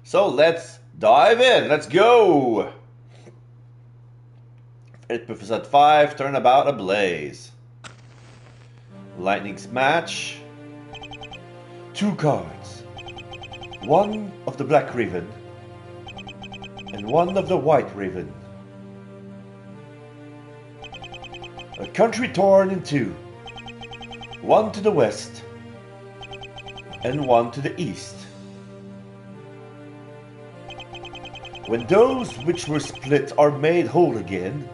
So let's dive in. Let's go. It puts at 5, turnabout ablaze. Lightning's match. 2 cards. 1 of the Black Raven and 1 of the White Raven. A country torn in 2. 1 to the west and 1 to the east. When those which were split are made whole again,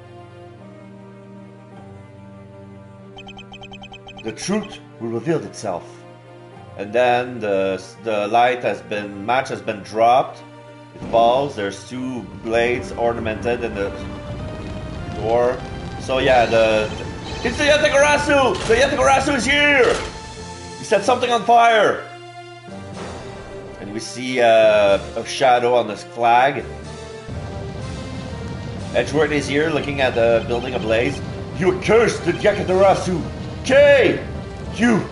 the truth will reveal itself. And then the match has been dropped. It falls. There's 2 blades ornamented in the door. So yeah, it's the Yatagarasu! The Yatagarasu is here! He set something on fire! And we see a shadow on this flag. Edgeworth is here looking at the building ablaze. You accursed the Yatagarasu! K! You!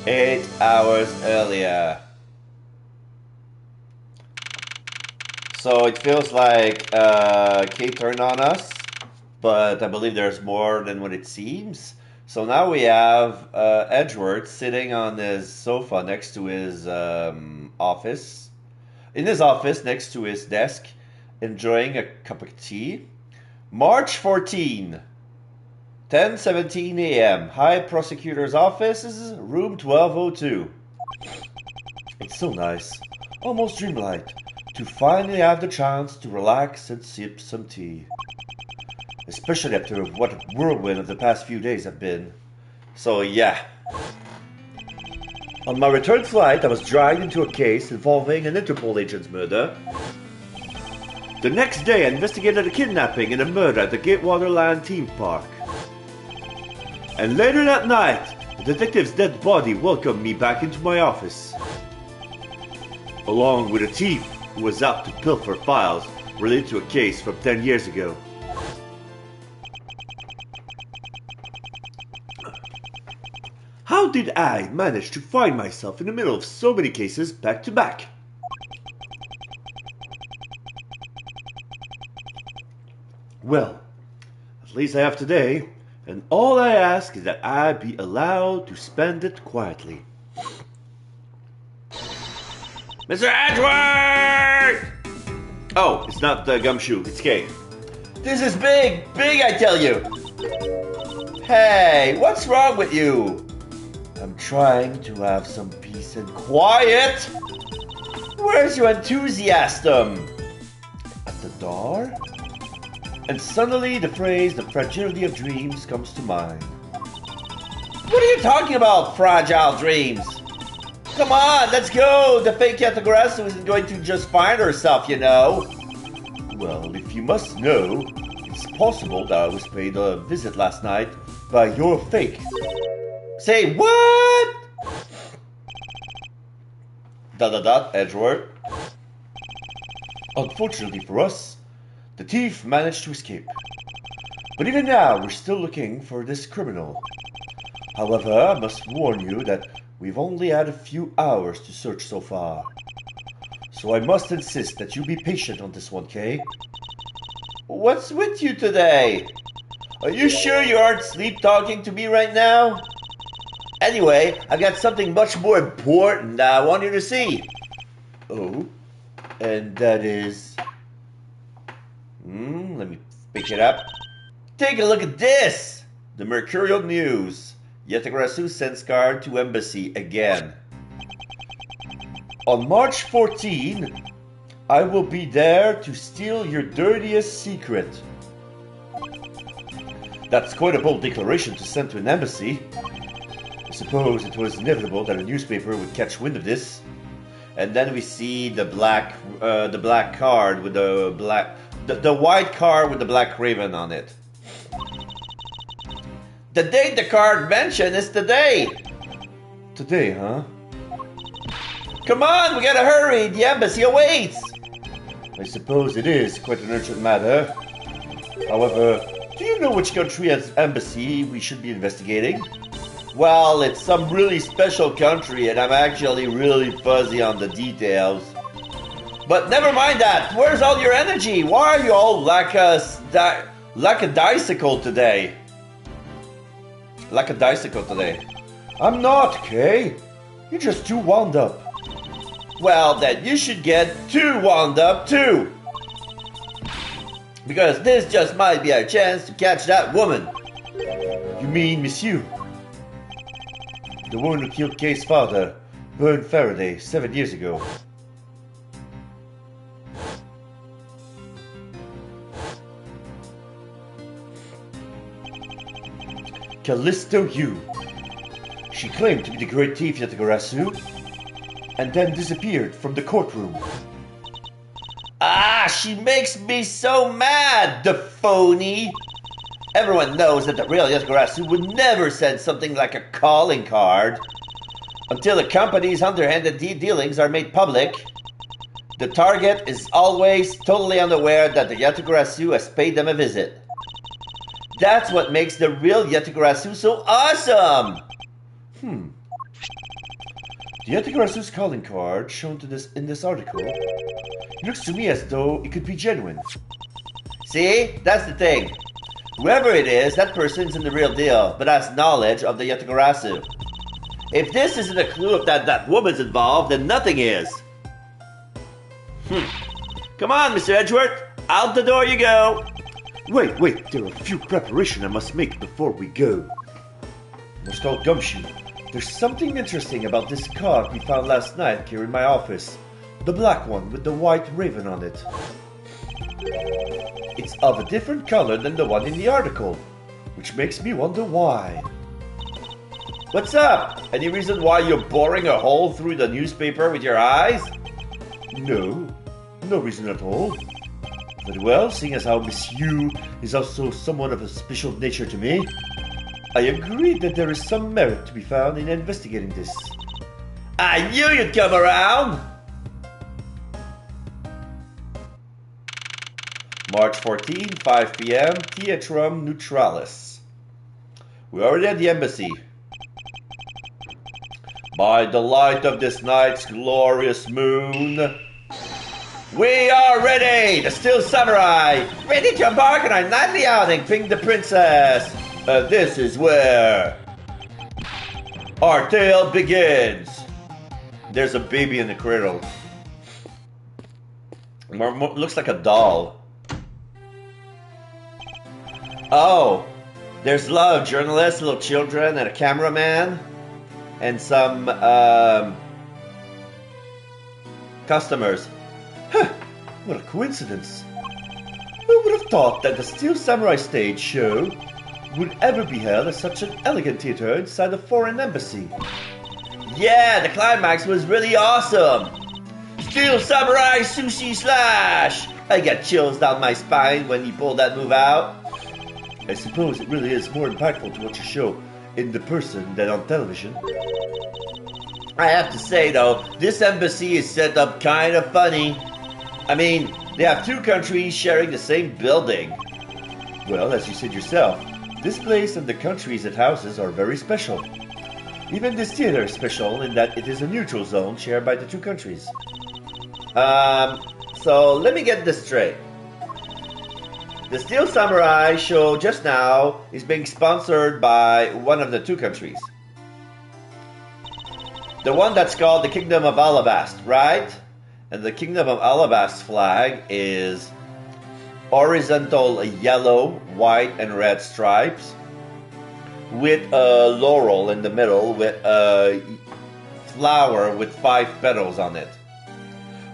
8 hours earlier. So it feels like Kate turned on us, but I believe there's more than what it seems. So now we have Edgeworth sitting on his sofa next to his office. In his office next to his desk, enjoying a cup of tea. March 14, 10:17 a.m. High Prosecutor's Office, room 1202. It's so nice, almost dreamlike, to finally have the chance to relax and sip some tea. Especially after what a whirlwind of the past few days have been. So yeah. On my return flight, I was dragged into a case involving an Interpol agent's murder. The next day, I investigated a kidnapping and a murder at the Gatewaterland theme park. And later that night, the detective's dead body welcomed me back into my office. Along with a thief who was out to pilfer files related to a case from 10 years ago. How did I manage to find myself in the middle of so many cases back to back? Well, at least I have today, and all I ask is that I be allowed to spend it quietly. Mr. Edgeworth! Oh, it's not the Gumshoe, it's Kay. This is big, I tell you! Hey, what's wrong with you? I'm trying to have some peace and quiet. Where's your enthusiasm? At the door? And suddenly the phrase, the fragility of dreams, comes to mind. What are you talking about, fragile dreams? Come on, let's go! The fake Yatagarasu isn't going to just find herself, you know. Well, if you must know, it's possible that I was paid a visit last night by your fake. Say what? ... Edgeworth. Unfortunately for us, the thief managed to escape. But even now, we're still looking for this criminal. However, I must warn you that we've only had a few hours to search so far. So I must insist that you be patient on this one, Kay. What's with you today? Are you sure you aren't sleep-talking to me right now? Anyway, I've got something much more important that I want you to see. Oh, and that is... let me pick it up. Take a look at this! The Mercurial News. Yatagarasu sends card to embassy again. On March 14, I will be there to steal your dirtiest secret. That's quite a bold declaration to send to an embassy. I suppose it was inevitable that a newspaper would catch wind of this. And then we see the black card with the white card with the black raven on it. The date the card mentioned is today. Today, huh? Come on, we gotta hurry. The embassy awaits. I suppose it is quite an urgent matter. However, do you know which country has embassy we should be investigating? Well, it's some really special country and I'm actually really fuzzy on the details. But never mind that. Where's all your energy? Why are you all lackadaisical today? Lackadaisical today. I'm not, Kay. You're just too wound up. Well, then you should get too wound up too. Because this just might be our chance to catch that woman. You mean Monsieur? The woman who killed Kay's father, Bern Faraday, 7 years ago. Callisto Yu. She claimed to be the great thief Yatagarasu, and then disappeared from the courtroom. Ah, she makes me so mad, the phony! Everyone knows that the real Yatagarasu would never send something like a calling card. Until the company's underhanded dealings are made public, the target is always totally unaware that the Yatagarasu has paid them a visit. That's what makes the real Yatagarasu so awesome! The Yatagarasu's calling card shown in this article looks to me as though it could be genuine. See? That's the thing. Whoever it is, that person's in the real deal, but has knowledge of the Yatagarasu. If this isn't a clue that woman's involved, then nothing is. Come on, Mr. Edgeworth. Out the door you go. Wait, there are a few preparations I must make before we go. Must call Gumshoe. There's something interesting about this card we found last night here in my office. The black one with the white raven on it. It's of a different color than the one in the article, which makes me wonder why. What's up? Any reason why you're boring a hole through the newspaper with your eyes? No reason at all. Very well, seeing as how Monsieur is also somewhat of a special nature to me, I agree that there is some merit to be found in investigating this. I knew you'd come around! March 14, 5 p.m., Theatrum Neutralis. We're already at the embassy. By the light of this night's glorious moon, we are ready! The Steel Samurai! Ready to embark on our nightly outing, Ping the Princess! This is where our tale begins. There's a baby in the cradle. Looks like a doll. Oh, there's a lot of journalists, little children, and a cameraman, and some customers. Huh, what a coincidence. Who would have thought that the Steel Samurai stage show would ever be held at such an elegant theater inside a foreign embassy? Yeah, the climax was really awesome. Steel Samurai Sushi Slash! I got chills down my spine when he pulled that move out. I suppose it really is more impactful to watch a show in the person than on television. I have to say though, this embassy is set up kind of funny. I mean, they have two countries sharing the same building. Well, as you said yourself, this place and the countries it houses are very special. Even this theater is special in that it is a neutral zone shared by the two countries. So let me get this straight. The Steel Samurai show just now is being sponsored by one of the two countries. The one that's called the Kingdom of Alabast, right? And the Kingdom of Alabast flag is horizontal yellow, white, and red stripes with a laurel in the middle with a flower with 5 petals on it,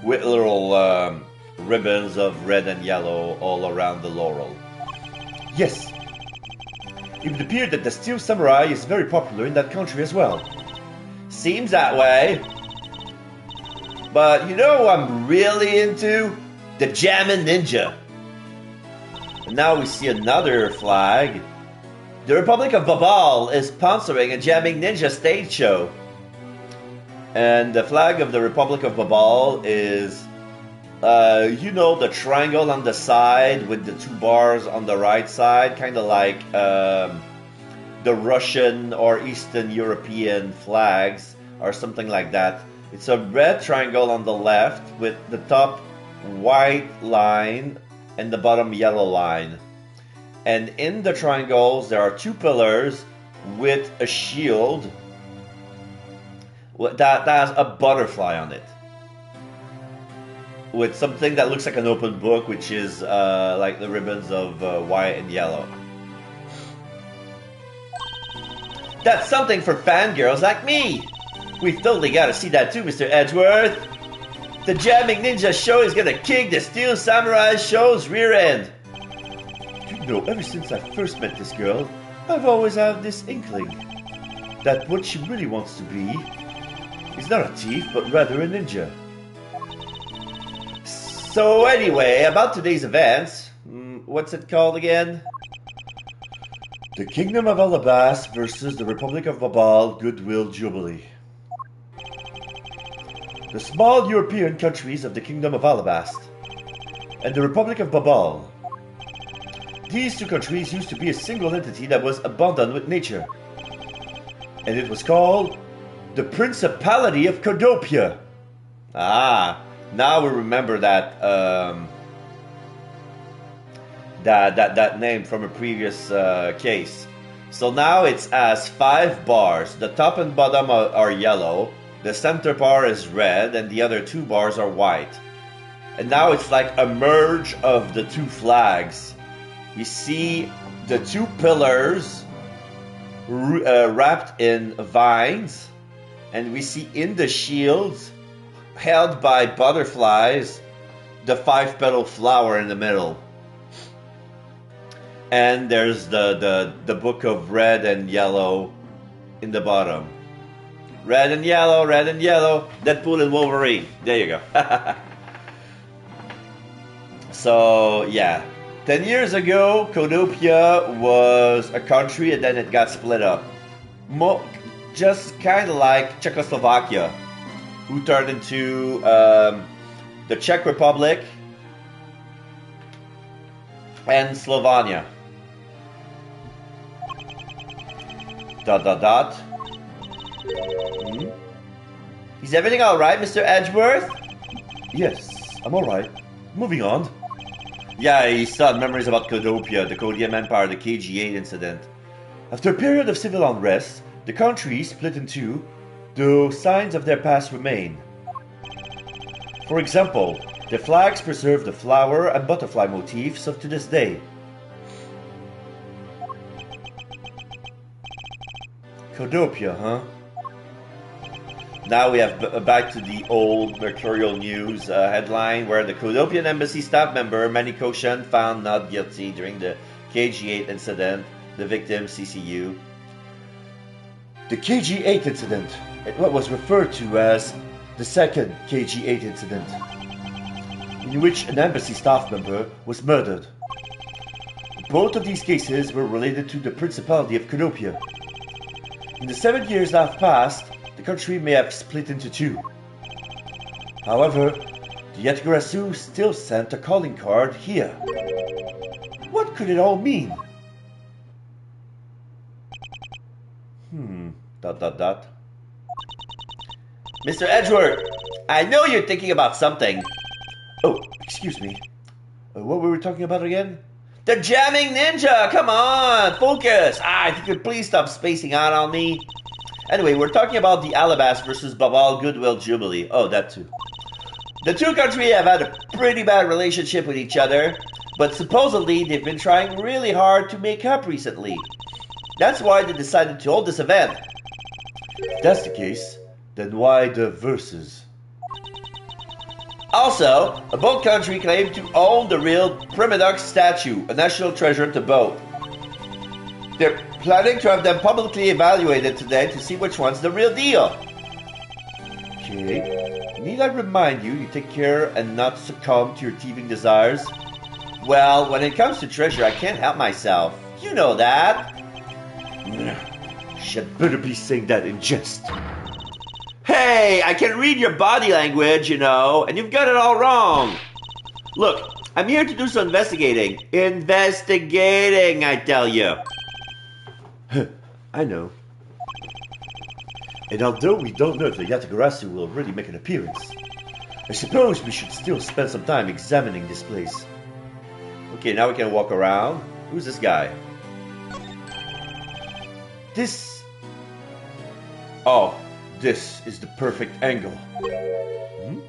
with little ribbons of red and yellow all around the laurel. Yes, it would appear that the Steel Samurai is very popular in that country as well. Seems that way. But you know who I'm really into? The Jammin' Ninja. And now we see another flag. The Republic of Babal is sponsoring a Jamming Ninja stage show. And the flag of the Republic of Babal is, you know, the triangle on the side with the 2 bars on the right side, kind of like the the Russian or Eastern European flags or something like that. It's a red triangle on the left with the top white line and the bottom yellow line. And in the triangles, there are two pillars with a shield that has a butterfly on it, with something that looks like an open book, which is like the ribbons of white and yellow. That's something for fangirls like me. We've totally got to see that too, Mr. Edgeworth. The Jamming Ninja show is gonna kick the Steel Samurai show's rear end. You know, ever since I first met this girl, I've always had this inkling that what she really wants to be is not a thief, but rather a ninja. So anyway, about today's events, what's it called again? The Kingdom of Alabast versus the Republic of Babal Goodwill Jubilee. The small European countries of the Kingdom of Alabast and the Republic of Babal. These two countries used to be a single entity that was abandoned with nature, and it was called the Principality of Codopia. Ah, now we remember that that name from a previous case. So now it has 5 bars. The top and bottom are yellow. The center bar is red, and the other 2 bars are white. And now it's like a merge of the 2 flags. We see the 2 pillars wrapped in vines, and we see in the shields, held by butterflies, the 5-petal flower in the middle. And there's the book of red and yellow in the bottom. Red and yellow, Deadpool and Wolverine. There you go. So, yeah. 10 years ago, Codopia was a country and then it got split up. Just kind of like Czechoslovakia, who turned into the Czech Republic and Slovenia. ... Is everything alright, Mr. Edgeworth? Yes, I'm alright. Moving on. Yeah, he still had memories about Codopia, the Codium Empire, the KG8 incident. After a period of civil unrest, the country split in two, though signs of their past remain. For example, the flags preserve the flower and butterfly motifs of to this day. Codopia, huh? Now we have back to the old Mercurial News headline, where the Codopian embassy staff member Manny Koshan found not guilty during the KG8 incident, the victim CCU. The KG8 incident, what was referred to as the second KG8 incident, in which an embassy staff member was murdered. Both of these cases were related to the Principality of Codopia. In the 7 years that have passed, the country may have split into two. However, the EDGEWORTH still sent a calling card here. What could it all mean? Mr. Edgeworth, I know you're thinking about something. Oh, excuse me. What were we talking about again? The Jamming Ninja! Come on, focus! If you could please stop spacing out on me. Anyway, we're talking about the Alabast versus Babal Goodwill Jubilee. Oh, that too. The two countries have had a pretty bad relationship with each other, but supposedly they've been trying really hard to make up recently. That's why they decided to hold this event. If that's the case, then why the verses? Also, both countries claim to own the real Primadox statue, a national treasure to both. They're planning to have them publicly evaluated today to see which one's the real deal. Okay, need I remind you, you take care and not succumb to your thieving desires? Well, when it comes to treasure, I can't help myself. You know that. Should better be saying that in jest. Hey, I can read your body language, you know, and you've got it all wrong. Look, I'm here to do some investigating. Investigating, I tell you. I know. And although we don't know if the Yatagarasu will really make an appearance, I suppose we should still spend some time examining this place. Okay, now we can walk around. Who's this guy? This... Oh, this is the perfect angle. Hmm?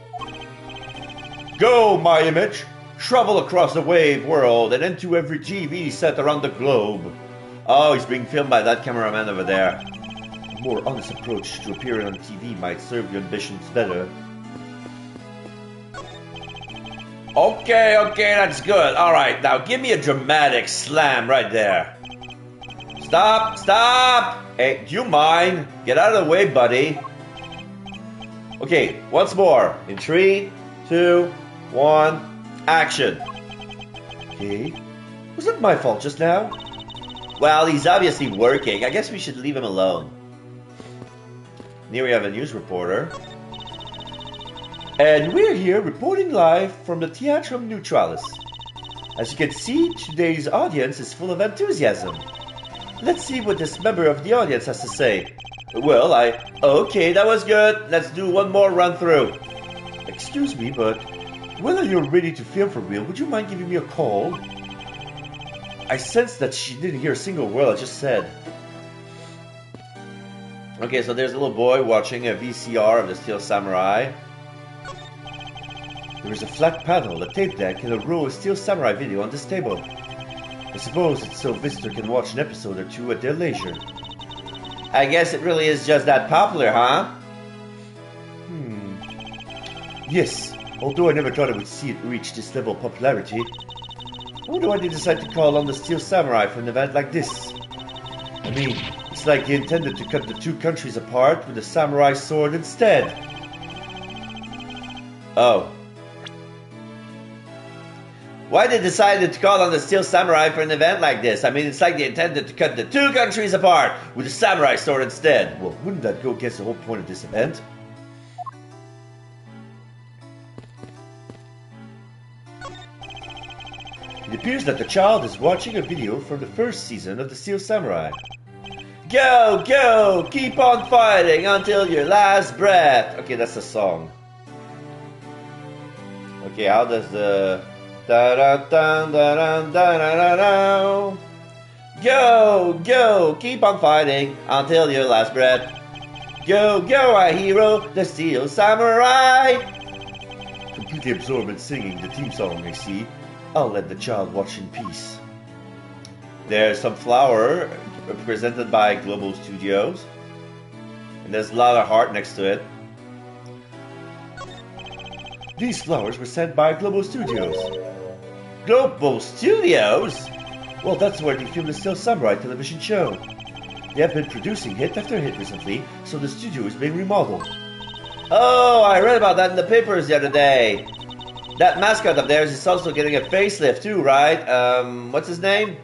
Go, my image! Travel across the wave world and into every TV set around the globe. Oh, he's being filmed by that cameraman over there. A more honest approach to appearing on TV might serve your ambitions better. Okay, that's good. Alright, now give me a dramatic slam right there. Stop! Hey, do you mind? Get out of the way, buddy. Okay, once more. In 3, 2, 1, action. Okay. Was it my fault just now? Well, he's obviously working. I guess we should leave him alone. Here we have a news reporter. And we're here reporting live from the Theatrum Neutralis. As you can see, today's audience is full of enthusiasm. Let's see what this member of the audience has to say. Well, Okay, that was good. Let's do one more run through. Excuse me, but whether you're ready to film for real, would you mind giving me a call? I sense that she didn't hear a single word I just said. Okay, so there's a little boy watching a VCR of the Steel Samurai. There is a flat panel, a tape deck, and a row of Steel Samurai video on this table. I suppose it's so a visitor can watch an episode or two at their leisure. I guess it really is just that popular, huh? Yes, although I never thought I would see it reach this level of popularity. I wonder why they decided to call on the Steel Samurai for an event like this. I mean, it's like they intended to cut the two countries apart with a samurai sword instead. Oh. Why they decided to call on the Steel Samurai for an event like this? I mean, it's like they intended to cut the two countries apart with a samurai sword instead. Well, wouldn't that go against the whole point of this event? It appears that the child is watching a video from the first season of the Steel Samurai. Go, go, keep on fighting until your last breath. Okay, that's the song. Okay, how does the... Go, go, keep on fighting until your last breath. Go, go, our hero, the Steel Samurai. Completely absorbed in singing the theme song, I see. I'll let the child watch in peace. There's some flower presented by Global Studios. And there's a lot of heart next to it. These flowers were sent by Global Studios. Global Studios? Well, that's where they filmed the Steel Samurai television show. They have been producing hit after hit recently, so the studio is being remodeled. Oh, I read about that in the papers the other day. That mascot of theirs is also getting a facelift too, right? What's his name?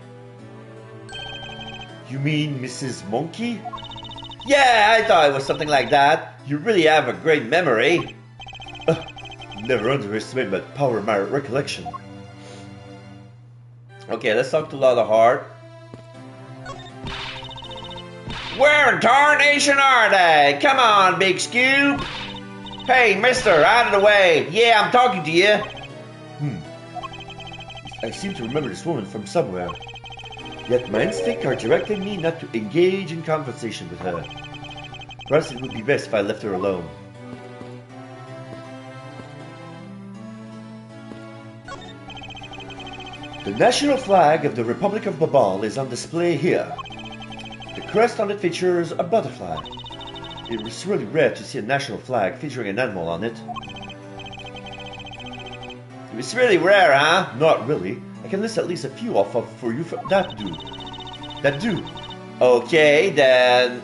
You mean Mrs. Monkey? Yeah, I thought it was something like that. You really have a great memory. Never underestimate my power of my recollection. Okay, let's talk to Lotta Hart. Where in tarnation are they? Come on, Big Scoop. Hey, mister, out of the way. Yeah, I'm talking to you. I seem to remember this woman from somewhere. Yet my instincts are directing me not to engage in conversation with her. Perhaps it would be best if I left her alone. The national flag of the Republic of Babal is on display here. The crest on it features a butterfly. It was really rare to see a national flag featuring an animal on it. It's really rare, huh? Not really. I can list at least a few off of for you that do. Okay, then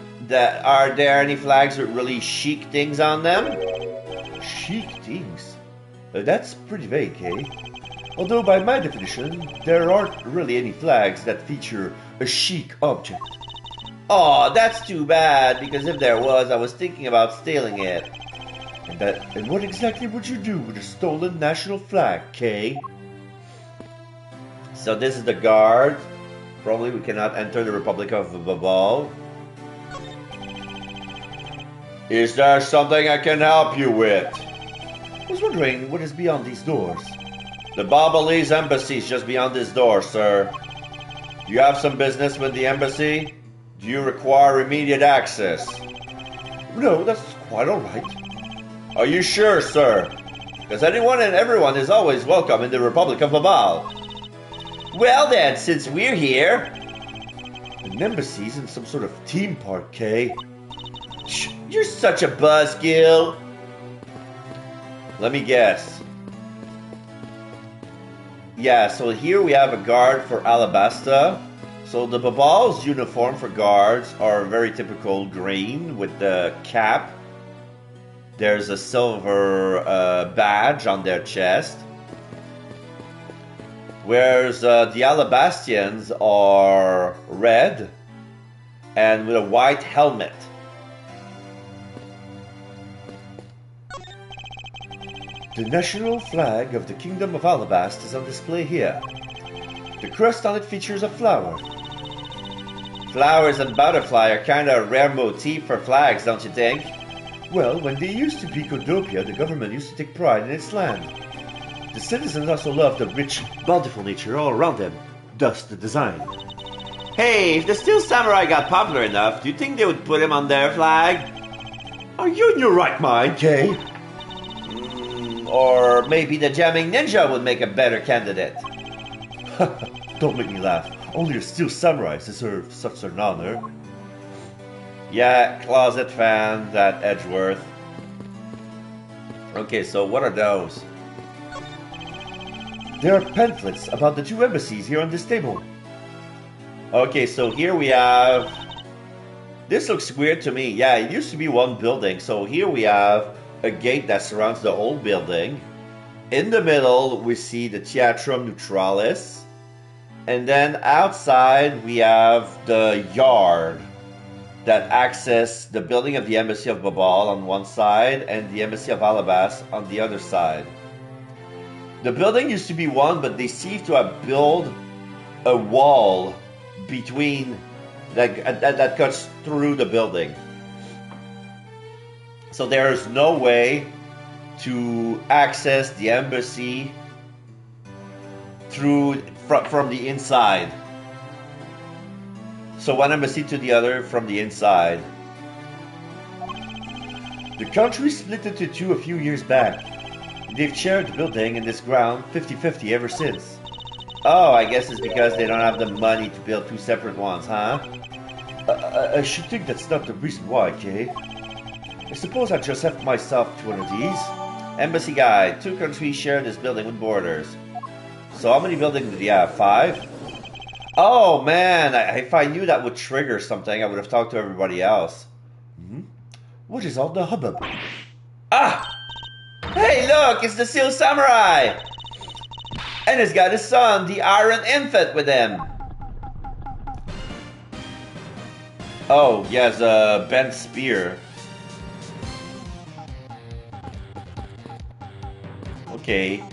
are there any flags with really chic things on them? Chic things? That's pretty vague, eh? Although by my definition, there aren't really any flags that feature a chic object. Oh, that's too bad, because if there was, I was thinking about stealing it. And what exactly would you do with a stolen national flag, Kay? So this is the guard. Probably we cannot enter the Republic of Babal. Is there something I can help you with? I was wondering what is beyond these doors. The Bobolese embassy is just beyond this door, sir. Do you have some business with the embassy? Do you require immediate access? No, that's quite alright. Are you sure, sir? Because anyone and everyone is always welcome in the Republic of Babal. Well then, since we're here... An embassy's in some sort of theme park, Kay. Shh, you're such a buzzkill. Let me guess. Yeah, so here we have a guard for Alabasta. So the Babal's uniform for guards are very typical green with the cap. There's a silver badge on their chest. Whereas the Alabastians are red and with a white helmet. The national flag of the Kingdom of Alabast is on display here. The crest on it features a flower. Flowers and butterfly are kind of a rare motif for flags, don't you think? Well, when they used to be Codopia, the government used to take pride in its land. The citizens also loved the rich, bountiful nature all around them, thus the design. Hey, if the Steel Samurai got popular enough, do you think they would put him on their flag? Are you in your right mind, Kay? Or maybe the Jamming Ninja would make a better candidate. Don't make me laugh. Only a Steel Samurai deserves such an honor. Yeah, closet fan, that Edgeworth. Okay, so what are those? There are pamphlets about the two embassies here on this table. Okay, so here we have... This looks weird to me. Yeah, it used to be one building. So here we have a gate that surrounds the whole building. In the middle, we see the Theatrum Neutralis. And then outside, we have the yard that access the building of the Embassy of Babal on one side and the Embassy of Alabast on the other side. The building used to be one, but they seem to have built a wall between that cuts through the building. So there is no way to access the embassy from the inside. So one embassy to the other from the inside. The country split into two a few years back. They've shared the building and this ground 50-50 ever since. Oh, I guess it's because they don't have the money to build two separate ones, huh? I should think that's not the reason why, Kay. I suppose I just have myself to one of these. Embassy guide. Two countries share this building with borders. So how many buildings do you have? 5? Oh man, if I knew that would trigger something, I would have talked to everybody else. What is all the hubbub? Ah! Hey look, it's the Steel Samurai! And he's got his son, the Iron Infant, with him. Oh, he has a bent spear. Okay.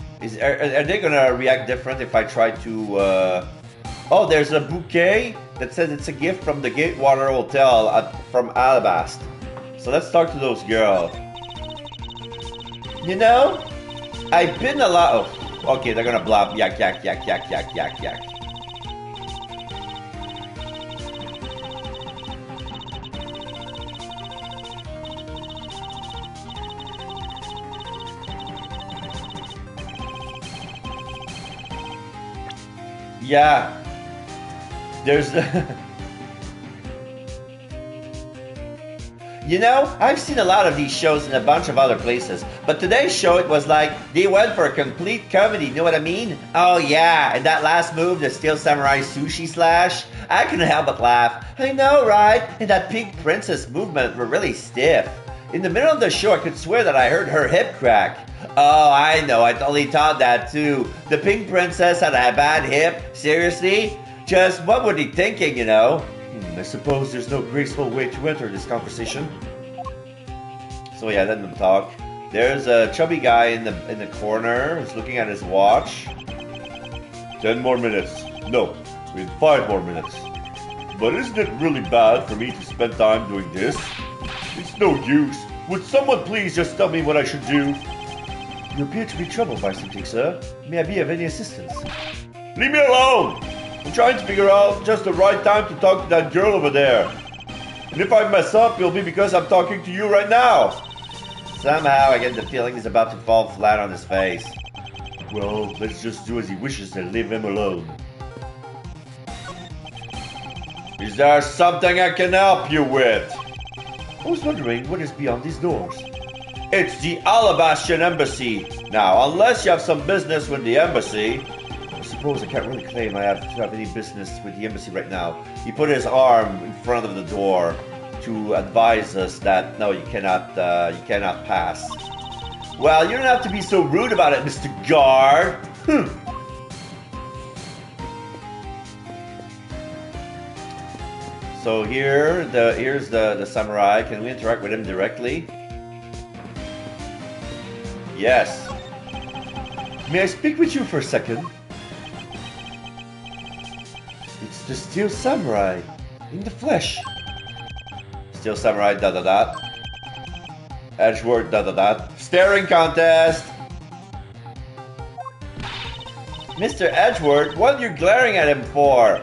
Are they gonna react different if I try to... Oh, there's a bouquet that says it's a gift from the Gatewater Hotel from Alabast. So let's talk to those girls. You know, I've been a lot... Oh, okay, they're gonna blab. Yak, yak, yak, yak, yak, yak, yak. Yeah. There's... You know, I've seen a lot of these shows in a bunch of other places, but today's show, it was like, they went for a complete comedy, you know what I mean? Oh yeah, and that last move, the Steel Samurai Sushi Slash, I couldn't help but laugh. I know, right? And that Pink Princess movement were really stiff. In the middle of the show, I could swear that I heard her hip crack. Oh, I know, I totally thought that too. The Pink Princess had a bad hip? Seriously? Just what were they thinking, you know? I suppose there's no graceful way to enter this conversation. So yeah, let them talk. There's a chubby guy in the corner who's looking at his watch. 10 more minutes. No, we have 5 more minutes. But isn't it really bad for me to spend time doing this? It's no use. Would someone please just tell me what I should do? You appear to be troubled by something, sir. May I be of any assistance? Leave me alone! I'm trying to figure out just the right time to talk to that girl over there. And if I mess up, it'll be because I'm talking to you right now. Somehow I get the feeling he's about to fall flat on his face. Well, let's just do as he wishes and leave him alone. Is there something I can help you with? I was wondering what is beyond these doors. It's the Alabastian Embassy. Now, unless you have some business with the embassy... I suppose I can't really claim I have any business with the embassy right now. He put his arm in front of the door to advise us that, no, you cannot pass. Well, you don't have to be so rude about it, Mr. Guard. So here's the samurai. Can we interact with him directly? Yes. May I speak with you for a second? It's the Steel Samurai, in the flesh. Steel Samurai, Edgeworth, Staring contest! Mr. Edgeworth, what are you glaring at him for?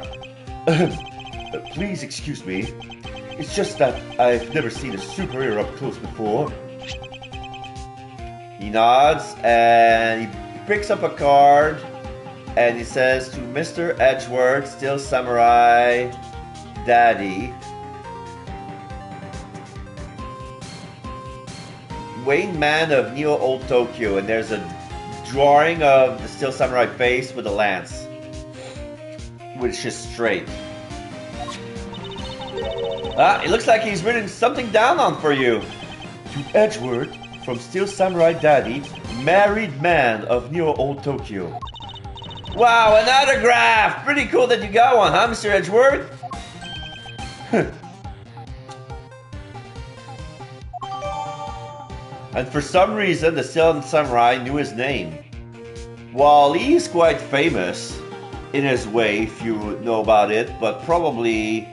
Please excuse me. It's just that I've never seen a superhero up close before. He nods and he picks up a card and he says to Mr. Edgeworth, Steel Samurai, Daddy, Wayne Man of Neo Old Tokyo, and there's a drawing of the Steel Samurai face with a lance, which is straight. It looks like he's written something down on for you. To Edgeworth, from Steel Samurai Daddy, married man of Neo Old Tokyo. Wow, an autograph! Pretty cool that you got one, huh, Mr. Edgeworth? And for some reason, the Steel Samurai knew his name. While he's quite famous in his way, if you know about it, but probably...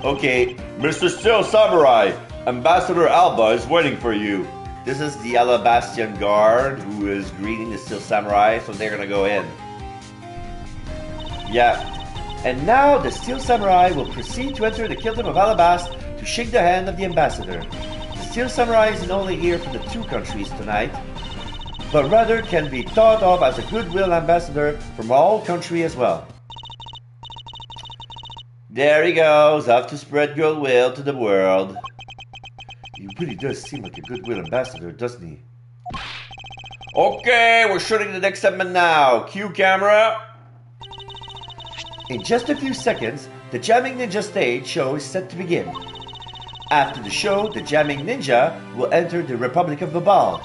Okay, Mr. Steel Samurai, Ambassador Alba is waiting for you. This is the Alabastian Guard who is greeting the Steel Samurai, so they're gonna go in. Yeah. And now the Steel Samurai will proceed to enter the Kingdom of Alabast to shake the hand of the ambassador. The Steel Samurai isn't only here for the two countries tonight, but rather can be thought of as a goodwill ambassador from all country as well. There he goes, off to spread goodwill to the world. He really does seem like a goodwill ambassador, doesn't he? Okay, we're shooting the next segment now. Cue camera. In just a few seconds, the Jamming Ninja stage show is set to begin. After the show, the Jamming Ninja will enter the Republic of Babal.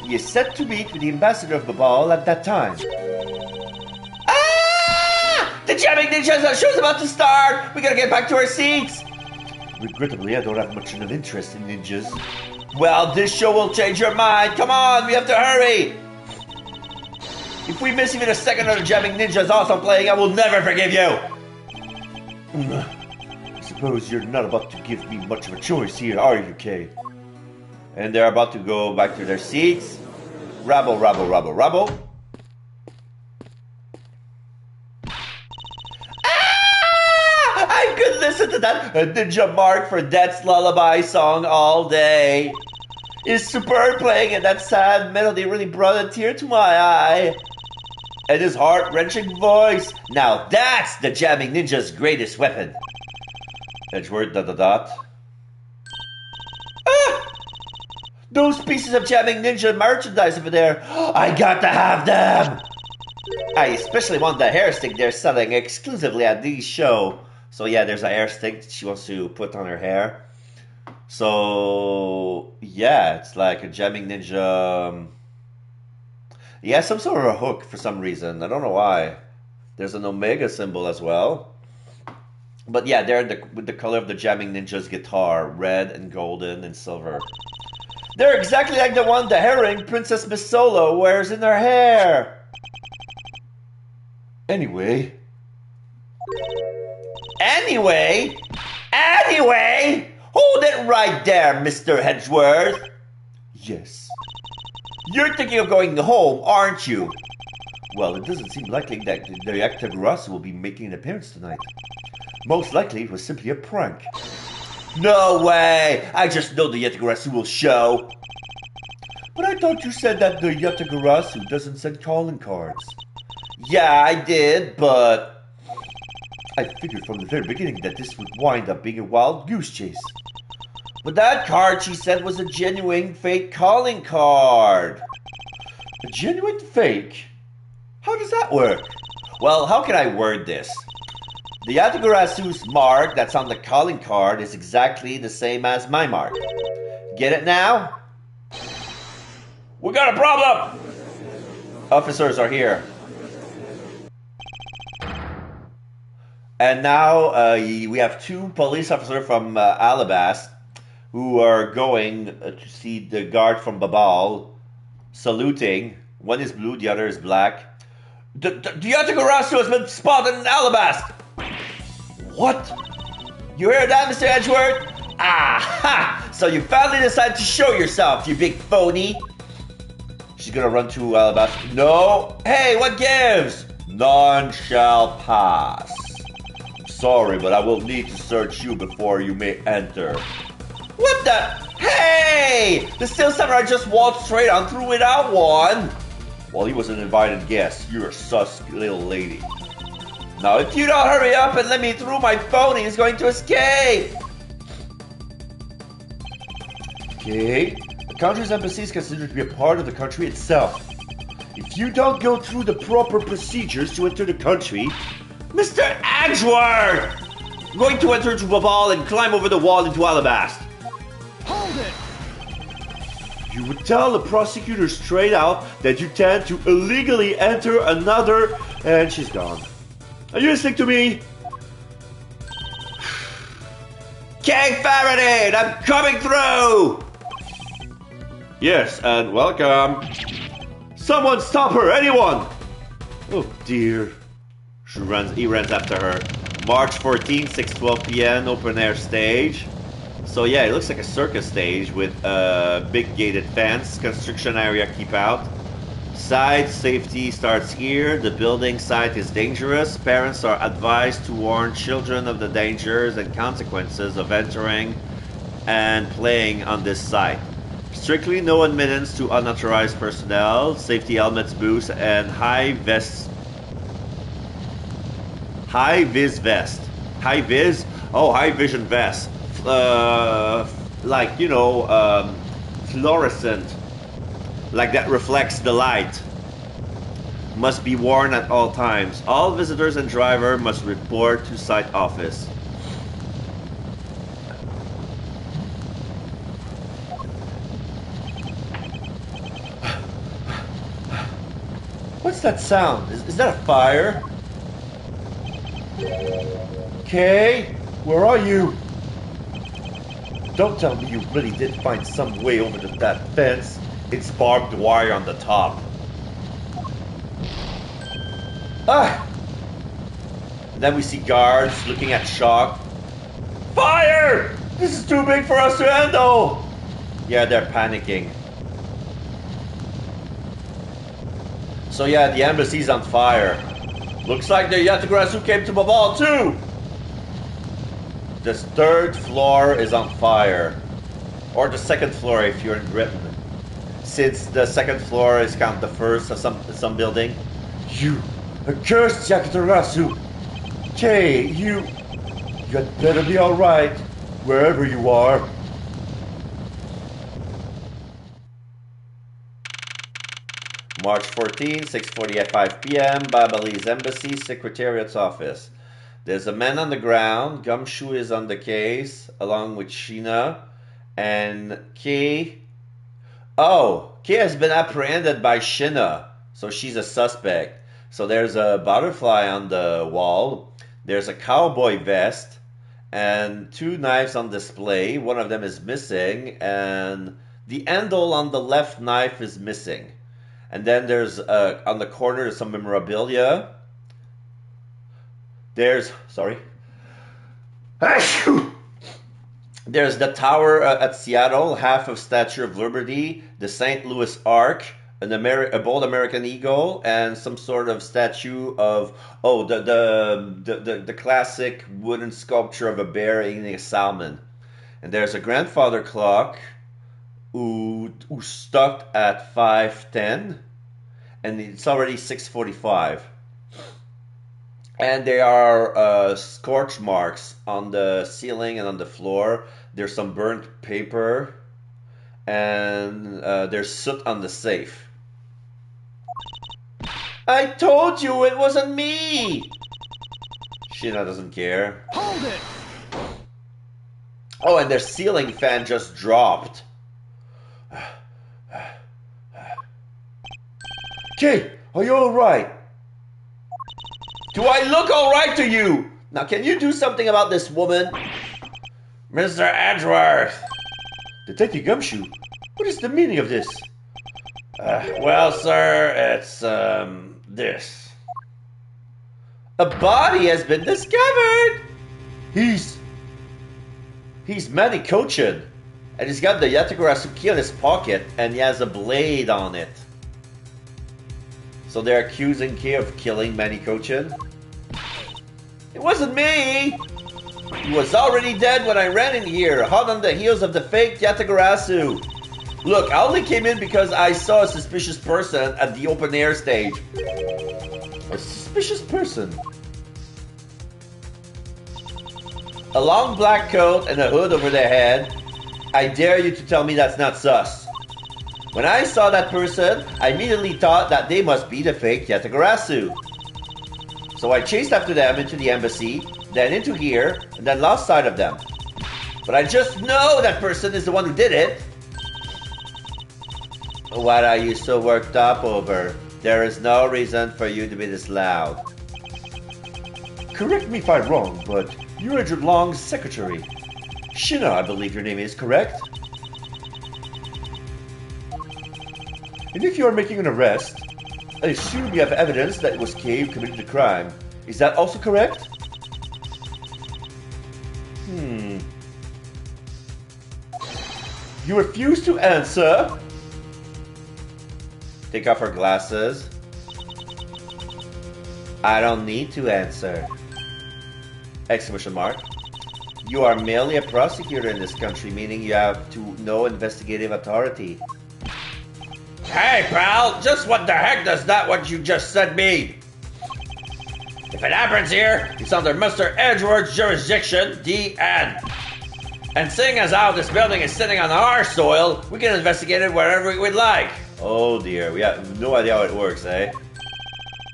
He is set to meet with the ambassador of Babal at that time. The Jamming Ninja show's about to start! We gotta get back to our seats! Regrettably, I don't have much of an interest in ninjas. Well, this show will change your mind! Come on, we have to hurry! If we miss even a second of the Jamming Ninja's also playing, I will never forgive you! I suppose you're not about to give me much of a choice here, are you, Kay? And they're about to go back to their seats. Rabble, rabble, rabble, rabble. I could listen to that Ninja Mark for Death's Lullaby song all day. His superb playing and that sad melody really brought a tear to my eye. And his heart-wrenching voice. Now that's the Jamming Ninja's greatest weapon. Edgeworth, ... Those pieces of Jamming Ninja merchandise over there. I got to have them. I especially want the hair stick they're selling exclusively at this show. So yeah, there's a hair stick that she wants to put on her hair. So yeah, it's like a Jamming Ninja. Yeah, some sort of a hook for some reason. I don't know why. There's an Omega symbol as well. But yeah, they're with the color of the Jamming Ninja's guitar, red and golden and silver. They're exactly like the one the herring Princess Miss Solo wears in her hair. Anyway. Anyway? Anyway? Hold it right there, Mr. Edgeworth. Yes. You're thinking of going home, aren't you? Well, it doesn't seem likely that the EDGEWORTH will be making an appearance tonight. Most likely it was simply a prank. No way! I just know the EDGEWORTH will show. But I thought you said that the EDGEWORTH doesn't send calling cards. Yeah, I did, but I figured from the very beginning that this would wind up being a wild goose chase. But that card she said was a genuine fake calling card. A genuine fake? How does that work? Well, how can I word this? The EDGEWORTH's mark that's on the calling card is exactly the same as my mark. Get it now? We got a problem! Officers are here. And now we have two police officers from Alabast who are going to see the guard from Babal saluting. One is blue, the other is black. The EDGEWORTH has been spotted in Alabast! What? You heard that, Mr. Edgeworth? Aha! So you finally decided to show yourself, you big phony. She's gonna run to Alabasta. No! Hey, what gives? None shall pass. Sorry, but I will need to search you before you may enter. What the? Hey! The Steel Samurai just walked straight on through without one. Well, he was an invited guest. You're a sus little lady. Now, if you don't hurry up and let me through, my phone is going to escape. Okay. The country's embassy is considered to be a part of the country itself. If you don't go through the proper procedures to enter the country, Mr. Edgeworth! I'm going to enter to Babal and climb over the wall into Alabast. Hold it! you would tell the prosecutor straight out that you tend to illegally enter another... And she's gone. Are you listening to me? King Faraday, I'm coming through! Yes, and welcome. Someone stop her, anyone! Oh dear. He runs after her. March 14, 6:12 p.m. open air stage. So yeah, it looks like a circus stage with a big gated fence. Construction area keep out. Side safety starts here. The building site is dangerous. Parents are advised to warn children of the dangers and consequences of entering and playing on this site. Strictly no admittance to unauthorized personnel. Safety helmets, boots, and high vis vest. High vision vest. Like, you know, fluorescent. Like that reflects the light. Must be worn at all times. All visitors and driver must report to site office. What's that sound? Is that a fire? Kay, where are you? Don't tell me you really did find some way over to that fence. It's barbed wire on the top. Ah! And then we see guards looking at shock. Fire! This is too big for us to handle! Yeah, they're panicking. So yeah, the embassy's on fire. Looks like the EDGEWORTH came to Babal too! The third floor is on fire. Or the second floor if you're in Britain. Since the second floor is kind of the first of some building. You accursed EDGEWORTH! Kay, you had better be alright, wherever you are. March 14, 6:45 p.m. Babalese Embassy, Secretariat's Office. There's a man on the ground. Gumshoe is on the case, along with Sheena. And Kay... Oh, Kay has been apprehended by Sheena. So she's a suspect. So there's a butterfly on the wall. There's a cowboy vest. And two knives on display. One of them is missing. And the handle on the left knife is missing. And then there's, on the corner, there's some memorabilia. There's There's the tower at Seattle, half of Statue of Liberty, the St. Louis Arc, a bold American eagle, and some sort of statue of the classic wooden sculpture of a bear eating a salmon. And there's a grandfather clock who stuck at 5:10, and it's already 6:45. And there are scorch marks on the ceiling and on the floor. There's some burnt paper, and there's soot on the safe. I told you it wasn't me! Sheena doesn't care. Hold it! Oh, and their ceiling fan just dropped. Kay, are you alright? Do I look alright to you? Now, can you do something about this woman? Mr. Edgeworth! Detective Gumshoe, what is the meaning of this? Well, sir, it's, this. A body has been discovered! He's Manny Cochin, and he's got the Yategurasuki in his pocket, and he has a blade on it. So they're accusing Kay of killing Manny Cochin? It wasn't me! He was already dead when I ran in here, hot on the heels of the fake Yategurasu. Look, I only came in because I saw a suspicious person at the open air stage. A suspicious person? A long black coat and a hood over their head. I dare you to tell me that's not sus. When I saw that person, I immediately thought that they must be the fake Yategurasu. So I chased after them into the embassy, then into here, and then lost sight of them. But I just know that person is the one who did it. What are you so worked up over? There is no reason for you to be this loud. Correct me if I'm wrong, but you're Edward Long's secretary. Sheena, I believe your name is, correct? And if you are making an arrest, I assume you have evidence that it was Kay who committed the crime. Is that also correct? You refuse to answer? Take off her glasses. I don't need to answer. Exclamation mark. You are merely a prosecutor in this country, meaning you have no investigative authority. Hey, pal! Just what the heck does that what you just said mean? If it happens here, it's under Mr. Edgeworth's jurisdiction, the end. And seeing as how this building is sitting on our soil, we can investigate it wherever we'd like. Oh dear, we have no idea how it works, eh?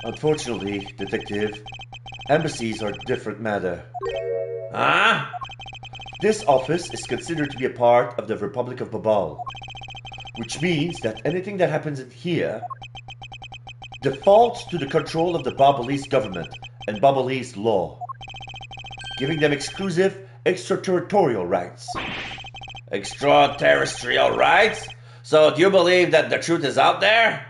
Unfortunately, Detective, embassies are a different matter. Huh? This office is considered to be a part of the Republic of Babal, which means that anything that happens in here defaults to the control of the Babalese government and Babalese law, giving them exclusive extraterritorial rights. Extraterrestrial rights? So do you believe that the truth is out there?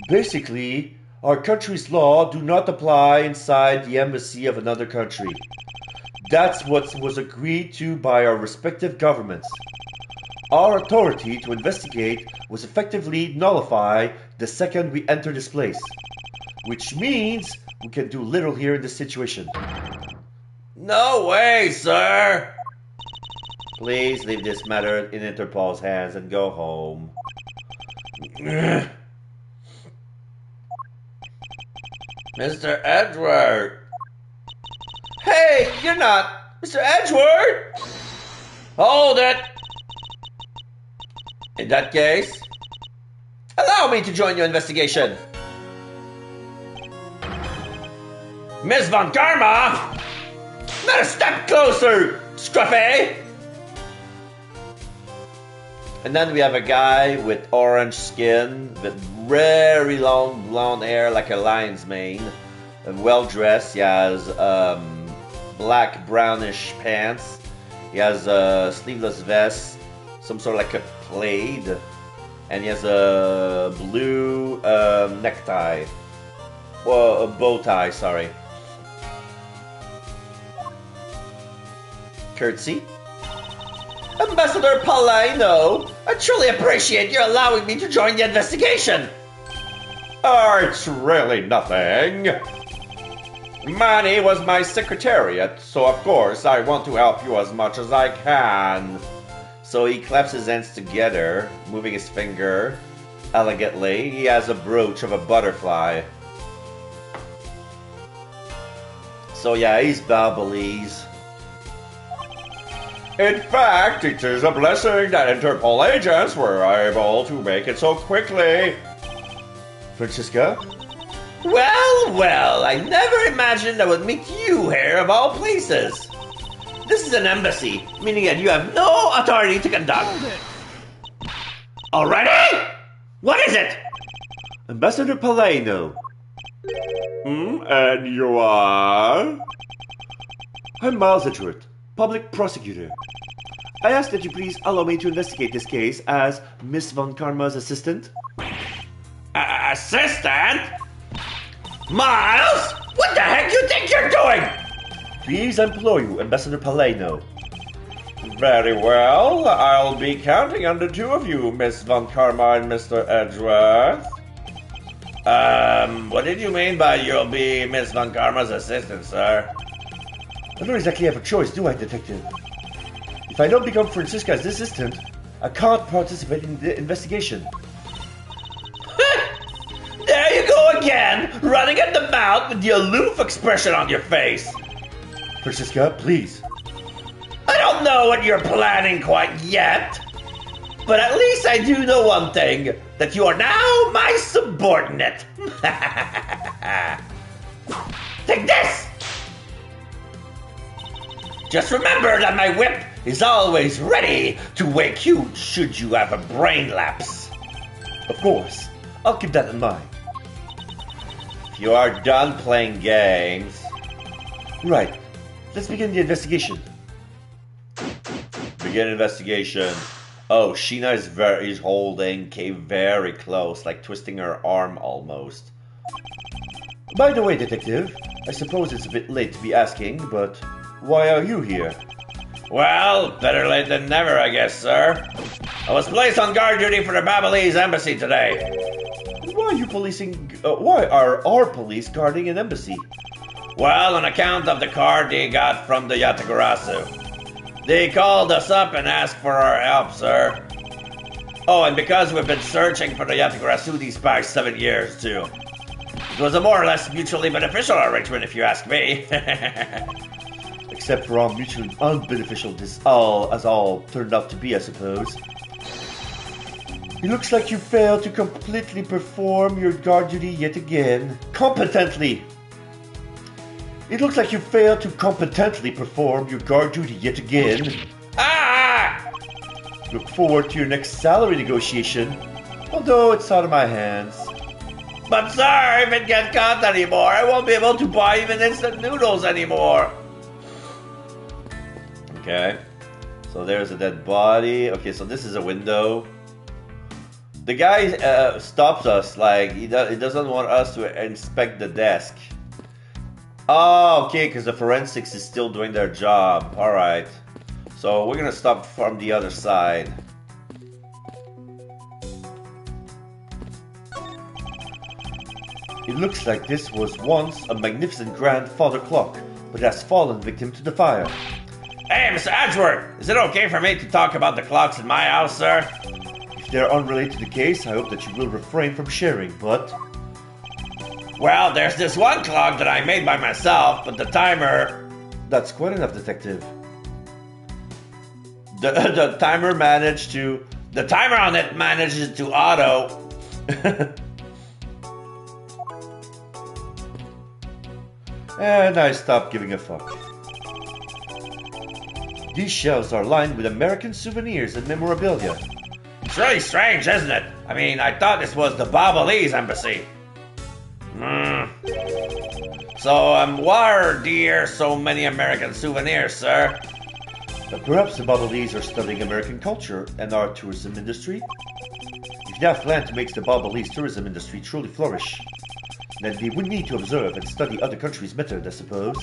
Basically, our country's law do not apply inside the embassy of another country. That's what was agreed to by our respective governments. Our authority to investigate was effectively nullified the second we enter this place, which means we can do little here in this situation. No way, sir! Please leave this matter in Interpol's hands and go home. Mr. Edgeworth! Hey, you're not Mr. Edgeworth! Hold it! In that case, allow me to join your investigation. Miss Von Karma! Not a step closer, Scruffy! And then we have a guy with orange skin, with very long blonde hair like a lion's mane, and well dressed. He has black brownish pants. He has a sleeveless vest, some sort of like a plaid, and he has a blue necktie, well, a bow tie. Sorry. curtsy. Ambassador Palino, I truly appreciate you allowing me to join the investigation. Oh, it's really nothing. Manny was my secretariat, so of course I want to help you as much as I can. So he claps his hands together, moving his finger elegantly. He has a brooch of a butterfly. So yeah, he's Balbalese. In fact, it is a blessing that Interpol agents were able to make it so quickly. Francisca? Well, I never imagined I would meet you here of all places. This is an embassy, meaning that you have no authority to conduct. Already? What is it? Ambassador Palino. And you are? I'm Miles Edgeworth, public prosecutor. I ask that you please allow me to investigate this case as Miss Von Karma's assistant. Assistant? Miles? What the heck you think you're doing? Please implore you, Ambassador Palino. Very well, I'll be counting on the two of you, Miss Von Karma and Mr. Edgeworth. What did you mean by you'll be Miss Von Karma's assistant, sir? I don't exactly have a choice, do I, Detective? If I don't become Francisca's assistant, I can't participate in the investigation. There you go again, running at the mouth with the aloof expression on your face. Francisca, please. I don't know what you're planning quite yet, but at least I do know one thing, that you are now my subordinate. Take this! Just remember that my whip is always ready to wake you should you have a brain lapse. Of course, I'll keep that in mind. If you are done playing games... Right, let's begin the investigation. Begin investigation. Oh, Sheena is holding Kay very close, like twisting her arm almost. By the way, Detective, I suppose it's a bit late to be asking, but why are you here? Well, better late than never, I guess, sir. I was placed on guard duty for the Babalese embassy today. Why are you why are our police guarding an embassy? Well, on account of the card they got from the Yatagarasu. They called us up and asked for our help, sir. Oh, and because we've been searching for the Yatagarasu these past 7 years, too. It was a more or less mutually beneficial arrangement, if you ask me. Except for how mutually unbeneficial this all turned out to be, I suppose. It looks like you failed to completely perform your guard duty yet again. Competently! It looks like you failed to competently perform your guard duty yet again. Ah! Look forward to your next salary negotiation, although it's out of my hands. But sir, if it gets caught anymore, I won't be able to buy even instant noodles anymore. Okay, so there's a dead body. Okay, so this is a window. The guy stops us, like, he doesn't want us to inspect the desk. Oh, okay, because the forensics is still doing their job. Alright. So we're gonna stop from the other side. It looks like this was once a magnificent grandfather clock, but has fallen victim to the fire. Hey, Mr. Edgeworth, is it okay for me to talk about the clocks in my house, sir? If they're unrelated to the case, I hope that you will refrain from sharing, but... Well, there's this one clock that I made by myself, but the timer... That's quite enough, Detective. The timer managed to... The timer on it manages to auto... And I stopped giving a fuck. These shelves are lined with American souvenirs and memorabilia. It's really strange, isn't it? I mean, I thought this was the Babalese embassy. So, why are there so many American souvenirs, sir? Perhaps the Babalese are studying American culture and our tourism industry. If they have planned to make the Babalese tourism industry truly flourish, then they would need to observe and study other countries' methods, I suppose.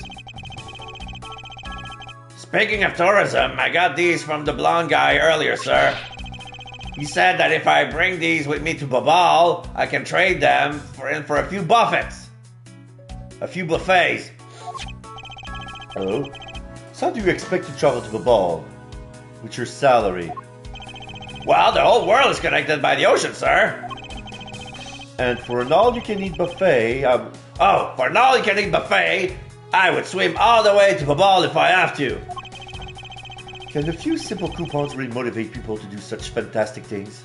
Speaking of tourism, I got these from the blonde guy earlier, sir. He said that if I bring these with me to Babal, I can trade them for a few buffets. A few buffets. Oh? So how do you expect to travel to Babal? With your salary? Well, the whole world is connected by the ocean, sir. And for an all-you-can-eat buffet, for an all-you-can-eat buffet, I would swim all the way to Babal if I have to. Can a few simple coupons really motivate people to do such fantastic things?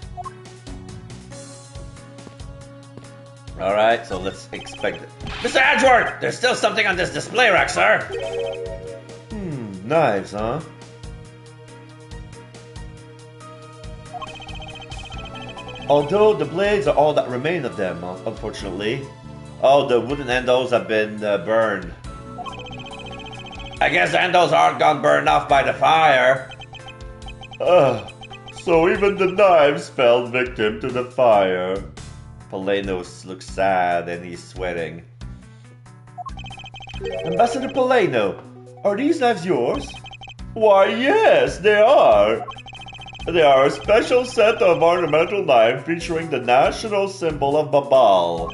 Alright, so let's expect it. Mr. Edgeworth, there's still something on this display rack, sir. Knives, huh? Although the blades are all that remain of them, unfortunately. Oh, the wooden handles have been burned. I guess the handles aren't gone burned off by the fire. So even the knives fell victim to the fire. Pelenos looks sad and he's sweating. Ambassador Peleno, are these knives yours? Why, yes, they are. They are a special set of ornamental knives featuring the national symbol of Babal.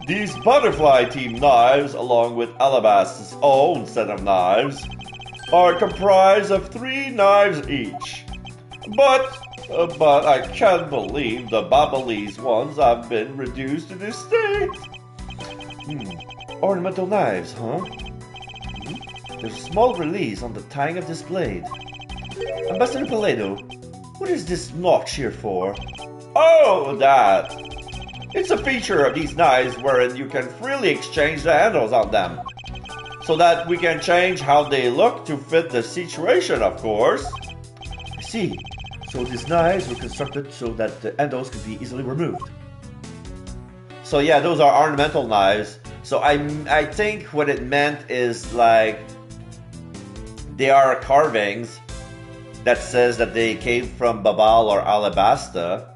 These butterfly-themed knives, along with Alabast's own set of knives, are comprised of 3 knives each. But I can't believe the Babalese ones have been reduced to this state. Ornamental knives, huh? There's a small release on the tying of this blade. Ambassador Peleno, what is this notch here for? Oh, that! It's a feature of these knives wherein you can freely exchange the handles on them. So that we can change how they look to fit the situation, of course. I see. So these knives were constructed so that the handles could be easily removed. So yeah, those are ornamental knives. So I think what it meant is like they are carvings that says that they came from Babal or Alabasta,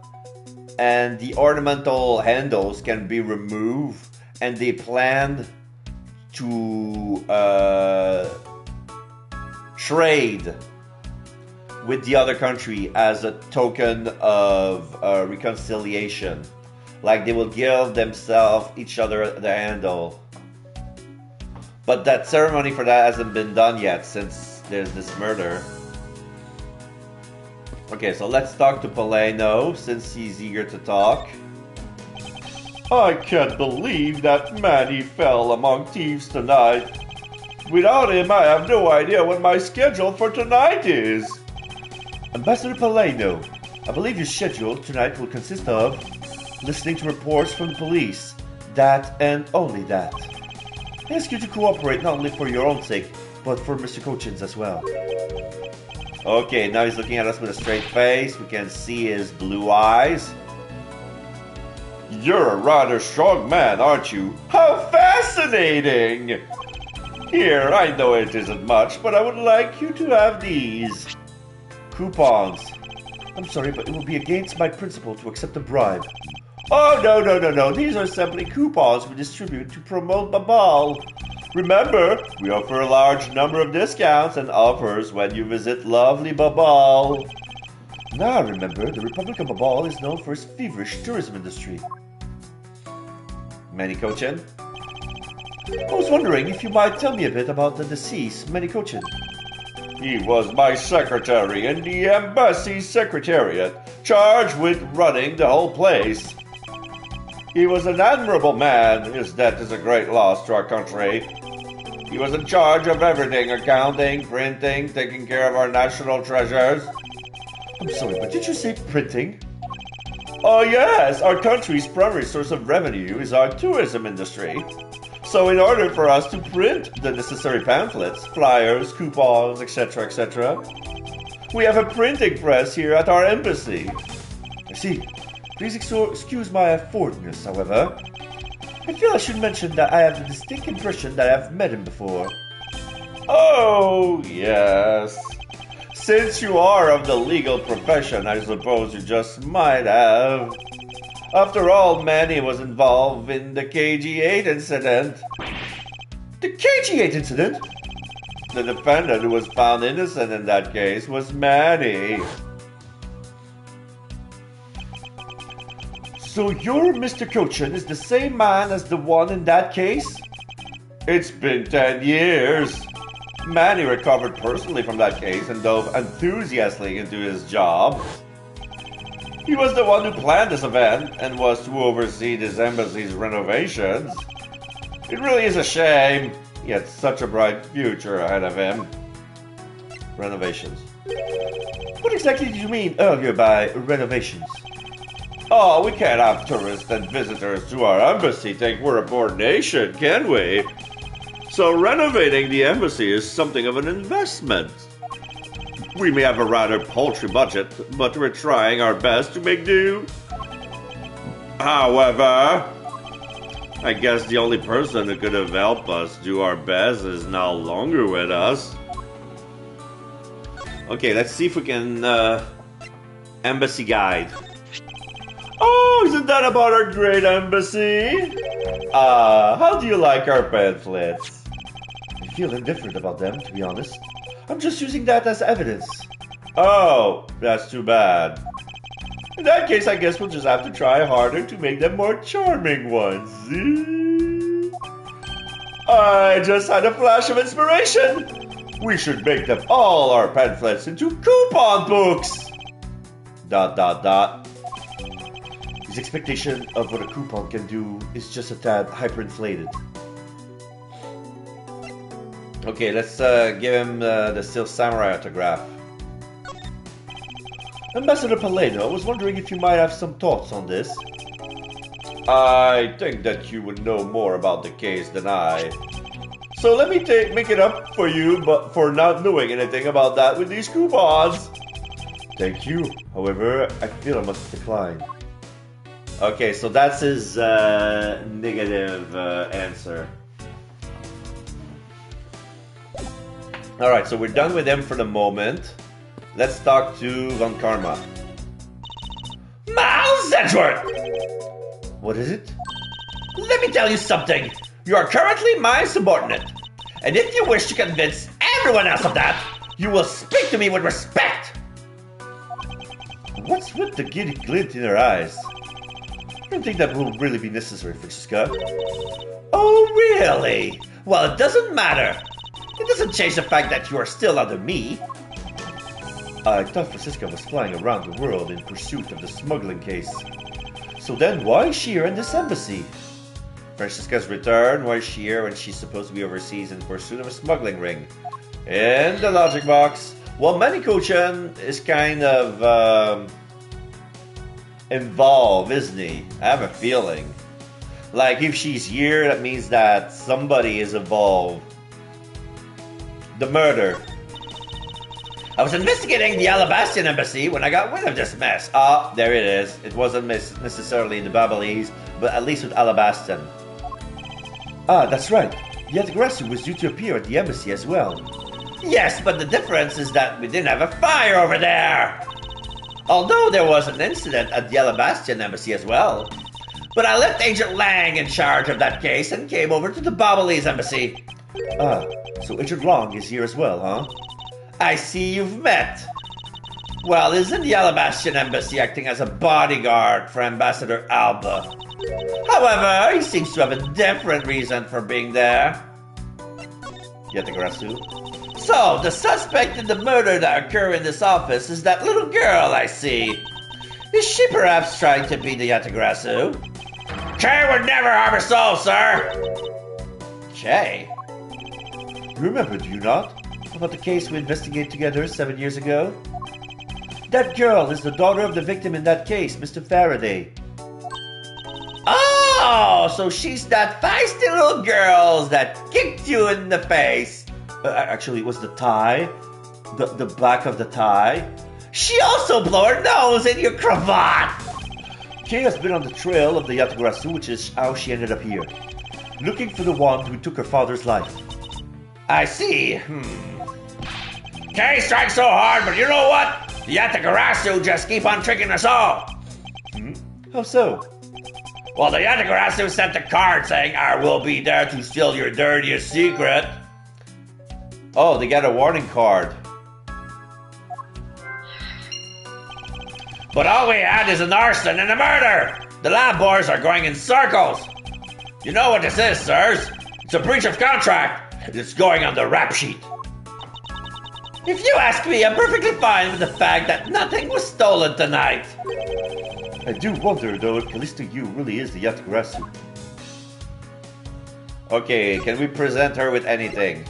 and the ornamental handles can be removed, and they planned to trade with the other country as a token of reconciliation. Like they will give themselves each other the handle. But that ceremony for that hasn't been done yet since there's this murder. Okay, so let's talk to Peleno since he's eager to talk. I can't believe that Manny fell among thieves tonight. Without him, I have no idea what my schedule for tonight is. Ambassador Peleno, I believe your schedule tonight will consist of listening to reports from the police. That and only that. I ask you to cooperate not only for your own sake, but for Mr. Cochin's as well. Okay, now he's looking at us with a straight face. We can see his blue eyes. You're a rather strong man, aren't you? How fascinating! Here, I know it isn't much, but I would like you to have these. Coupons. I'm sorry, but it will be against my principle to accept a bribe. Oh, no. These are simply coupons we distribute to promote Babal. Remember, we offer a large number of discounts and offers when you visit lovely Babal. Now remember, the Republic of Babal is known for its feverish tourism industry. Manny Cochin? I was wondering if you might tell me a bit about the deceased Manny Cochin. He was my secretary in the embassy secretariat, charged with running the whole place. He was an admirable man. His death is a great loss to our country. He was in charge of everything, accounting, printing, taking care of our national treasures. I'm sorry, but did you say printing? Oh yes, our country's primary source of revenue is our tourism industry. So in order for us to print the necessary pamphlets, flyers, coupons, etc., we have a printing press here at our embassy. I see. Please excuse my forwardness, however. I feel I should mention that I have the distinct impression that I have met him before. Oh, yes. Since you are of the legal profession, I suppose you just might have. After all, Manny was involved in the KG-8 incident. The KG-8 incident? The defendant who was found innocent in that case was Manny. So your Mr. Cochin is the same man as the one in that case? It's been 10 years. Manny recovered personally from that case and dove enthusiastically into his job. He was the one who planned this event and was to oversee this embassy's renovations. It really is a shame. He had such a bright future ahead of him. Renovations. What exactly did you mean earlier by renovations? Oh, we can't have tourists and visitors to our embassy think we're a poor nation, can we? So renovating the embassy is something of an investment. We may have a rather paltry budget, but we're trying our best to make do. However, I guess the only person who could have helped us do our best is no longer with us. Okay, let's see if we can embassy guide. Oh, isn't that about our great embassy? How do you like our pamphlets? I feel indifferent about them, to be honest. I'm just using that as evidence. Oh, that's too bad. In that case, I guess we'll just have to try harder to make them more charming ones. I just had a flash of inspiration. We should make them all our pamphlets into coupon books. ... His expectation of what a coupon can do is just a tad hyperinflated. Okay, let's give him the Steel Samurai autograph. Ambassador Paleno, I was wondering if you might have some thoughts on this. I think that you would know more about the case than I. So let me make it up for you, but for not knowing anything about that with these coupons. Thank you. However, I feel I must decline. Okay, so that's his negative answer. Alright, so we're done with him for the moment. Let's talk to Von Karma. Miles Edgeworth! What is it? Let me tell you something. You are currently my subordinate. And if you wish to convince everyone else of that, you will speak to me with respect. What's with the giddy glint in her eyes? I don't think that will really be necessary, Francisca. Oh, really? Well, it doesn't matter. It doesn't change the fact that you are still under me. I thought Francisca was flying around the world in pursuit of the smuggling case. So then why is she here in this embassy? Francisca's return, why is she here when she's supposed to be overseas in pursuit of a smuggling ring? In the logic box. Well, Manny-Chan is kind of involved, isn't he? I have a feeling. Like, if she's here, that means that somebody is involved. The murder. I was investigating the Alabastian embassy when I got wind of this mess. Ah, there it is. It wasn't necessarily the Babalese, but at least with Alabastian. Ah, that's right. Yatagarasu was due to appear at the embassy as well. Yes, but the difference is that we didn't have a fire over there. Although there was an incident at the Alabastian embassy as well. But I left Agent Lang in charge of that case and came over to the Babalese embassy. Ah, so Agent Long is here as well, huh? I see you've met. Well, isn't the Alabastian embassy acting as a bodyguard for Ambassador Alba? However, he seems to have a different reason for being there. Yatagarasu. So, the suspect in the murder that occurred in this office is that little girl I see. Is she perhaps trying to be the Yatagarasu? Kay would never harm a soul, sir! Kay? Remember, do you not? About the case we investigated together 7 years ago? That girl is the daughter of the victim in that case, Mr. Faraday. Oh, so she's that feisty little girl that kicked you in the face. Actually, it was the tie. The back of the tie. She also blew her nose in your cravat. Kay has been on the trail of the Yatagarasu, which is how she ended up here. Looking for the one who took her father's life. I see. Kay strikes so hard, but you know what? The Yatagarasu just keep on tricking us all. How so? Well, the Yatagarasu sent a card saying I will be there to steal your dirtiest secret. Oh, they got a warning card. But all we had is an arson and a murder! The lab boys are going in circles! You know what this is, sirs? It's a breach of contract! It's going on the rap sheet. If you ask me, I'm perfectly fine with the fact that nothing was stolen tonight. I do wonder, though, if Callisto U really is the Yatagarasu. Okay, can we present her with anything?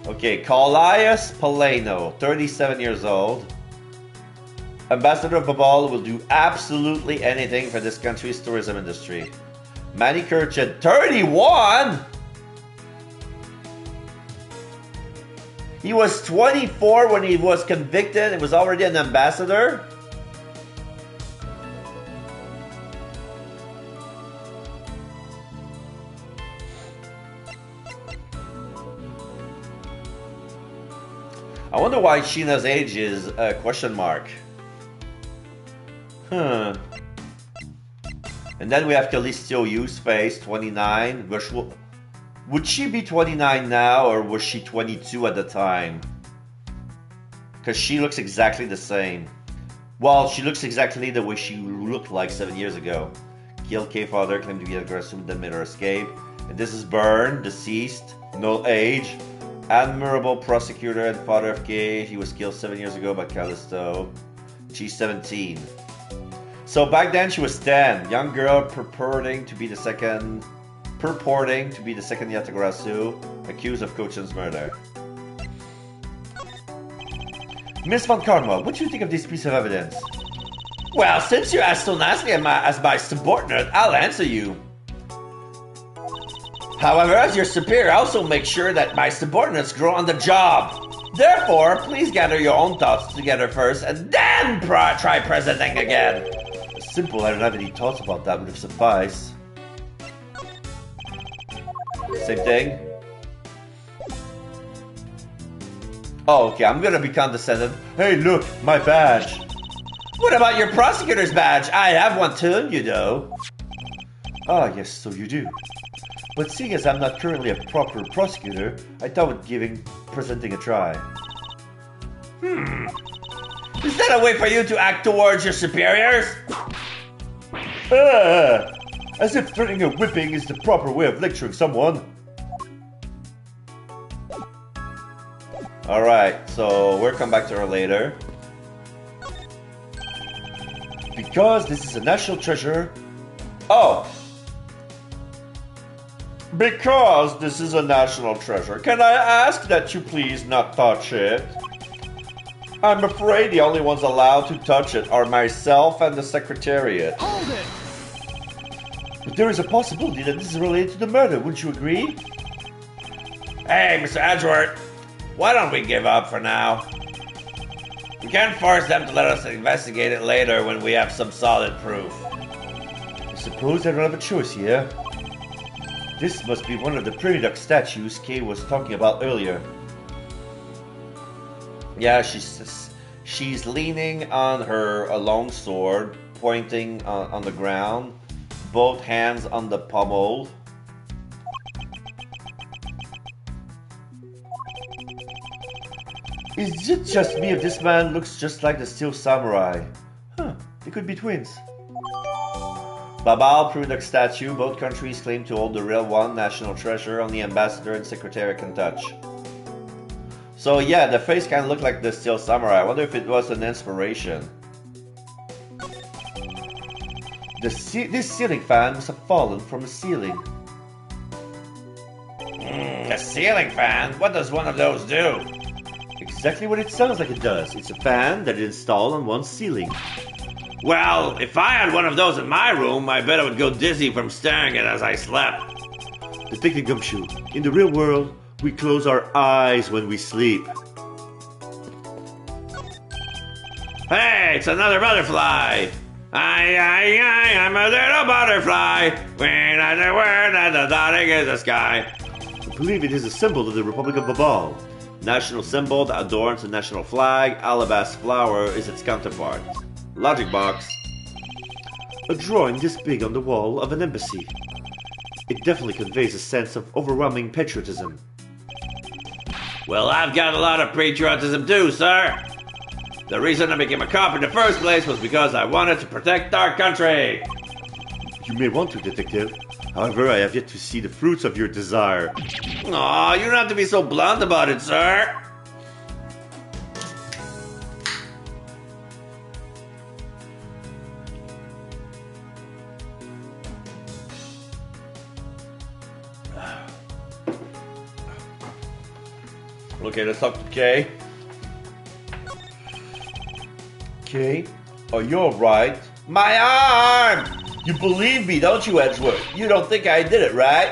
Okay, Callias Paleno, 37 years old. Ambassador of Babal will do absolutely anything for this country's tourism industry. Manny Kirchen, 31? He was 24 when he was convicted and was already an ambassador? I wonder why Sheena's age is a question mark. And then we have Callisto U's face, 29. Would she be 29 now, or was she 22 at the time? Because she looks exactly the same. Well, she looks exactly the way she looked like 7 years ago. Killed K-Father, claimed to be aggressive, then made her escape. And this is Byrne, deceased, no age. Admirable prosecutor and father of K. He was killed 7 years ago by Callisto. She's 17. So back then she was 10. Young girl purporting to be the second Yatagarasu, accused of Kochan's murder. Miss Von Karma, what do you think of this piece of evidence? Well, since you asked so nicely as my subordinate, I'll answer you. However, as your superior, also make sure that my subordinates grow on the job. Therefore, please gather your own thoughts together first and then try presenting again. Simple, I don't have any thoughts about that would have sufficed. Same thing? Oh, okay, I'm gonna be condescending. Hey, look, my badge. What about your prosecutor's badge? I have one too, you know. Ah, yes, so you do. But seeing as I'm not currently a proper prosecutor, I thought of presenting a try. Is that a way for you to act towards your superiors? As if threatening a whipping is the proper way of lecturing someone. Alright, so we'll come back to her later. Because this is a national treasure. Oh! Because this is a national treasure, can I ask that you please not touch it? I'm afraid the only ones allowed to touch it are myself and the Secretariat. Hold it! But there is a possibility that this is related to the murder, wouldn't you agree? Hey, Mr. Edgeworth, why don't we give up for now? We can't force them to let us investigate it later when we have some solid proof. I suppose I don't have a choice here. This must be one of the prairie duck statues Kay was talking about earlier. Yeah, she's leaning on her long sword, pointing on the ground, both hands on the pommel. Is it just me if this man looks just like the Steel Samurai? Huh, they could be twins. Babal Pruduk statue, both countries claim to hold the real one, national treasure, only ambassador and secretary can touch. So yeah, the face kind of looked like the Steel Samurai. I wonder if it was an inspiration. This ceiling fan must have fallen from the ceiling. A ceiling fan? What does one of those do? Exactly what it sounds like it does. It's a fan that is installed on one's ceiling. Well, if I had one of those in my room, I bet I would go dizzy from staring at it as I slept. Detective Gumshoe, in the real world, we close our eyes when we sleep. Hey, it's another butterfly! I'm a little butterfly. When I the word that the dotting is the sky. I believe it is a symbol of the Republic of Babal. National symbol that adorns the national flag, alabaster flower is its counterpart. Logic box. A drawing this big on the wall of an embassy. It definitely conveys a sense of overwhelming patriotism. Well, I've got a lot of patriotism too, sir. The reason I became a cop in the first place was because I wanted to protect our country. You may want to, Detective. However, I have yet to see the fruits of your desire. Aw, you don't have to be so blunt about it, sir. Okay, let's talk to Kay. Kay, are you alright? My arm! You believe me, don't you, Edgeworth? You don't think I did it, right?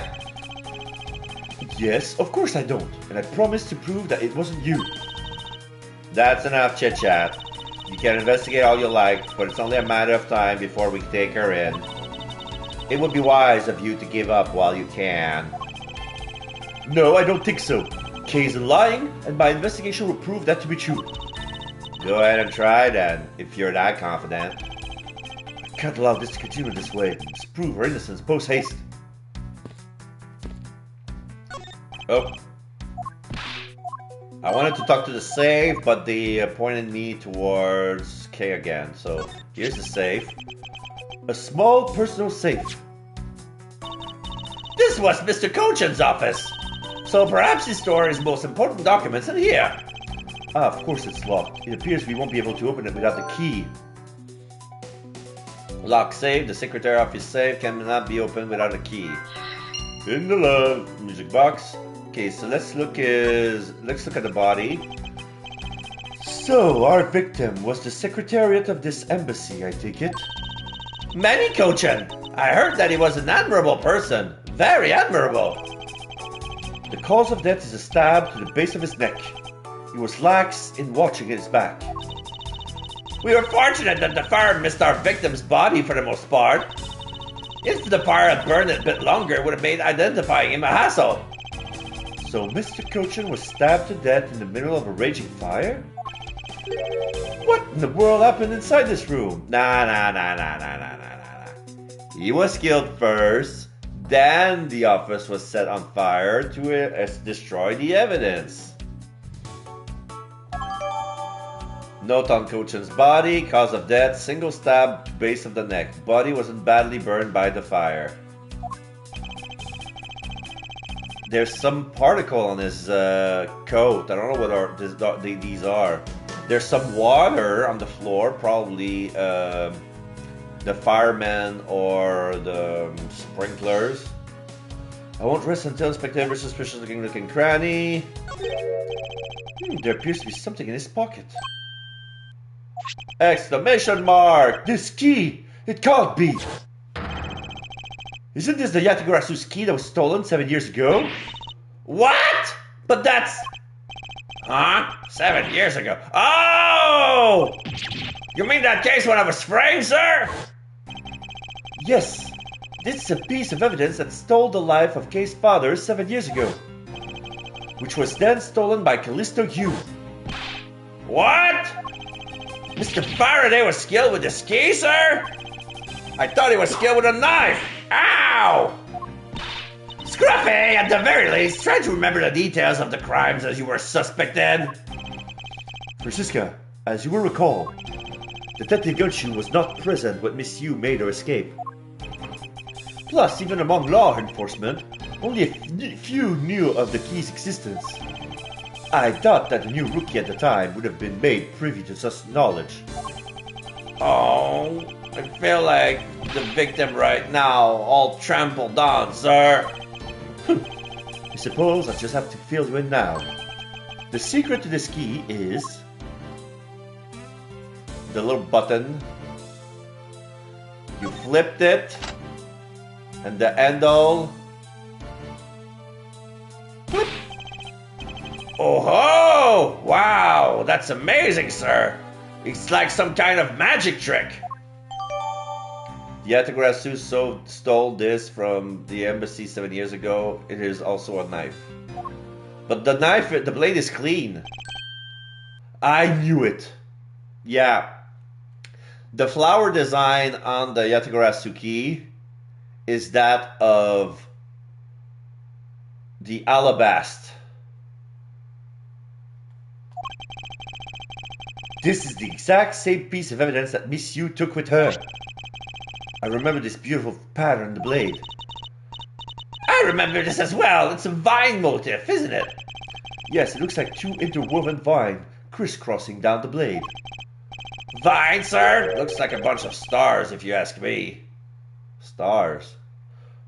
Yes, of course I don't. And I promise to prove that it wasn't you. That's enough chit-chat. You can investigate all you like, but it's only a matter of time before we take her in. It would be wise of you to give up while you can. No, I don't think so. Kay isn't lying, and my investigation will prove that to be true. Go ahead and try then, if you're that confident. I can't allow this to continue this way. Let's prove her innocence post haste. Oh. I wanted to talk to the safe, but they pointed me towards Kay again. So here's the safe. A small personal safe. This was Mr. Cochin's office. So perhaps he stores his most important documents in here. Ah, of course it's locked. It appears we won't be able to open it without the key. Lock safe. The secretary office safe cannot be opened without a key. In the love. Music box. Okay, so let's look at the body. So, our victim was the secretariat of this embassy, I take it? Many Cochin. I heard that he was an admirable person. Very admirable. The cause of death is a stab to the base of his neck. He was lax in watching his back. We were fortunate that the fire missed our victim's body for the most part. If the fire had burned it a bit longer, it would have made identifying him a hassle. So Mr. Cochin was stabbed to death in the middle of a raging fire? What in the world happened inside this room? Nah. He was killed first, then the office was set on fire to destroy the evidence. Note on Cochin's body, cause of death, single stab to base of the neck. Body wasn't badly burned by the fire. There's some particle on his coat. I don't know what these are. There's some water on the floor, probably the firemen or the sprinklers. I won't rest until Inspector every suspicious looking cranny. There appears to be something in his pocket. Exclamation mark! This key! It can't be! Isn't this the Yatagarasu key that was stolen 7 years ago? What? But that's... Huh? 7 years ago. Oh! You mean that case when I was framed, sir? Yes. This is a piece of evidence that stole the life of Kay's father 7 years ago, which was then stolen by Callisto Yu. What? Mr. Faraday was skilled with the key, sir? I thought he was skilled with a knife. Ow! Scruffy, at the very least, try to remember the details of the crimes as you were suspected. Francisca, as you will recall, Detective Gunshu was not present when Miss Yu made her escape. Plus, even among law enforcement, only a few knew of the key's existence. I thought that the new rookie at the time would have been made privy to such knowledge. Oh, I feel like the victim right now, all trampled on, sir. I suppose I just have to fill you in now. The secret to this key is the little button. You flipped it, and the handle. Flip. Oh ho! Wow, that's amazing, sir. It's like some kind of magic trick. The Yatagarasu stole this from the embassy 7 years ago. It is also a knife. But the blade is clean. I knew it. Yeah. The flower design on the Yatagarasu key is that of the alabaster. This is the exact same piece of evidence that Miss Yu took with her. I remember this beautiful pattern on the blade. I remember this as well. It's a vine motif, isn't it? Yes, it looks like two interwoven vines crisscrossing down the blade. Vine, sir? Looks like a bunch of stars, if you ask me. Stars?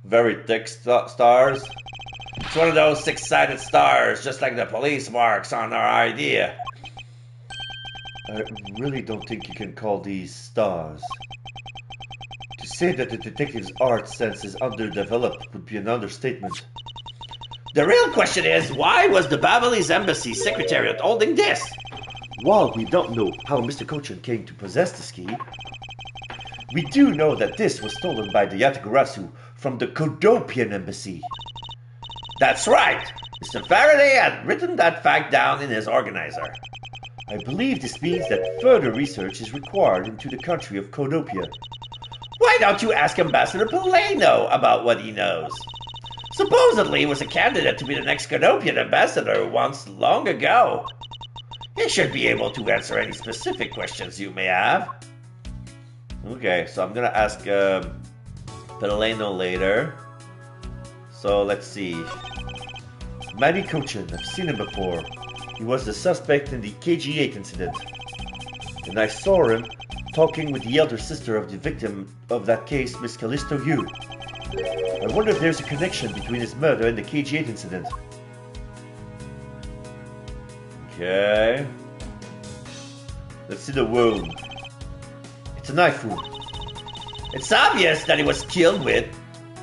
Very thick stars? It's one of those six-sided stars, just like the police marks on our idea. I really don't think you can call these stars. To say that the detective's art sense is underdeveloped would be an understatement. The real question is, why was the Babalese Embassy Secretariat holding this? While we don't know how Mr. Cochin came to possess this key, we do know that this was stolen by the Yatagarasu from the Kodopian Embassy. That's right. Mr. Faraday had written that fact down in his organizer. I believe this means that further research is required into the country of Kodopia. Why don't you ask Ambassador Polano about what he knows? Supposedly he was a candidate to be the next Kodopian ambassador once long ago. He should be able to answer any specific questions you may have. Okay, so I'm gonna ask Peleno later. So let's see. Manny Cochin, I've seen him before. He was the suspect in the KG8 incident. And I saw him talking with the elder sister of the victim of that case, Miss Callisto Yu. I wonder if there's a connection between his murder and the KG8 incident. Okay. Let's see the wound. It's a knife wound. It's obvious that he was killed with,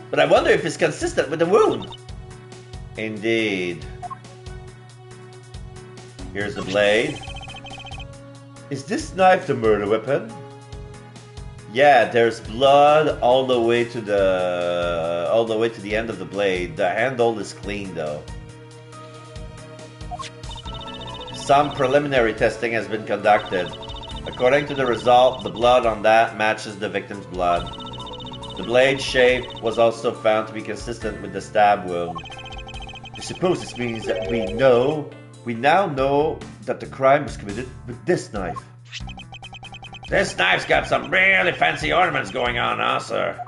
but I wonder if it's consistent with the wound. Indeed. Here's the blade. Is this knife the murder weapon? Yeah, there's blood all the way to the end of the blade. The handle is clean though. Some preliminary testing has been conducted. According to the result, the blood on that matches the victim's blood. The blade shape was also found to be consistent with the stab wound. I suppose this means that we now know that the crime was committed with this knife. This knife's got some really fancy ornaments going on, huh, sir?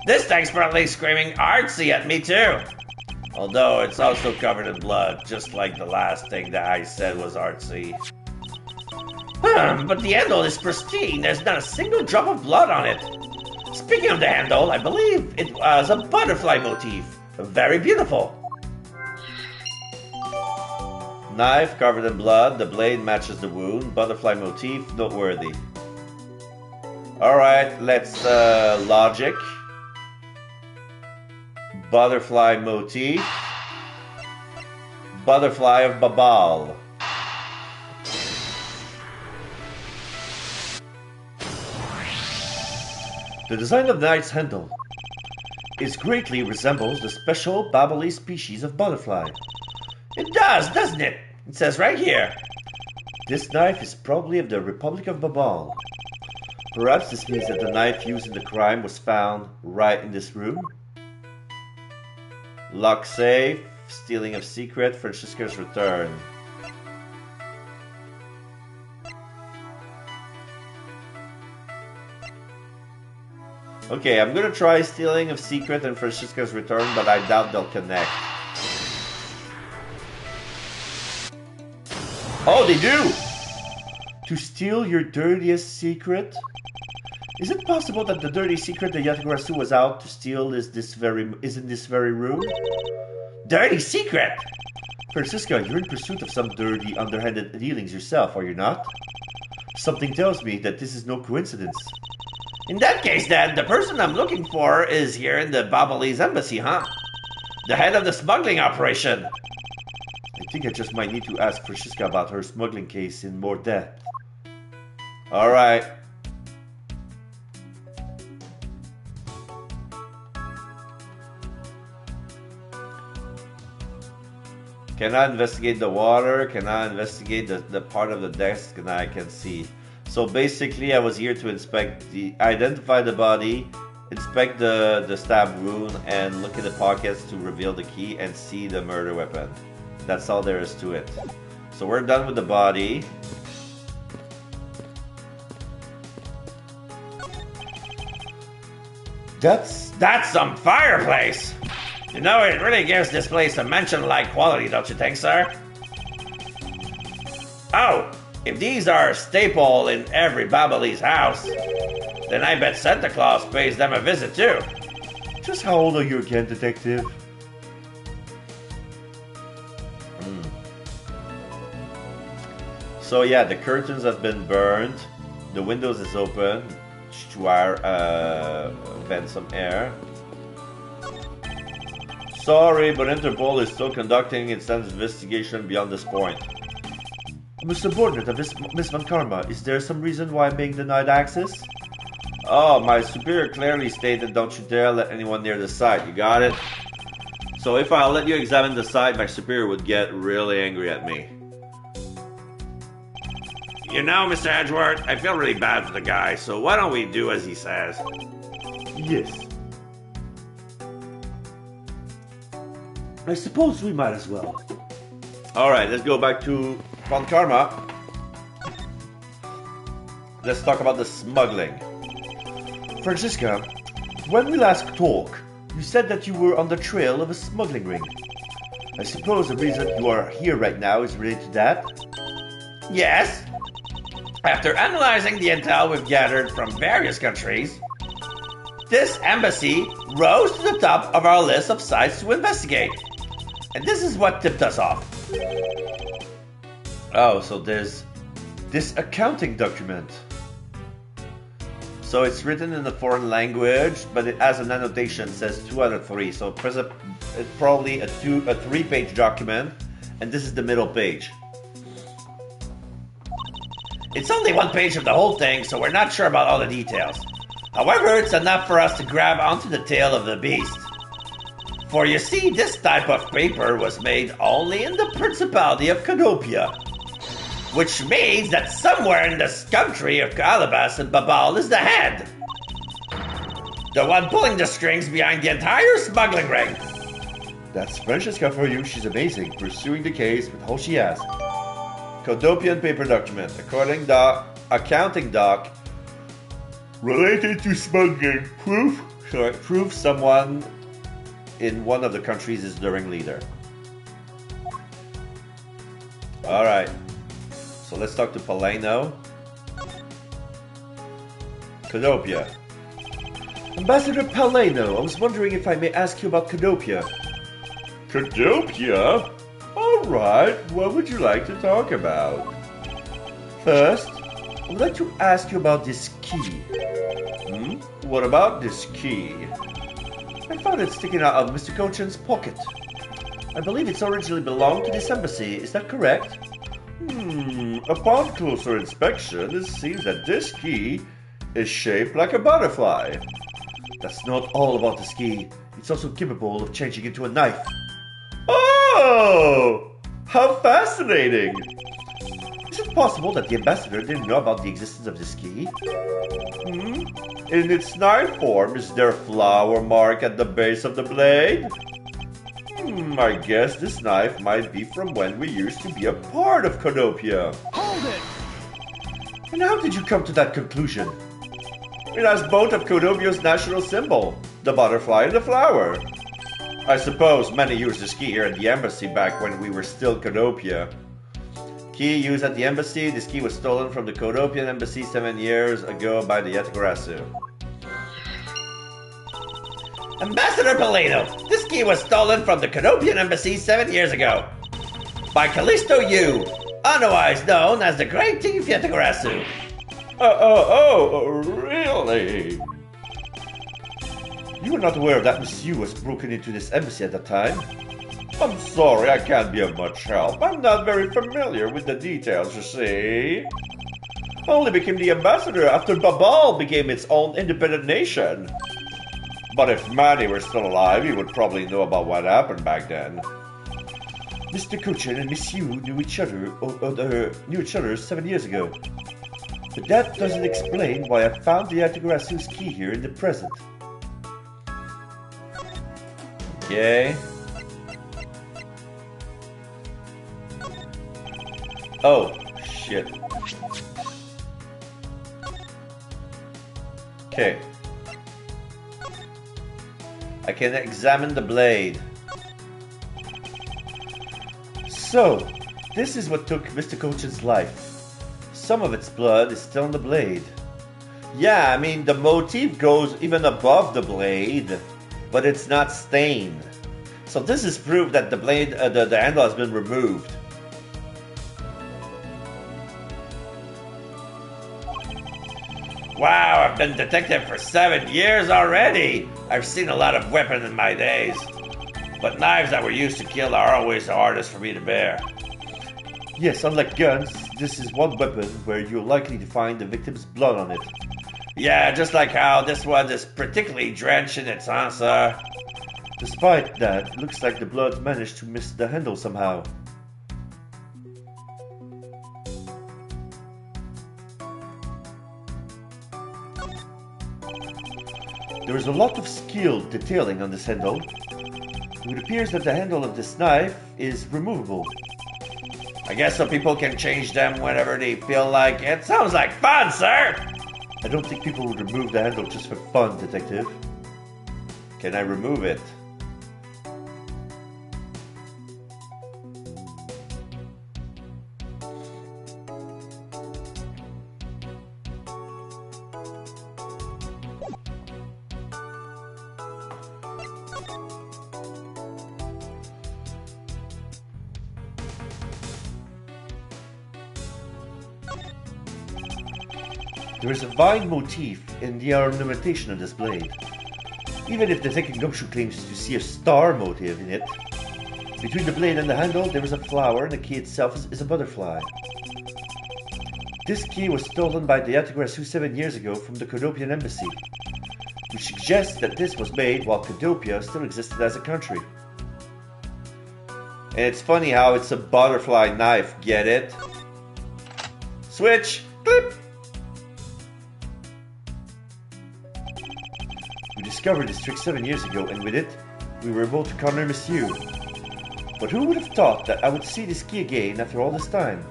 This thing's probably screaming artsy at me, too. Although it's also covered in blood, just like the last thing that I said was artsy. But the handle is pristine. There's not a single drop of blood on it. Speaking of the handle, I believe it was a butterfly motif. Very beautiful. Knife covered in blood, the blade matches the wound, butterfly motif, noteworthy. Alright, let's logic. Butterfly motif. Butterfly of Babal. The design of the knife's handle greatly resembles the special Babalese species of butterfly. It does, doesn't it? It says right here. This knife is probably of the Republic of Babal. Perhaps this means that the knife used in the crime was found right in this room. Lock safe, stealing of secret, Francisca's return. Okay, I'm gonna try stealing of secret and Francisca's return, but I doubt they'll connect. Oh, they do! To steal your dirtiest secret? Is it possible that the dirty secret that Yatagarasu was out to steal is in this very room? Dirty secret? Francisca, you're in pursuit of some dirty, underhanded dealings yourself, are you not? Something tells me that this is no coincidence. In that case, then, the person I'm looking for is here in the Babalese embassy, huh? The head of the smuggling operation. I think I just might need to ask Francisca about her smuggling case in more depth. Alright. Can I investigate the water? Can I investigate the part of the desk and I can see? So basically I was here to identify the body, inspect the stab wound, and look at the pockets to reveal the key and see the murder weapon. That's all there is to it. So we're done with the body. That's some fireplace! You know, it really gives this place a mansion-like quality, don't you think, sir? Oh, if these are a staple in every Babalese house, then I bet Santa Claus pays them a visit too. Just how old are you again, detective? So yeah, the curtains have been burned. The windows is open to vent some air. Sorry, but Interpol is still conducting its investigation beyond this point. I'm a subordinate of Miss Van Karma. Is there some reason why I'm being denied access? Oh, my superior clearly stated don't you dare let anyone near the site. You got it? So if I'll let you examine the site, my superior would get really angry at me. You know, Mr. Edgeworth, I feel really bad for the guy, so why don't we do as he says? Yes. I suppose we might as well. Alright, let's go back to Von Karma. Let's talk about the smuggling. Francisca, when we last talked, you said that you were on the trail of a smuggling ring. I suppose the reason you are here right now is related to that? Yes. After analyzing the intel we've gathered from various countries, this embassy rose to the top of our list of sites to investigate. And this is what tipped us off. Oh, so there's This accounting document. So it's written in a foreign language, but it has an annotation that says 2 out of 3. So it's probably a 3-page document, and this is the middle page. It's only one page of the whole thing, so we're not sure about all the details. However, it's enough for us to grab onto the tail of the beast. For you see, this type of paper was made only in the Principality of Canopia, which means that somewhere in this country of Calabas and Babal is the head. The one pulling the strings behind the entire smuggling ring. That's Francesca for you. She's amazing, pursuing the case with all she has. Codopian paper document, according to accounting doc, Related to smuggling, proof someone in one of the countries is the ringleader. Alright, so let's talk to Paleno. Codopia. Ambassador Paleno, I was wondering if I may ask you about Canopia. Cadopia? Alright, what would you like to talk about? First, I would like to ask you about this key. What about this key? I found it sticking out of Mr. Cochin's pocket. I believe it's originally belonged to this embassy, is that correct? Upon closer inspection, it seems that this key is shaped like a butterfly. That's not all about this key. It's also capable of changing into a knife. Oh! How fascinating! Is it possible that the ambassador didn't know about the existence of this key? In its knife form, is there a flower mark at the base of the blade? I guess this knife might be from when we used to be a part of Canopia. Hold it! And how did you come to that conclusion? It has both of Conopia's national symbol, the butterfly and the flower. I suppose many used this key here at the embassy back when we were still Canopia. Key used at the embassy, this key was stolen from the Codopian embassy 7 years ago by the Yetagarasu. Ambassador Paleno, this key was stolen from the Canopian embassy 7 years ago by Callisto Yu, otherwise known as the Great Thief Yetagarasu. Really? You were not aware that Miss Yu was broken into this embassy at that time? I'm sorry, I can't be of much help. I'm not very familiar with the details, you see. I only became the ambassador after Babal became its own independent nation. But if Manny were still alive, he would probably know about what happened back then. Mr. Cochin and Miss Yu knew each other 7 years ago. But that doesn't explain why I found the Yetagarasu's key here in the present. Okay. Oh, shit. Okay. I can examine the blade. So, this is what took Mr. Coachen's life. Some of its blood is still on the blade. Yeah, I mean, the motif goes even above the blade, but it's not stained. So this is proof that the blade, the handle has been removed. Wow, I've been detective for 7 years already. I've seen a lot of weapons in my days. But knives that were used to kill are always the hardest for me to bear. Yes, unlike guns, this is one weapon where you're likely to find the victim's blood on it. Yeah, just like how this one is particularly drenched in its answer. Despite that, it looks like the blood managed to miss the handle somehow. There is a lot of skilled detailing on this handle. It appears that the handle of this knife is removable. I guess so people can change them whenever they feel like it. Sounds like fun, sir! I don't think people would remove the handle just for fun, Detective. Can I remove it? There is a vine motif in the ornamentation of this blade. Even if Detective Gumshoe claims to see a star motif in it, between the blade and the handle there is a flower and the key itself is a butterfly. This key was stolen by the EDGEWORTH 7 years ago from the Codopian embassy, which suggests that this was made while Codopia still existed as a country. And it's funny how it's a butterfly knife, get it? Switch! Clip! We discovered this trick 7 years ago, and with it, we were able to corner Monsieur. But who would have thought that I would see this key again after all this time?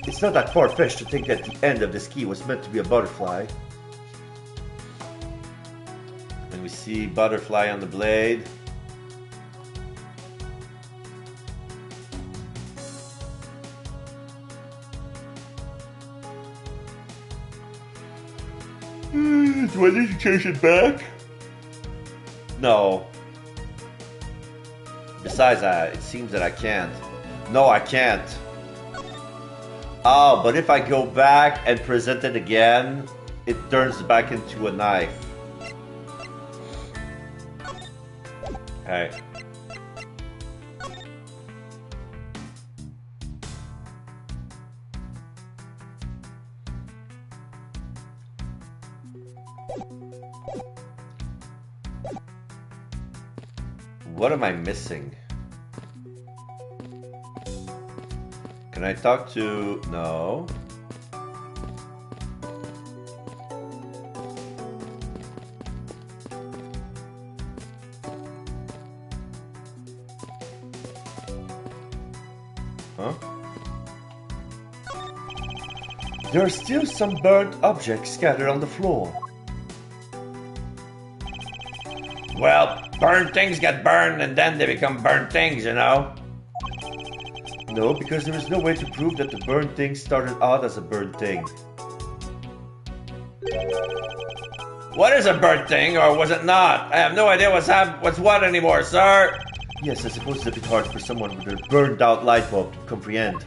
It's not that far-fetched to think that the end of this key was meant to be a butterfly. And we see butterfly on the blade. Do I need to change it back? No. Besides, it seems that I can't. No, I can't. Oh, but if I go back and present it again, it turns back into a knife. Okay. What am I missing? Can I talk to... No. Huh? There are still some burnt objects scattered on the floor. Well, burned things get burned and then they become burnt things, you know? No, because there is no way to prove that the burned thing started out as a burned thing. What is a burnt thing, or was it not? I have no idea what's what anymore, sir. Yes, I suppose it's a bit hard for someone with a burned out light bulb to comprehend.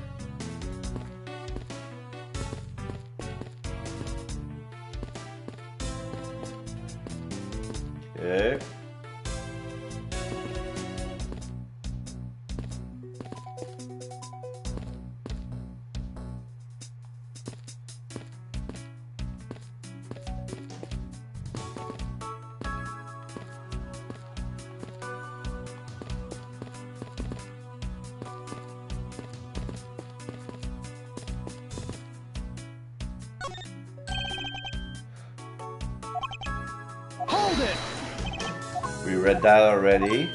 Okay. Hold it! We read that already.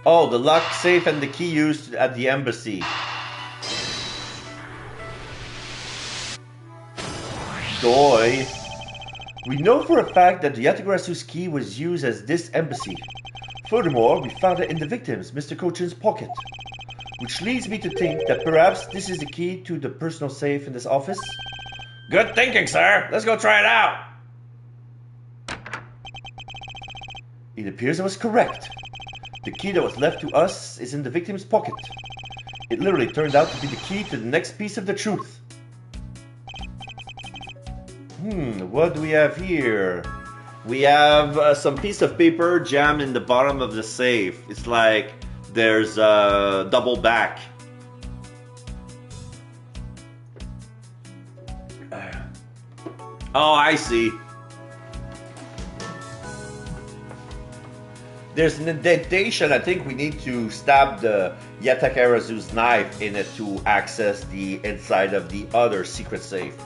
Oh, the lock safe and the key used at the embassy. Doi. We know for a fact that the Yatagarazu's key was used as this embassy. Furthermore, we found it in the victim's, Mr. Cochin's pocket. Which leads me to think that perhaps this is the key to the personal safe in this office. Good thinking, sir. Let's go try it out. It appears I was correct. The key that was left to us is in the victim's pocket. It literally turned out to be the key to the next piece of the truth. What do we have here? We have some piece of paper jammed in the bottom of the safe. It's like there's a double back. Oh, I see. There's an indentation. I think we need to stab the Yatakarazu's knife in it to access the inside of the other secret safe.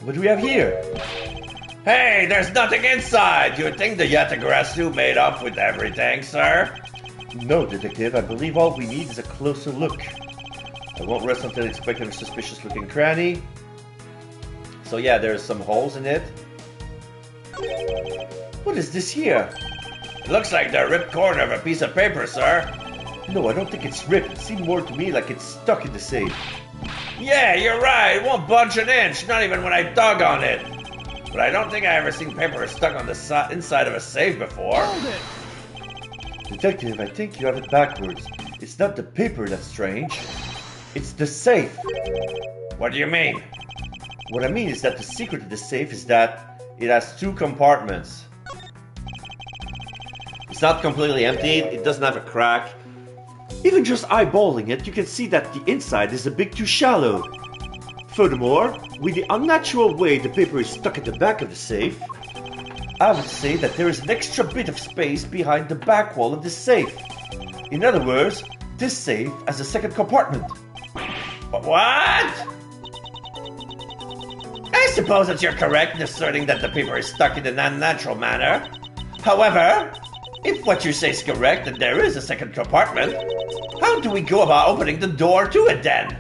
What do we have here? Hey, there's nothing inside. You would think the Yatakarazu made off with everything, sir? No, Detective. I believe all we need is a closer look. I won't rest until I inspect every suspicious-looking cranny. So yeah, there's some holes in it. What is this here? It looks like the ripped corner of a piece of paper, sir. No, I don't think it's ripped. It seemed more to me like it's stuck in the safe. Yeah, you're right. It won't budge an inch, not even when I dug on it. But I don't think I ever seen paper stuck on the inside of a safe before. Hold it! Detective, I think you have it backwards. It's not the paper that's strange. It's the safe. What do you mean? What I mean is that the secret of the safe is that It has two compartments. It's not completely empty. It doesn't have a crack. even just eyeballing it, you can see that the inside is a bit too shallow. Furthermore, with the unnatural way the paper is stuck at the back of the safe, I would say that there is an extra bit of space behind the back wall of the safe. In other words, this safe has a second compartment. What? I suppose that you're correct in asserting that the paper is stuck in an unnatural manner. However, if what you say is correct and there is a second compartment, how do we go about opening the door to it then?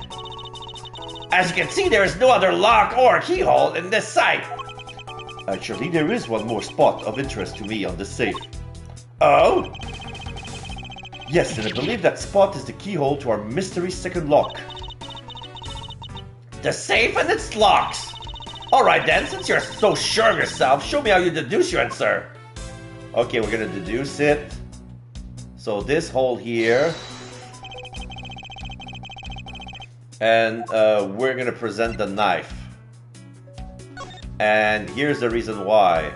As you can see, there is no other lock or keyhole in this site. Actually, there is one more spot of interest to me on the safe. Oh? Yes, and I believe that spot is the keyhole to our mystery second lock. The safe and its locks. Alright then, since you're so sure of yourself, show me how you deduce your answer. Okay, we're gonna deduce it. So this hole here. And we're gonna present the knife. And here's the reason why.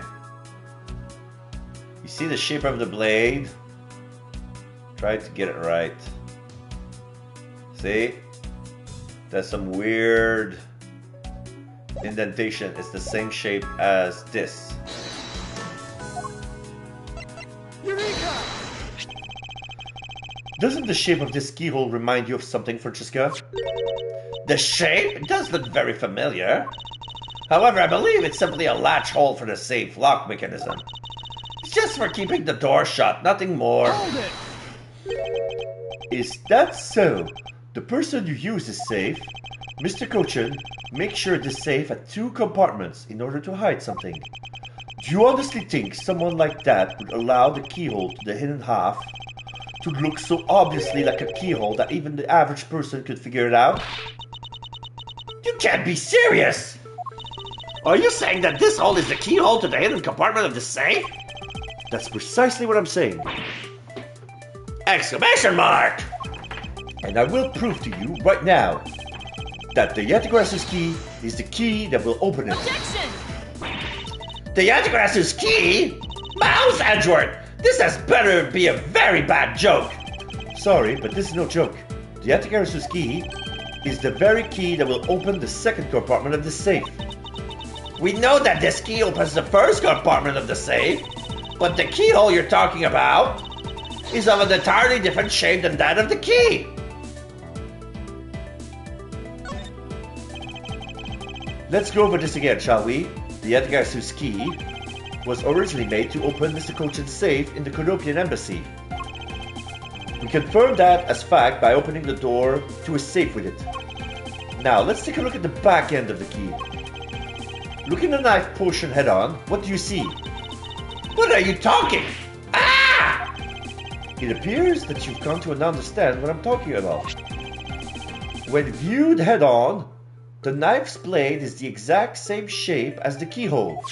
You see the shape of the blade? Try to get it right. See? There's some weird indentation. It's the same shape as this. Eureka! Doesn't the shape of this keyhole remind you of something, Francesca? The shape? It does look very familiar. However, I believe it's simply a latch hole for the safe lock mechanism. It's just for keeping the door shut, nothing more. Hold it! Is that so? The person who used the safe, Mr. Cochin, makes sure the safe had two compartments in order to hide something. Do you honestly think someone like that would allow the keyhole to the hidden half to look so obviously like a keyhole that even the average person could figure it out? You can't be serious! Are you saying that this hole is the keyhole to the hidden compartment of the safe? That's precisely what I'm saying. Exclamation mark! And I will prove to you right now that the Yatagrass's key is the key that will open it. Objection! The Yatagrass's key? Mouse Edgeworth! This has better be a very bad joke! Sorry, but this is no joke. The Yatagrass's key is the very key that will open the second compartment of the safe. We know that this key opens the first compartment of the safe, but the keyhole you're talking about is of an entirely different shape than that of the key. Let's go over this again, shall we? The Edgar's key was originally made to open Mr. Cochin's safe in the Canopian embassy. We confirmed that as fact by opening the door to his safe with it. Now, let's take a look at the back end of the key. Looking at the knife portion head on, what do you see? What are you talking? Ah! It appears that you've come to understand what I'm talking about. When viewed head on, the knife's blade is the exact same shape as the keyhole.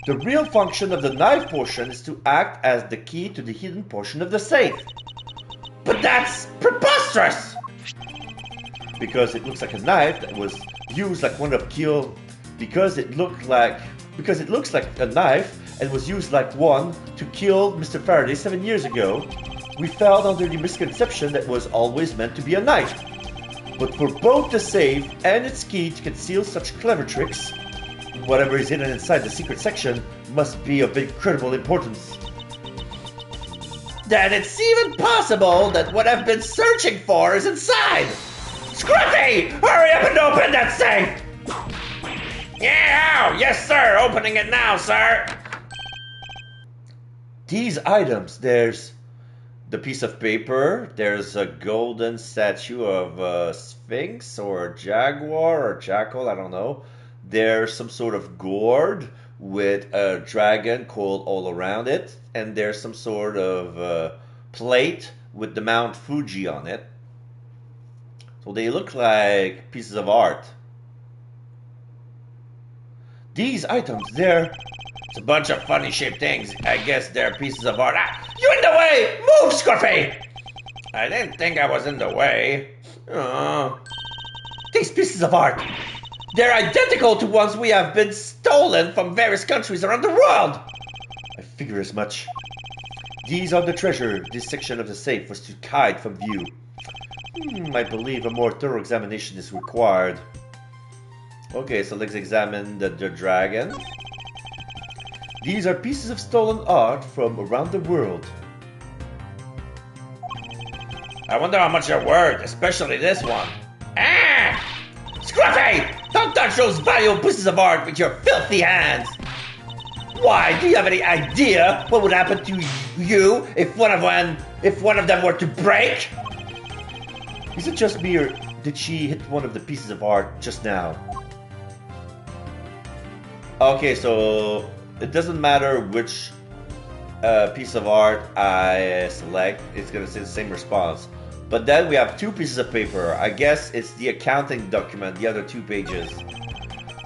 The real function of the knife portion is to act as the key to the hidden portion of the safe. But that's preposterous! Because it looks like a knife that was used like one of kill. Because it looks like a knife and was used like one to kill Mr. Faraday 7 years ago, we fell under the misconception that it was always meant to be a knife. But for both the safe and its key to conceal such clever tricks, whatever is hidden inside the secret section must be of incredible importance. Then it's even possible that what I've been searching for is inside! Scruffy! Hurry up and open that safe! Yeah! Yes, sir! Opening it now, sir! These items, there's the piece of paper, there's a golden statue of a sphinx or a jaguar or jackal, I don't know. There's some sort of gourd with a dragon coiled all around it, and there's some sort of plate with the Mount Fuji on it. So they look like pieces of art. These items, they're... It's a bunch of funny shaped things. I guess they're pieces of art. Ah, you in the way! Move, Scruffy! I didn't think I was in the way. Oh. These pieces of art, they're identical to ones we have been stolen from various countries around the world. I figure as much. These are the treasure this section of the safe was to hide from view. I believe a more thorough examination is required. Okay, so let's examine the dragon. These are pieces of stolen art from around the world. I wonder how much they're worth, especially this one. Ah! Scruffy! Don't touch those valuable pieces of art with your filthy hands! Why, do you have any idea what would happen to you if one of them were to break? Is it just me, or did she hit one of the pieces of art just now? Okay, so it doesn't matter which piece of art I select, it's going to say the same response. But then we have two pieces of paper. I guess it's the accounting document, the other 2 pages.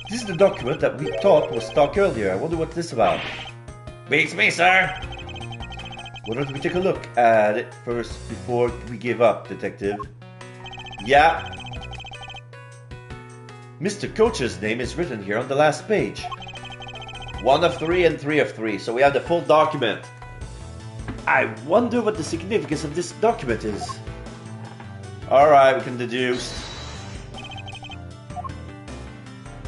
This is the document that we thought was stock earlier. I wonder what this is about. Beats me, sir. Why don't we take a look at it first before we give up, detective? Yeah. Mr. Coach's name is written here on the last page. 1 of 3 and 3 of 3, so we have the full document. I wonder what the significance of this document is. Alright, we can deduce.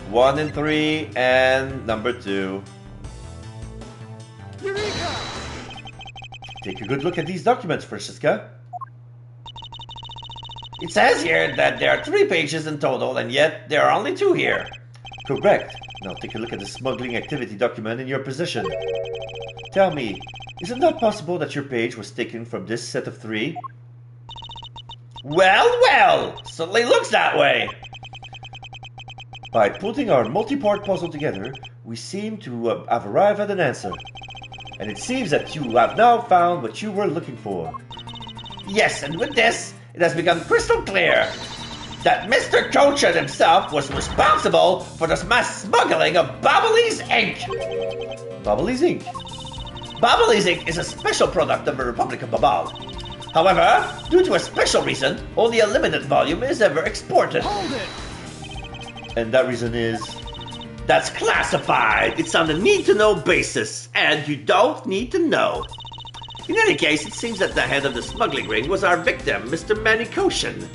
1 and 3 and number 2. Eureka! Take a good look at these documents, Francisca. It says here that there are 3 pages in total, and yet there are only 2 here. Correct. Now take a look at the smuggling activity document in your possession. Tell me, is it not possible that your page was taken from this set of 3? Well, certainly looks that way. By putting our multi-part puzzle together, we seem to have arrived at an answer. And it seems that you have now found what you were looking for. Yes, and with this, it has become crystal clear that Mr. Cochin himself was responsible for this mass smuggling of Babalese ink. Babalese ink? Babalese ink is a special product of the Republic of Babal. However, due to a special reason, only a limited volume is ever exported. Hold it! And that reason is? That's classified. It's on a need-to-know basis, and you don't need to know. In any case, it seems that the head of the smuggling ring was our victim, Mr. Manny Cochin.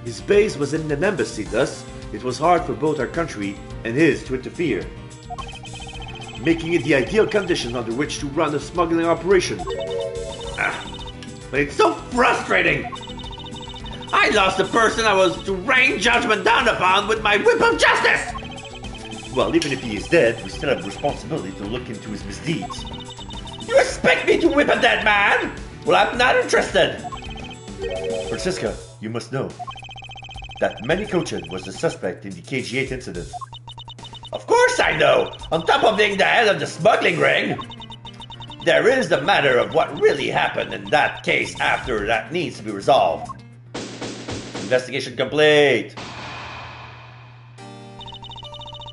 His base was in an embassy, thus it was hard for both our country and his to interfere, making it the ideal condition under which to run a smuggling operation. But it's so frustrating! I lost the person I was to rain judgment down upon with my whip of justice! Well, even if he is dead, we still have responsibility to look into his misdeeds. You expect me to whip a dead man? Well, I'm not interested. Francisca, you must know that Manny Cochin was the suspect in the KG8 incident. Of course I know. On top of being the head of the smuggling ring, there is the matter of what really happened in that case after that needs to be resolved. Investigation complete.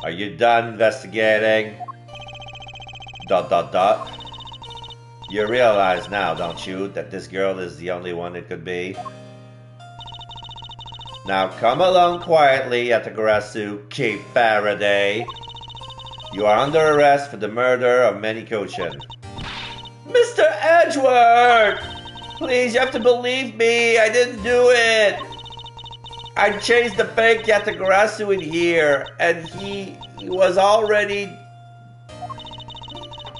Are you done investigating? ... You realize now, don't you, that this girl is the only one it could be? Now come along quietly at the Garasu, Cape Faraday. You are under arrest for the murder of Manny Cochin. Mr. Edgeworth! Please, you have to believe me. I didn't do it. I chased the fake Yatagarasu in here, and he was already...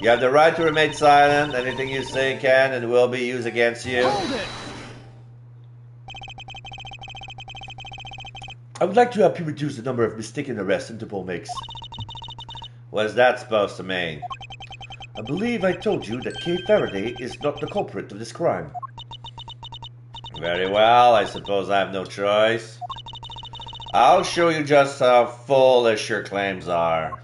You have the right to remain silent. Anything you say can and will be used against you. Hold it! I would like to help you reduce the number of mistaken arrests Interpol makes. What is that supposed to mean? I believe I told you that Kay Faraday is not the culprit of this crime. Very well, I suppose I have no choice. I'll show you just how foolish your claims are.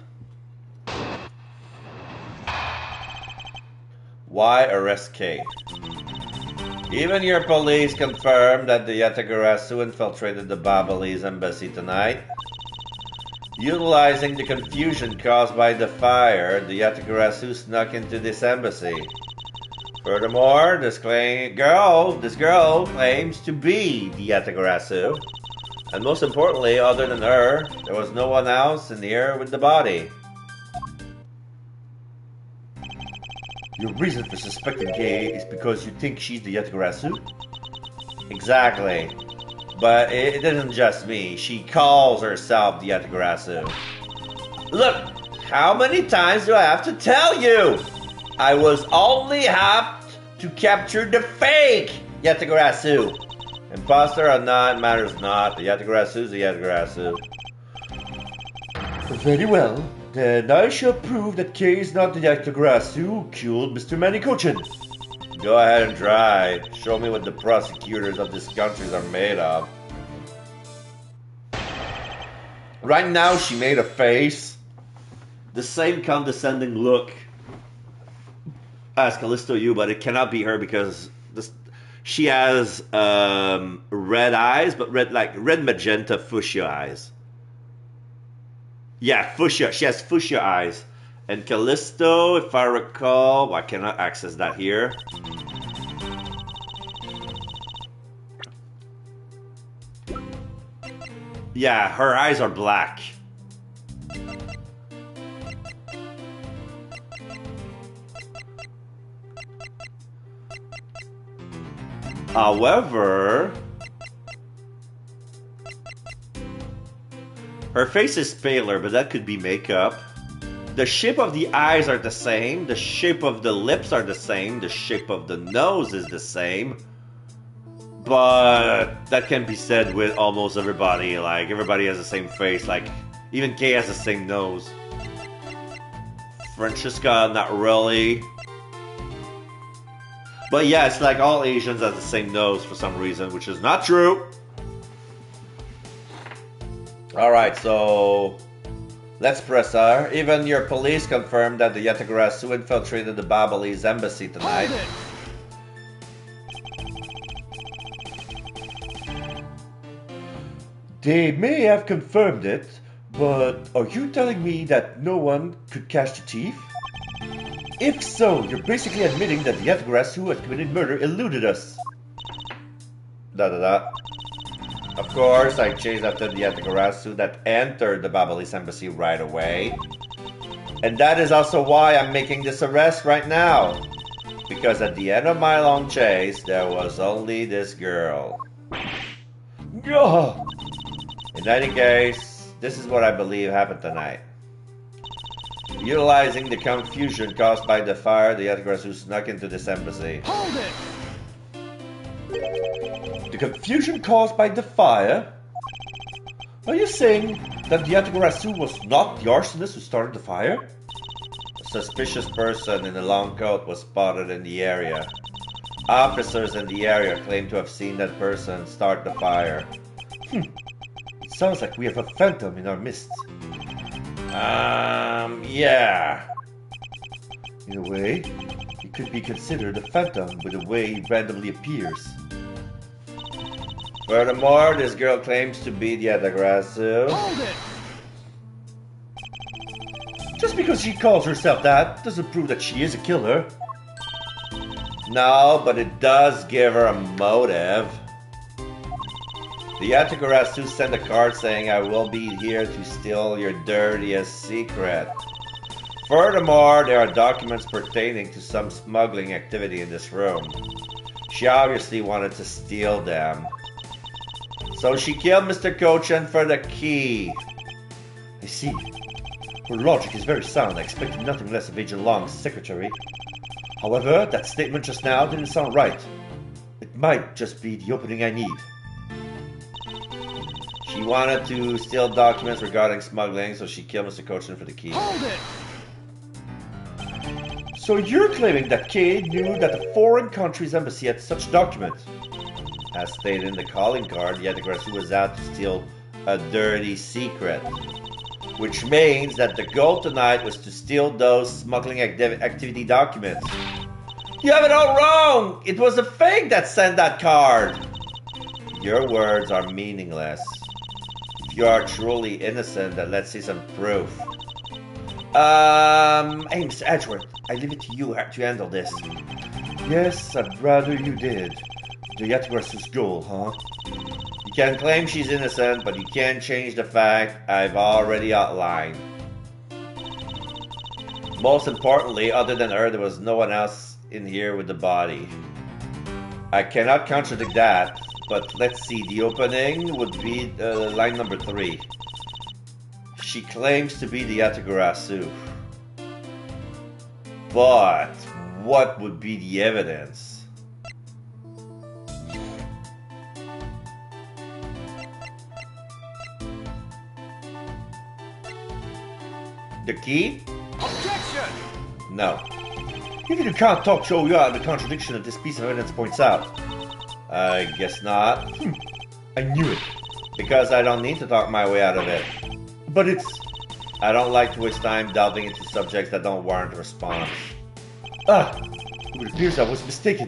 Why arrest Kate? Even your police confirmed that the Yatagarasu infiltrated the Babalese embassy tonight. Utilizing the confusion caused by the fire, the Yatagarasu snuck into this embassy. Furthermore, this girl claims to be the Yatagarasu. And most importantly, other than her, there was no one else in here with the body. Your reason for suspecting Kay is because you think she's the Yatagarasu? Exactly. But it isn't just me. She calls herself the Yatagarasu. Look, how many times do I have to tell you? I was only apt to capture the fake Yatagarasu. Imposter or not, matters not. The Yatagarasu is the Yatagarasu. Very well. Then I shall prove that Kay is not the Yatagarasu who killed Mr. Manny Cochin. Go ahead and try. Show me what the prosecutors of this country are made of. Right now, she made a face. The same condescending look as Callisto you, but it cannot be her because she has red eyes, but red magenta fuchsia eyes. Yeah, fuchsia. She has fuchsia eyes. And Callisto, if I recall... Well, I cannot access that here. Yeah, her eyes are black. However... her face is paler, but that could be makeup. The shape of the eyes are the same. The shape of the lips are the same. The shape of the nose is the same. But that can be said with almost everybody. Like, everybody has the same face. Like, even Kay has the same nose. Francesca, not really. But yeah, it's like all Asians have the same nose for some reason, which is not true. Alright, so let's press R. Even your police confirmed that the Yatagarasu infiltrated the Babalese embassy tonight. They may have confirmed it, but are you telling me that no one could catch the thief? If so, you're basically admitting that the Yatagarasu who had committed murder eluded us. Of course, I chased after the Yatagarasu that entered the Babalese embassy right away. And that is also why I'm making this arrest right now. Because at the end of my long chase, there was only this girl. Gah! In any case, this is what I believe happened tonight. Utilizing the confusion caused by the fire, the Yatagarasu snuck into this embassy. Hold it! The confusion caused by the fire? Are you saying that the Yatagarasu was not the arsonist who started the fire? A suspicious person in a long coat was spotted in the area. Officers in the area claim to have seen that person start the fire. It sounds like we have a phantom in our midst. Yeah. In a way, he could be considered a phantom with the way he randomly appears. Furthermore, this girl claims to be the Yatagarasu. Hold it! Just because she calls herself that doesn't prove that she is a killer. No, but it does give her a motive. The Yatagarasu sent a card saying, "I will be here to steal your dirtiest secret." Furthermore, there are documents pertaining to some smuggling activity in this room. She obviously wanted to steal them. So she killed Mr. Kochan for the key. I see. Her logic is very sound. I expected nothing less of Agent Long's secretary. However, that statement just now didn't sound right. It might just be the opening I need. She wanted to steal documents regarding smuggling, so she killed Mr. Kochan for the key. Hold it! So you're claiming that Cade knew that the foreign country's embassy had such documents? As stated in the calling card, the Yatagarasu was out to steal a dirty secret. Which means that the goal tonight was to steal those smuggling activity documents. You have it all wrong! It was a fake that sent that card! Your words are meaningless. If you are truly innocent, then let's see some proof. Hey, Mr. Edgeworth, I leave it to you to handle this. Yes, I'd rather you did. The Yatagara's goal, huh? You can claim she's innocent, but you can't change the fact I've already outlined. Most importantly, other than her, there was no one else in here with the body. I cannot contradict that, but let's see, the opening would be line number 3. She claims to be the Yatagarasu. But what would be the evidence? The key? Objection! No. Even you can't talk Joe you out of the contradiction that this piece of evidence points out. I guess not. I knew it. Because I don't need to talk my way out of it. But it's... I don't like to waste time delving into subjects that don't warrant a response. It appears I was mistaken.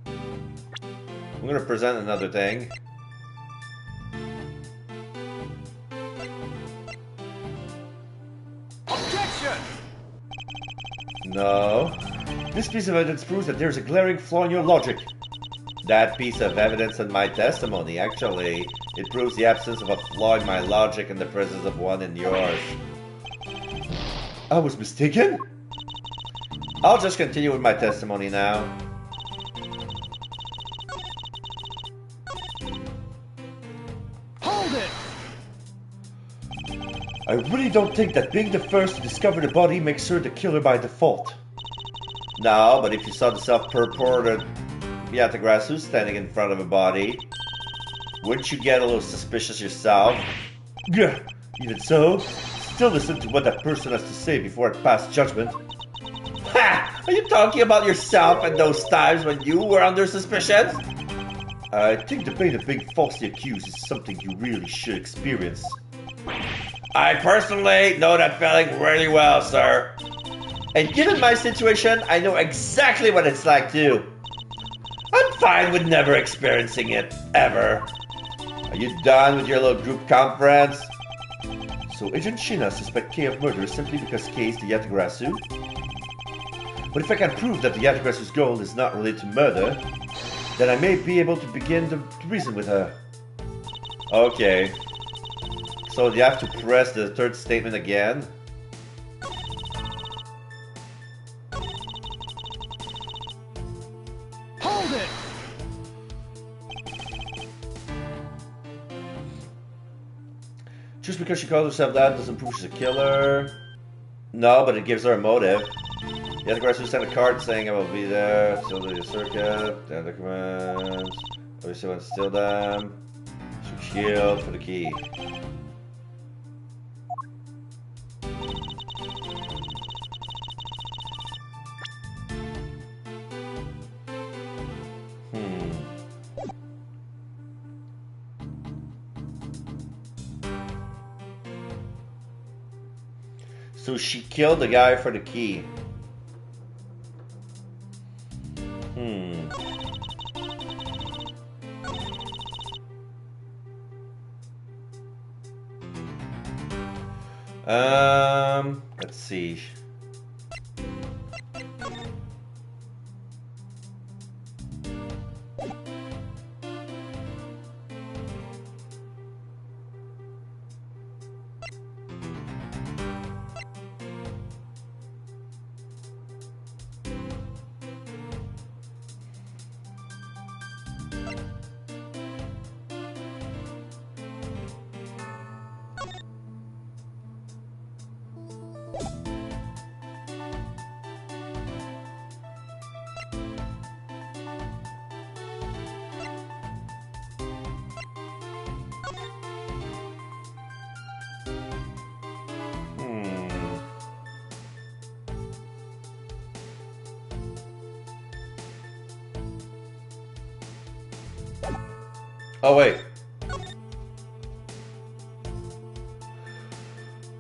I'm going to present another thing. Objection! No. This piece of evidence proves that there's a glaring flaw in your logic. That piece of evidence in my testimony, actually, it proves the absence of a flaw in my logic and the presence of one in yours. I was mistaken? I'll just continue with my testimony now. Hold it! I really don't think that being the first to discover the body makes her the killer by default. No, but if you saw the self-purported Yatagarasu standing in front of a body, wouldn't you get a little suspicious yourself? Gah, even so, still listen to what that person has to say before I pass judgment. Ha! Are you talking about yourself and those times when you were under suspicion? I think the pain of being falsely accused is something you really should experience. I personally know that feeling really well, sir. And given my situation, I know exactly what it's like too. I'm fine with never experiencing it, ever. Are you done with your little group conference? So Agent Shina suspects Kay of murder simply because Kay is the Yatagarasu? But if I can prove that the Yatagarasu's goal is not related to murder, then I may be able to begin to reason with her. Okay. So you have to press the third statement again? Hold it! Just because she calls herself that doesn't prove she's a killer. No, but it gives her a motive. The other person sent a card saying I will be there, still do the circuit, the documents, obviously want to steal them, shield for the key. So she killed the guy for the key. Let's see. Oh wait.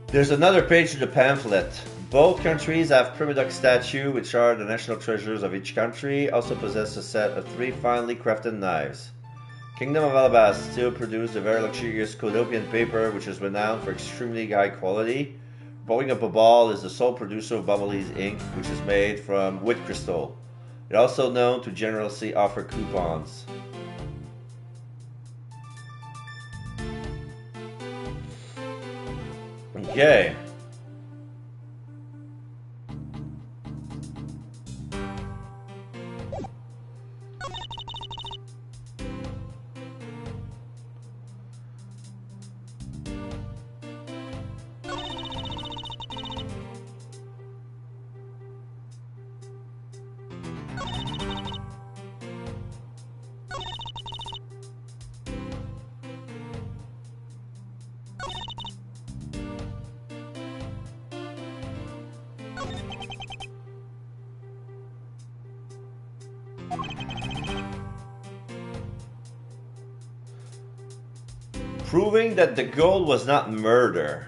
There's another page to the pamphlet. Both countries have Primadoc statues, which are the national treasures of each country, also possess a set of 3 finely crafted knives. Kingdom of Alabasta still produces a very luxurious Codopian paper, which is renowned for extremely high quality. Blowing Up a Ball is the sole producer of Bubbly's ink, which is made from wood crystal. It's also known to generously offer coupons. Okay. Proving that the goal was not murder.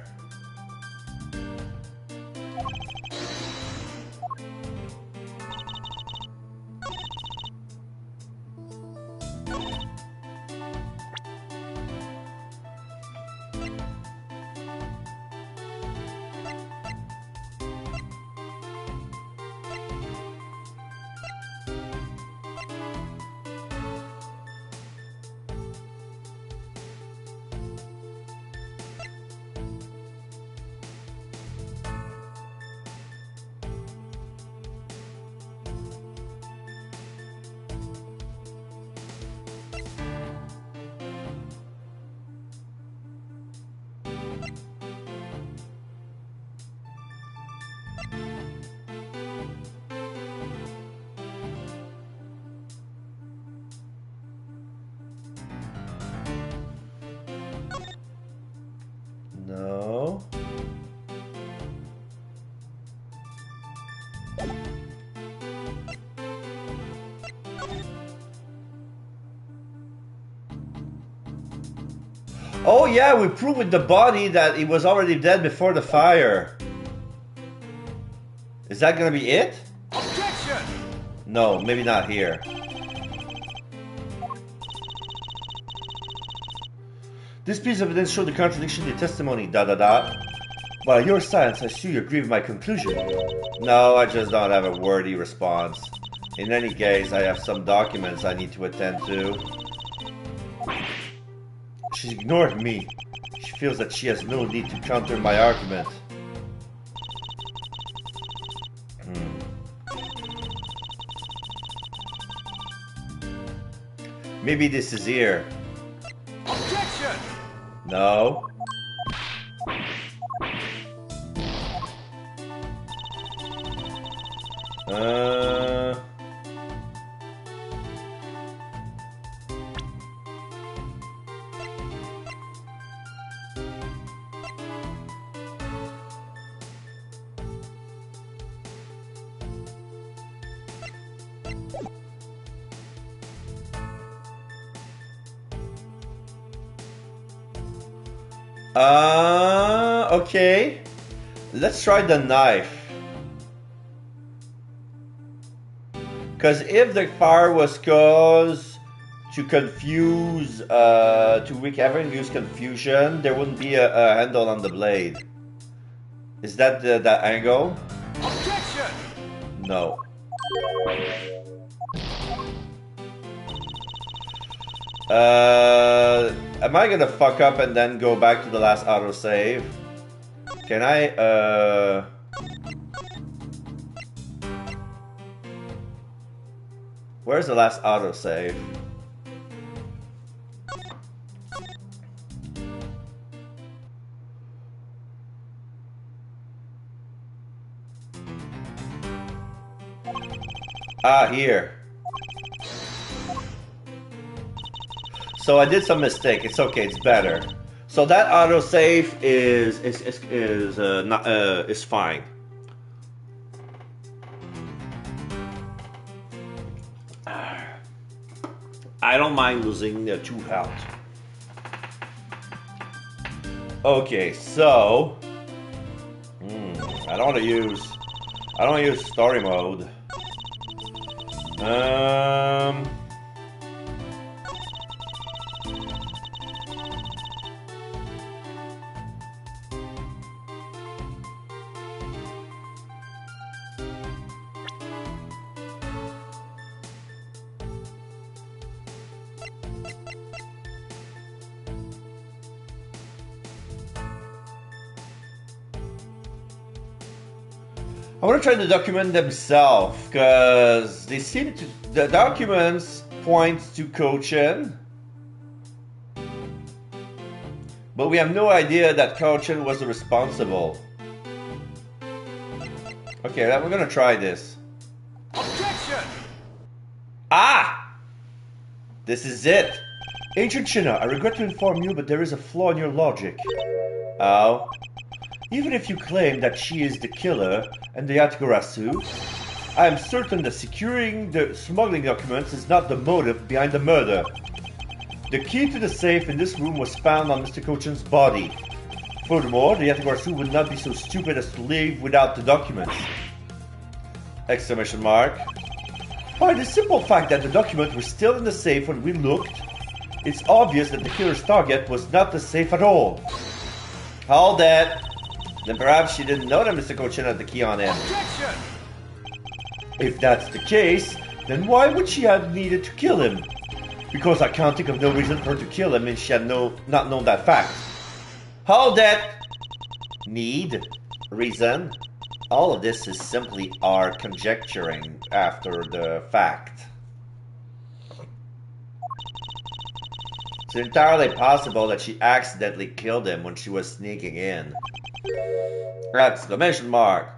No. Oh yeah, we proved with the body that he was already dead before the fire. Is that gonna be it? Objection! No, maybe not here. This piece of evidence showed the contradiction in the testimony, ... By your silence, I see you agree with my conclusion. No, I just don't have a wordy response. In any case, I have some documents I need to attend to. She's ignored me. She feels that she has no need to counter my argument. Maybe this is here. Objection! No. Uh... Okay. Let's try the knife. Because if the fire was caused to confuse, to wreak havoc and use confusion, there wouldn't be a handle on the blade. Is that the angle? Objection! No. Am I gonna fuck up and then go back to the last autosave? Can I, where's the last autosave? Ah, here. So I did some mistake. It's okay. It's better. So that autosave is fine. I don't mind losing 2 health. Okay, so I don't want to use story mode. I want to try the document themselves, because they seem to... The documents point to Cochin, but we have no idea that Cochin was responsible. Okay, we're going to try this. Objection! Ah! This is it. Agent Shinna, I regret to inform you, but there is a flaw in your logic. Oh? Even if you claim that she is the killer and the Yatagarasu, I am certain that securing the smuggling documents is not the motive behind the murder. The key to the safe in this room was found on Mr. Cochin's body. Furthermore, the Yatagarasu would not be so stupid as to leave without the documents. Exclamation mark. By the simple fact that the documents were still in the safe when we looked, it's obvious that the killer's target was not the safe at all. Hold that. Then perhaps she didn't know that Mr. Cochin had the key on him. Objection! If that's the case, then why would she have needed to kill him? Because I can't think of no reason for her to kill him and she had not known that fact. Hold that. Need? Reason? All of this is simply our conjecturing after the fact. It's entirely possible that she accidentally killed him when she was sneaking in. Exclamation mark.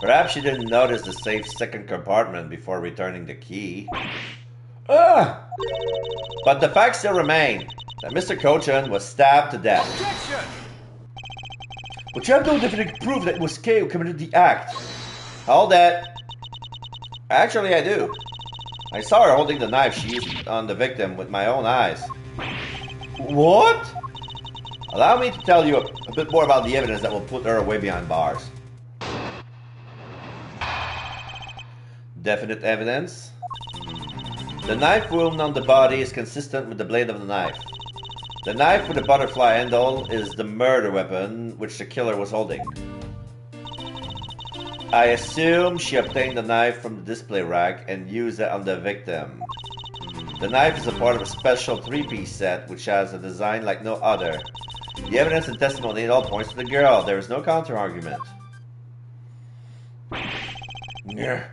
Perhaps she didn't notice the safe's second compartment before returning the key. Ah! But the fact still remains that Mr. Cochin was stabbed to death. Objection! But you have no definite proof that it was Kay who committed the act. Hold that. Actually, I do. I saw her holding the knife she used on the victim with my own eyes. What? Allow me to tell you a bit more about the evidence that will put her away behind bars. Definite evidence. The knife wound on the body is consistent with the blade of the knife. The knife with the butterfly handle is the murder weapon which the killer was holding. I assume she obtained the knife from the display rack and used it on the victim. The knife is a part of a special 3-piece set which has a design like no other. The evidence and testimony all points to the girl. There is no counter-argument. Yeah.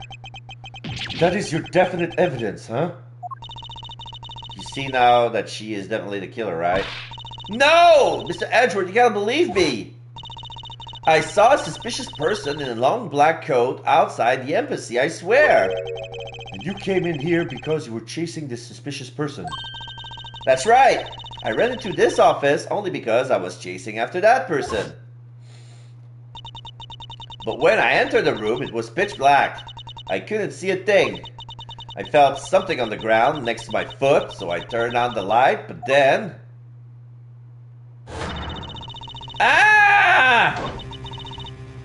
That is your definite evidence, huh? You see now that she is definitely the killer, right? No! Mr. Edgeworth, you gotta believe me! I saw a suspicious person in a long black coat outside the embassy, I swear. And you came in here because you were chasing this suspicious person. That's right. I ran into this office only because I was chasing after that person. But when I entered the room, it was pitch black. I couldn't see a thing. I felt something on the ground next to my foot, so I turned on the light, but then... Ah!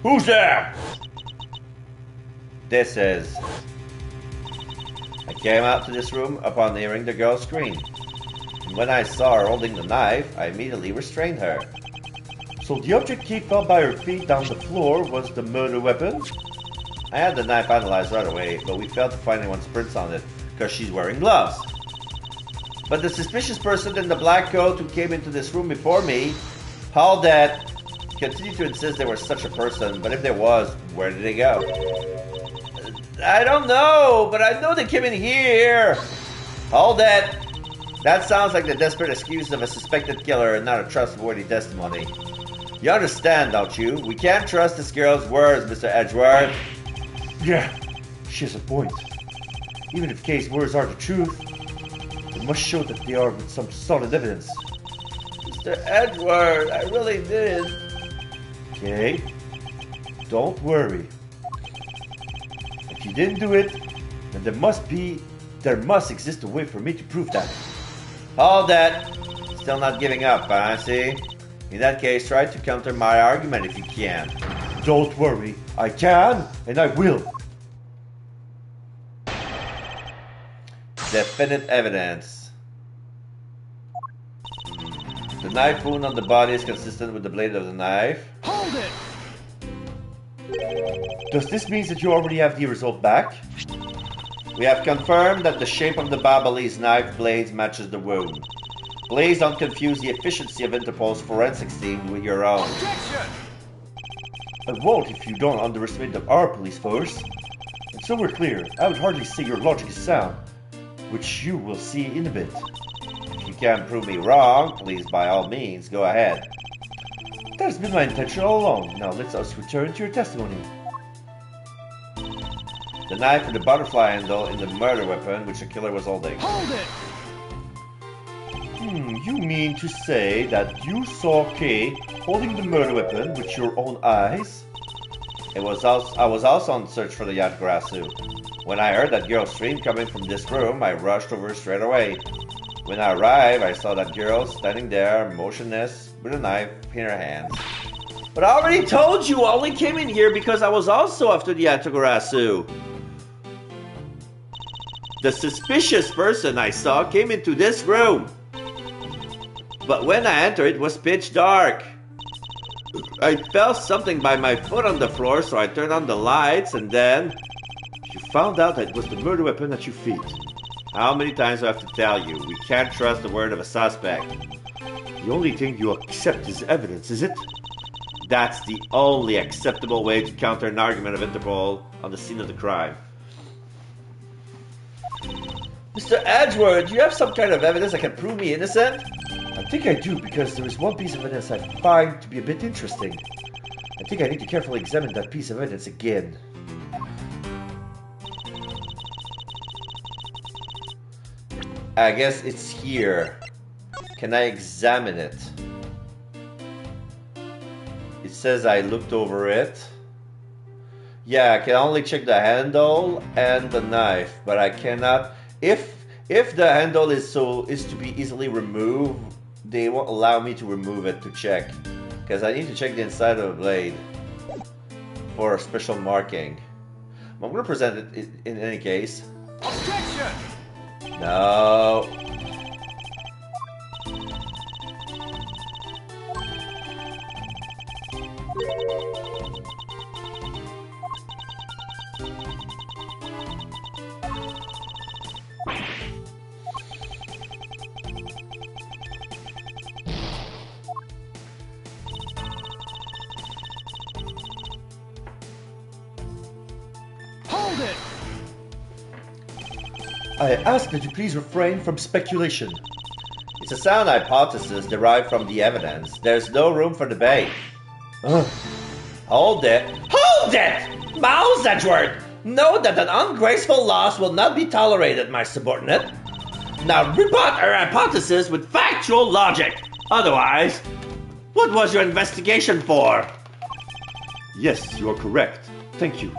Who's there? This is... I came out to this room upon hearing the girl scream. And when I saw her holding the knife, I immediately restrained her. So the object Kate found by her feet down the floor was the murder weapon? I had the knife analyzed right away, but we failed to find anyone's prints on it, because she's wearing gloves. But the suspicious person in the black coat who came into this room before me, Paul that continued to insist there was such a person, but if there was, where did they go? I don't know, but I know they came in here. All that sounds like the desperate excuse of a suspected killer and not a trustworthy testimony. You understand, don't you? We can't trust this girl's words, Mr. Edgeworth. Yeah, she has a point. Even if Kay's words are the truth, they must show that they are with some solid evidence. Mr. Edgeworth, I really did. Okay, don't worry. If you didn't do it, then there must exist a way for me to prove that. All that. Still not giving up, huh? See? In that case, try to counter my argument if you can. Don't worry, I can, and I will. Definite evidence. The knife wound on the body is consistent with the blade of the knife. Hold it! Does this mean that you already have the result back? We have confirmed that the shape of the Babalese knife blades matches the wound. Please don't confuse the efficiency of Interpol's forensics team with your own. Objection! I won't if you don't underestimate our police force. And so we're clear, I would hardly say your logic is sound, which you will see in a bit. If you can prove me wrong, please by all means go ahead. That has been my intention all along. Now let us return to your testimony. The knife with the butterfly handle in the murder weapon which the killer was holding. Hold it! You mean to say that you saw Kay holding the murder weapon with your own eyes? I was also on search for the Yatagarasu. When I heard that girl scream coming from this room, I rushed over straight away. When I arrived, I saw that girl standing there, motionless, with a knife in her hands. But I already told you I only came in here because I was also after the Yatagarasu. The suspicious person I saw came into this room. But when I entered, it was pitch dark. I felt something by my foot on the floor, so I turned on the lights, and then... You found out that it was the murder weapon at your feet. How many times do I have to tell you? We can't trust the word of a suspect. The only thing you accept is evidence, is it? That's the only acceptable way to counter an argument of Interpol on the scene of the crime. Mr. Edgeworth, do you have some kind of evidence that can prove me innocent? I think I do, because there is one piece of evidence I find to be a bit interesting. I think I need to carefully examine that piece of evidence again. I guess it's here. Can I examine it? It says I looked over it. Yeah, I can only check the handle and the knife, but I cannot. If the handle is to be easily removed, they won't allow me to remove it to check, because I need to check the inside of the blade for a special marking. I'm going to present it in any case. Objection! No. Hold it! I ask that you please refrain from speculation. It's a sound hypothesis derived from the evidence. There's no room for debate. Hold it! Hold it! Mouse Edgeworth! Know that an ungraceful loss will not be tolerated, my subordinate. Now rebut our hypothesis with factual logic. Otherwise, what was your investigation for? Yes, you are correct. Thank you.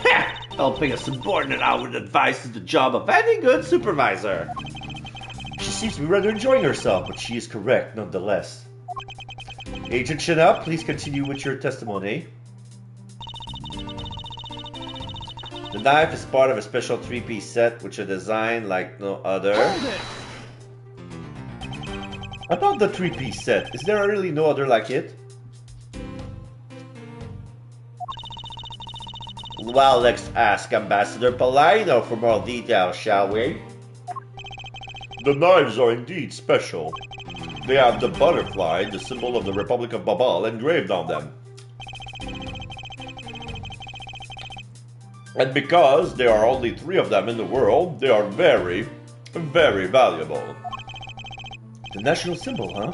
Heh! Helping a subordinate out with advice is the job of any good supervisor. She seems to be rather enjoying herself, but she is correct nonetheless. Agent Shina, please continue with your testimony. The knife is part of a special three-piece set which are designed like no other. Hold it! About the three-piece set, is there really no other like it? Well, let's ask Ambassador Palino for more details, shall we? The knives are indeed special. They have the butterfly, the symbol of the Republic of Babal, engraved on them. And because there are only 3 of them in the world, they are very, very valuable. The national symbol, huh?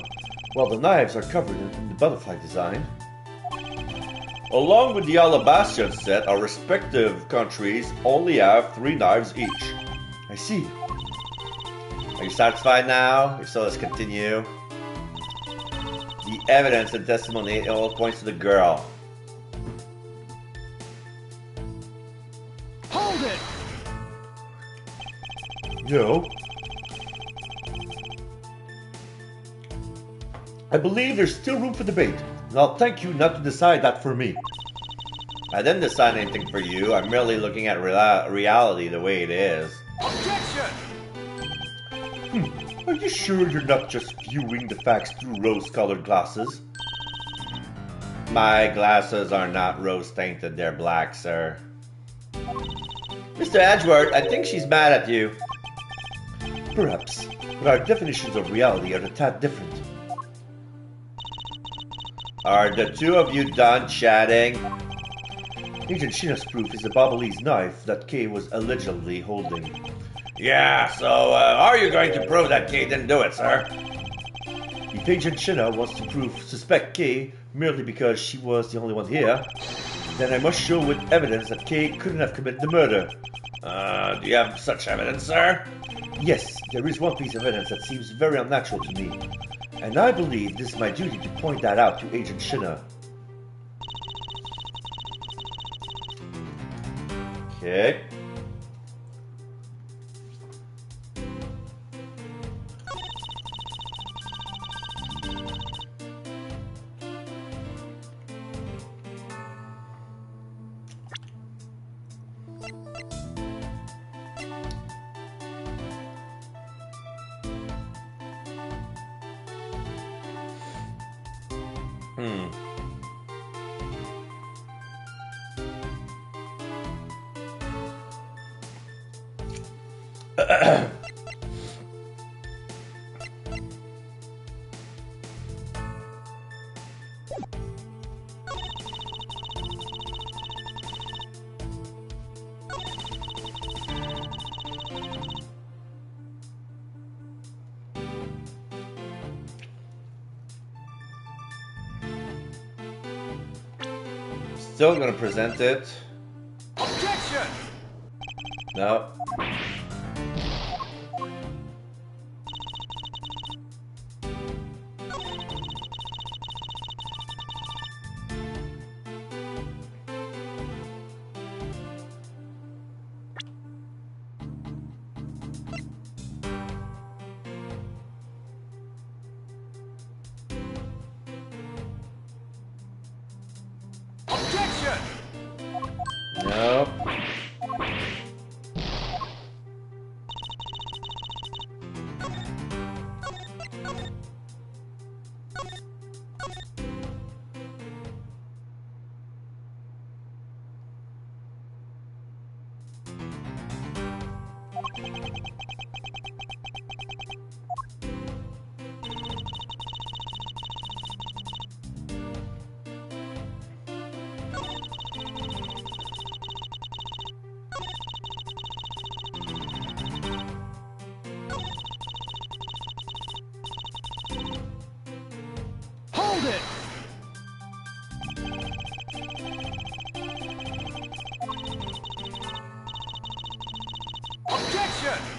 Well, the knives are covered in the butterfly design. Along with the Alabastian set, our respective countries only have 3 knives each. I see. Are you satisfied now? If so, let's continue. The evidence and testimony all points to the girl. Hold it! No. I believe there's still room for debate, and I'll thank you not to decide that for me. I didn't decide anything for you. I'm merely looking at reality the way it is. Objection! Are you sure you're not just viewing the facts through rose-colored glasses? My glasses are not rose-tinted, they're black, sir. Mr. Edgeworth, I think she's mad at you. Perhaps, but our definitions of reality are a tad different. Are the 2 of you done chatting? Agent Shina's proof is the Babalese knife that Kay was allegedly holding. Yeah, so are you going to prove that Kay didn't do it, sir? If Agent Shina wants to suspect Kay merely because she was the only one here, then I must show with evidence that Kay couldn't have committed the murder. Do you have such evidence, sir? Yes, there is one piece of evidence that seems very unnatural to me, and I believe this is my duty to point that out to Agent Shina. Okay. Still gonna present it. Objection! No. Objection! No. Hold it! Objection!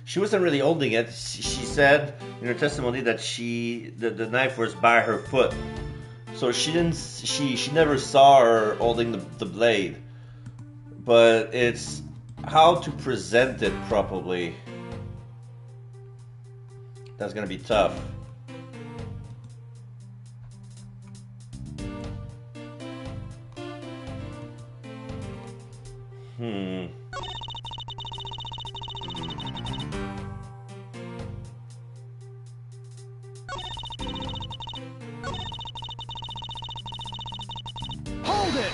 She wasn't really holding it. She said in her testimony that the knife was by her foot, so she never saw her holding the blade. But it's how to present it properly that's gonna be tough. Hold it!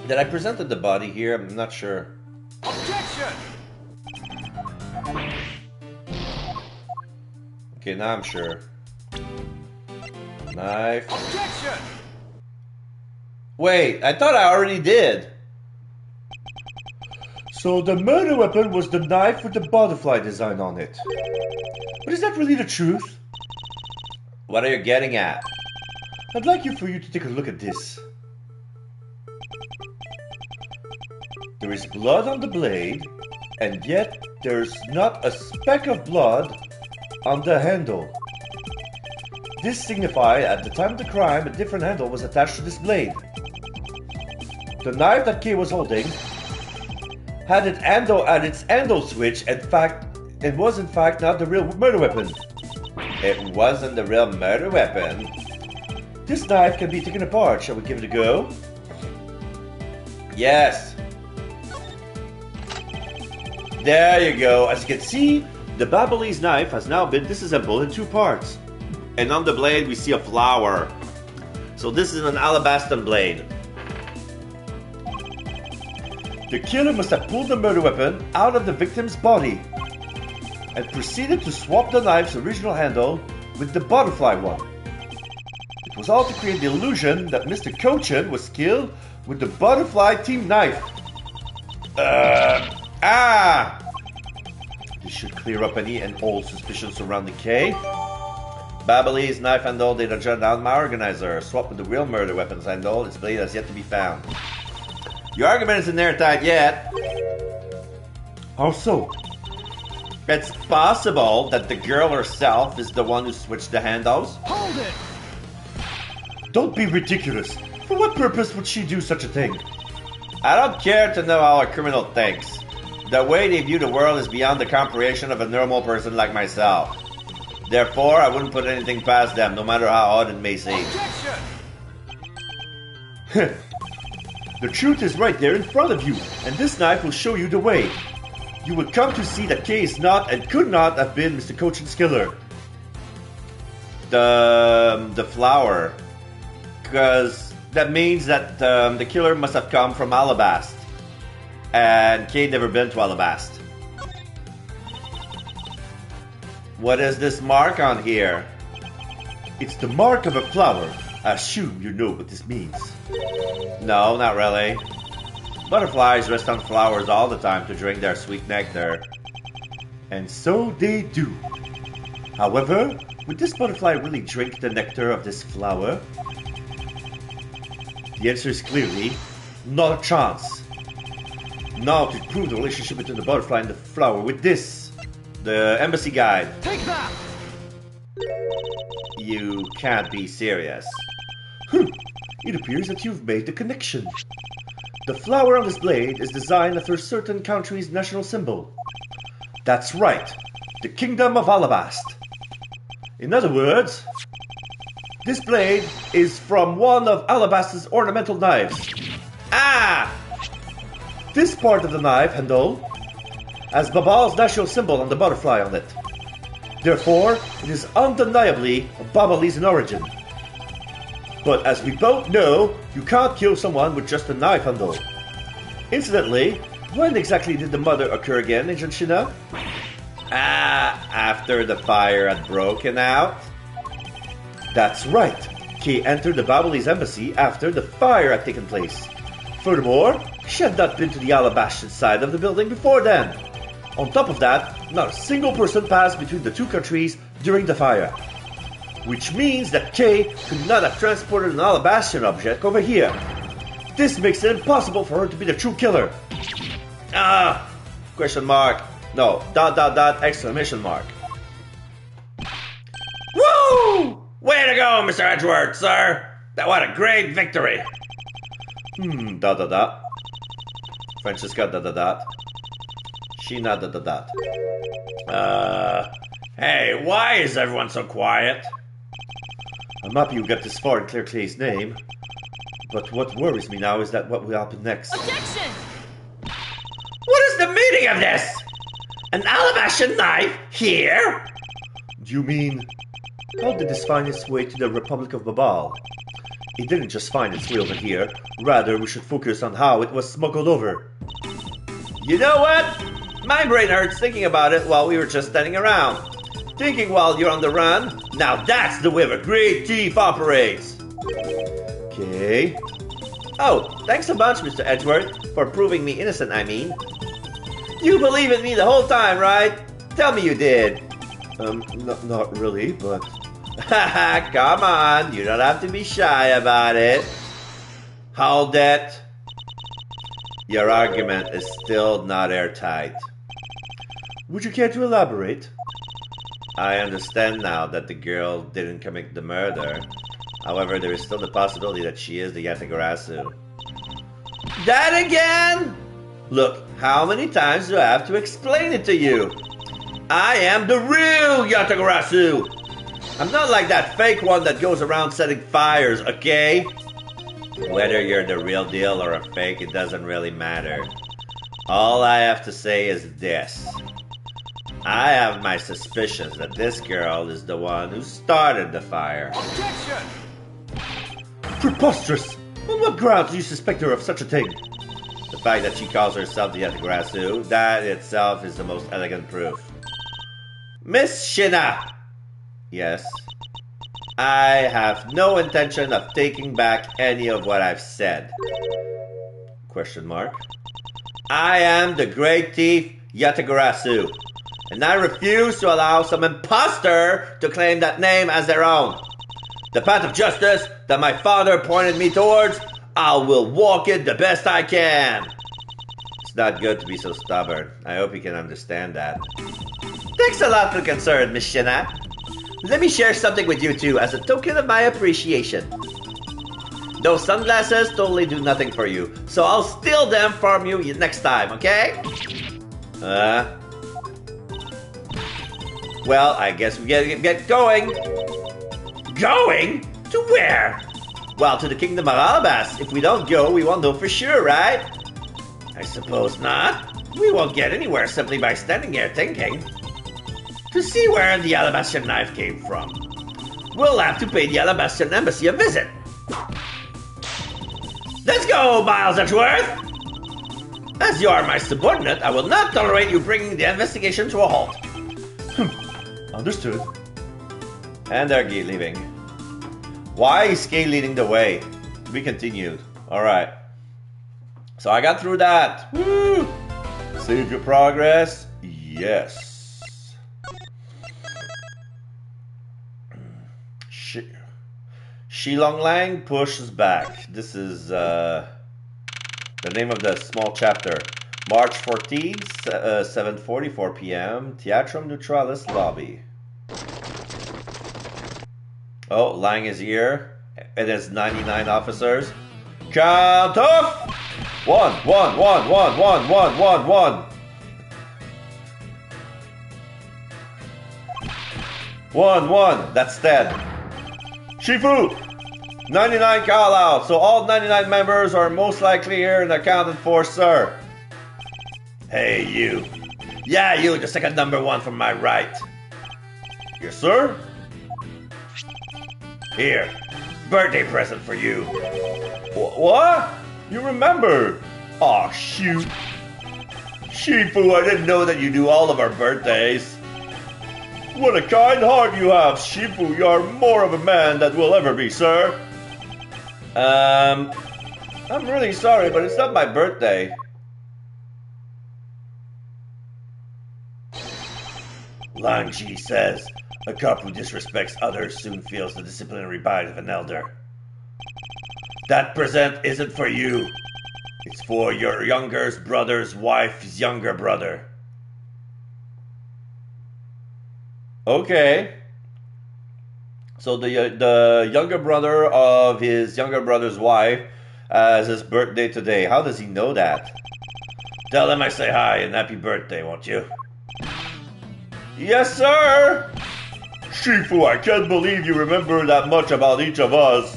Did I presented the body here? I'm not sure. Objection! Okay, now I'm sure. Knife. Objection! Wait, I thought I already did. So the murder weapon was the knife with the butterfly design on it. But is that really the truth? What are you getting at? I'd like for you to take a look at this. There is blood on the blade, and yet there's not a speck of blood on the handle. This signifies at the time of the crime a different handle was attached to this blade. The knife that Kay was holding had its handle switch. In fact, it was in fact not the real murder weapon. It wasn't the real murder weapon. This knife can be taken apart. Shall we give it a go? Yes. There you go. As you can see, the Babyliss knife has now been disassembled in two parts. And on the blade we see a flower. So this is an alabaster blade. The killer must have pulled the murder weapon out of the victim's body and proceeded to swap the knife's original handle with the butterfly one. It was all to create the illusion that Mr. Cochin was killed with the butterfly team knife. This should clear up any and all suspicions surrounding Kay. Babyliss knife handle data jot down my organizer. Swap with the real murder weapon's handle. Its blade has yet to be found. Your argument isn't airtight yet. How so? It's possible that the girl herself is the one who switched the handles. Hold it! Don't be ridiculous. For what purpose would she do such a thing? I don't care to know how a criminal thinks. The way they view the world is beyond the comprehension of a normal person like myself. Therefore, I wouldn't put anything past them, no matter how odd it may seem. Objection! The truth is right there in front of you, and this knife will show you the way. You will come to see that Kay is not and could not have been Mr. Cochin's killer. the flower, because that means that the killer must have come from Alabast, and Kate never been to Alabast. What is this mark on here? It's the mark of a flower. I assume you know what this means. No, not really. Butterflies rest on flowers all the time to drink their sweet nectar. And so they do. However, would this butterfly really drink the nectar of this flower? The answer is clearly not a chance. Now to prove the relationship between the butterfly and the flower with this. The embassy guide. Take that! You can't be serious. It appears that you've made the connection. The flower on this blade is designed after a certain country's national symbol. That's right, the Kingdom of Alabast. In other words, this blade is from one of Alabast's ornamental knives. Ah! This part of the knife handle has Babal's national symbol and the butterfly on it. Therefore, it is undeniably Babalese in origin. But as we both know, you can't kill someone with just a knife handle. Incidentally, when exactly did the murder occur again, Agent Shina? After the fire had broken out? That's right. Kay entered the Babalese embassy after the fire had taken place. Furthermore, she had not been to the Alabastian side of the building before then. On top of that, not a single person passed between the two countries during the fire. Which means that Kay could not have transported an Alabastian object over here. This makes it impossible for her to be the true killer. Question mark. No, ... exclamation mark. Woo! Way to go, Mr. Edgeworth, sir! That was a great victory. Francisca ... Sheena ... Hey, why is everyone so quiet? I'm happy you got this far in Claire Clay's name. But what worries me now is that what will happen next. Objection! What is the meaning of this? An Alabastian knife here? Do you mean, how did this find its way to the Republic of Babal? It didn't just find its way over here. Rather, we should focus on how it was smuggled over. You know what? My brain hurts thinking about it while we were just standing around. Thinking while you're on the run? Now that's the way a great thief operates. Okay. Oh, thanks a bunch, Mr. Edgeworth, for proving me innocent, I mean. You believe in me the whole time, right? Tell me you did. Not really, but... Haha, come on, you don't have to be shy about it. Hold it. Your argument is still not airtight. Would you care to elaborate? I understand now that the girl didn't commit the murder. However, there is still the possibility that she is the Yatagarasu. That again? Look, how many times do I have to explain it to you? I am the real Yatagarasu! I'm not like that fake one that goes around setting fires, okay? Whether you're the real deal or a fake, it doesn't really matter. All I have to say is this. I have my suspicions that this girl is the one who started the fire. Objection! Preposterous! On what grounds do you suspect her of such a thing? The fact that she calls herself the Yatagarasu, that itself is the most elegant proof. Miss Shina! Yes? I have no intention of taking back any of what I've said. Question mark. I am the great thief Yatagarasu, and I refuse to allow some imposter to claim that name as their own. The path of justice that my father pointed me towards, I will walk it the best I can. It's not good to be so stubborn. I hope you can understand that. Thanks a lot for concern, Miss Shina. Let me share something with you two as a token of my appreciation. Those sunglasses totally do nothing for you, so I'll steal them from you next time, okay? Well, I guess we gotta get going. Going? To where? Well, to the Kingdom of Alabast. If we don't go, we won't know for sure, right? I suppose not. We won't get anywhere simply by standing here thinking. To see where the Alabastian knife came from. we'll have to pay the Alabastian Embassy a visit. Let's go, Miles Edgeworth! As you are my subordinate, I will not tolerate you bringing the investigation to a halt. Understood. And they're leaving. Why is Kay leading the way? To be continued. Alright. So I got through that. Woo! Save your progress. Yes. Shilong Lang pushes back. This is the name of the small chapter. March 14th, 7:44 p.m. Theatrum Neutralis lobby. Oh, Lang is here. It is 99 officers. Count off! 1, 1, 1, 1, 1, 1, 1, 1. 1, 1. That's dead. Shifu! 99 call out. So all 99 members are most likely here and accounted for, sir. Hey, you. Yeah, you, the second number one from my right. Yes, sir? Here. Birthday present for you. What? You remember? Aw, shoot. Shifu, I didn't know that you do all of our birthdays. What a kind heart you have, Shifu. You are more of a man than will ever be, sir. I'm really sorry, but it's not my birthday. Lang Ji says, a cop who disrespects others soon feels the disciplinary bite of an elder. That present isn't for you. It's for your younger brother's wife's younger brother. Okay. So the younger brother of his younger brother's wife has his birthday today. How does he know that? Tell him I say hi and happy birthday, won't you? Yes, sir! Shifu, I can't believe you remember that much about each of us.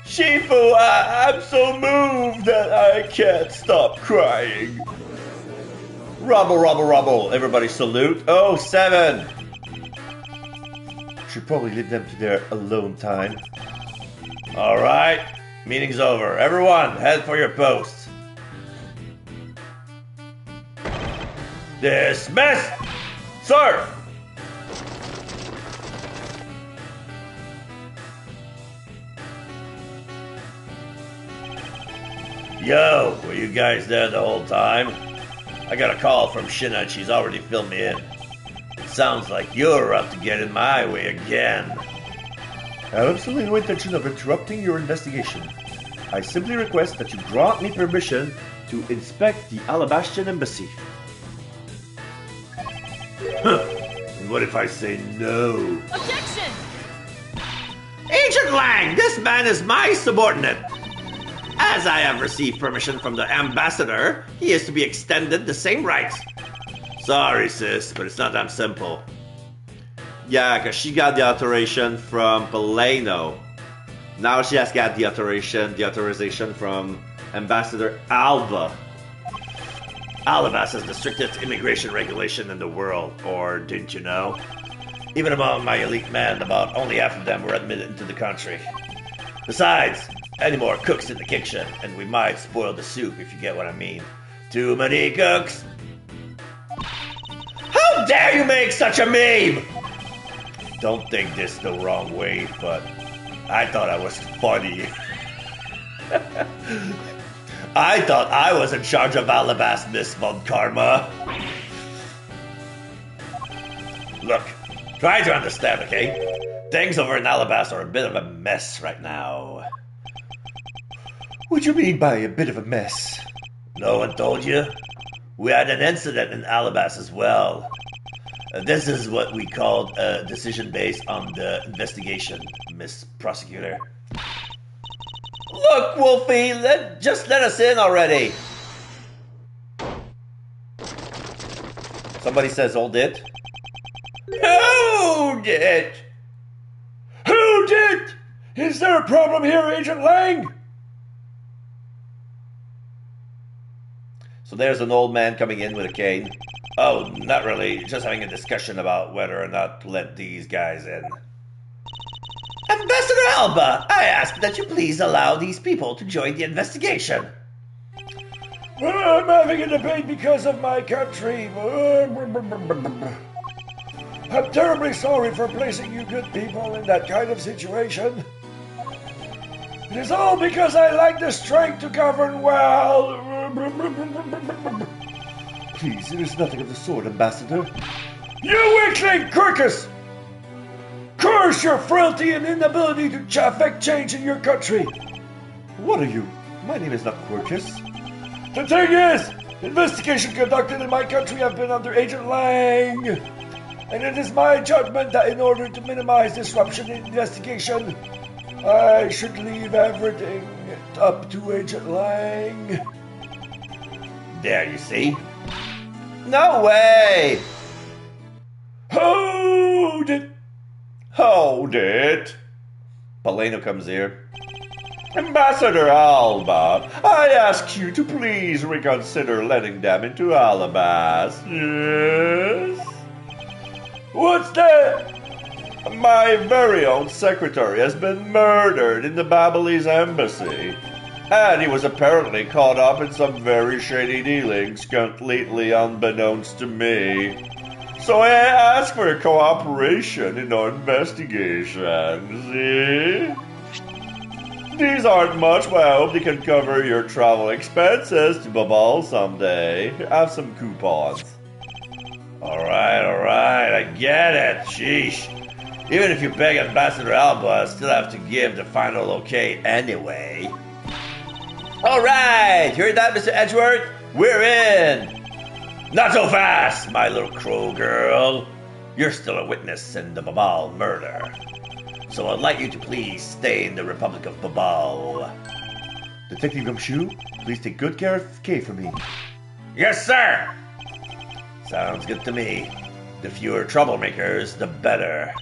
Shifu, I'm so moved that I can't stop crying. Rubble, rubble, rubble. Everybody salute. Oh, 7. Should probably leave them to their alone time. Alright, meeting's over. Everyone, head for your posts. Dismissed! Sir! Yo, were you guys there the whole time? I got a call from Shina and she's already filled me in. It sounds like you're out to get in my way again. I have absolutely no intention of interrupting your investigation. I simply request that you grant me permission to inspect the Alabastian Embassy. And what if I say no? Objection! Agent Lang, this man is my subordinate. As I have received permission from the ambassador, he is to be extended the same rights. Sorry, sis, but it's not that simple. Yeah, because she got the authorization from Paleno. Now she has got the authorization from Ambassador Alba. Alabas has the strictest immigration regulation in the world, or didn't you know? Even among my elite men, about only half of them were admitted into the country. Besides, any more cooks in the kitchen, and we might spoil the soup if you get what I mean. Too many cooks. How dare you make such a meme? Don't take this the wrong way, but I thought I was funny. I thought I was in charge of Alabas, Miss Von Karma. Look, try to understand, okay? Things over in Alabas are a bit of a mess right now. What do you mean by a bit of a mess? No one told you? We had an incident in Alabas as well. This is what we called a decision based on the investigation, Miss Prosecutor. Look, Wolfie, just let us in already. Somebody says, hold it. Hold it! Hold it! Is there a problem here, Agent Lang? So there's an old man coming in with a cane. Oh, not really. Just having a discussion about whether or not to let these guys in. Ambassador Alba, I ask that you please allow these people to join the investigation. I'm having a debate because of my country. I'm terribly sorry for placing you good people in that kind of situation. It is all because I lack the strength to govern well. Please, it is nothing of the sort, Ambassador. You weakling, Quirkus! Curse your frailty and inability to affect change in your country. What are you? My name is not Quirkus. The thing is, investigation conducted in my country have been under Agent Lang. And it is my judgment that in order to minimize disruption in investigation, I should leave everything up to Agent Lang. There, you see? No way! Hold it! Hold it! Paleno comes here. Ambassador Alba, I ask you to please reconsider letting them into Alabas. Yes? What's that? My very own secretary has been murdered in the Babalese embassy. And he was apparently caught up in some very shady dealings completely unbeknownst to me. So I ask for cooperation in our investigation, see? These aren't much, but I hope they can cover your travel expenses to Babal someday. Have some coupons. Alright, I get it. Sheesh. Even if you beg Ambassador Alba, I still have to give the final okay anyway. Alright, hear that, Mr. Edgeworth? We're in! Not so fast, my little crow girl. You're still a witness in the Babal murder. So I'd like you to please stay in the Republic of Babal. Detective Gumshoe, please take good care of Kay for me. Yes, sir! Sounds good to me. The fewer troublemakers, the better.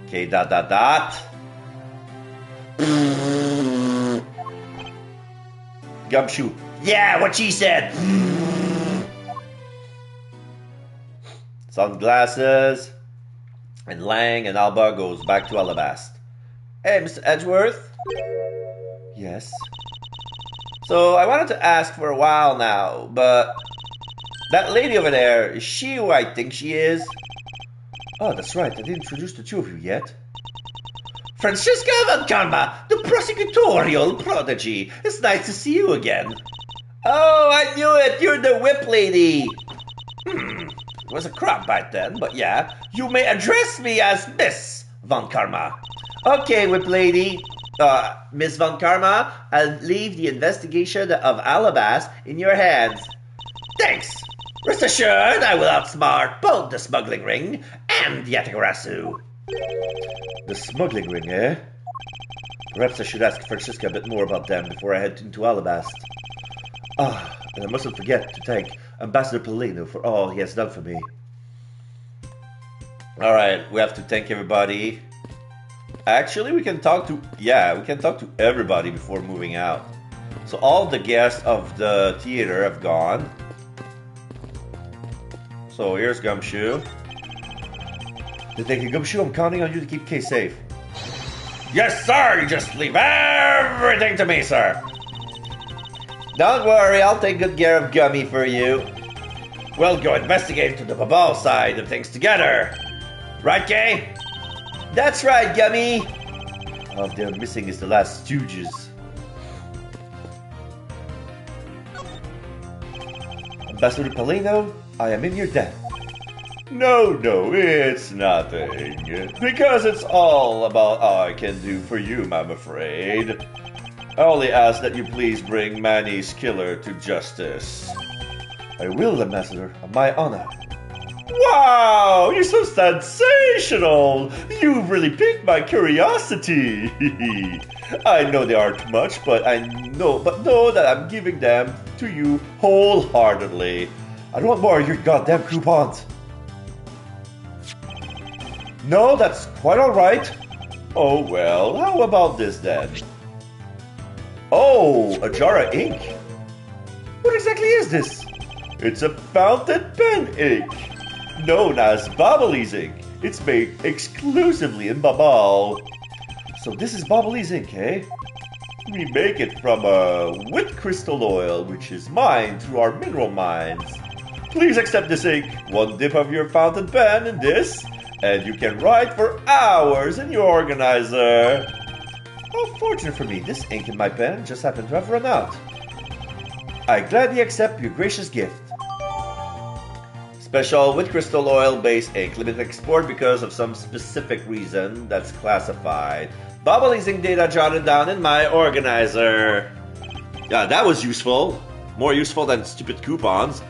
K ... Gumshoe. Yeah, what she said. Sunglasses. And Lang and Alba goes back to Alabast. Hey, Mr. Edgeworth. Yes? So I wanted to ask for a while now, but that lady over there, is she who I think she is? Oh, that's right. I didn't introduce the two of you yet. Francisca Valcarma, the prosecutorial prodigy. It's nice to see you again. Oh, I knew it! You're the whip lady! It was a crop back then, but yeah. You may address me as Miss Von Karma. Okay, whip lady. Miss Von Karma, I'll leave the investigation of Alabas in your hands. Thanks. Rest assured, I will outsmart both the smuggling ring and the Yatagarasu. The smuggling ring, eh? Perhaps I should ask Francisca a bit more about them before I head into Alabast. Ah, and I mustn't forget to thank Ambassador Paleno for all he has done for me. Alright, we have to thank everybody. Actually, we can talk to everybody before moving out. So all the guests of the theater have gone. So here's Gumshoe. Detective Gumshoe, I'm counting on you to keep Kay safe. Yes, sir. You just leave everything to me, sir. Don't worry, I'll take good care of Gummy for you. We'll go investigate to the Babal side of things together. Right, Kay? That's right, Gummy. All they're missing is the last Stooges. Ambassador Paleno, I am in your debt. No, it's nothing. Because it's all about all I can do for you, I'm afraid. I only ask that you please bring Manny's killer to justice. I will, Ambassador, on my honor. Wow, you're so sensational! You've really piqued my curiosity. I know they aren't much, but know that I'm giving them to you wholeheartedly. I don't want more of your goddamn coupons. No, that's quite all right. Oh well, how about this then? Oh, a jar of ink. What exactly is this? It's a fountain pen ink, known as Babalese ink. It's made exclusively in Babal. So this is Bobbly's ink, eh? We make it from wit crystal oil, which is mined through our mineral mines. Please accept this ink. One dip of your fountain pen in this, and you can write for hours in your organizer. How fortunate for me, this ink in my pen just happened to have run out. I gladly accept your gracious gift. Special with crystal oil based ink. Limited export because of some specific reason that's classified. Bobbly's ink data jotted down in my organizer. Yeah, that was useful. More useful than stupid coupons.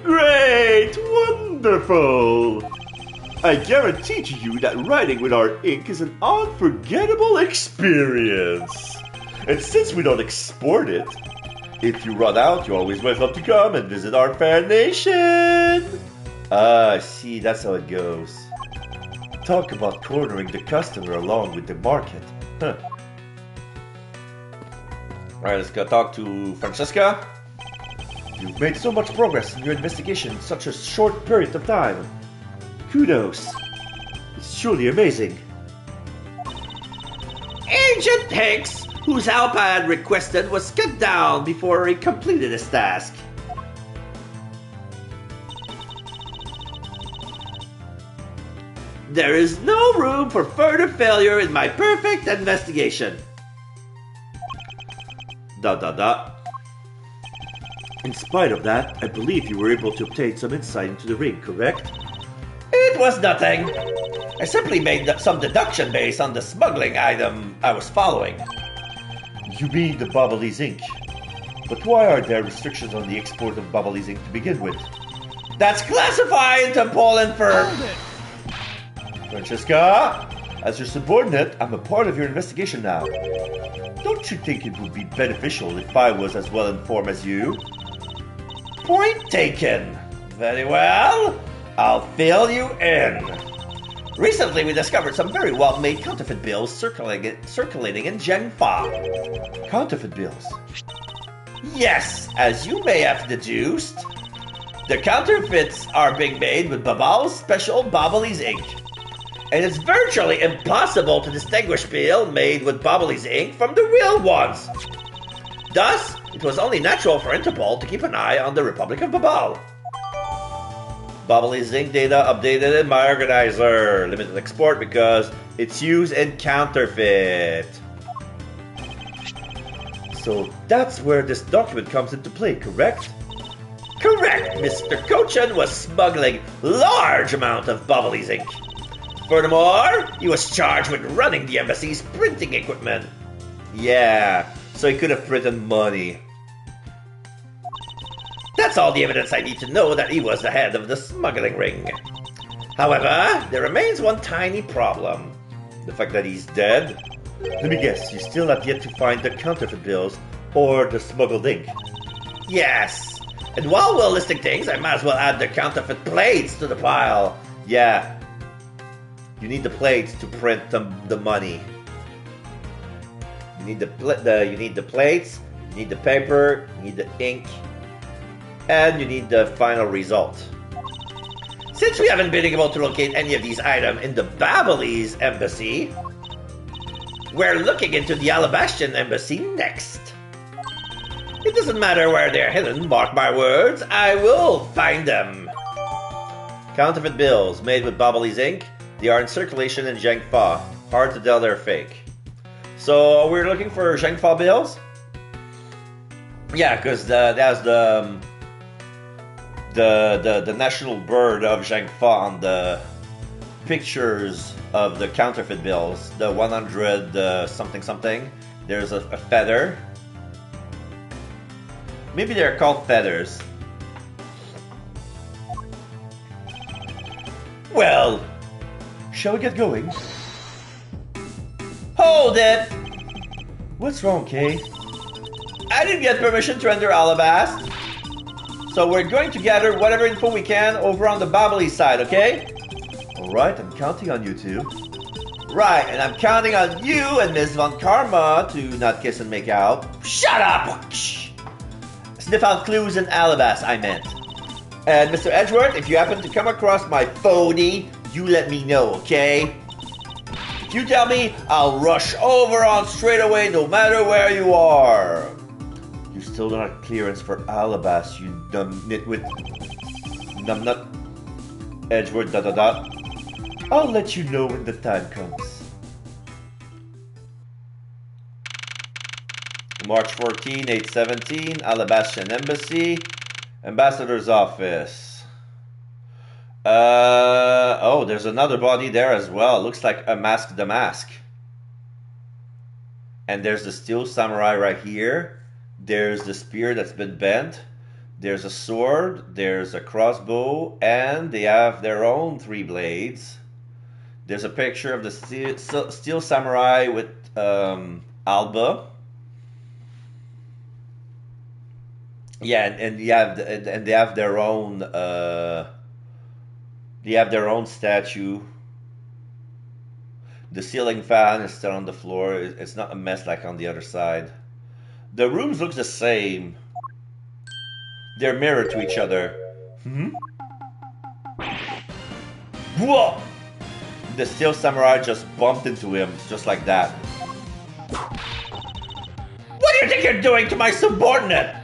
Great! Wonderful! I guarantee to you that writing with our ink is an unforgettable experience. And since we don't export it, if you run out, you're always welcome to come and visit our fair nation. Ah, see, that's how it goes. Talk about cornering the customer along with the market. Huh. Alright, let's go talk to Francesca. You've made so much progress in your investigation in such a short period of time. Kudos. It's truly amazing. Agent Hicks, whose help I had requested, was cut down before he completed his task. There is no room for further failure in my perfect investigation. ... In spite of that, I believe you were able to obtain some insight into the ring, correct? It was nothing. I simply made some deduction based on the smuggling item I was following. You mean the Bobbly's ink. But why are there restrictions on the export of Bobbly's ink to begin with? That's classified to Poland for... Hold it! Francesca, as your subordinate, I'm a part of your investigation now. Don't you think it would be beneficial if I was as well informed as you? Point taken. Very well. I'll fill you in. Recently, we discovered some very well-made counterfeit bills circulating in Zhengfa. Counterfeit bills? Yes, as you may have deduced, the counterfeits are being made with Babal's special Bobbly's ink. And it's virtually impossible to distinguish bill made with Bobbly's ink from the real ones. Thus, it was only natural for Interpol to keep an eye on the Republic of Babal. Bobbly's ink data updated in my organizer. Limited export because it's used in counterfeit. So that's where this document comes into play, correct? Correct, Mr. Cochin was smuggling large amount of Bobbly's ink. Furthermore, he was charged with running the embassy's printing equipment. Yeah, so he could have printed money. That's all the evidence I need to know that he was the head of the smuggling ring. However, there remains one tiny problem. The fact that he's dead. Let me guess, you still have yet to find the counterfeit bills or the smuggled ink. Yes, and while we're listing things, I might as well add the counterfeit plates to the pile. Yeah, you need the plates to print the money. You need the plates, you need the paper, you need the ink, and you need the final result. Since we haven't been able to locate any of these items in the Babalese embassy, we're looking into the Alabastian embassy next. It doesn't matter where they're hidden, mark my words, I will find them. Counterfeit bills made with Babalese ink. They are in circulation in Zhengfa. Hard to tell they're fake. So we're looking for Zhengfa bills? Yeah, because that's the national bird of Zhengfa on the pictures of the counterfeit bills. The 100 something something. There's a feather. Maybe they're called feathers. Well, Shall we get going? hold it! What's wrong, Kay? I didn't get permission to enter Alabast. So we're going to gather whatever info we can over on the Babbly side, okay? Alright, I'm counting on you two. Right, and I'm counting on you and Ms. Von Karma to not kiss and make out. Shut up! Shh. Sniff out clues in Alabast, I meant. And Mr. Edgeworth, if you happen to come across my phony, you let me know, okay? If you tell me, I'll rush over on straight away no matter where you are. You still don't have clearance for Alabas, you dumb nitwit. Numbnut. Edgeworth, dot dot dot. I'll let you know when the time comes. March 14, 817, Alabastian Embassy, Ambassador's Office. Oh, there's another body there as well. Looks like a Mask the Mask. And there's the Steel Samurai right here. There's the spear that's been bent. There's a sword. There's a crossbow. And they have their own 3 blades. There's a picture of the Steel Samurai with Alba. Yeah, and they have their own statue. The ceiling fan is still on the floor. It's not a mess like on the other side. The rooms look the same. They're mirrored to each other. Whoa! The Steel Samurai just bumped into him, just like that. What do you think you're doing to my subordinate?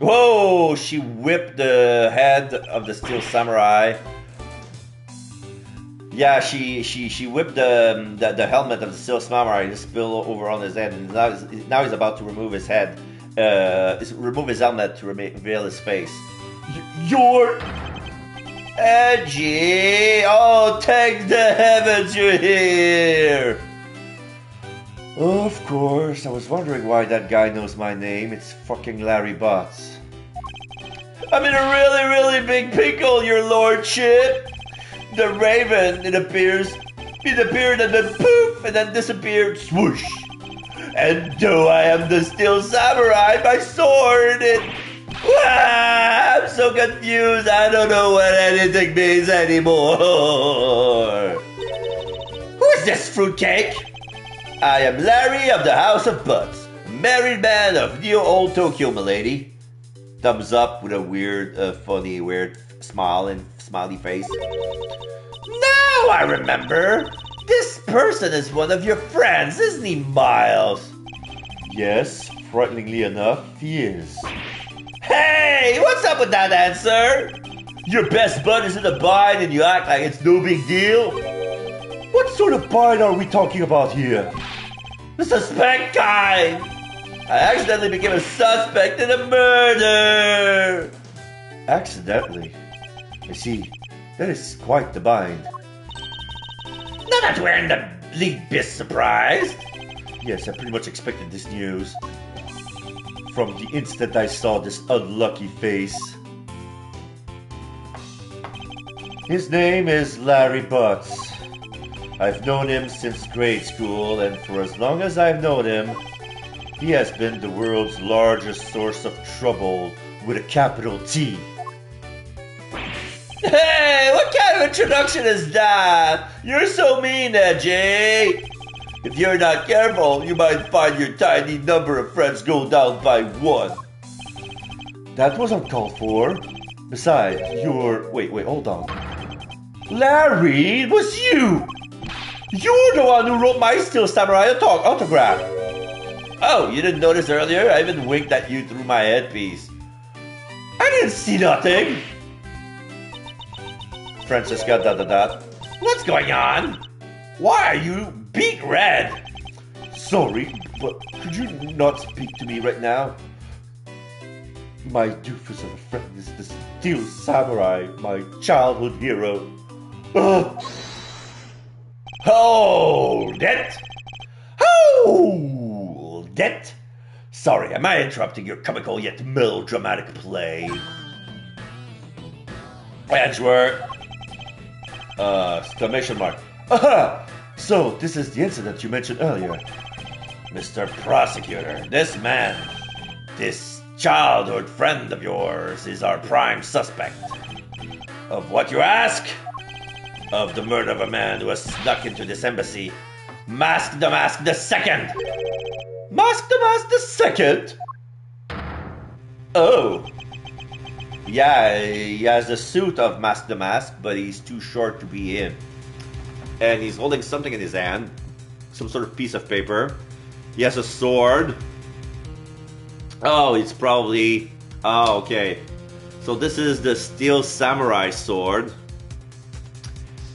Whoa! She whipped the head of the Steel Samurai. Yeah, she whipped the helmet of the Steel Samurai and just spilled over on his head. And now he's about to remove his head, remove his helmet to reveal his face. You're Edgy! Oh, thank the heavens you're here! Of course, I was wondering why that guy knows my name. It's fucking Larry Butts. I'm in a really, really big pickle, your lordship! The raven, it appeared and then poof, and then disappeared, swoosh! And though I am the Steel Samurai, my sword, I'm so confused, I don't know what anything means anymore! Who's this fruitcake? I am Larry of the House of Butts, married man of Neo Old Tokyo, milady. Thumbs up with a weird, funny, weird smile and smiley face. Now I remember! This person is one of your friends, isn't he, Miles? Yes, frighteningly enough, he is. Hey, what's up with that answer? Your best bud is in a bind and you act like it's no big deal? What sort of bind are we talking about here? The suspect kind! I accidentally became a suspect in a murder! Accidentally? I see. That is quite the bind. Now that we're in the least bit surprised. Yes, I pretty much expected this news. From the instant I saw this unlucky face. His name is Larry Butts. I've known him since grade school, and for as long as I've known him, he has been the world's largest source of trouble with a capital T. Hey, what kind of introduction is that? You're so mean, Edgy. If you're not careful, you might find your tiny number of friends go down by 1. That was uncalled for. Besides, you're... Wait, hold on. Larry, it was you! You're the one who wrote my Steel Samurai autograph. Oh, you didn't notice earlier? I even winked at you through my headpiece. I didn't see nothing. Francisca, ... What's going on? Why are you beet red? Sorry, but could you not speak to me right now? My doofus of a friend is the Steel Samurai, my childhood hero. Ugh. Hold it! Hold it! Sorry, am I interrupting your comical yet melodramatic play? Edgeworth! Exclamation mark. Aha! So, this is the incident you mentioned earlier. Mr. Prosecutor, this man, this childhood friend of yours, is our prime suspect. Of what you ask? Of the murder of a man who has snuck into this embassy. Mask the Mask the Second! Mask the Mask the Second? Oh. Yeah, he has the suit of Mask the Mask, but he's too short to be him. and he's holding something in his hand, some sort of piece of paper. He has a sword. Oh, it's probably... Oh, okay. So this is the steel samurai sword.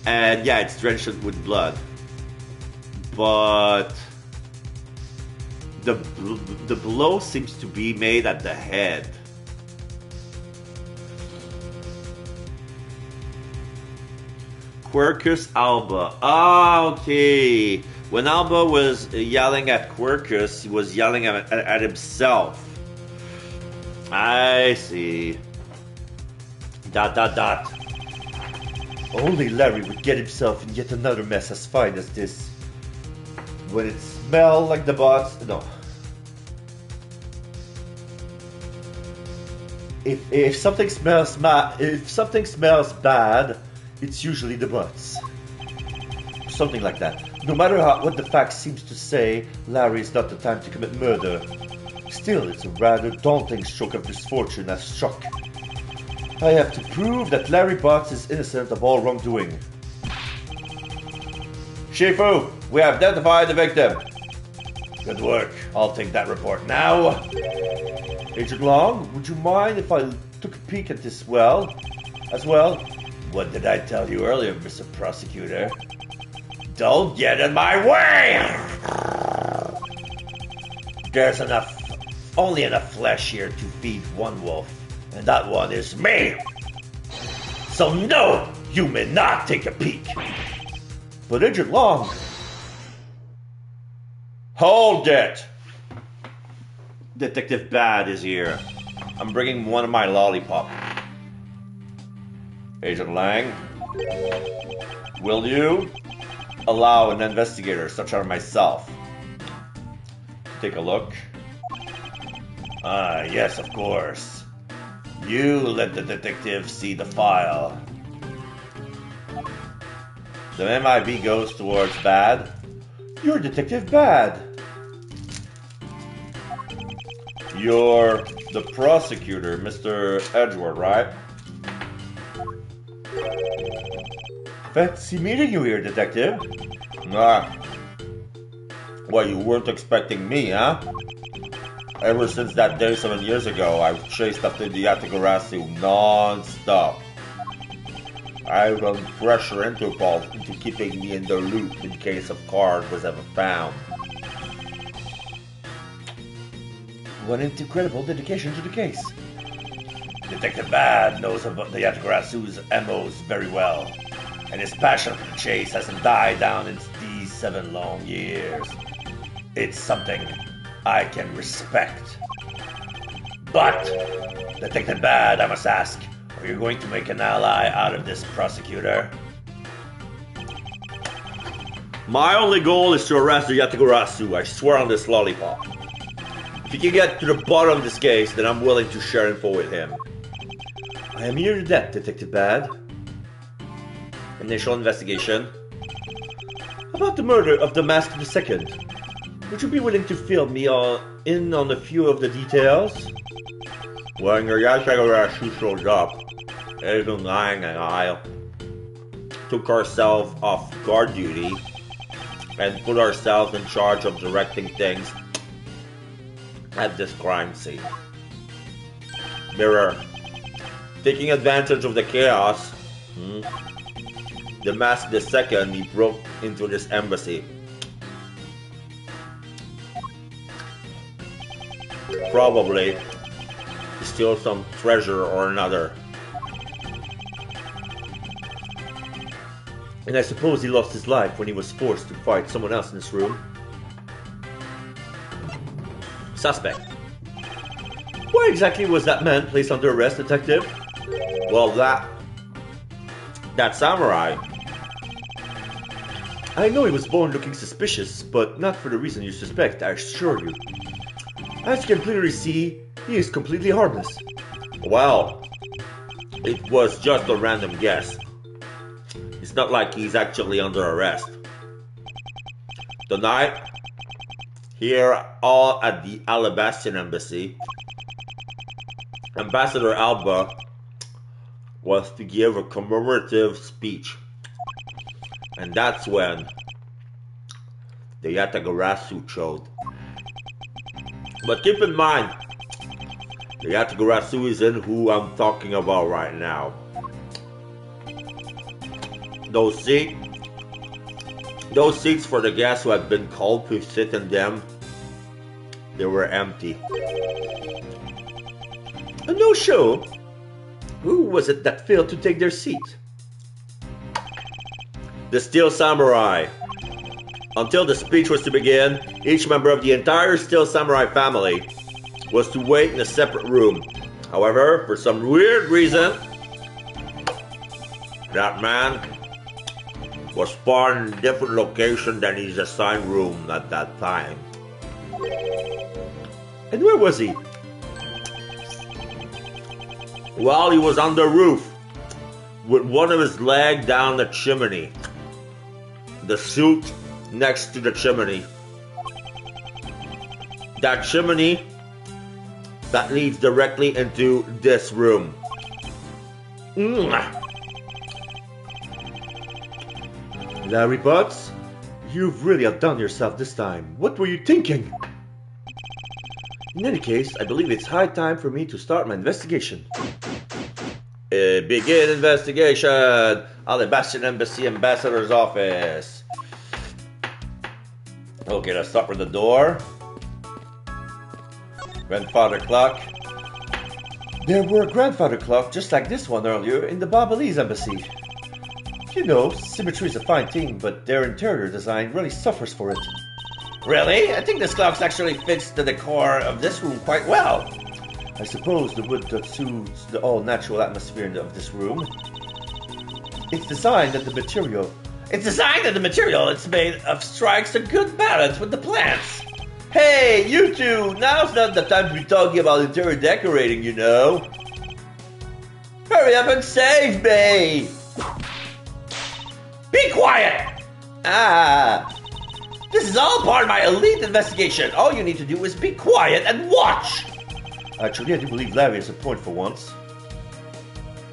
And yeah, it's drenched with blood. But the blow seems to be made at the head. Quercus Alba. Ah, okay. When Alba was yelling at Quercus, he was yelling at himself. I see. ... Only Larry would get himself in yet another mess as fine as this. When it smelled like the bots... No. If something smells bad, it's usually the butts. Something like that. No matter what the facts seems to say, Larry is not the time to commit murder. Still, it's a rather daunting stroke of misfortune as struck. I have to prove that Larry Botts is innocent of all wrongdoing. Shifu, we have identified the victim. Good work. I'll take that report now. Agent Long, would you mind if I took a peek at this as well? What did I tell you earlier, Mr. Prosecutor? Don't get in my way! There's only enough flesh here to feed one wolf, and that one is me! So no, you may not take a peek. But Agent Long... Hold it! Detective Bad is here. I'm bringing one of my lollipop. Agent Lang, will you allow an investigator such as myself to take a look? Yes, of course. You let the detective see the file. The MIB goes towards Bad. You're Detective Bad. You're the prosecutor, Mr. Edgeworth, right? Fancy meeting you here, Detective. Ah. Well, you weren't expecting me, huh? Ever since that day 7 years ago, I've chased after the Yatigarasu non-stop. I run pressure Interpol into keeping me in the loop in case a card was ever found. What incredible dedication to the case. Detective Bad knows about the Yatagarasu's MOs very well, and his passion for the chase hasn't died down in these 7 long years. It's something I can respect. But, Detective Bad, I must ask, are you going to make an ally out of this prosecutor? My only goal is to arrest the Yatagarasu. I swear on this lollipop. If you can get to the bottom of this case, then I'm willing to share info with him. I am here to that, Detective Bad. Initial investigation. About the murder of the Mask II. Would you be willing to fill me in on a few of the details? When the Yatagarasu showed up, Agent Lang and I took ourselves off guard duty and put ourselves in charge of directing things at this crime scene. Mirror. Taking advantage of the chaos, the Mask II, he broke into this embassy. Probably to steal some treasure or another. And I suppose he lost his life when he was forced to fight someone else in this room. Suspect. Why exactly was that man placed under arrest, Detective? Well, that samurai. I know he was born looking suspicious, but not for the reason you suspect, I assure you. As you can clearly see, he is completely harmless. Well, it was just a random guess. It's not like he's actually under arrest. Tonight, here all at the Alabastian embassy, Ambassador Alba was to give a commemorative speech. And that's when the Yatagarasu showed. But keep in mind, the Yatagarasu isn't who I'm talking about right now. Those seats for the guests who had been called to sit in them, they were empty. A no-show? Who was it that failed to take their seat? The Steel Samurai. Until the speech was to begin, each member of the entire Steel Samurai family was to wait in a separate room. However, for some weird reason, that man was spawned in a different location than his assigned room at that time. And where was he? Well, he was on the roof, with one of his legs down the chimney. The suit next to the chimney. That chimney that leads directly into this room. Larry Butts, you've really outdone yourself this time. What were you thinking? In any case, I believe it's high time for me to start my investigation. Begin investigation on the Bastion Embassy Ambassador's office. Okay, let's start with the door. Grandfather clock. There were a grandfather clock just like this one earlier in the Babalese embassy. You know, symmetry is a fine thing, but their interior design really suffers for it. Really? I think this clock actually fits the decor of this room quite well. I suppose the wood that suits the all-natural atmosphere of this room. It's designed that the material it's made of strikes a good balance with the plants. Hey, you two! Now's not the time to be talking about interior decorating, you know. Hurry up and save me! Be quiet! This is all part of my elite investigation. All you need to do is be quiet and watch. Actually, I do believe Larry has a point for once.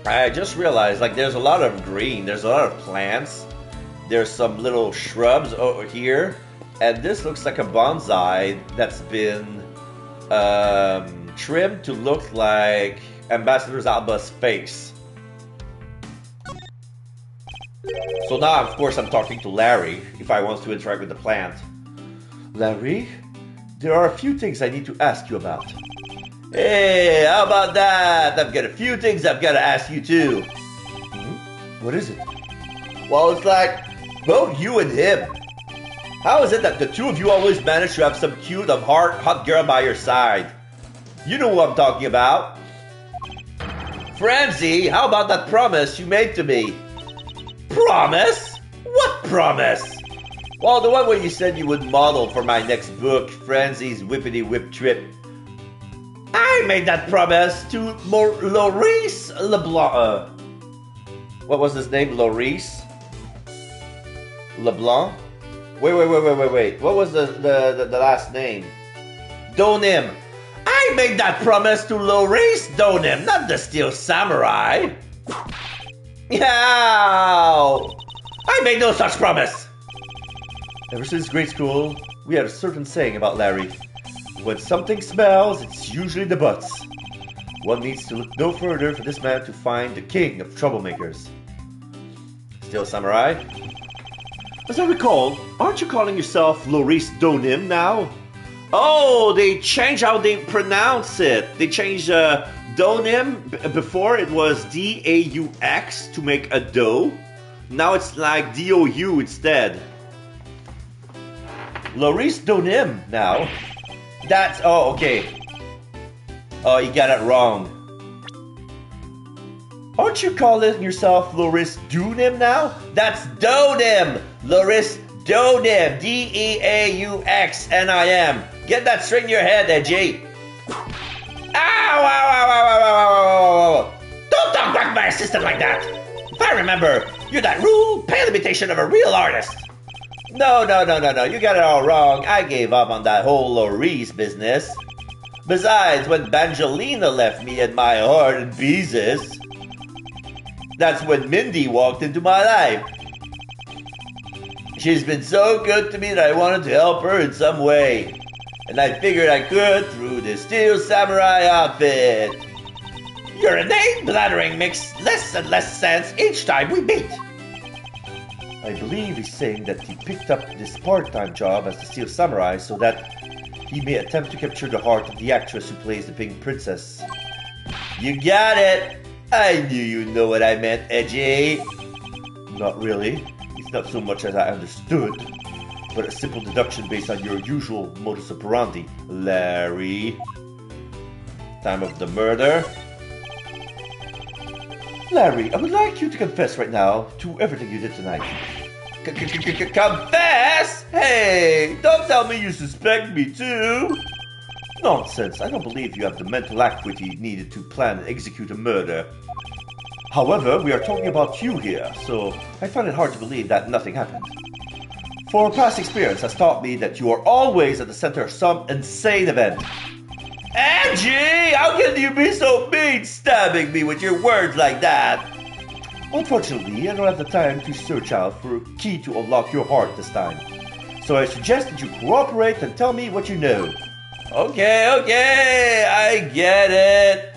I just realized, like, there's a lot of green. There's a lot of plants. There's some little shrubs over here. And this looks like a bonsai that's been trimmed to look like Ambassador Alba's face. So now, of course, I'm talking to Larry if I want to interact with the plant. Larry, there are a few things I need to ask you about. Hey, how about that? I've got a few things I've got to ask you too. What is it? Well, it's like, both you and him. How is it that the two of you always manage to have some cute, hot girl by your side? You know who I'm talking about. Francie, how about that promise you made to me? Promise? What promise? Well, the one where you said you would model for my next book, Francie's Whippity Whip Trip. I made that promise to Maurice LeBlanc. What was his name? Maurice LeBlanc? Wait. What was the last name? Donim. I made that promise to Maurice Donim, not the Steel Samurai. Yow! I made no such promise. Ever since grade school, we had a certain saying about Larry. When something smells, it's usually the butts. One needs to look no further for this man to find the king of troublemakers. Steel Samurai? As I recall, aren't you calling yourself Maurice Donim now? Oh, they changed how they pronounce it. They changed Donim. Before it was D-A-U-X to make a dough. Now it's like D-O-U instead. Maurice Donim now. That's, oh, okay. Oh, you got it wrong. Aren't you calling yourself Maurice Donim now? That's Donim. Maurice Donim. D-E-A-U-X-N-I-M. Get that straight in your head, Edgy. Ow! Don't talk back to my assistant like that. If I remember, you're that rude, pale imitation of a real artist. No. You got it all wrong. I gave up on that whole Maurice business. Besides, when Bangelina left me and my heart in pieces, that's when Mindy walked into my life. She's been so good to me that I wanted to help her in some way. And I figured I could through the Steel Samurai outfit. Your inane blathering makes less and less sense each time we meet. I believe he's saying that he picked up this part-time job as the Steel Samurai so that he may attempt to capture the heart of the actress who plays the Pink Princess. You got it. I knew you know what I meant, Edgy. Not really. It's not so much as I understood, but a simple deduction based on your usual modus operandi, Larry. Time of the murder. Larry, I would like you to confess right now to everything you did tonight. Confess? Hey, don't tell me you suspect me too. Nonsense. I don't believe you have the mental acuity needed to plan and execute a murder. However, we are talking about you here, so I find it hard to believe that nothing happened. For past experience has taught me that you are always at the center of some insane event. Angie, how can you be so mean, stabbing me with your words like that? Unfortunately, I don't have the time to search out for a key to unlock your heart this time. So I suggest that you cooperate and tell me what you know. Okay, I get it.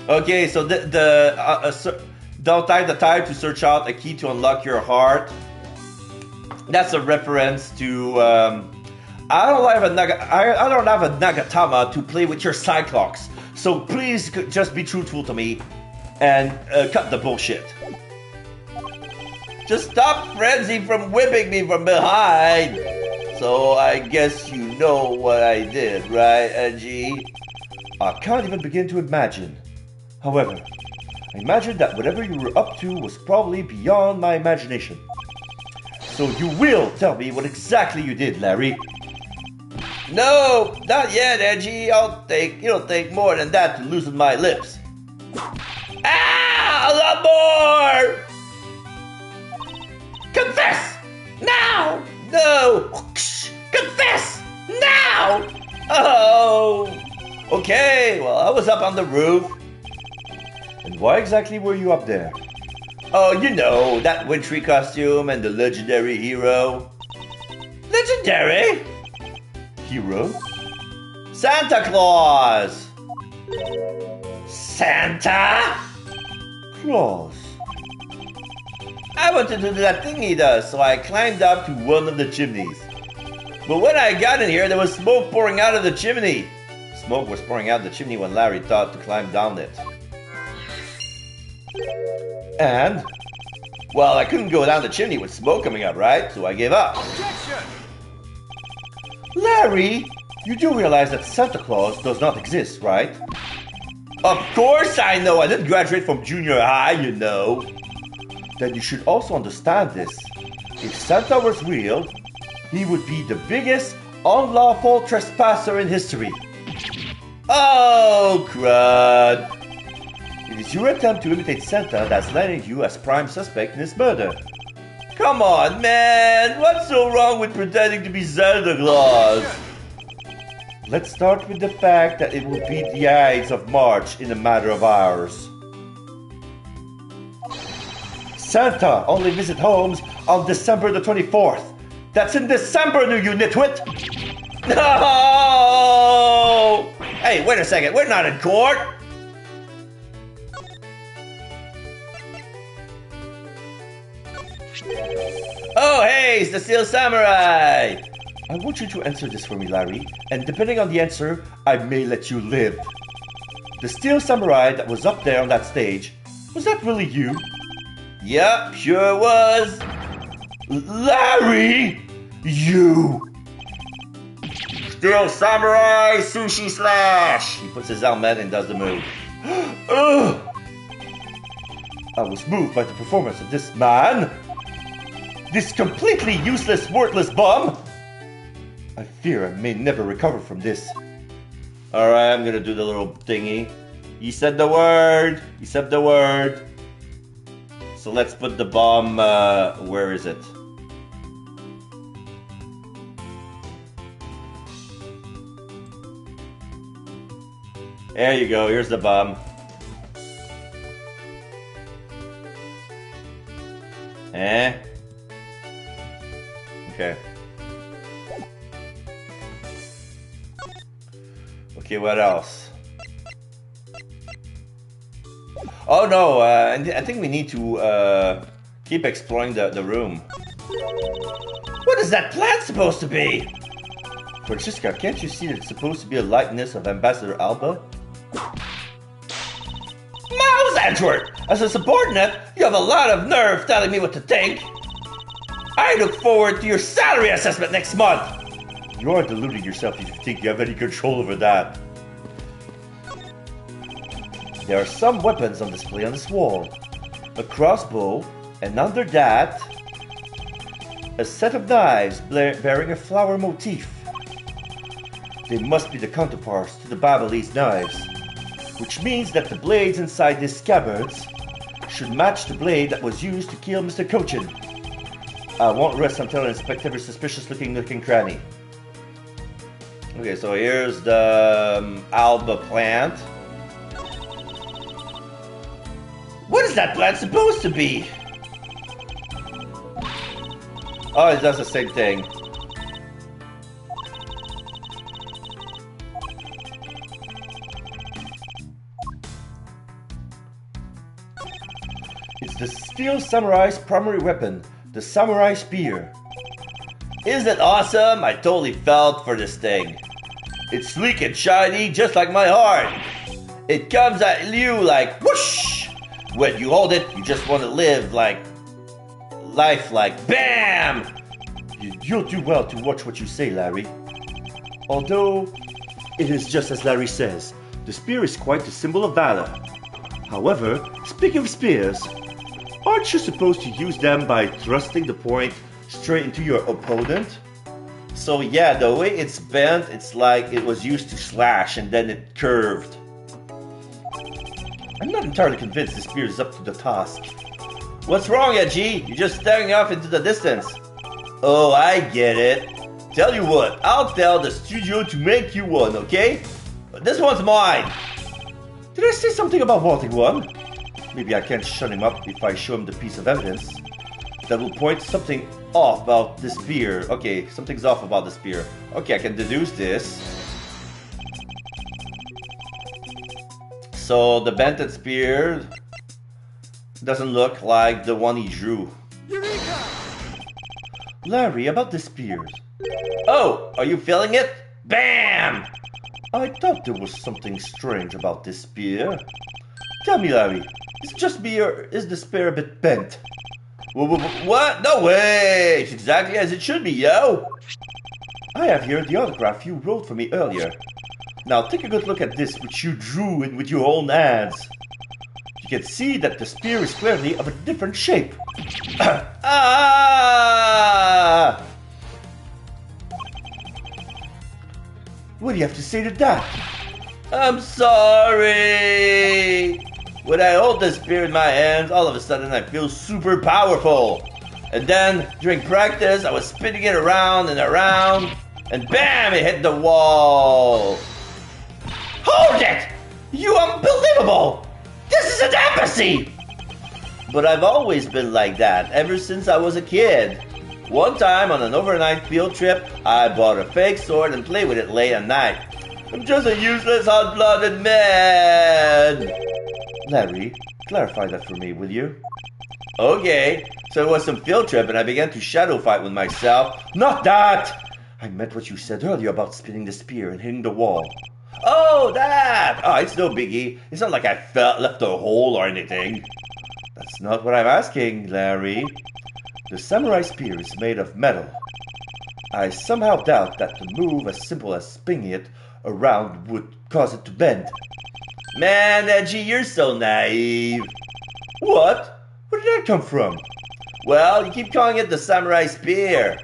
Okay, so don't take the time to search out a key to unlock your heart. That's a reference to I don't have a Nagatama to play with your Cyclops. So please just be truthful to me and cut the bullshit. Just stop Frenzy from whipping me from behind. So I guess you know what I did, right, Angie? I can't even begin to imagine. However, I imagine that whatever you were up to was probably beyond my imagination. So you will tell me what exactly you did, Larry. No, not yet, Edgy. It'll take more than that to loosen my lips. Ah, a lot more! Confess! Now! No! Confess! Now! Oh! Okay, well, I was up on the roof. And why exactly were you up there? Oh, you know, that wintry costume and the legendary hero. Legendary? Hero? Santa Claus! Santa? Claus. I wanted to do that thing he does, so I climbed up to one of the chimneys. But when I got in here, there was smoke pouring out of the chimney. Smoke was pouring out of the chimney when Larry thought to climb down it. And? Well, I couldn't go down the chimney with smoke coming up, right? So I gave up. Objection! Larry, you do realize that Santa Claus does not exist, right? Of course I know. I didn't graduate from junior high, you know. Then you should also understand this. If Santa was real, he would be the biggest unlawful trespasser in history. Oh, crud. It is your attempt to imitate Santa that's landing you as prime suspect in this murder. Come on, man. What's so wrong with pretending to be Santa Claus? Let's start with the fact that it will be the Ides of March in a matter of hours. Santa only visit homes on December the 24th. That's in December, you nitwit! No! Hey, wait a second. We're not in court. Oh, hey, it's the Steel Samurai. I want you to answer this for me, Larry, and depending on the answer, I may let you live. The Steel Samurai that was up there on that stage, was that really you? Yup, sure was. Larry! You! Steel Samurai Sushi Slash! He puts his helmet and does the move. Ugh! I was moved by the performance of this man. This completely useless, worthless bum. I fear I may never recover from this. Alright, I'm gonna do the little thingy. He said the word. He said the word. So let's put the bomb, where is it? There you go, here's the bomb. Eh? Okay. Okay, what else? Oh no, I think we need to keep exploring the room. What is that plant supposed to be? Francisca, can't you see that it's supposed to be a likeness of Ambassador Alba? Mouse Edgeworth! As a subordinate, you have a lot of nerve telling me what to think. I look forward to your salary assessment next month. You are deluding yourself if you think you have any control over that. There are some weapons on display on this wall. A crossbow, and under that, a set of knives bearing a flower motif. They must be the counterparts to the Babylonis knives, which means that the blades inside these scabbards should match the blade that was used to kill Mr. Cochin. I won't rest until I inspect every suspicious looking nook and cranny. Okay, so here's the Alba plant. What is that plant supposed to be? Oh, it does the same thing. It's the Steel Samurai's primary weapon, the Samurai Spear. Isn't it awesome? I totally felt for this thing. It's sleek and shiny, just like my heart. It comes at you like whoosh. When you hold it, you just want to live like life like BAM! You'll do well to watch what you say, Larry. Although, it is just as Larry says, the spear is quite a symbol of valor. However, speaking of spears, aren't you supposed to use them by thrusting the point straight into your opponent? So yeah, the way it's bent, it's like it was used to slash and then it curved. I'm not entirely convinced the spear is up to the task. What's wrong, Edgy? You're just staring off into the distance. Oh, I get it. Tell you what, I'll tell the studio to make you one, okay? But this one's mine. Did I say something about wanting one? Maybe I can't shut him up if I show him the piece of evidence that will point something off about this spear. Okay, something's off about the spear. Okay, I can deduce this. So the bented spear doesn't look like the one he drew. Eureka! Larry, about the spears. Oh, are you feeling it? BAM! I thought there was something strange about this spear. Tell me, Larry, is it just me or is the spear a bit bent? What? No way! It's exactly as it should be, yo! I have here the autograph you wrote for me earlier. Now take a good look at this, which you drew in with your own hands. You can see that the spear is clearly of a different shape. Ah! What do you have to say to that? I'm sorry! When I hold the spear in my hands, all of a sudden I feel super powerful. And then, during practice, I was spinning it around and around, and BAM! It hit the wall! Hold it! You unbelievable! This is an embassy! But I've always been like that, ever since I was a kid. One time, on an overnight field trip, I bought a fake sword and played with it late at night. I'm just a useless, hot-blooded man! Larry, clarify that for me, will you? Okay, so it was some field trip and I began to shadow fight with myself. Not that! I meant what you said earlier about spinning the spear and hitting the wall. Oh, that! Oh, it's no biggie. It's not like I left a hole or anything. That's not what I'm asking, Larry. The samurai spear is made of metal. I somehow doubt that the move as simple as spinning it around would cause it to bend. Man, Edgy, you're so naive. What? Where did that come from? Well, you keep calling it the samurai spear.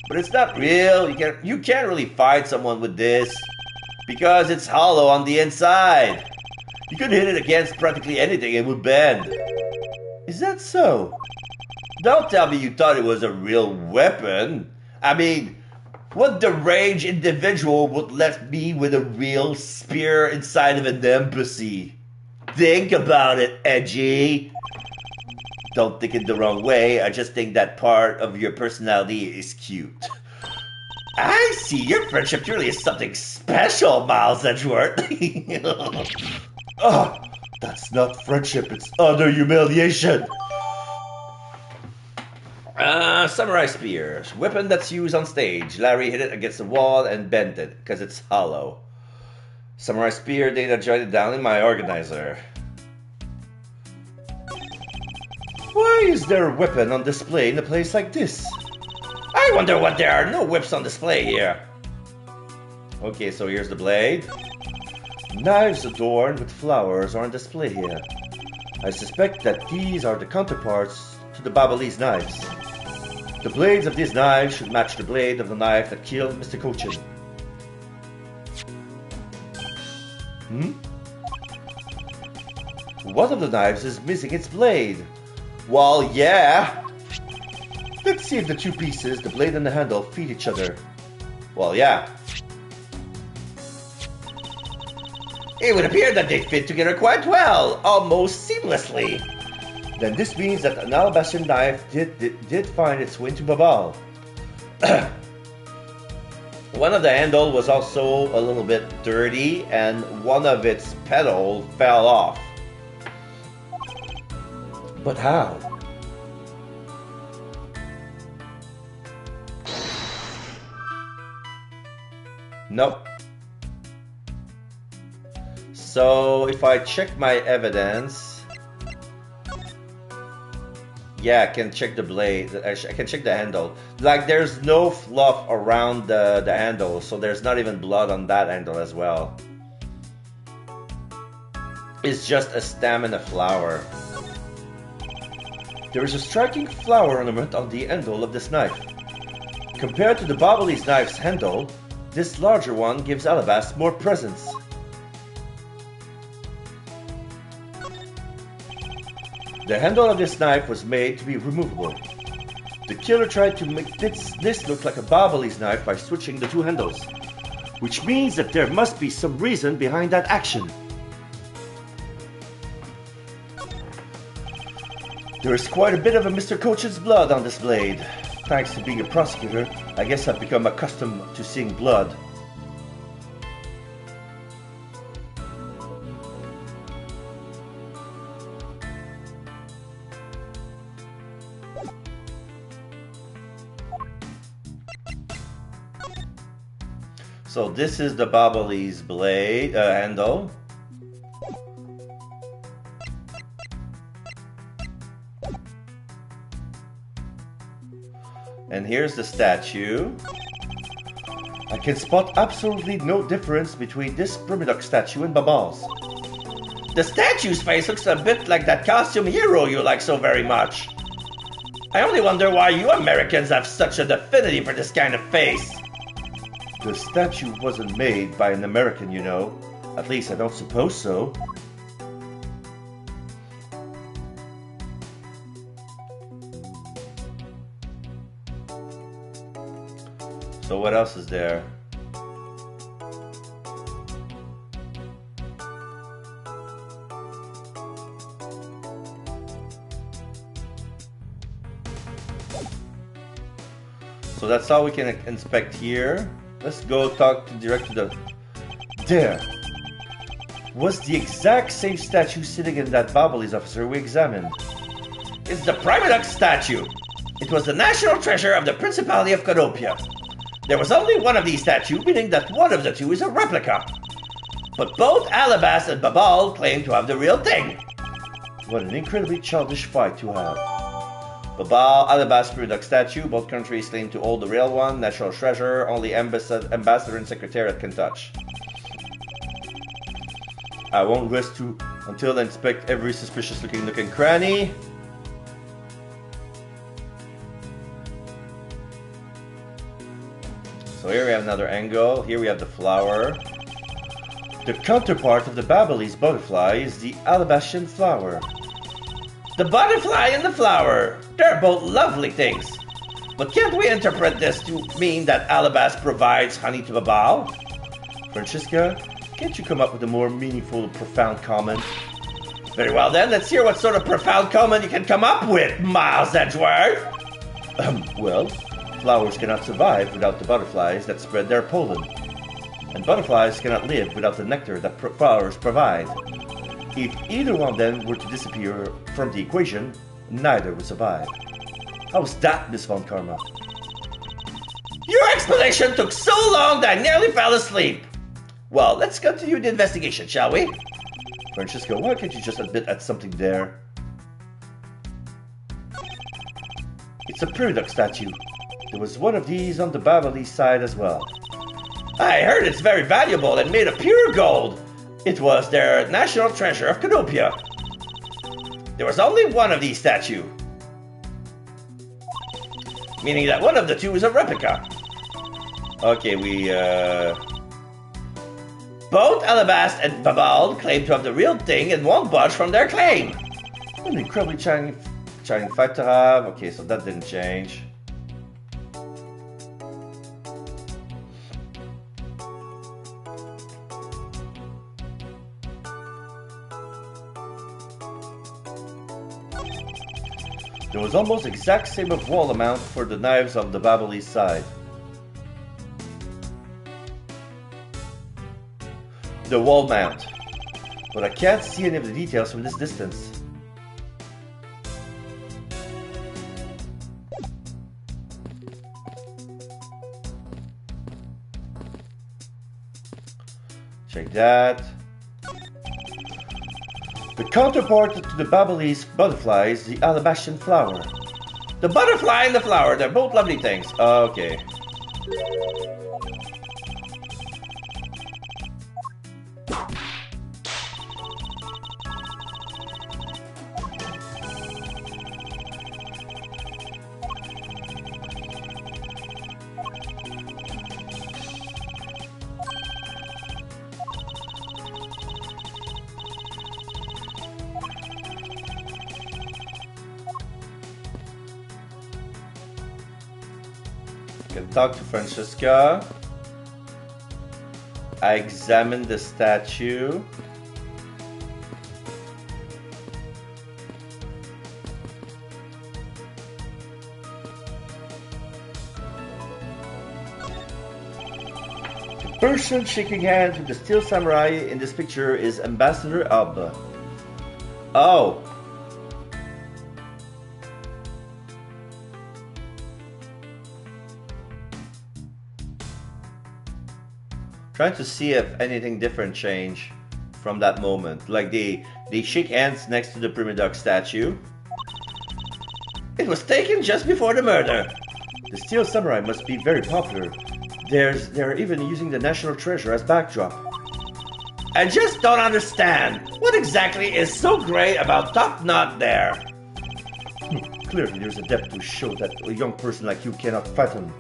But it's not real. You can't really fight someone with this. Because it's hollow on the inside. You could hit it against practically anything and it would bend. Is that so? Don't tell me you thought it was a real weapon. I mean, what deranged individual would let me with a real spear inside of an embassy? Think about it, Edgy. Don't think it the wrong way, I just think that part of your personality is cute. I see, your friendship truly is something special, Miles Edgeworth. Ah, that's not friendship, it's utter humiliation. Samurai spear. Weapon that's used on stage. Larry hit it against the wall and bent it, because it's hollow. Samurai spear data jotted down in my organizer. Why is there a weapon on display in a place like this? I wonder what there are no whips on display here. Okay, so here's the blade. Knives adorned with flowers are on display here. I suspect that these are the counterparts to the Babalese knives. The blades of these knives should match the blade of the knife that killed Mr. Cochin. One of the knives is missing its blade. Well, yeah. Let's see if the two pieces, the blade and the handle, feed each other. Well, yeah. It would appear that they fit together quite well, almost seamlessly. Then this means that an alabaster knife did find its way into Babal. One of the handle was also a little bit dirty, and one of its petal fell off. But how? Nope. So if I check my evidence, yeah, I can check the blade. I can check the handle. Like, there's no fluff around the handle, so there's not even blood on that handle as well. It's just a stem and a flower. There is a striking flower ornament on the handle of this knife. Compared to the Babalese knife's handle, this larger one gives Alabast more presence. The handle of this knife was made to be removable. The killer tried to make this look like a Babalese knife by switching the two handles, which means that there must be some reason behind that action. There is quite a bit of a Mr. Cochin's blood on this blade. Thanks to being a prosecutor, I guess I've become accustomed to seeing blood. So this is the Babalese blade handle. And here's the statue. I can spot absolutely no difference between this Primadoc statue and Babal's. The statue's face looks a bit like that costume hero you like so very much. I only wonder why you Americans have such an affinity for this kind of face. The statue wasn't made by an American, you know. At least I don't suppose so. So what else is there? So that's all we can inspect here. Let's go talk direct to the... There was the exact same statue sitting in that Babalese officer we examined. It's the Primadoc statue. It was the national treasure of the Principality of Canopia. There was only one of these statues, meaning that one of the two is a replica. But both Alabast and Babal claim to have the real thing. What an incredibly childish fight to have. Babal, Alabast, Primadoc statue, both countries claim to hold the real one, national treasure, only ambassador and secretariat can touch. I won't rest until I inspect every suspicious looking nook and cranny. So here we have another angle. Here we have the flower. The counterpart of the Babalese butterfly is the Alabastian flower. The butterfly and the flower, they're both lovely things. But can't we interpret this to mean that Alabast provides honey to Babal? Francesca, can't you come up with a more meaningful, profound comment? Very well then, let's hear what sort of profound comment you can come up with, Miles Edgeworth. Well, flowers cannot survive without the butterflies that spread their pollen. And butterflies cannot live without the nectar that flowers provide. If either one of them were to disappear from the equation, neither would survive. How's that, Miss Von Karma? Your explanation took so long that I nearly fell asleep. Well, let's continue the investigation, shall we? Francesco, why can't you just admit at something there? It's a Peridoc statue. There was one of these on the Babalese side as well. I heard it's very valuable and made of pure gold. It was their national treasure of Canopia. There was only one of these statues, meaning that one of the two is a replica. Okay, we, Both Alabast and Babald claim to have the real thing and won't budge from their claim. An incredibly shining fact to have. Okay, so that didn't change. There was almost exact same of wall amount for the knives on the Babalese side. The wall mount. But I can't see any of the details from this distance. Check that. The counterpart to the Babalese butterfly is the Alabastian flower. The butterfly and the flower, they're both lovely things. Okay. Can talk to Francesca. I examined the statue. The person shaking hands with the steel samurai in this picture is Ambassador Alba. Oh. Trying to see if anything different changed from that moment. Like they shake hands next to the Peridoc statue. It was taken just before the murder. The steel samurai must be very popular. They're even using the national treasure as backdrop. I just don't understand. What exactly is so great about Top Knot there? Clearly there's a depth to show that a young person like you cannot fathom.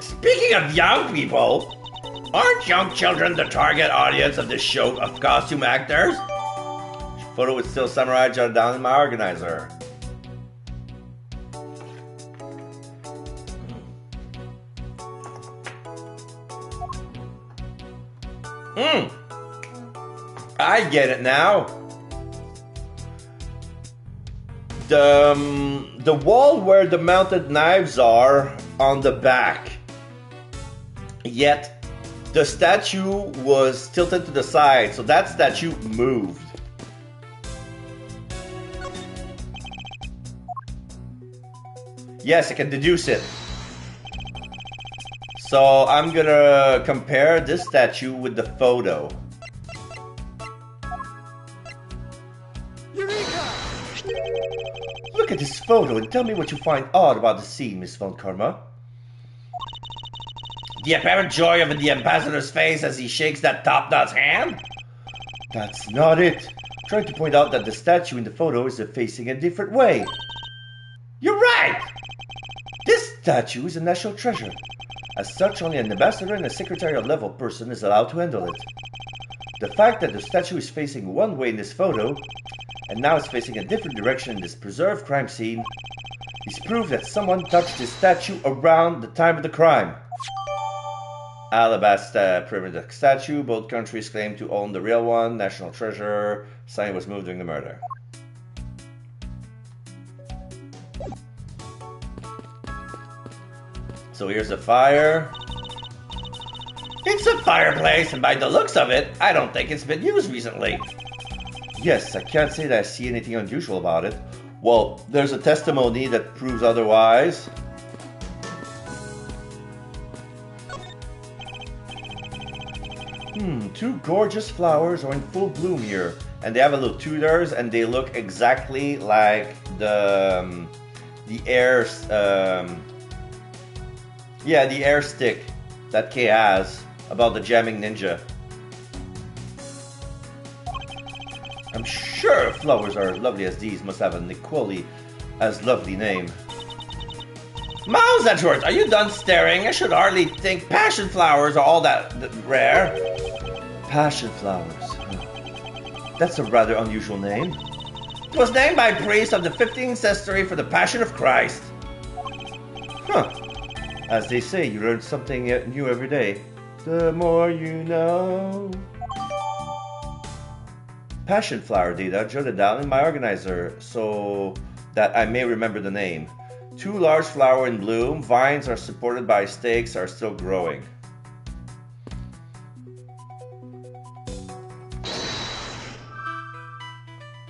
Speaking of young people, aren't young children the target audience of this show of costume actors? Photo with still samurai jotted down in my organizer. I get it now. The wall where the mounted knives are on the back. Yet the statue was tilted to the side, so that statue moved. Yes, I can deduce it. So I'm gonna compare this statue with the photo. Eureka! Look at this photo and tell me what you find odd about the scene, Miss Von Karma. The apparent joy of the ambassador's face as he shakes that Top Knot's hand? That's not it. Trying to point out that the statue in the photo is facing a different way. You're right! This statue is a national treasure. As such, only an ambassador and a secretarial level person is allowed to handle it. The fact that the statue is facing one way in this photo, and now it's facing a different direction in this preserved crime scene, is proof that someone touched this statue around the time of the crime. Alabasta Primitive statue. Both countries claim to own the real one. National treasure. Sign was moved during the murder. So here's the fire. It's a fireplace, and by the looks of it, I don't think it's been used recently. Yes, I can't say that I see anything unusual about it. Well, there's a testimony that proves otherwise. Two gorgeous flowers are in full bloom here. And they have a little tutors, and they look exactly like the air, the air stick that Kay has about the jamming ninja. I'm sure flowers are as lovely as these must have an equally as lovely name. Miles Edgeworth, are you done staring? I should hardly think passion flowers are all that rare. Passion flowers. That's a rather unusual name. It was named by priests of the 15th century for the Passion of Christ. Huh. As they say, you learn something new every day. The more you know. Passion flower data jotted down in my organizer so that I may remember the name. Two large flowers in bloom. Vines are supported by stakes are still growing.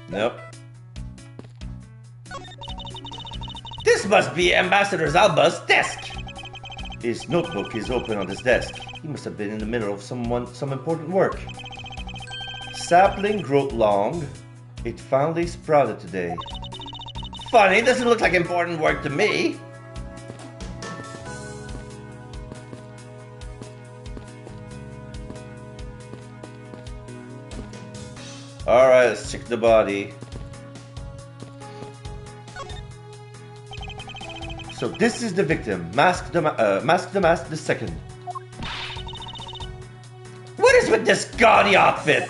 Nope. This must be Ambassador Zalba's desk. His notebook is open on his desk. He must have been in the middle of some important work. Sapling growth long. It finally sprouted today. Funny, doesn't look like important work to me. Alright, let's check the body. So this is the victim, Mask the Mask the Second. What is with this gaudy outfit?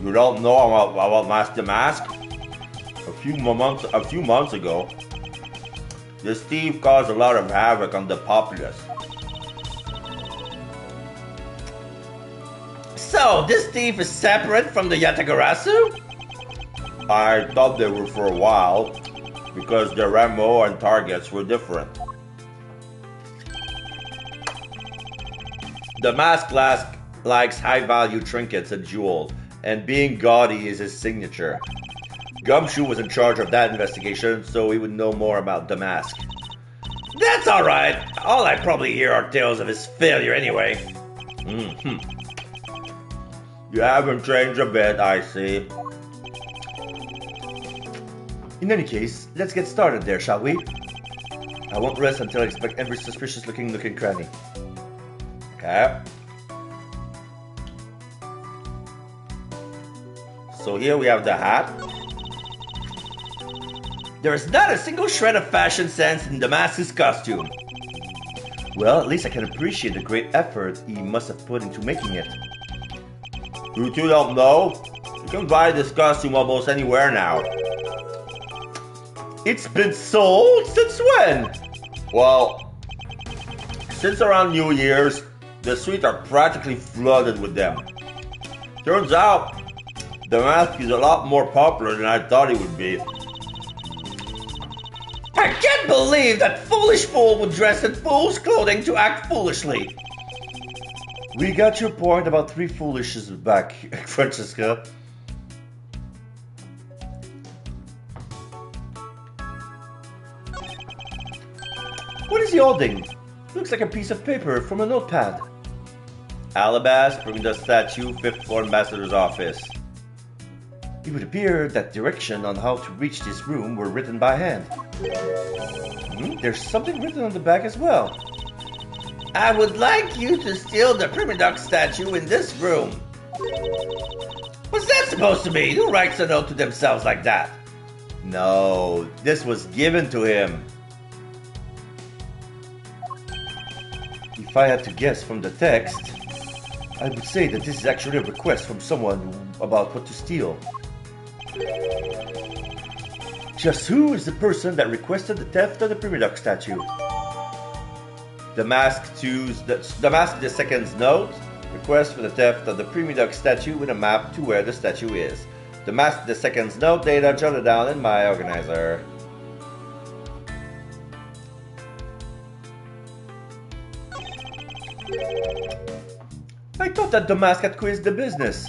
You don't know about Mask the Mask? A few months ago, this thief caused a lot of havoc on the populace. So, this thief is separate from the Yatagarasu? I thought they were for a while, because their MO and targets were different. The mask likes high-value trinkets and jewels, and being gaudy is his signature. Gumshoe was in charge of that investigation, so he would know more about the mask. That's alright. All I probably hear are tales of his failure anyway. You haven't changed a bit, I see. In any case, let's get started there, shall we? I won't rest until I inspect every suspicious-looking nook and cranny. Okay. So here we have the hat. There is not a single shred of fashion sense in the mask's costume. Well, at least I can appreciate the great effort he must have put into making it. You two don't know? You can buy this costume almost anywhere now. It's been sold? Since when? Well, since around New Year's, the streets are practically flooded with them. Turns out, the mask is a lot more popular than I thought it would be. I can't believe that foolish fool would dress in fool's clothing to act foolishly. We got your point about three foolishes back, Francesca. What is he holding? Looks like a piece of paper from a notepad. Alabas, bring the statue, 5th floor ambassador's office. It would appear that direction on how to reach this room were written by hand. There's something written on the back as well. I would like you to steal the Primidoc statue in this room. What's that supposed to mean? Who writes a note to themselves like that? No, this was given to him. If I had to guess from the text, I would say that this is actually a request from someone about what to steal. Just who is the person that requested the theft of the Primidoc statue? The Mask the Second's note. Request for the theft of the Primi Duck statue with a map to where the statue is. The Mask the Second's note data jotted down in my organizer. I thought that the Mask had quizzed the business.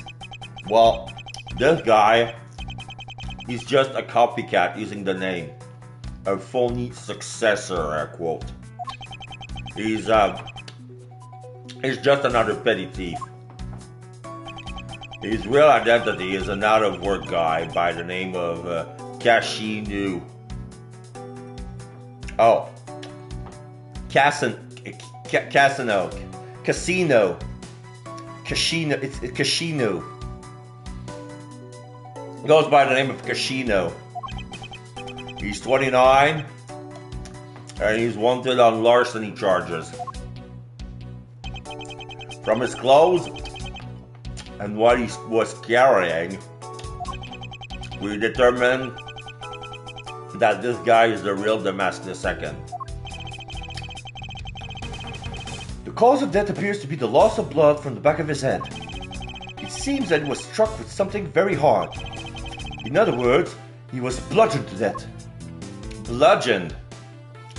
Well, this guy, he's just a copycat using the name. A phony successor, I quote. He's just another petty thief. His real identity is an out-of-work guy by the name of Casino. Oh. Casino. It's Casino. Goes by the name of Casino. He's 29, and he's wanted on larceny charges. From his clothes and what he was carrying, we determined that this guy is the real Damask II. The cause of death appears to be the loss of blood from the back of his head. It seems that he was struck with something very hard. In other words, he was bludgeoned to death. Bludgeoned?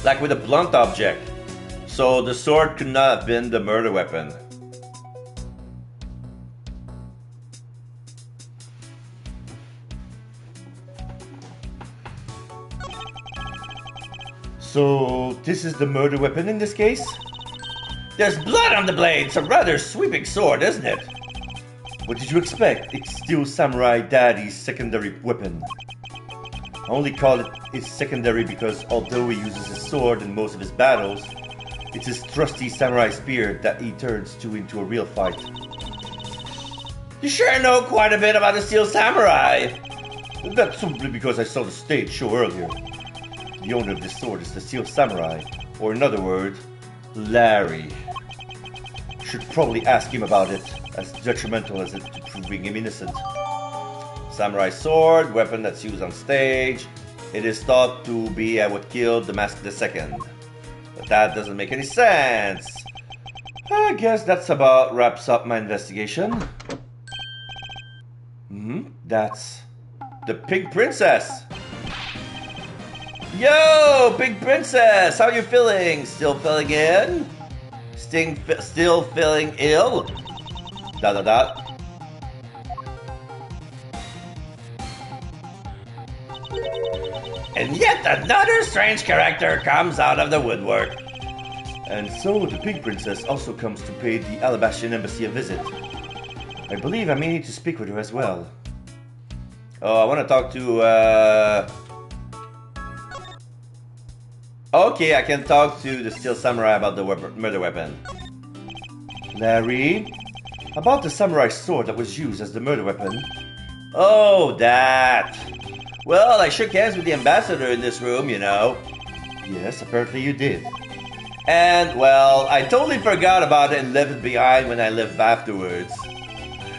Like with a blunt object. So the sword could not have been the murder weapon. So, this is the murder weapon in this case? There's blood on the blade. It's a rather sweeping sword, isn't it? What did you expect? It's still Samurai Daddy's secondary weapon. I only call it his secondary because although he uses his sword in most of his battles, it's his trusty samurai spear that he turns to into a real fight. You sure know quite a bit about the Steel Samurai. That's simply because I saw the stage show earlier. The owner of this sword is the Steel Samurai, or in other words, Larry. Should probably ask him about it, as detrimental as it to proving him innocent. Samurai sword, weapon that's used on stage. It is thought to be what killed Damask II. But that doesn't make any sense. I guess that's about wraps up my investigation. That's the Pink Princess. Yo, Pink Princess, how you feeling? Still filling in? Still feeling ill? ... And yet another strange character comes out of the woodwork. And so the Pink Princess also comes to pay the Alabastian Embassy a visit. I believe I may need to speak with her as well. Oh, I want to talk to, Okay, I can talk to the Steel Samurai about the murder weapon. Larry, about the samurai sword that was used as the murder weapon. Oh, that. Well, I shook hands with the ambassador in this room, you know. Yes, apparently you did. And, well, I totally forgot about it and left it behind when I left afterwards.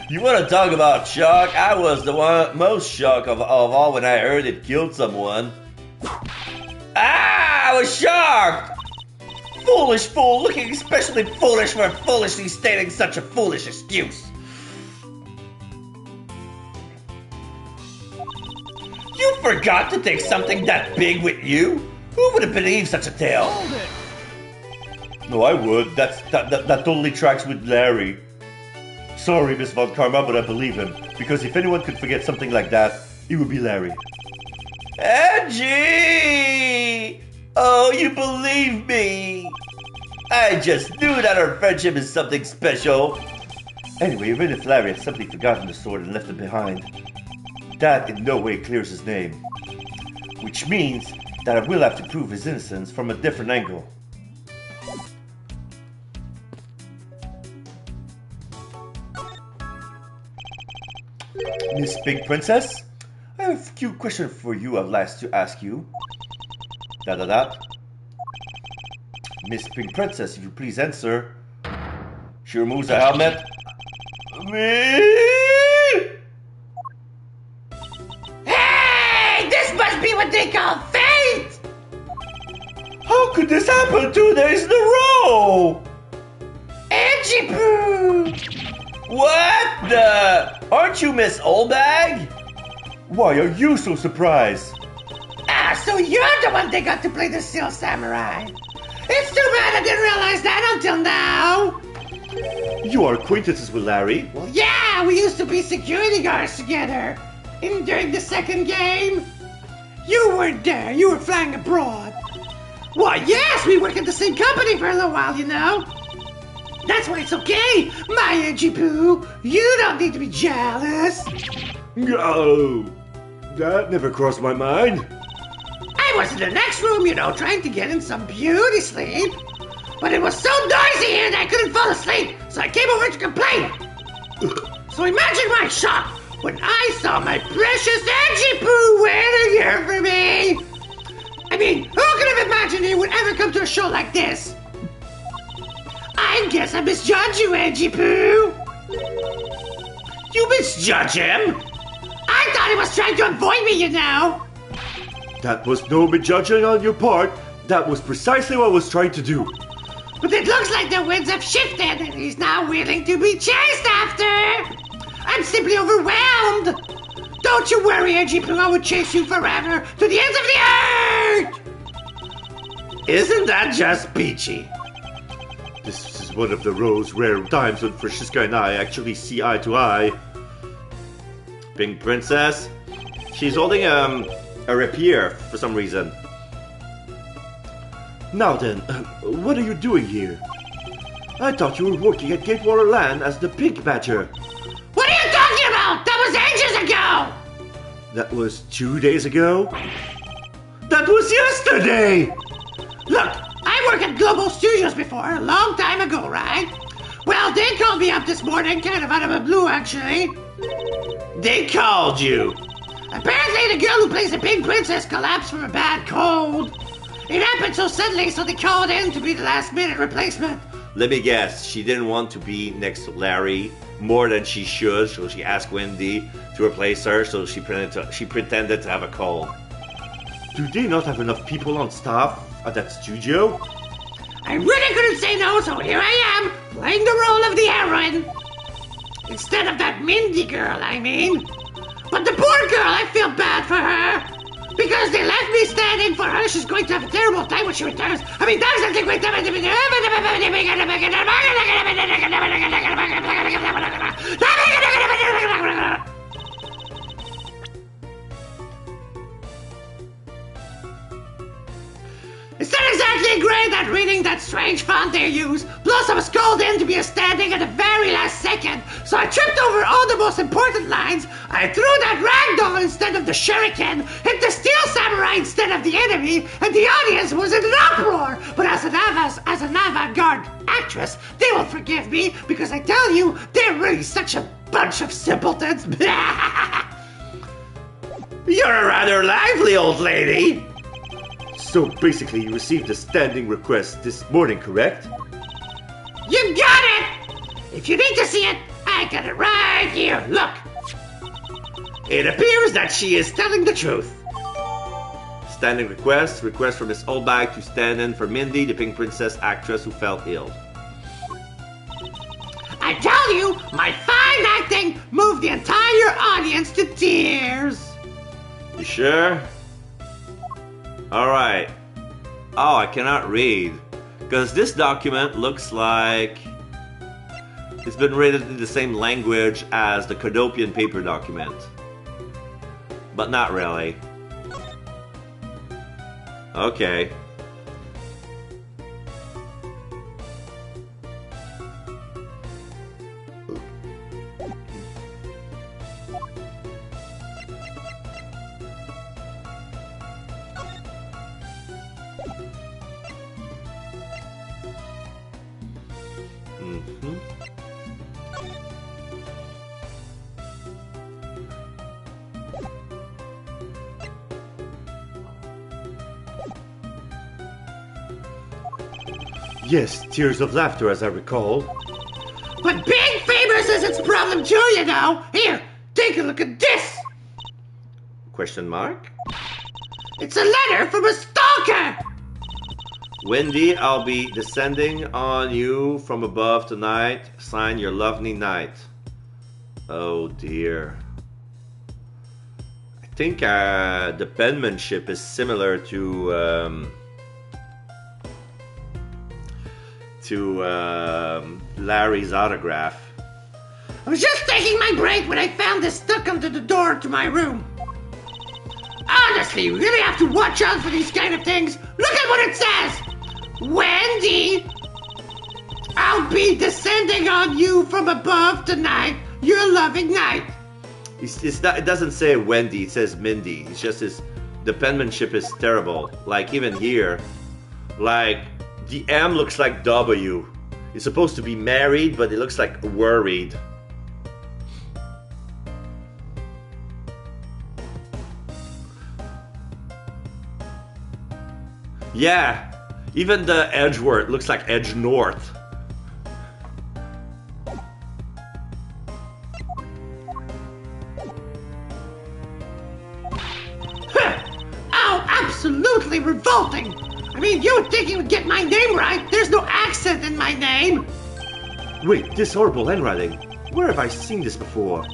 You want to talk about shock? I was the one most shocked of all when I heard it killed someone. I was shocked! Foolish fool, looking especially foolish for foolishly stating such a foolish excuse. You forgot to take something that big with you? Who would have believed such a tale? Hold it! No, I would. That totally tracks with Larry. Sorry, Miss Von Karma, but I believe him. Because if anyone could forget something like that, it would be Larry. Edgy! Oh, you believe me? I just knew that our friendship is something special. Anyway, even if Larry had simply forgotten the sword and left it behind, that in no way clears his name. Which means that I will have to prove his innocence from a different angle. Miss Pink Princess, I have a few questions for you I'd like to ask you. Miss Pink Princess, if you please answer. She removes the helmet. Hey! This must be what they call fate! How could this happen 2 days in a Oh! EDGEWORTH! What the? Aren't you Miss Oldbag? Why are you so surprised? Ah, so you're the one they got to play the Steel Samurai. It's too bad I didn't realize that until now. You are acquaintances with Larry? Well, yeah, we used to be security guards together. And during the second game, you weren't there. You were flying abroad. Why, yes, we work at the same company for a little while, you know. That's why it's okay, my EDGEWORTH. You don't need to be jealous. Oh, that never crossed my mind. I was in the next room, you know, trying to get in some beauty sleep. But it was so noisy here that I couldn't fall asleep, so I came over to complain. So imagine my shock when I saw my precious EDGEWORTH waiting here for me. I mean, who could have imagined he would ever come to a show like this? I guess I misjudged you, EDGEWORTH. You misjudge him? I thought he was trying to avoid me, you know. That was no misjudging on your part. That was precisely what I was trying to do. But it looks like the winds have shifted and he's now willing to be chased after. I'm simply overwhelmed. Don't you worry, EDGEWORTH. I will chase you forever to the ends of the earth. Isn't that just peachy? This is one of the rare times when Francisca and I actually see eye to eye. Pink Princess? She's holding a rapier for some reason. Now then, what are you doing here? I thought you were working at Gatewater Land as the Pink Badger. What are you talking about? That was ages ago! That was 2 days ago? That was yesterday! Look, I worked at Global Studios before, a long time ago, right? Well, they called me up this morning, kind of out of the blue, actually. They called you? Apparently the girl who plays the Pink Princess collapsed from a bad cold. It happened so suddenly, so they called in to be the last-minute replacement. Let me guess, she didn't want to be next to Larry more than she should, so she asked Wendy to replace her, so she pretended to have a cold. Do they not have enough people on staff at that studio? I really couldn't say no, so here I am, playing the role of the heroine. Instead of that Mindy girl, I mean. But the poor girl, I feel bad for her. Because they left me standing for her. She's going to have a terrible time when she returns. I mean, that's not a great time. It's not exactly great at reading that strange font they use. Plus, I was called in to be a standing at the very last second, so I tripped over all the most important lines. I threw that ragdoll instead of the shuriken, hit the Steel Samurai instead of the enemy, and the audience was in an uproar. But as an avant-garde actress, they will forgive me because I tell you, they're really such a bunch of simpletons. You're a rather lively old lady. So basically you received a standing request this morning, correct? You got it! If you need to see it, I got it right here, look! It appears that she is telling the truth. Standing request from Miss Oldbag to stand in for Mindy, the Pink Princess actress who fell ill. I tell you, my fine acting moved the entire audience to tears. You sure? Alright. Oh, I cannot read. Because this document looks like it's been written in the same language as the Cadopian paper document. But not really. Okay. Yes, tears of laughter as I recall. But being famous is its problem too, you know. Here, take a look at this. Question mark? It's a letter from a stalker. Wendy, I'll be descending on you from above tonight. Sign your lovely night. Oh dear. I think the penmanship is similar to Larry's autograph. I was just taking my break when I found this stuck under the door to my room. Honestly, we really have to watch out for these kind of things. Look at what it says! Wendy, I'll be descending on you from above tonight, your loving night. It's not, it doesn't say Wendy, it says Mindy. It's just the penmanship is terrible. Like even here, like the M looks like W. It's supposed to be married, but it looks like worried. Yeah, even the Edgeworth looks like Edge North. Oh, absolutely revolting. I mean, you would think you would get my name right. There's no accent in my name. Wait, this horrible handwriting. Where have I seen this before?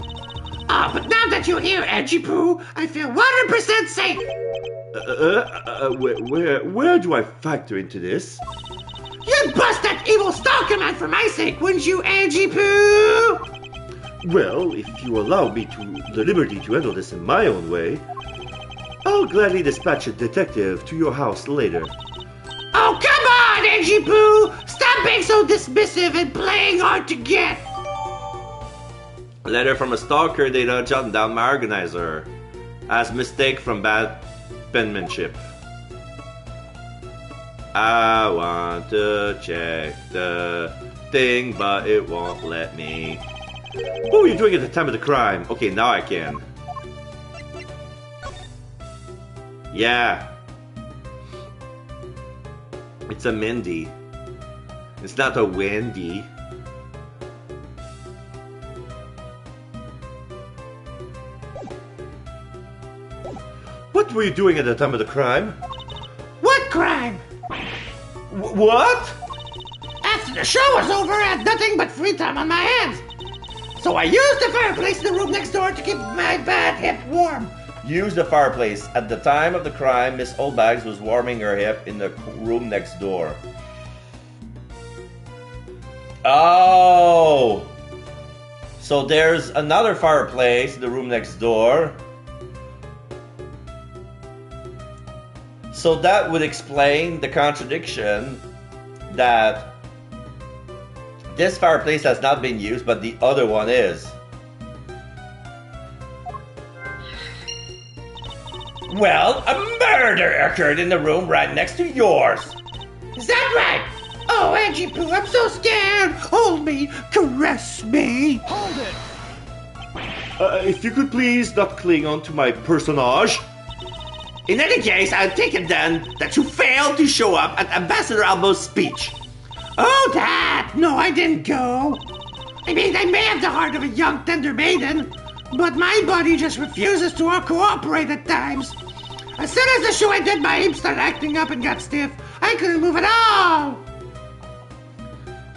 Ah, but now that you're here, Edgy Poo, I feel 100% safe. Where do I factor into this? You'd bust that evil stalker man for my sake, wouldn't you, Edgy Poo? Well, if you allow me the liberty to handle this in my own way, I'll gladly dispatch a detective to your house later. Oh, come on, Edgy Poo! Stop being so dismissive and playing hard to get! Letter from a stalker data jotting down my organizer. As mistake from bad penmanship. I want to check the thing, but it won't let me. What were you doing at the time of the crime? Okay, now I can. Yeah. It's a Mindy. It's not a Wendy. What were you doing at the time of the crime? What crime? What? After the show was over, I had nothing but free time on my hands. So I used the fireplace in the room next door to keep my bad hip warm. Use the fireplace. At the time of the crime, Miss Oldbags was warming her hip in the room next door. Oh! So there's another fireplace in the room next door. So that would explain the contradiction that this fireplace has not been used, but the other one is. Well, a murder occurred in the room right next to yours. Is that right? Oh, Edgy Poo, I'm so scared. Hold me, caress me. Hold it! If you could please not cling on to my personage. In any case, I'll take it then that you failed to show up at Ambassador Albo's speech. Oh, that! No, I didn't go. I mean, I may have the heart of a young tender maiden, but my body just refuses to cooperate at times. As soon as the show ended, my hips started acting up and got stiff. I couldn't move at all.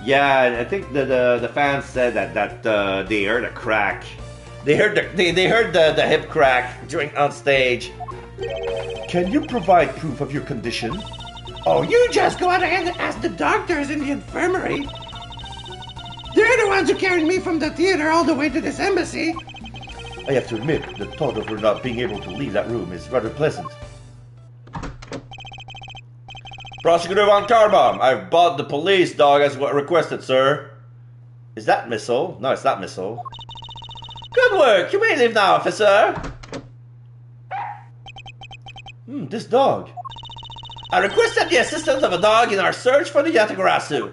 Yeah, I think the fans said that they heard a crack. They heard the hip crack during on stage. Can you provide proof of your condition? Oh, you just go out ahead and ask the doctors in the infirmary. They're the ones who carried me from the theater all the way to this embassy. I have to admit, the thought of her not being able to leave that room is rather pleasant. Prosecutor Von Carbom, I've bought the police dog as requested, sir. Is that Missile? No, it's not Missile. Good work. You may leave now, officer. This dog. I requested the assistance of a dog in our search for the Yatagarasu.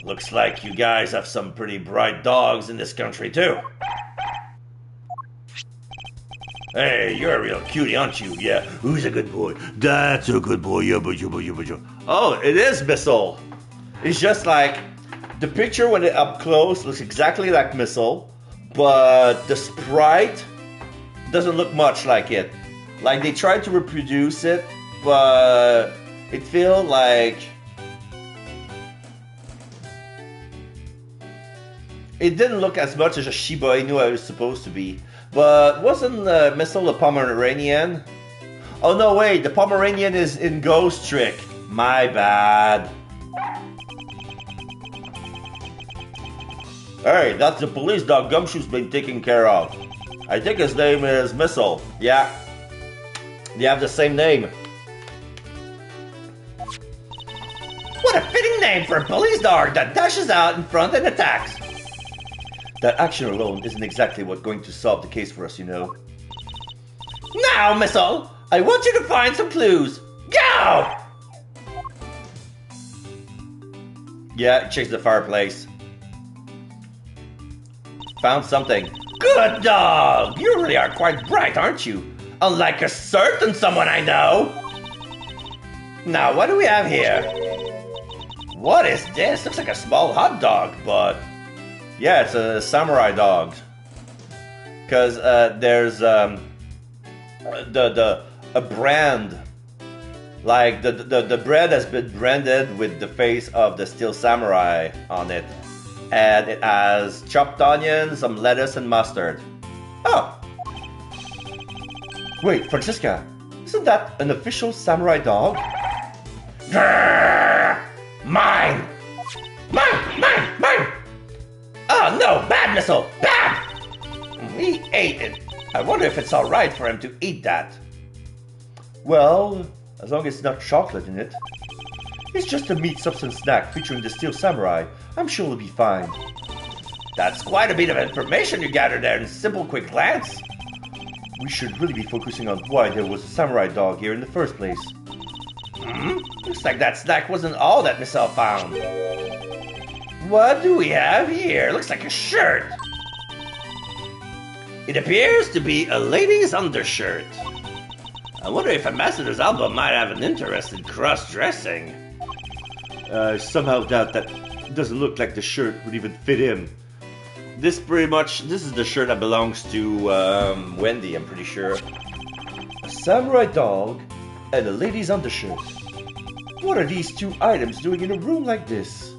Looks like you guys have some pretty bright dogs in this country, too. Hey, you're a real cutie, aren't you? Yeah. Who's a good boy? That's a good boy. Oh, it is Missile. It's just like the picture when it up close looks exactly like Missile, but the sprite doesn't look much like it. Like they tried to reproduce it but it feels like it didn't look as much as a Shiba Inu I was supposed to be. But wasn't Missile a Pomeranian? Oh no, wait, the Pomeranian is in Ghost Trick. My bad. Hey, that's the police dog Gumshoe's been taken care of. I think his name is Missile. Yeah. They have the same name. What a fitting name for a police dog that dashes out in front and attacks. That action alone isn't exactly what's going to solve the case for us, you know. Now, Missile, I want you to find some clues. Go! Yeah, checks the fireplace. Found something. Good dog! You really are quite bright, aren't you? Unlike a certain someone I know. Now, what do we have here? What is this? Looks like a small hot dog, but... Yeah, it's a samurai dog. Because there's a brand. Like the bread has been branded with the face of the Steel Samurai on it. And it has chopped onions, some lettuce, and mustard. Oh! Wait, Francisca, isn't that an official samurai dog? Grrr! Mine! Mine! Oh no, bad Missile! Bad! He ate it. I wonder if it's alright for him to eat that. Well, as long as it's not chocolate in it. It's just a meat substance snack featuring the Steel Samurai. I'm sure it'll be fine. That's quite a bit of information you gathered there in a simple quick glance. We should really be focusing on why there was a samurai dog here in the first place. Looks like that snack wasn't all that Missile found. What do we have here? Looks like a shirt. It appears to be a lady's undershirt. I wonder if Ambassador's album might have an interest in cross-dressing. I somehow doubt that. It doesn't look like the shirt would even fit him. This is the shirt that belongs to Wendy, I'm pretty sure. A samurai dog and a lady's undershirt. What are these two items doing in a room like this?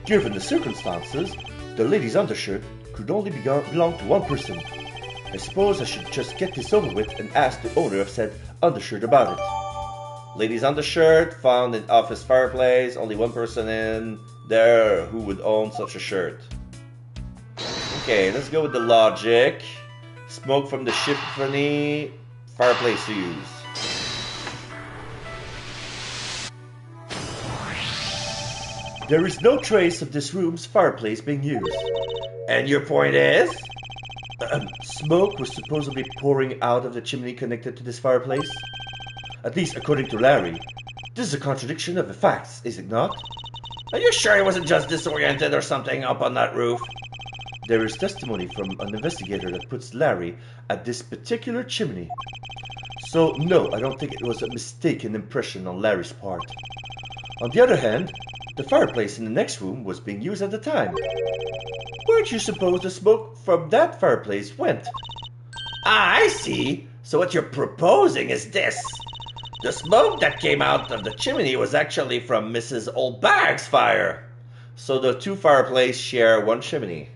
Given the circumstances, the lady's undershirt could only belong to one person. I suppose I should just get this over with and ask the owner of said undershirt about it. Lady's undershirt found in office fireplace. Only one person in there who would own such a shirt. Okay, let's go with the logic. Smoke from the chimney. Fireplace to use. There is no trace of this room's fireplace being used. And your point is? Smoke was supposedly pouring out of the chimney connected to this fireplace. At least according to Larry. This is a contradiction of the facts, is it not? Are you sure he wasn't just disoriented or something up on that roof? There is testimony from an investigator that puts Larry at this particular chimney. So no, I don't think it was a mistaken impression on Larry's part. On the other hand, the fireplace in the next room was being used at the time. Where do you suppose the smoke from that fireplace went? Ah, I see. So what you're proposing is this. The smoke that came out of the chimney was actually from Mrs. Oldbag's fire. So the two fireplaces share one chimney.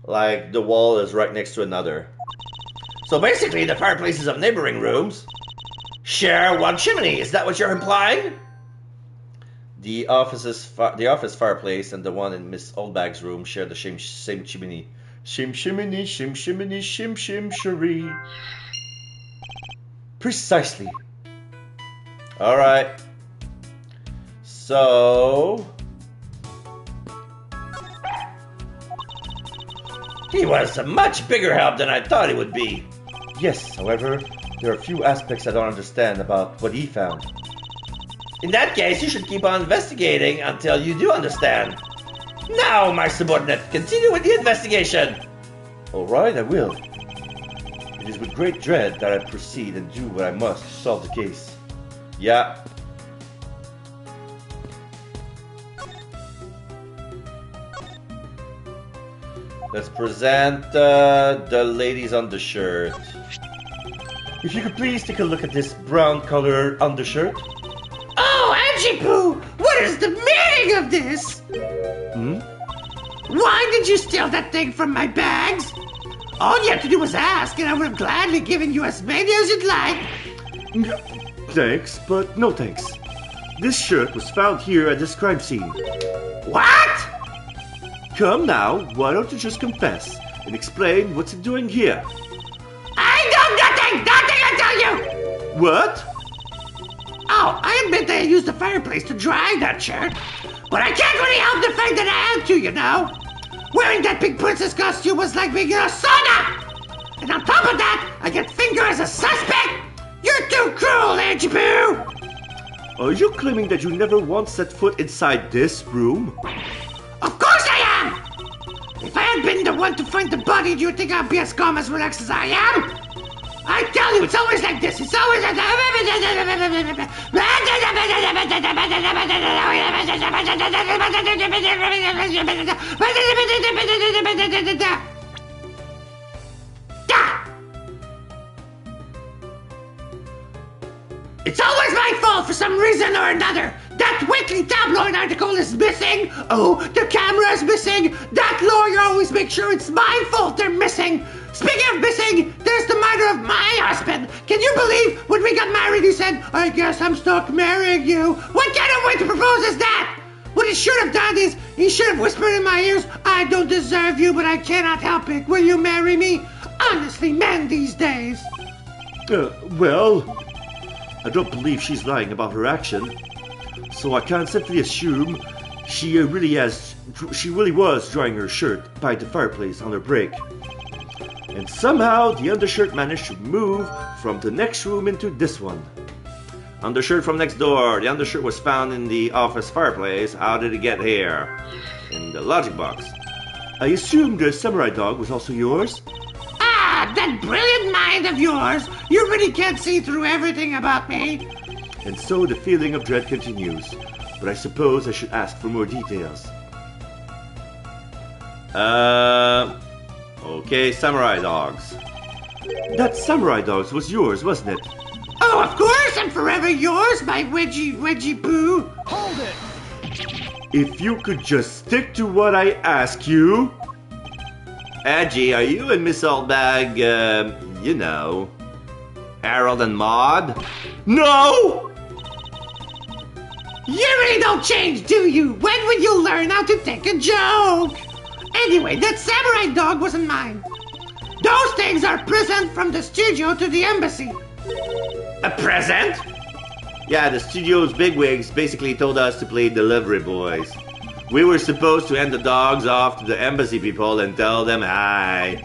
Like the wall is right next to another. So basically the fireplaces of neighboring rooms share one chimney. Is that what you're implying? The office fireplace and the one in Miss Oldbag's room share the same chimney. Shim shiminy, shim shiminy, shim shim sheree. Precisely. Alright. So... He was a much bigger help than I thought he would be. Yes, however, there are a few aspects I don't understand about what he found. In that case, you should keep on investigating until you do understand. Now, my subordinate, continue with the investigation. Alright, I will. It is with great dread that I proceed and do what I must to solve the case. Yeah. Let's present the lady's undershirt. if you could please take a look at this brown color undershirt. Oh, Angie Poo, what is the meaning of this? Why did you steal that thing from my bags? All you had to do was ask, and I would have gladly given you as many as you'd like. Thanks, but no thanks. This shirt was found here at this crime scene. What? Come now, why don't you just confess and explain what's it doing here? I know nothing! Nothing, I tell you! What? Oh, I admit that I used the fireplace to dry that shirt, but I can't really help the fact that I had to, you know? Wearing that pink princess costume was like being in a sauna! And on top of that, I get fingered as a suspect! You're too cruel, Angie Poo! Are you claiming that you never once set foot inside this room? Of course I am! If I had been the one to find the body, do you think I'd be as calm as relaxed as I am? I tell you, it's always like this. It's always like It's always my fault for some reason or another. That weekly tabloid article is missing. Oh, the camera is missing. That lawyer always makes sure it's my fault they're missing. Speaking of missing, there's the murder of my husband. Can you believe when we got married he said, I guess I'm stuck marrying you? What kind of way to propose is that? What he should have done is, he should have whispered in my ears, I don't deserve you, but I cannot help it. Will you marry me? Honestly, men these days. Well, I don't believe she's lying about her action. So I can't simply assume she really was drying her shirt by the fireplace on her break. And somehow the undershirt managed to move from the next room into this one. Undershirt from next door. The undershirt was found in the office fireplace. How did it get here? In the logic box. I assume the samurai dog was also yours? Ah, that brilliant mind of yours. You really can't see through everything about me. And so the feeling of dread continues. But I suppose I should ask for more details. Okay, samurai dogs. That samurai dog was yours, wasn't it? Oh, of course, I'm forever yours, my wedgie boo. Hold it! If you could just stick to what I ask you. Edgy, are you and Miss Oldbag, Harold and Maude? No! You really don't change, do you? When will you learn how to take a joke? Anyway, that samurai dog wasn't mine. Those things are present from the studio to the embassy. A present? Yeah, the studio's bigwigs basically told us to play delivery boys. We were supposed to hand the dogs off to the embassy people and tell them hi.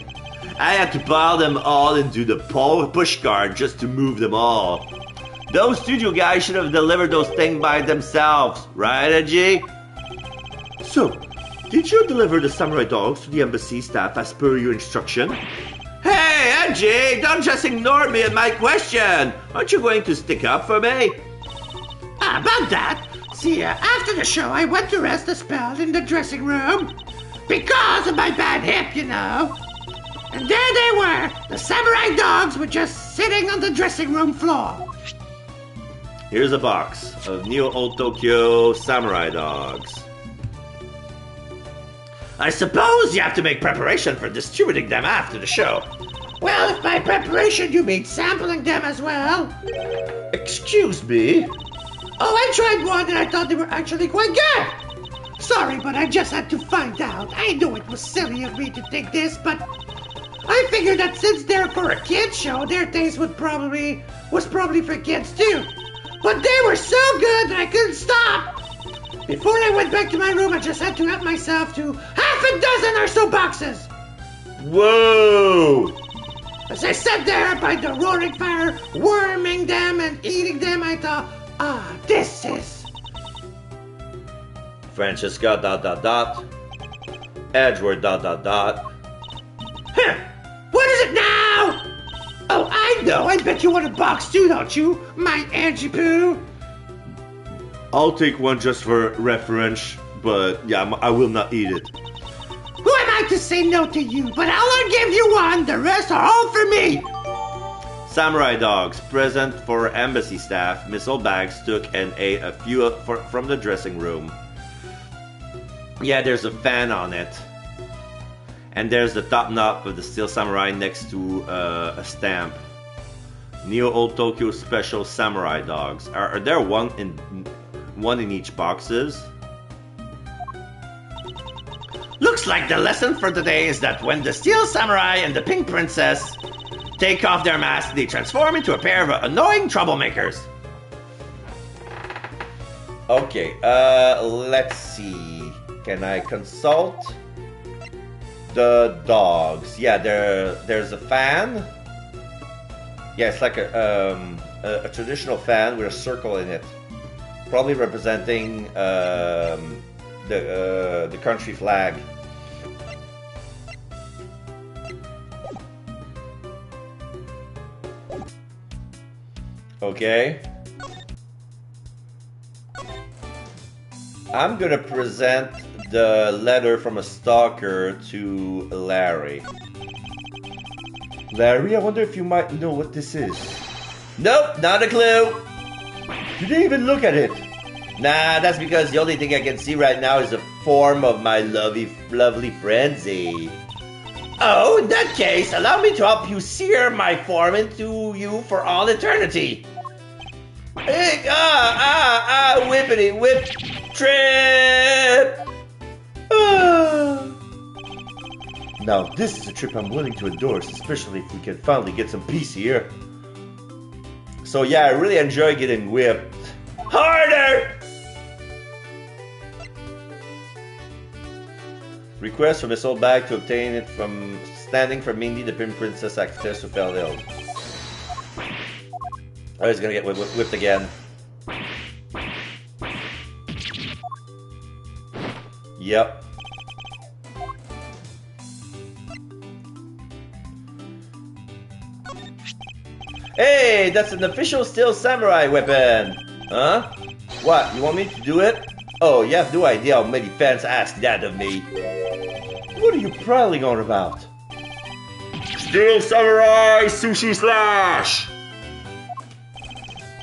I had to pile them all into the pushcart just to move them all. Those studio guys should have delivered those things by themselves, right, Edgy? So, did you deliver the samurai dogs to the embassy staff as per your instruction? Hey, Edgy, don't just ignore me and my question. Aren't you going to stick up for me? About that, see, after the show, I went to rest a spell in the dressing room. Because of my bad hip, you know. And there they were. The samurai dogs were just sitting on the dressing room floor. Here's a box of Neo Old Tokyo samurai dogs. I suppose you have to make preparation for distributing them after the show. Well, if by preparation you mean sampling them as well. Excuse me? Oh, I tried one and I thought they were actually quite good. Sorry, but I just had to find out. I know it was silly of me to think this, but I figured that since they're for a kids show, their taste was probably for kids too. But they were so good that I couldn't stop. Before I went back to my room, I just had to help myself to half a dozen or so boxes. Whoa! As I sat there by the roaring fire, worming them and eating them, I thought, this is... Francesca ... Edgeworth ... Huh, what is it now? Oh, I know, I bet you want a box too, don't you, my Angie Poo? I'll take one just for reference, but yeah, I will not eat it. Who am I to say no to you? But I'll give you one, the rest are all for me. Samurai dogs present for embassy staff. Missile bags took and ate a few from the dressing room. Yeah, there's a fan on it. And there's the top knot of the Steel Samurai next to a stamp. Neo Old Tokyo Special Samurai dogs. Are there one in each boxes? Looks like the lesson for today is that when the Steel Samurai and the Pink Princess take off their masks, they transform into a pair of annoying troublemakers. Okay, let's see. Can I consult the dogs? Yeah, there's a fan. Yeah, it's like a traditional fan with a circle in it, probably representing the country flag. Okay. I'm gonna present the letter from a stalker to Larry. Larry, I wonder if you might know what this is. Nope, not a clue. Did they even look at it? Nah, that's because the only thing I can see right now is the form of my lovely frenzy. Oh, in that case, allow me to help you sear my form into you for all eternity. Whippity whip trip. Now, this is a trip I'm willing to endorse, especially if we can finally get some peace here. So yeah, I really enjoy getting whipped. Harder! Request from Miss Old Bag to obtain it from standing for Mindy, the Pin Princess actress who fell ill. Oh, he's gonna get whipped again. Yep. Hey, that's an official Steel Samurai weapon! Huh? What, you want me to do it? Oh, you have no idea how many fans ask that of me. What are you prattling on about? Steel Samurai Sushi Slash!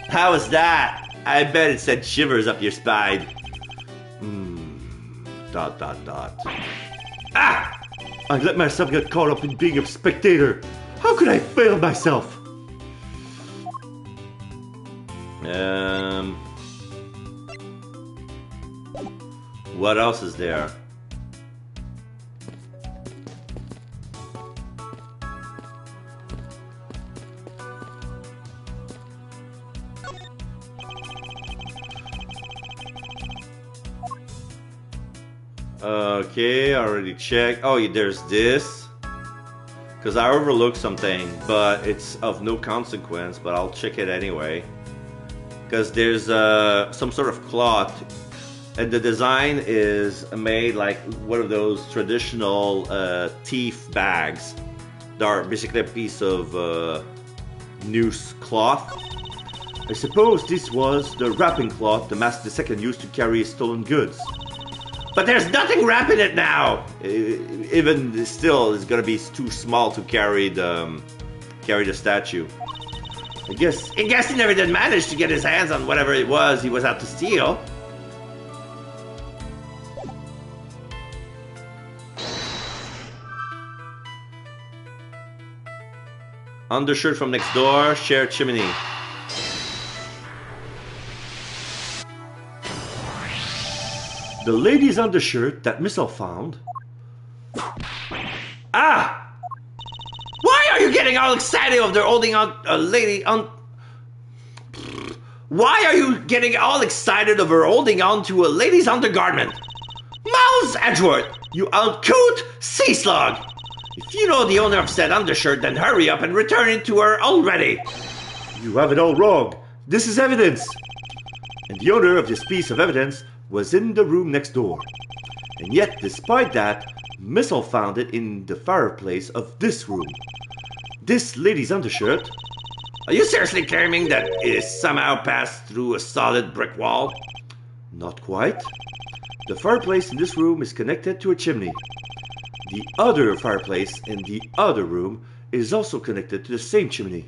How was that? I bet it sent shivers up your spine. Dot. Ah! I let myself get caught up in being a spectator. How could I fail myself? What else is there? Okay, I already checked. Oh, yeah, there's this. Because I overlooked something, but it's of no consequence, but I'll check it anyway. Because there's some sort of cloth, and the design is made like one of those traditional thief bags. They are basically a piece of noose cloth. I suppose this was the wrapping cloth the Master II used to carry stolen goods. But there's nothing wrapping it now! Even still, it's gonna be too small to carry the statue. I guess he never did manage to get his hands on whatever it was he was out to steal. Undershirt from next door, shared chimney. The lady's undershirt that Missile found. Ah! Why are you getting all excited over holding on a lady on? Why are you getting all excited over holding on to a lady's undergarment? Mouse Edgeworth, you uncouth sea slug! If you know the owner of said undershirt, then hurry up and return it to her already. You have it all wrong. This is evidence. And the owner of this piece of evidence was in the room next door. And yet, despite that, Missile found it in the fireplace of this room. This lady's undershirt. Are you seriously claiming that it somehow passed through a solid brick wall? Not quite. The fireplace in this room is connected to a chimney. The other fireplace in the other room is also connected to the same chimney.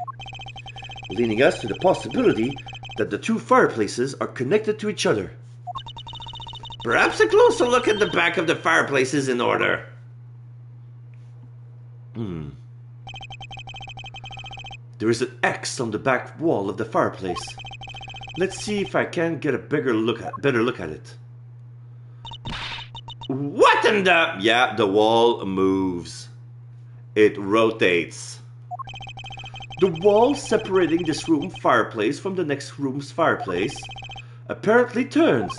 leading us to the possibility that the two fireplaces are connected to each other. Perhaps a closer look at the back of the fireplace is in order. There is an X on the back wall of the fireplace. Let's see if I can get a better look at it. What in the... Yeah, the wall moves. It rotates. The wall separating this room's fireplace from the next room's fireplace apparently turns.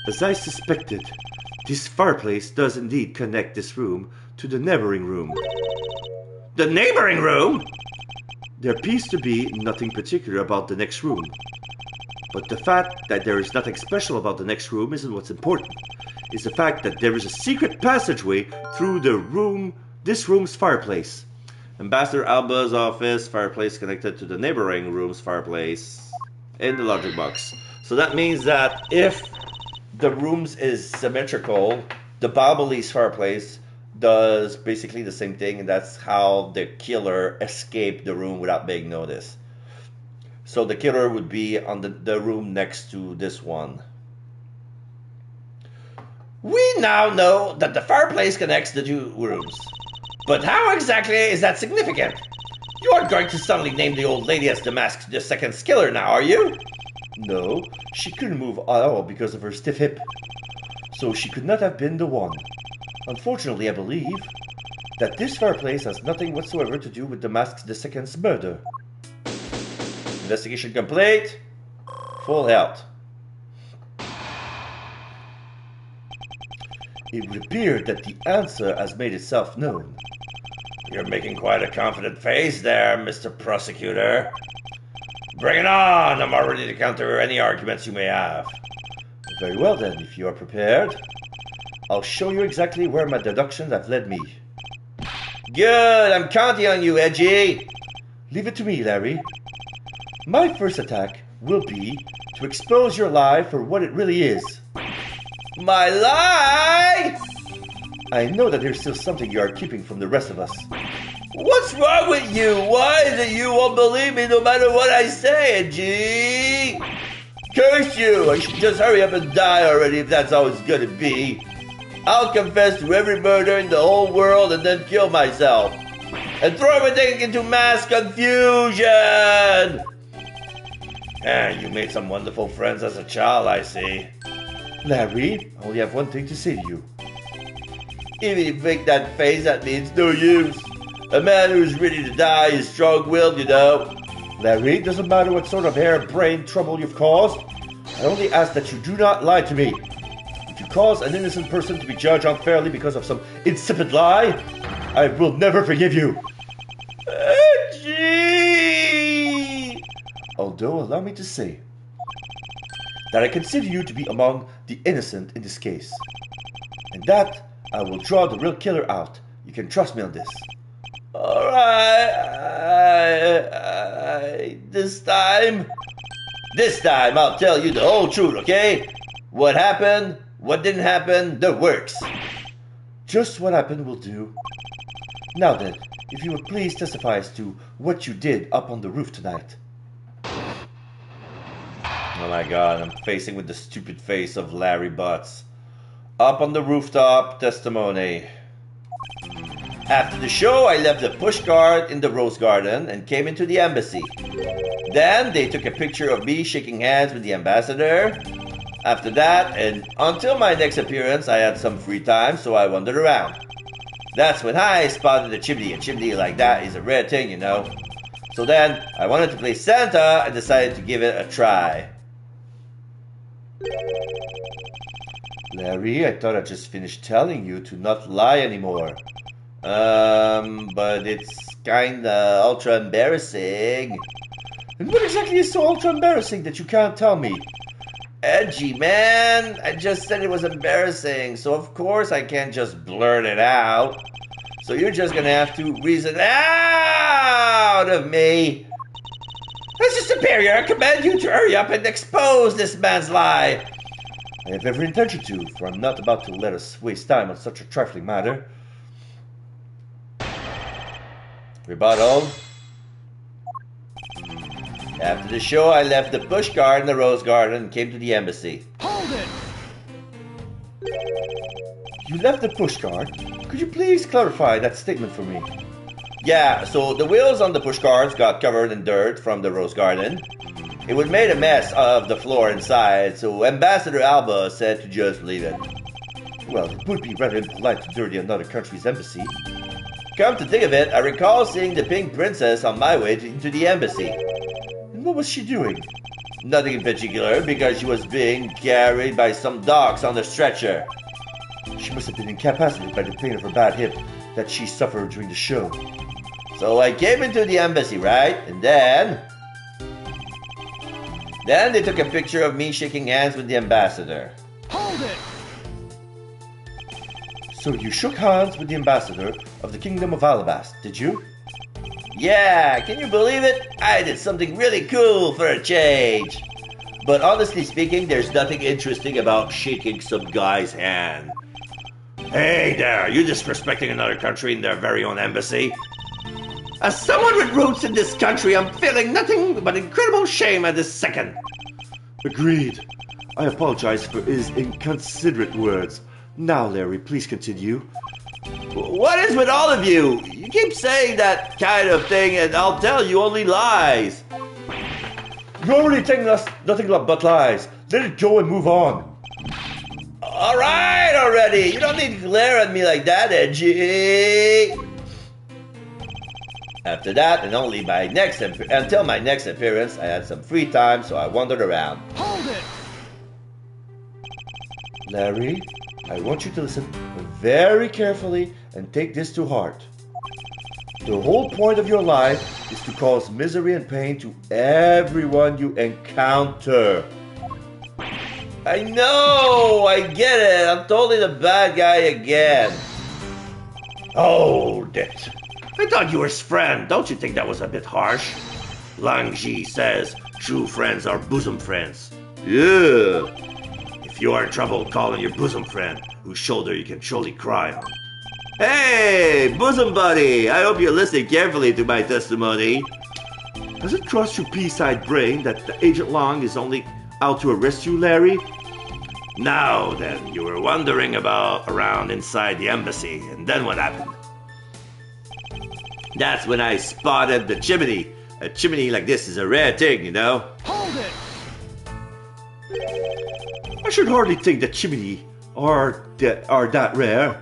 As I suspected, this fireplace does indeed connect this room to the neighboring room. The neighboring room? There appears to be nothing particular about the next room. But the fact that there is nothing special about the next room isn't what's important. It's the fact that there is a secret passageway through this room's fireplace. Ambassador Alba's office, fireplace connected to the neighboring room's fireplace in the logic box. So that means that if the rooms is symmetrical, the Bobbly's fireplace does basically the same thing, and that's how the killer escaped the room without being noticed. So the killer would be on the room next to this one. We now know that the fireplace connects the two rooms. But how exactly is that significant? You aren't going to suddenly name the old lady as the second killer now, are you? No, she couldn't move at all because of her stiff hip. So she could not have been the one. Unfortunately, I believe that this fireplace has nothing whatsoever to do with the Mask the Second's murder. Investigation complete. Full health. It would appear that the answer has made itself known. You're making quite a confident face there, Mr. Prosecutor. Bring it on! I'm all ready to counter any arguments you may have. Very well then, if you are prepared. I'll show you exactly where my deductions have led me. Good! I'm counting on you, Edgy! Leave it to me, Larry. My first attack will be to expose your lie for what it really is. My lie? I know that there's still something you are keeping from the rest of us. What's wrong with you? Why is it you won't believe me no matter what I say, Edgy? Curse you! I should just hurry up and die already if that's how it's gonna be. I'll confess to every murder in the whole world and then kill myself. And throw everything into mass confusion! You made some wonderful friends as a child, I see. Larry, I only have one thing to say to you. Even if you make that face at me, it's no use. A man who's ready to die is strong-willed, you know. Larry, it doesn't matter what sort of hair-brained trouble you've caused. I only ask that you do not lie to me. If you cause an innocent person to be judged unfairly because of some insipid lie, I will never forgive you. Gee! Although, allow me to say that I consider you to be among the innocent in this case. And that I will draw the real killer out. You can trust me on this. Alright, this time I'll tell you the whole truth, okay? What happened, what didn't happen, the works. Just what happened will do. Now then, if you would please testify as to what you did up on the roof tonight. Oh my god, I'm facing with the stupid face of Larry Butts. Up on the rooftop, testimony. After the show, I left the pushcart in the rose garden and came into the embassy. Then they took a picture of me shaking hands with the ambassador. After that, and until my next appearance, I had some free time, so I wandered around. That's when I spotted a chimney. A chimney like that is a rare thing, you know. So then, I wanted to play Santa and decided to give it a try. Larry, I thought I just finished telling you to not lie anymore. But it's kinda ultra embarrassing. And what exactly is so ultra embarrassing that you can't tell me? Edgy, man. I just said it was embarrassing, so of course I can't just blurt it out. So you're just gonna have to reason out of me. Mr. Superior, I command you to hurry up and expose this man's lie. I have every intention to, for I'm not about to let us waste time on such a trifling matter. Rebuttal. After the show, I left the Busch Garden, the Rose Garden, and came to the embassy. Hold it! You left the pushcart? Could you please clarify that statement for me? Yeah, so the wheels on the pushcarts got covered in dirt from the Rose Garden. It would made a mess of the floor inside, so Ambassador Alba said to just leave it. Well, it would be rather impolite to dirty another country's embassy. Come to think of it, I recall seeing the Pink Princess on my way into the embassy. And what was she doing? Nothing in particular, because she was being carried by some dogs on a stretcher. She must have been incapacitated by the pain of her bad hip that she suffered during the show. So I came into the embassy, right? And then they took a picture of me shaking hands with the ambassador. Hold it! So you shook hands with the ambassador of the Kingdom of Alabast, did you? Yeah, can you believe it? I did something really cool for a change. But honestly speaking, there's nothing interesting about shaking some guy's hand. Hey there, you disrespecting another country in their very own embassy? As someone with roots in this country, I'm feeling nothing but incredible shame at this second. Agreed. I apologize for his inconsiderate words. Now, Larry, please continue. What is with all of you? You keep saying that kind of thing and I'll tell you only lies. You're already telling us nothing but lies. Let it go and move on. Alright already, you don't need to glare at me like that, Edgy. After that, and only until my next appearance, I had some free time, so I wandered around. Hold it! Larry, I want you to listen very carefully and take this to heart. The whole point of your life is to cause misery and pain to everyone you encounter. I know, I get it. I'm totally the bad guy again. Hold it. I thought you were his friend. Don't you think that was a bit harsh? Lang Ji says true friends are bosom friends. Yeah. If you are in trouble, call on your bosom friend, whose shoulder you can truly cry on. Hey, bosom buddy, I hope you're listening carefully to my testimony. Does it cross your pea-side brain that the Agent Long is only out to arrest you, Larry? Now then, you were wandering around inside the embassy, and then what happened? That's when I spotted the chimney. A chimney like this is a rare thing, you know? Hold it! I should hardly think that chimney are that rare.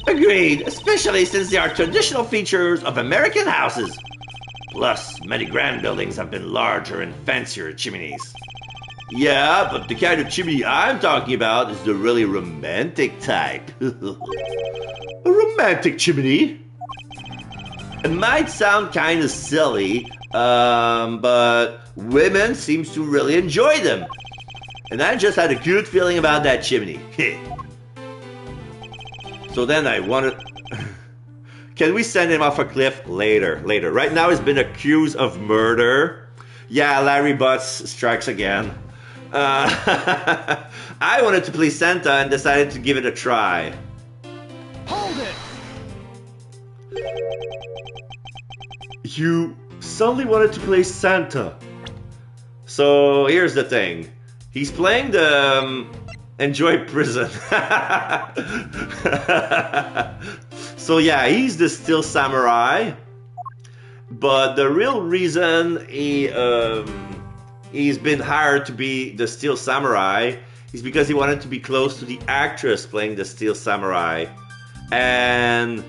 Agreed, especially since they are traditional features of American houses. Plus, many grand buildings have been larger and fancier chimneys. Yeah, but the kind of chimney I'm talking about is the really romantic type. A romantic chimney? It might sound kind of silly, but women seems to really enjoy them. And I just had a good feeling about that chimney. So then I wanted... Can we send him off a cliff? Later. Right now he's been accused of murder. Yeah, Larry Butts strikes again. I wanted to play Santa and decided to give it a try. Hold it! You suddenly wanted to play Santa. So here's the thing. He's playing the Enjoy Prison. So yeah, he's the Steel Samurai. But the real reason he's been hired to be the Steel Samurai is because he wanted to be close to the actress playing the Steel Samurai. And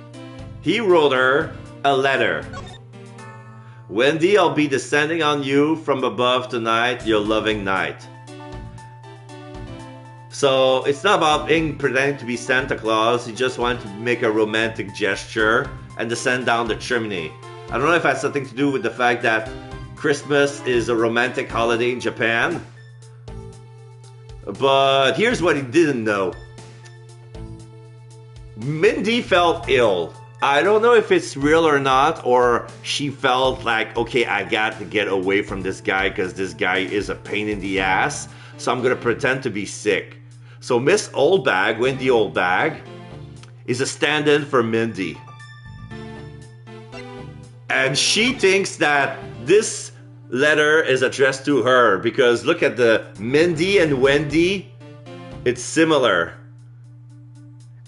he wrote her a letter. Wendy, I'll be descending on you from above tonight, your loving night. So it's not about pretending to be Santa Claus. He just wanted to make a romantic gesture and descend down the chimney. I don't know if it has something to do with the fact that Christmas is a romantic holiday in Japan. But here's what he didn't know. Mindy felt ill. I don't know if it's real or not, or she felt like, okay, I got to get away from this guy because this guy is a pain in the ass, so I'm going to pretend to be sick. So Miss Oldbag, Wendy Oldbag, is a stand-in for Mindy. And she thinks that this letter is addressed to her, because look at the Mindy and Wendy. It's similar.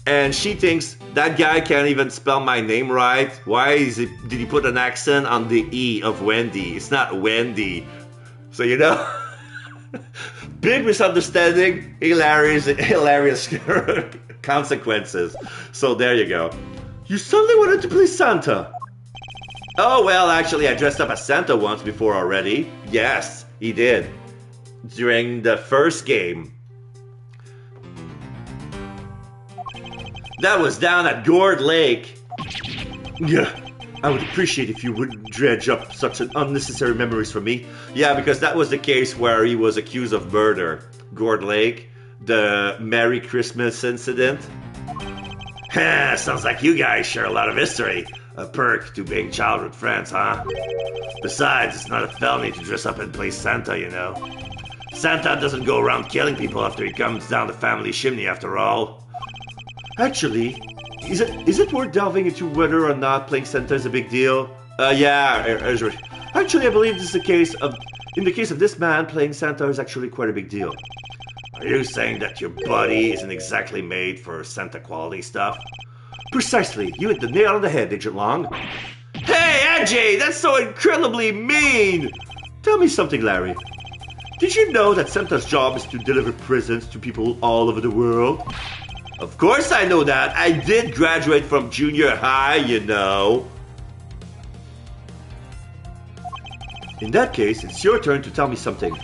And she thinks that guy can't even spell my name right. Why did he put an accent on the E of Wendy? It's not Wendy. So you know, big misunderstanding, hilarious consequences. So there you go. You suddenly wanted to play Santa. Oh, well, actually, I dressed up as Santa once before already. Yes, he did. During the first game. That was down at Gourd Lake. Yeah, I would appreciate if you wouldn't dredge up such an unnecessary memories for me. Yeah, because that was the case where he was accused of murder. Gourd Lake, the Merry Christmas incident. Sounds like you guys share a lot of history. A perk to being childhood friends, huh? Besides, it's not a felony to dress up and play Santa, you know. Santa doesn't go around killing people after he comes down the family chimney, after all. Actually, is it worth delving into whether or not playing Santa is a big deal? Yeah. Actually, I believe this is the case of... In the case of this man, playing Santa is actually quite a big deal. Are you saying that your body isn't exactly made for Santa quality stuff? Precisely. You hit the nail on the head, Agent Long. Hey, Edgy! That's so incredibly mean! Tell me something, Larry. Did you know that Santa's job is to deliver presents to people all over the world? Of course I know that. I did graduate from junior high, you know. In that case, it's your turn to tell me something.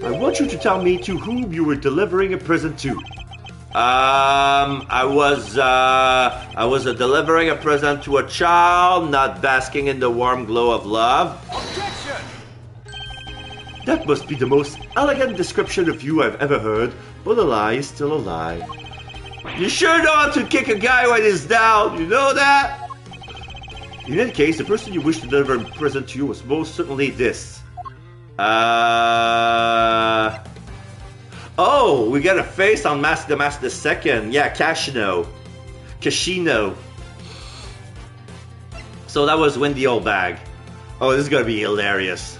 I want you to tell me to whom you were delivering a present to. I was delivering a present to a child, not basking in the warm glow of love. Objection! That must be the most elegant description of you I've ever heard, but a lie is still a lie. You sure know how to kick a guy when he's down, you know that? In any case, the person you wish to deliver a present to was most certainly this. Oh, we got a face on Mask the Mask the Second. Yeah, Casino. So that was Win the Old Bag. Oh, this is gonna be hilarious.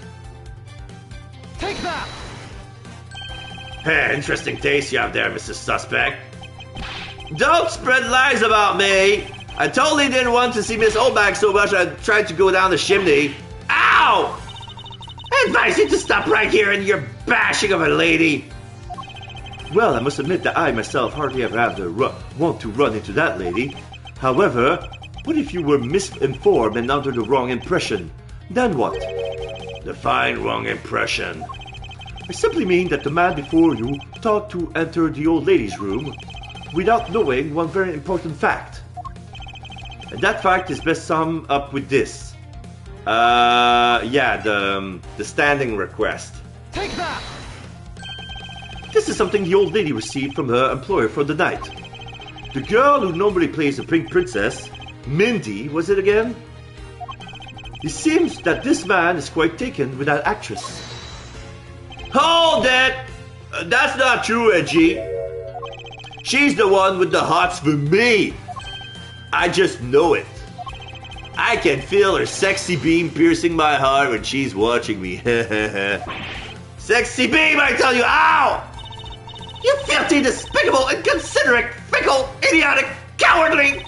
Take that! Hey, interesting taste you have there, Mr. Suspect. Don't spread lies about me. I totally didn't want to see Miss Oldbag so much I tried to go down the chimney. Ow! I advise you to stop right here in your bashing of a lady. Well, I must admit that I myself hardly ever have the want to run into that lady. However, what if you were misinformed and under the wrong impression? Then what? Define wrong impression. I simply mean that the man before you thought to enter the old lady's room without knowing one very important fact. And that fact is best summed up with this. The standing request. Take that! This is something the old lady received from her employer for the night. The girl who normally plays the Pink Princess, Mindy, was it again? It seems that this man is quite taken with that actress. Hold it! That's not true, Edgy. She's the one with the hots for me. I just know it. I can feel her sexy beam piercing my heart when she's watching me. Sexy beam, I tell you! Ow! You filthy, despicable, inconsiderate, fickle, idiotic, cowardly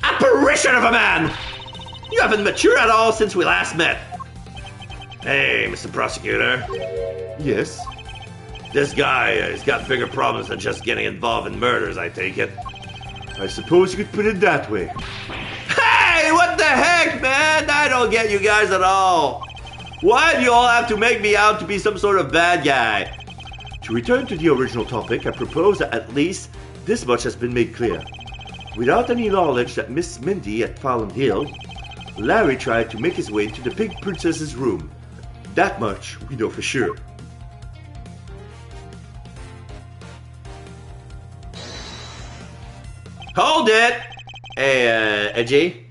apparition of a man! You haven't matured at all since we last met. Hey, Mr. Prosecutor. Yes? This guy has got bigger problems than just getting involved in murders, I take it. I suppose you could put it that way. Hey, what the heck, man? I don't get you guys at all. Why do you all have to make me out to be some sort of bad guy? To return to the original topic, I propose that at least this much has been made clear. Without any knowledge that Miss Mindy had fallen ill, Larry tried to make his way into the Pink Princess's room. That much we know for sure. Hold it! Hey, Edgy.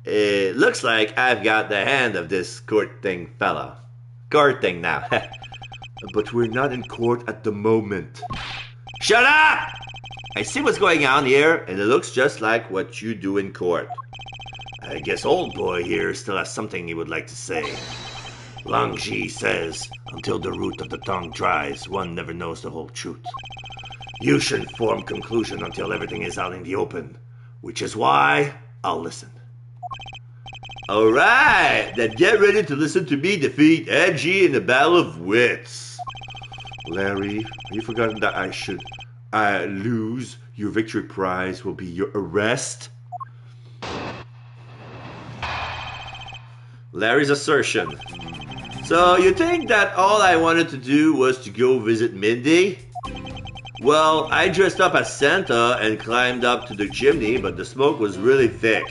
It looks like I've got the hand of this courting fella. Courting now. But we're not in court at the moment. Shut up! I see what's going on here, and it looks just like what you do in court. I guess old boy here still has something he would like to say. Lang Ji says, until the root of the tongue dries, one never knows the whole truth. You shouldn't form conclusion until everything is out in the open, which is why I'll listen. Alright, then get ready to listen to me defeat Edgy in the Battle of Wits. Larry, have you forgotten that I lose? Your victory prize will be your arrest? Larry's assertion. So you think that all I wanted to do was to go visit Mindy? Well, I dressed up as Santa and climbed up to the chimney, but the smoke was really thick.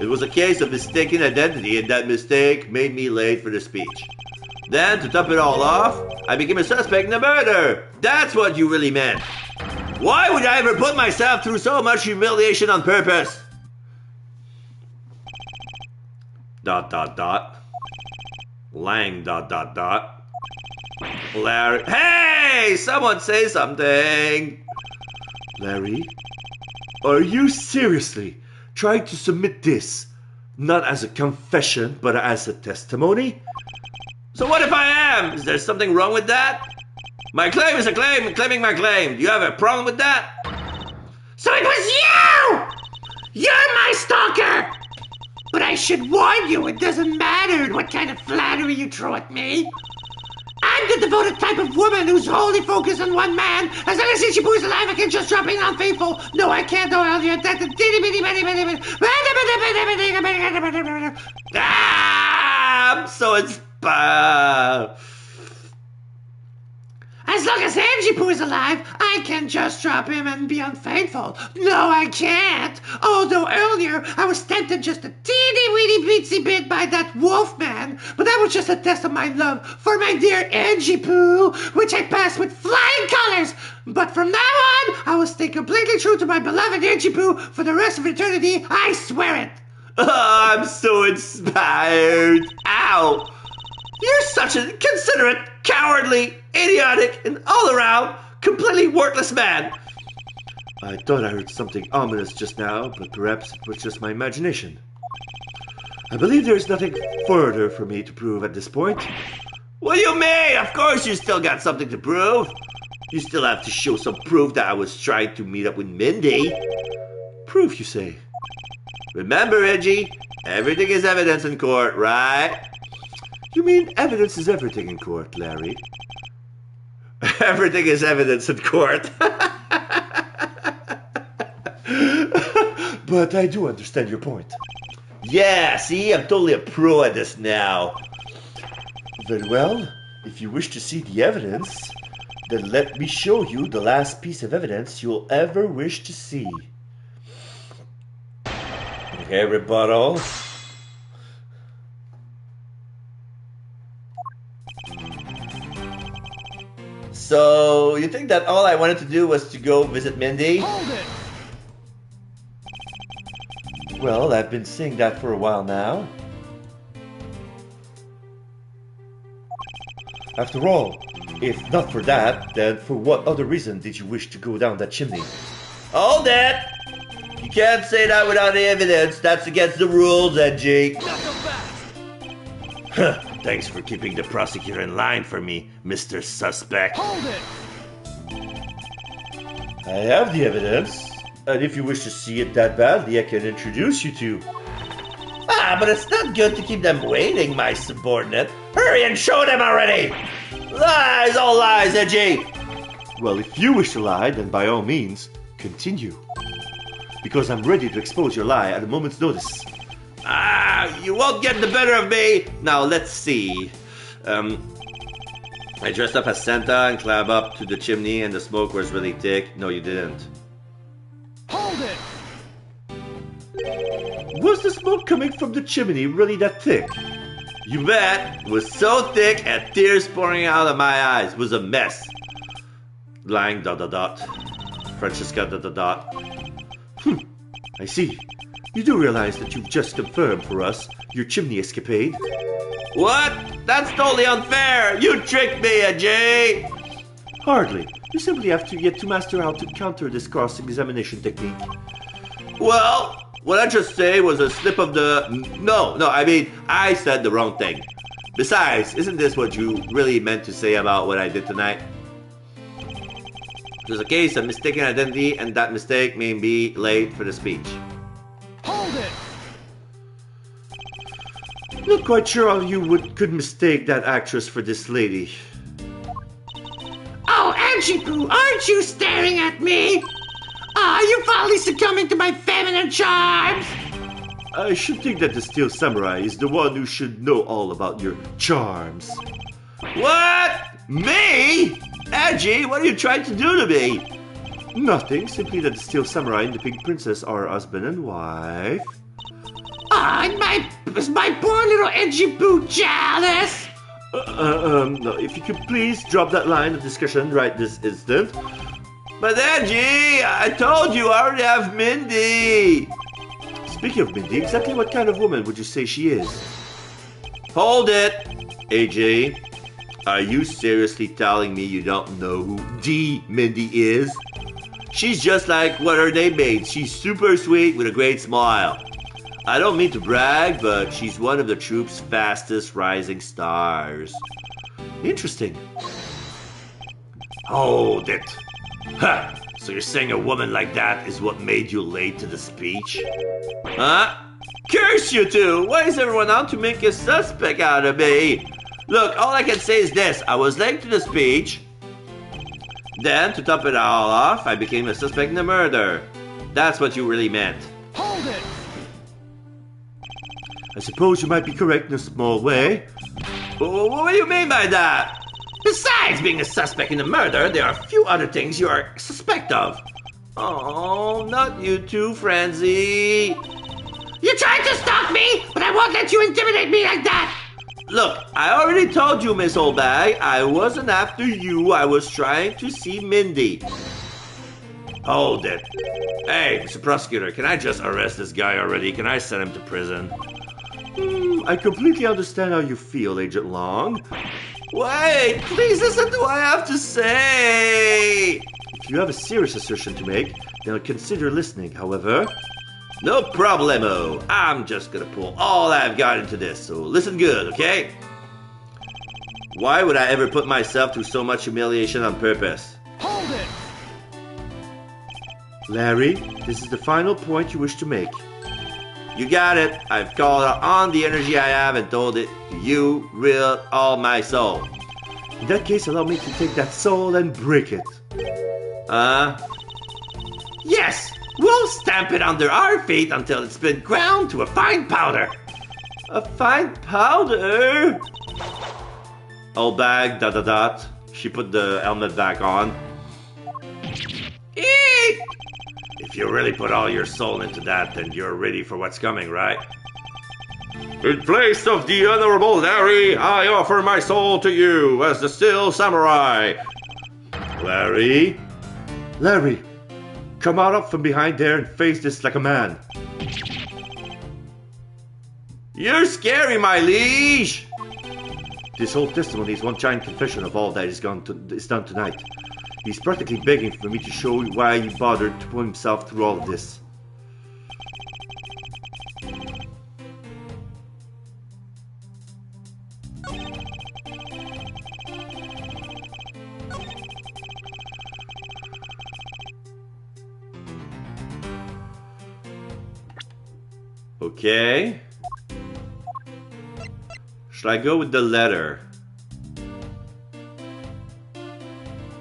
It was a case of mistaken identity, and that mistake made me late for the speech. Then, to top it all off, I became a suspect in a murder. That's what you really meant. Why would I ever put myself through so much humiliation on purpose? ... Lang ... Larry... Hey! Someone say something! Larry, are you seriously trying to submit this, not as a confession, but as a testimony? So what if I am? Is there something wrong with that? My claim is a claim, claiming my claim. Do you have a problem with that? So it was you! You're my stalker! But I should warn you, it doesn't matter what kind of flattery you throw at me. I'm the devoted type of woman who's wholly focused on one man. As long as Ichibu is alive, I can just drop in unfaithful. No, I can't go earlier. I'm so inspired. As long as Anjipu is alive, I can just drop him and be unfaithful. No, I can't. Although earlier, I was tempted just a teeny-weeny beatsy bit by that wolf man. But that was just a test of my love for my dear Anjipu, which I passed with flying colors. But from now on, I will stay completely true to my beloved Anjipu for the rest of eternity. I swear it. Oh, I'm so inspired. Ow. You're such a inconsiderate, cowardly, idiotic, and all-around, completely worthless man. I thought I heard something ominous just now, but perhaps it was just my imagination. I believe there is nothing further for me to prove at this point. What do you mean? Of course you still got something to prove. You still have to show some proof that I was trying to meet up with Mindy. Proof, you say? Remember, Edgy, everything is evidence in court, right? You mean evidence is everything in court, Larry? Everything is evidence in court. But I do understand your point. Yeah, see, I'm totally a pro at this now. Very well. If you wish to see the evidence, then let me show you the last piece of evidence you'll ever wish to see. Okay, rebuttal. So, you think that all I wanted to do was to go visit Mindy? Hold it! Well, I've been saying that for a while now. After all, if not for that, then for what other reason did you wish to go down that chimney? Hold it! You can't say that without any evidence. That's against the rules, Edgy. Not so fast! Thanks for keeping the prosecutor in line for me, Mr. Suspect. Hold it! I have the evidence, and if you wish to see it that badly, I can introduce you to... Ah, but it's not good to keep them waiting, my subordinate. Hurry and show them already! Lies, all lies, Edgy! Well, if you wish to lie, then by all means, continue. Because I'm ready to expose your lie at a moment's notice. Ah, you won't get the better of me! Now, let's see. I dressed up as Santa and climbed up to the chimney and the smoke was really thick. No, you didn't. Hold it! Was the smoke coming from the chimney really that thick? You bet! It was so thick and tears pouring out of my eyes. It was a mess. Lang ... Francesca ... I see. You do realize that you've just confirmed for us your chimney escapade? What? That's totally unfair! You tricked me, Ajay! Hardly. You simply have to yet to master how to counter this cross-examination technique. Well, what I just say was a slip of the... No, I mean, I said the wrong thing. Besides, isn't this what you really meant to say about what I did tonight? There's a case of mistaken identity, and that mistake may be late for the speech. Hold it! Not quite sure how you could mistake that actress for this lady. Oh, EDGEWORTH, aren't you staring at me? Are you finally succumbing to my feminine charms? I should think that the Steel Samurai is the one who should know all about your charms. What? Me? Edgy, what are you trying to do to me? Nothing, simply that the Steel Samurai and the Pink Princess are husband and wife. Is my poor little EDGEWORTH jealous? No, if you could please drop that line of discussion right this instant. But Edgy, I told you I already have Mindy. Speaking of Mindy, exactly what kind of woman would you say she is? Hold it. AJ, are you seriously telling me you don't know who the Mindy is? She's just like what her name means. She's super sweet with a great smile. I don't mean to brag, but she's one of the troupe's fastest rising stars. Interesting. Hold it. Ha! So you're saying a woman like that is what made you late to the speech? Huh? Curse you two! Why is everyone out to make a suspect out of me? Look, all I can say is this. I was late to the speech. Then, to top it all off, I became a suspect in the murder. That's what you really meant. Hold it! I suppose you might be correct in a small way. What do you mean by that? Besides being a suspect in the murder, there are a few other things you are suspect of. Oh, not you too, Franzi. You tried to stop me, but I won't let you intimidate me like that. Look, I already told you, Miss Oldbag, I wasn't after you. I was trying to see Mindy. Hold it. Hey, Mr. Prosecutor, can I just arrest this guy already? Can I send him to prison? I completely understand how you feel, Agent Long. Wait, please listen to what I have to say. If you have a serious assertion to make, then I'll consider listening, however. No problemo. I'm just gonna pull all I've got into this, so listen good, okay? Why would I ever put myself through so much humiliation on purpose? Hold it! Larry, this is the final point you wish to make. You got it. I've called on the energy I have and told it to you with all my soul. In that case, allow me to take that soul and break it. Yes, we'll stamp it under our feet until it's been ground to a fine powder. A fine powder? Old bag, ... She put the helmet back on. Eek! If you really put all your soul into that, then you're ready for what's coming, right? In place of the Honorable Larry, I offer my soul to you as the Steel Samurai. Larry? Larry, come out up from behind there and face this like a man. You're scary, my liege. This whole testimony is one giant confession of all that is done tonight. He's practically begging for me to show why he bothered to put himself through all of this. Okay. Should I go with the letter?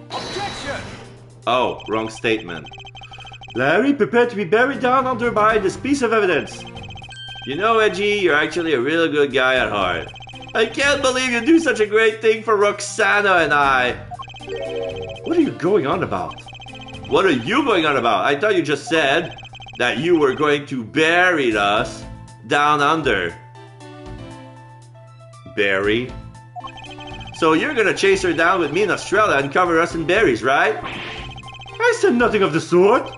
Objection! Oh, wrong statement. Larry, prepare to be buried down under by this piece of evidence. You know, Edgy, you're actually a really good guy at heart. I can't believe you do such a great thing for Roxana and I. What are you going on about? What are you going on about? I thought you just said that you were going to bury us down under. Bury? So you're gonna chase her down with me in Australia and cover us in berries, right? I said nothing of the sort.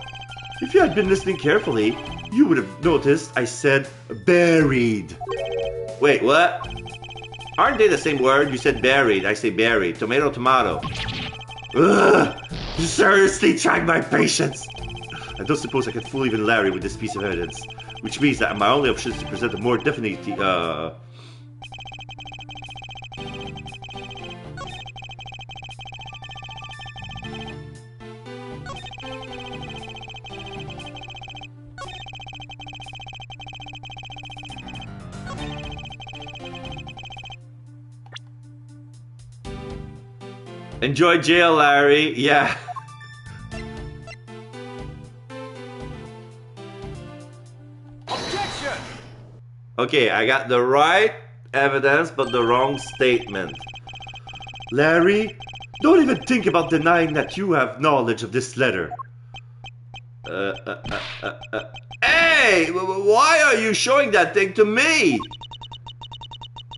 If you had been listening carefully, you would have noticed I said buried. Wait, what? Aren't they the same word? You said buried, I say buried. Tomato, tomato. Ugh! Seriously trying my patience. I don't suppose I can fool even Larry with this piece of evidence, which means that my only option is to present a more definite... Enjoy jail, Larry. Yeah. Objection! Okay, I got the right evidence, but the wrong statement. Larry, don't even think about denying that you have knowledge of this letter. Hey! Why are you showing that thing to me?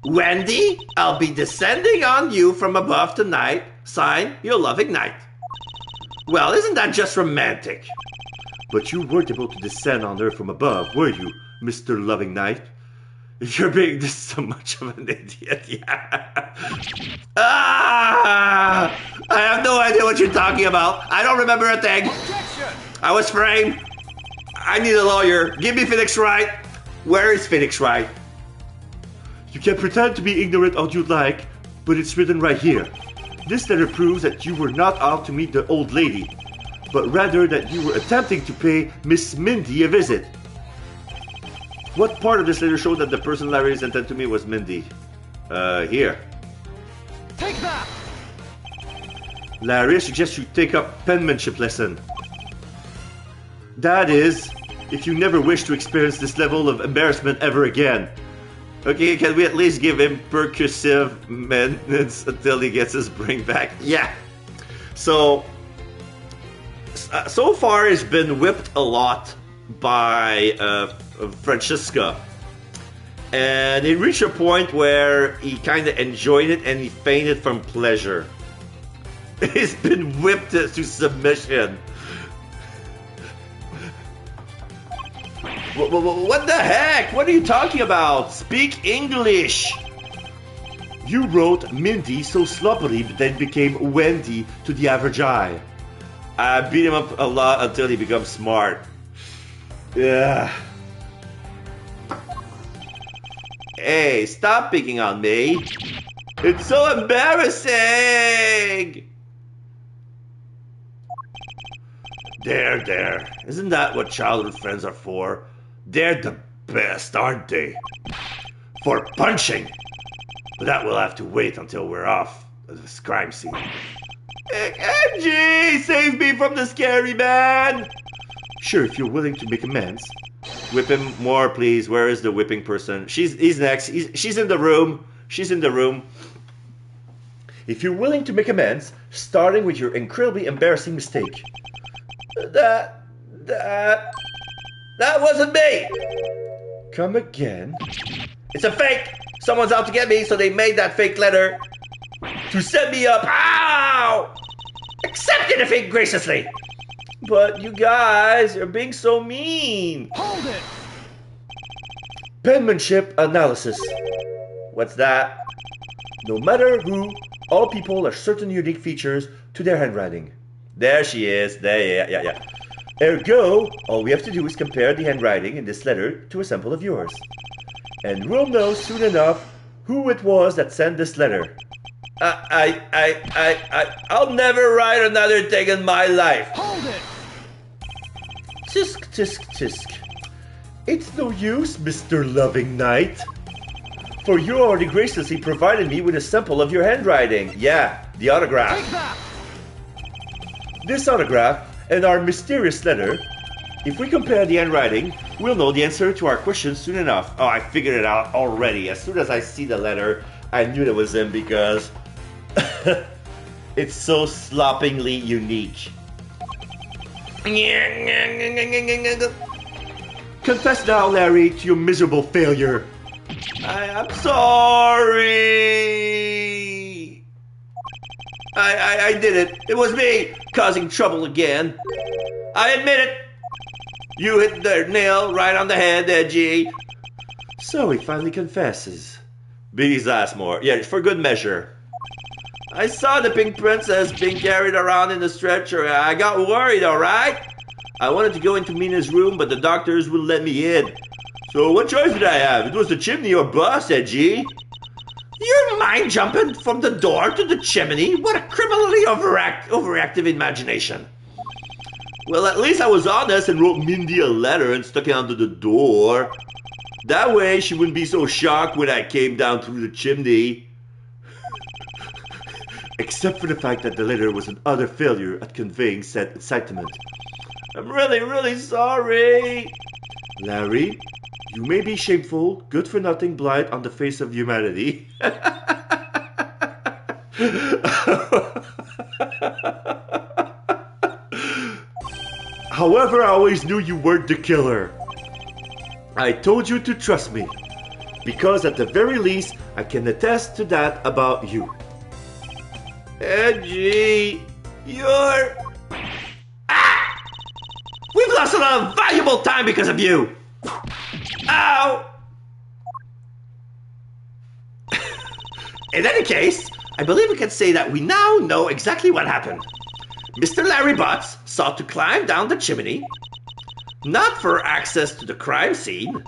Wendy, I'll be descending on you from above tonight. Sign, your loving knight. Well, isn't that just romantic? But you weren't able to descend on her from above, were you, Mr. Loving Knight? You're being just so much of an idiot, yeah. Ah! I have no idea what you're talking about. I don't remember a thing. Objection! I was framed. I need a lawyer. Give me Phoenix Wright. Where is Phoenix Wright? You can pretend to be ignorant all you'd like, but it's written right here. This letter proves that you were not out to meet the old lady, but rather that you were attempting to pay Miss Mindy a visit. What part of this letter showed that the person Larry sent to me was Mindy? Here. Take that! Larry, I suggest you take up penmanship lesson. That is, if you never wish to experience this level of embarrassment ever again. Okay, can we at least give him percussive maintenance until he gets his brain back? Yeah. So far he's been whipped a lot by Francesca. And he reached a point where he kind of enjoyed it and he fainted from pleasure. He's been whipped to submission. What the heck? What are you talking about? Speak English! You wrote Mindy so sloppily but then became Wendy to the average eye. I beat him up a lot until he becomes smart. Yeah. Hey, stop picking on me. It's so embarrassing! There. Isn't that what childhood friends are for? They're the best, aren't they? For punching! But that will have to wait until we're off this crime scene. Angie, save me from the scary man! Sure, if you're willing to make amends. Whip him more, please. Where is the whipping person? He's next. She's in the room. She's in the room. If you're willing to make amends, starting with your incredibly embarrassing mistake. That wasn't me! Come again? It's a fake! Someone's out to get me, so they made that fake letter to set me up. Ow! Accept the defeat graciously! But you guys are being so mean. Hold it! Penmanship analysis. What's that? No matter who, all people have certain unique features to their handwriting. There she is. There, yeah. Ergo, all we have to do is compare the handwriting in this letter to a sample of yours. And we'll know soon enough who it was that sent this letter. I'll never write another thing in my life. Hold it! Tisk, tisk, tisk. It's no use, Mr. Loving Knight. For you already graciously provided me with a sample of your handwriting. Yeah, the autograph. Take that! This autograph and our mysterious letter, if we compare the handwriting, We'll know the answer to our question soon enough. Oh, I figured it out already. As soon as I see the letter, I knew that was him because it's so sloppingly unique. confess now, Larry, to your miserable failure. I'm sorry. I did it. It was me causing trouble again. I admit it. You hit the nail right on the head, Edgy. So he finally confesses. Beat his ass more. Yeah, for good measure. I saw the pink princess being carried around in the stretcher. I got worried, alright? I wanted to go into Mina's room, but the doctors wouldn't let me in. So what choice did I have? It was the chimney or bust, Edgy. You're mind jumping from the door to the chimney? What a criminally overactive imagination. Well, at least I was honest and wrote Mindy a letter and stuck it under the door. That way she wouldn't be so shocked when I came down through the chimney. except for the fact that the letter was an utter failure at conveying said excitement. I'm really, really sorry. Larry, you may be shameful, good-for-nothing blight on the face of humanity. However, I always knew you weren't the killer. I told you to trust me, because at the very least, I can attest to that about you. Edgy, you're... Ah! We've lost a lot of valuable time because of you! Ow! In any case, I believe we can say that we now know exactly what happened. Mr. Larry Butts sought to climb down the chimney, not for access to the crime scene,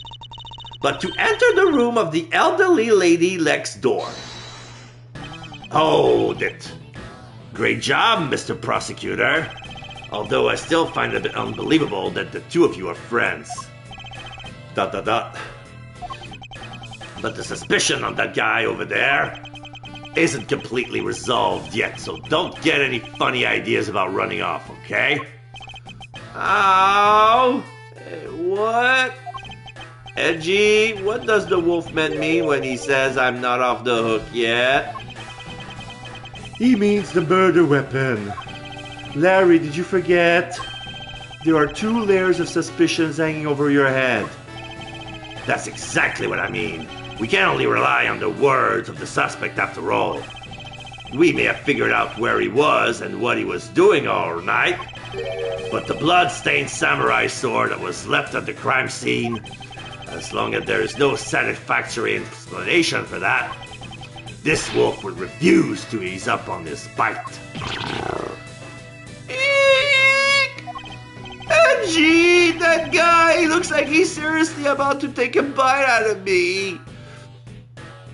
but to enter the room of the elderly lady next door. Hold it. Great job, Mr. Prosecutor. Although I still find it a bit unbelievable that the two of you are friends. ... But the suspicion on that guy over there isn't completely resolved yet, so don't get any funny ideas about running off, okay? Ow! What? Edgy, what does the wolfman mean when he says I'm not off the hook yet? He means the murder weapon. Larry, did you forget? There are 2 layers of suspicions hanging over your head. That's exactly what I mean. We can only rely on the words of the suspect after all. We may have figured out where he was and what he was doing all night, but the blood-stained samurai sword that was left at the crime scene, as long as there is no satisfactory explanation for that, this wolf would refuse to ease up on this bite. Gee, that guy looks like he's seriously about to take a bite out of me.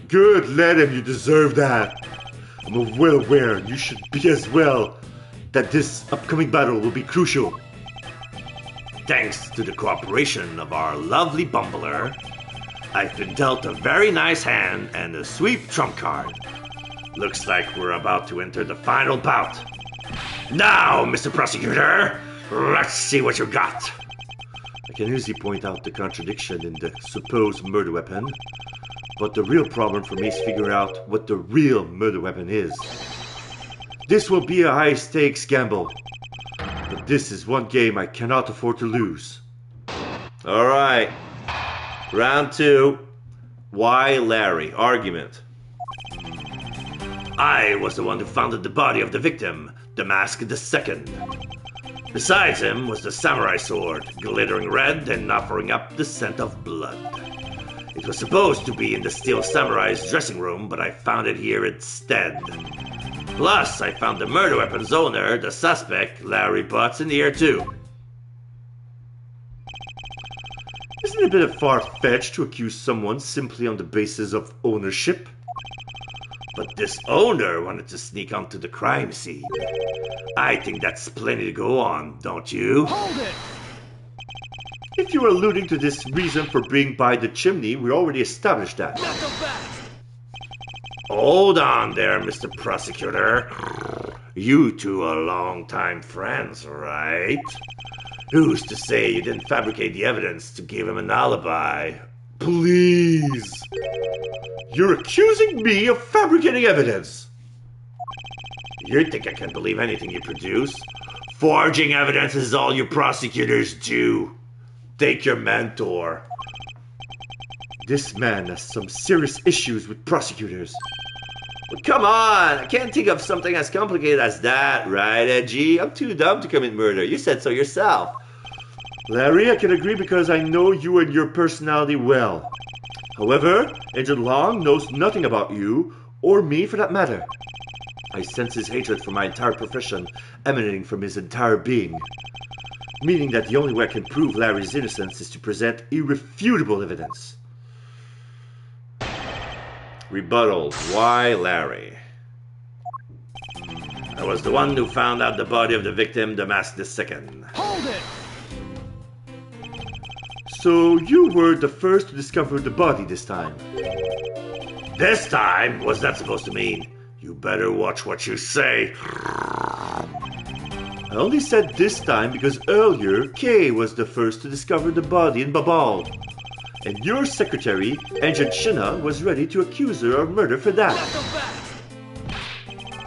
Good, let him, you deserve that. I'm well aware, you should be as well, that this upcoming battle will be crucial. Thanks to the cooperation of our lovely bumbler, I've been dealt a very nice hand and a sweet trump card. Looks like we're about to enter the final bout. Now, Mr. Prosecutor, let's see what you got. I can easily point out the contradiction in the supposed murder weapon, but the real problem for me is figuring out what the real murder weapon is. This will be a high-stakes gamble, but this is one game I cannot afford to lose. Alright, round 2. Why Larry? Argument. I was the one who found the body of the victim, the mask II. Besides him was the samurai sword, glittering red and offering up the scent of blood. It was supposed to be in the Steel Samurai's dressing room, but I found it here instead. Plus, I found the murder weapon's owner, the suspect, Larry Butts, in here too. Isn't it a bit far-fetched to accuse someone simply on the basis of ownership? But this owner wanted to sneak onto the crime scene. I think that's plenty to go on, don't you? Hold it! If you are alluding to this reason for being by the chimney, we already established that. Not so fast! Hold on there, Mr. Prosecutor. You two are longtime friends, right? Who's to say you didn't fabricate the evidence to give him an alibi? Please! You're accusing me of fabricating evidence! You think I can believe anything you produce? Forging evidence is all you prosecutors do. Take your mentor. This man has some serious issues with prosecutors. But come on, I can't think of something as complicated as that, right, Edgy? I'm too dumb to commit murder. You said so yourself. Larry, I can agree because I know you and your personality well. However, Agent Long knows nothing about you, or me for that matter. I sense his hatred for my entire profession emanating from his entire being. Meaning that the only way I can prove Larry's innocence is to present irrefutable evidence. Rebuttal. Why Larry? I was the one who found out the body of the victim, the mask II. Hold it! So you were the first to discover the body this time? This time? What's that supposed to mean? You better watch what you say. I only said this time because earlier Kay was the first to discover the body in Babal. And your secretary, Agent Shinna, was ready to accuse her of murder for that.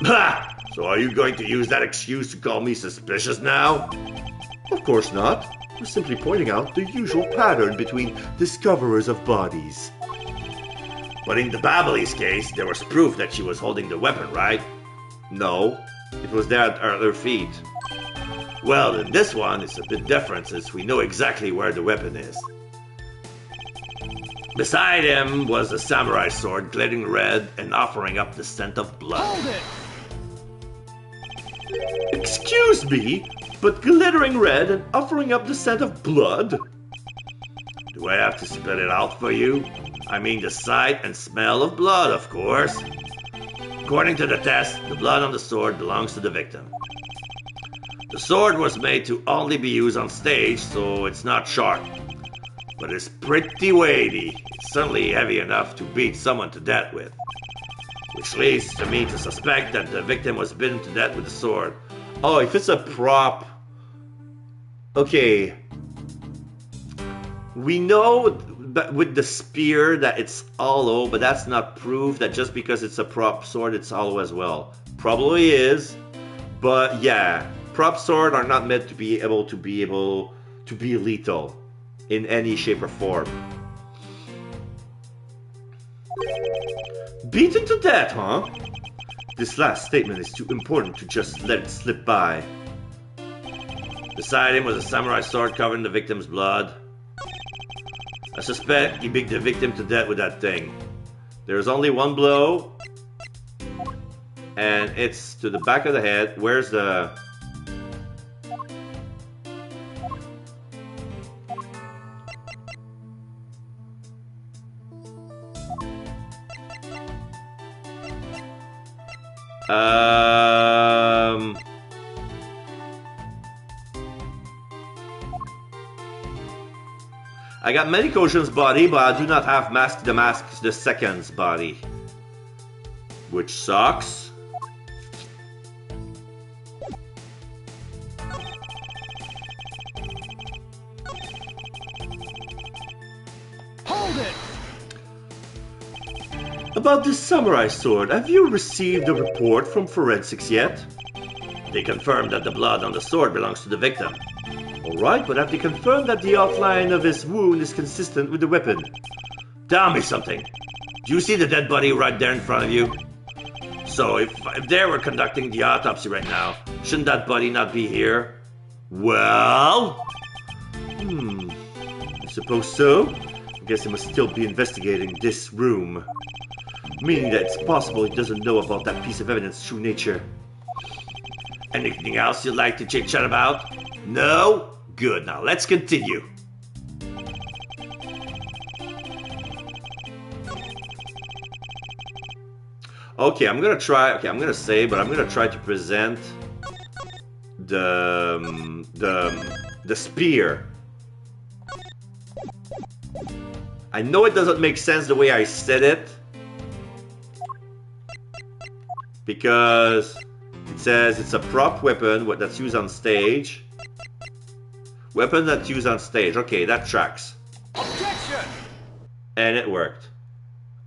Ha! So are you going to use that excuse to call me suspicious now? Of course not. We're simply pointing out the usual pattern between discoverers of bodies. But in the Babyliss case, there was proof that she was holding the weapon, right? No, it was there at her feet. Well, in this one, it's a bit different since we know exactly where the weapon is. Beside him was a samurai sword glittering red and offering up the scent of blood. Hold it! Excuse me, but glittering red and offering up the scent of blood? Do I have to spell it out for you? I mean the sight and smell of blood, of course. According to the test, the blood on the sword belongs to the victim. The sword was made to only be used on stage, so it's not sharp. But it's pretty weighty. It's certainly heavy enough to beat someone to death with. Which leads to me to suspect that the victim was beaten to death with the sword. Oh, if it's a prop... Okay. We know that with the spear that it's hollow, but that's not proof that just because it's a prop sword, it's hollow as well. Probably is, but yeah. Prop sword are not meant to be able to be lethal in any shape or form. Beaten to death, huh? This last statement is too important to just let it slip by. Beside him was a samurai sword covering the victim's blood. I suspect he beat the victim to death with that thing. There's only one blow, and it's to the back of the head. Where's the... I got Medicoshan's body, but I do not have the Mask the Second's body. Which sucks. Hold it! About this samurai sword, have you received a report from forensics yet? They confirmed that the blood on the sword belongs to the victim. Alright, but have they confirmed that the outline of his wound is consistent with the weapon? Tell me something. Do you see the dead body right there in front of you? So if they were conducting the autopsy right now, shouldn't that body not be here? Well? I suppose so. I guess they must still be investigating this room. Meaning that it's possible he doesn't know about that piece of evidence true nature. Anything else you'd like to chit-chat about? No? Good, now let's continue. Okay, I'm gonna try to present the spear. I know it doesn't make sense the way I said it, because it says it's a prop weapon that's used on stage. Weapon that's used on stage. Okay, that tracks. Objection! And it worked.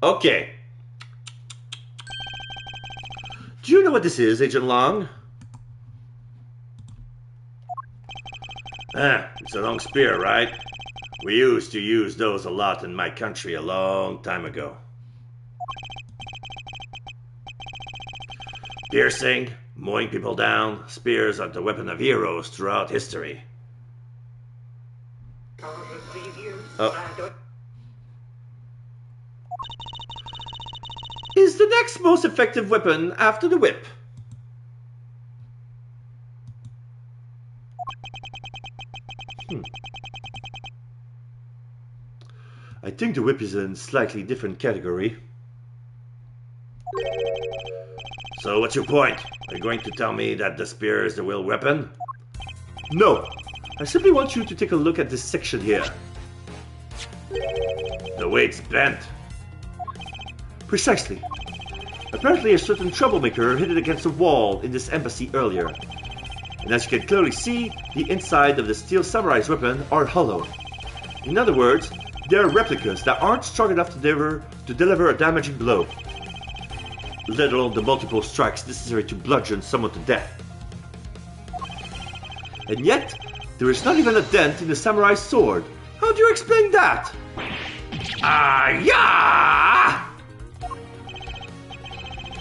Okay. Do you know what this is, Agent Long? It's a long spear, right? We used to use those a lot in my country a long time ago. Piercing, mowing people down, spears are the weapon of heroes throughout history. Is the next most effective weapon after the whip? I think the whip is in a slightly different category. So what's your point? Are you going to tell me that the spear is the real weapon? No. I simply want you to take a look at this section here. The way it's bent. Precisely. Apparently a certain troublemaker hit it against a wall in this embassy earlier. And as you can clearly see, the inside of the steel samurai's weapon are hollow. In other words, they are replicas that aren't strong enough to deliver a damaging blow, let alone the multiple strikes necessary to bludgeon someone to death. And yet, there is not even a dent in the samurai's sword. How do you explain that? Yeah!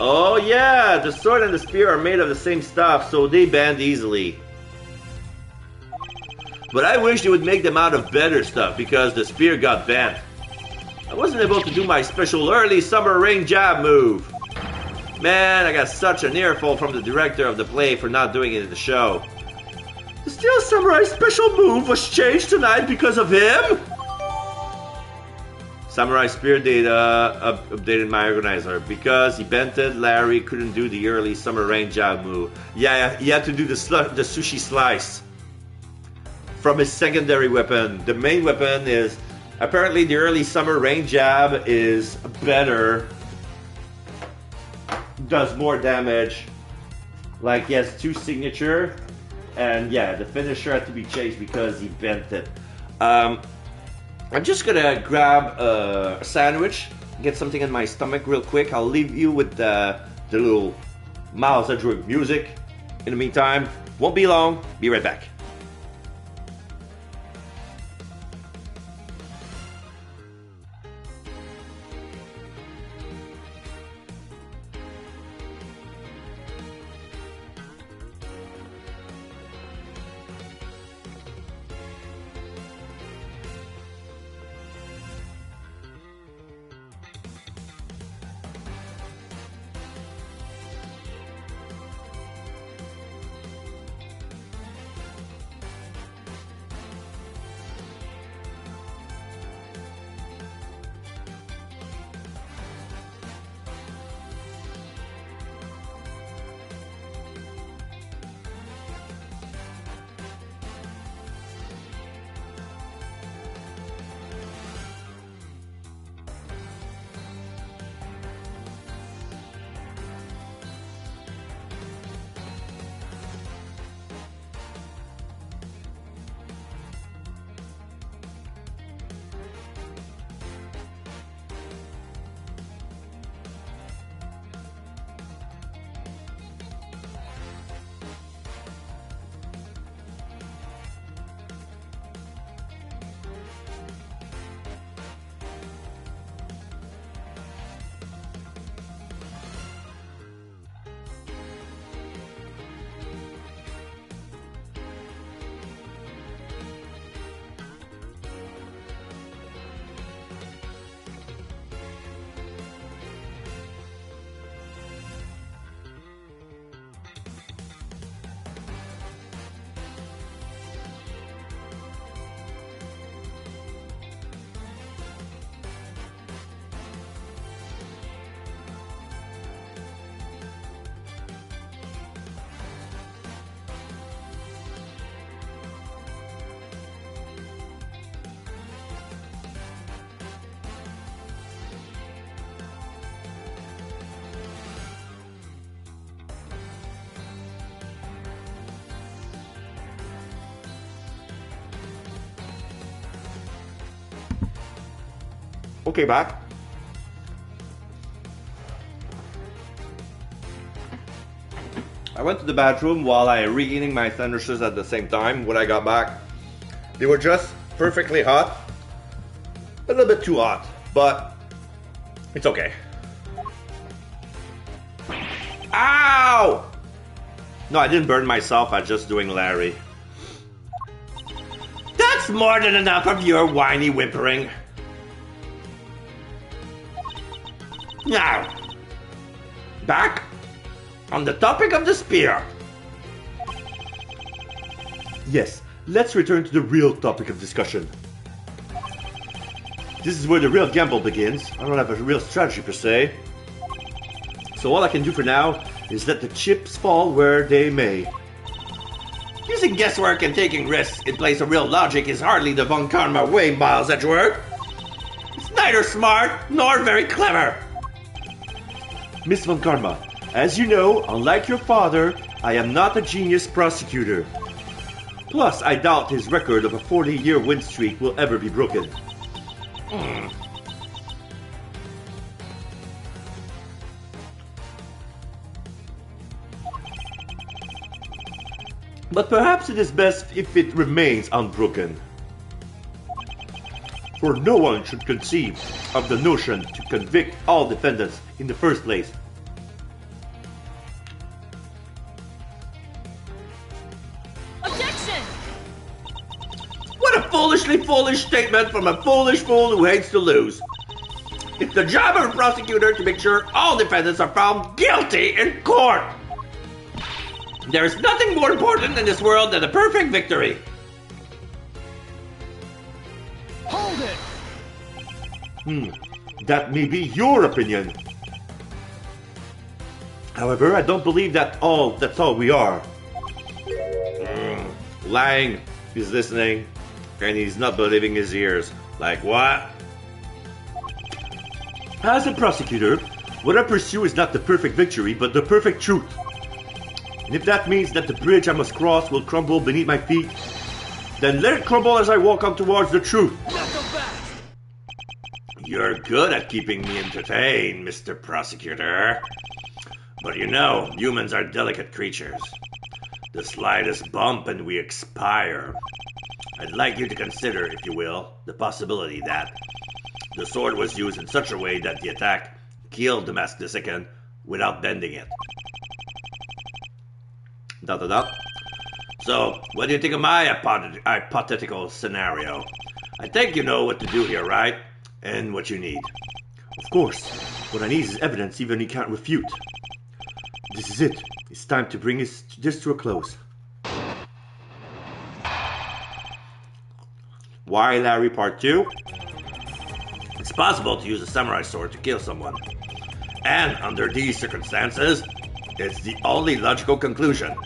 Oh yeah, the sword and the spear are made of the same stuff, so they bend easily. But I wish they would make them out of better stuff, because the spear got bent. I wasn't able to do my special early summer rain jab move. Man, I got such an earful from the director of the play for not doing it in the show. The Steel Samurai special move was changed tonight because of him? Samurai Spear data updated my organizer. Because he bent it, Larry couldn't do the early summer rain jab move. Yeah, he had to do the sushi slice from his secondary weapon. The main weapon is, apparently the early summer rain jab is better, does more damage. Like, he has 2 signature, and yeah, the finisher had to be changed because he bent it. I'm just gonna grab a sandwich, get something in my stomach real quick. I'll leave you with the little Miles Edgeworth music. In the meantime, won't be long, be right back. Okay, back. I went to the bathroom while I re-eating my sandwiches at the same time. When I got back, they were just perfectly hot. A little bit too hot, but it's okay. Ow! No, I didn't burn myself. I'm just doing Larry. That's more than enough of your whiny whimpering. Now, back on the topic of the spear. Yes, let's return to the real topic of discussion. This is where the real gamble begins. I don't have a real strategy per se. So all I can do for now is let the chips fall where they may. Using guesswork and taking risks in place of real logic is hardly the Von Karma way, Miles Edgeworth. It's neither smart nor very clever. Miss Von Karma, as you know, unlike your father, I am not a genius prosecutor. Plus, I doubt his record of a 40-year win streak will ever be broken. But perhaps it is best if it remains unbroken. For no one should conceive of the notion to convict all defendants in the first place. Objection! What a foolishly foolish statement from a foolish fool who hates to lose. It's the job of a prosecutor to make sure all defendants are found guilty in court. There's nothing more important in this world than a perfect victory. Hold it! That may be your opinion. However, I don't believe that's all we are. Lang is listening, and he's not believing his ears. Like what? As a prosecutor, what I pursue is not the perfect victory, but the perfect truth. And if that means that the bridge I must cross will crumble beneath my feet, then let it crumble as I walk on towards the truth. You're good at keeping me entertained, Mr. Prosecutor. But you know, humans are delicate creatures. The slightest bump and we expire. I'd like you to consider, if you will, the possibility that the sword was used in such a way that the attack killed the masked second without bending it. ... So, what do you think of my hypothetical scenario? I think you know what to do here, right? And what you need. Of course. What I need is evidence even he can't refute. This is it. It's time to bring this to a close. Why Larry Part 2? It's possible to use a samurai sword to kill someone. And under these circumstances, it's the only logical conclusion.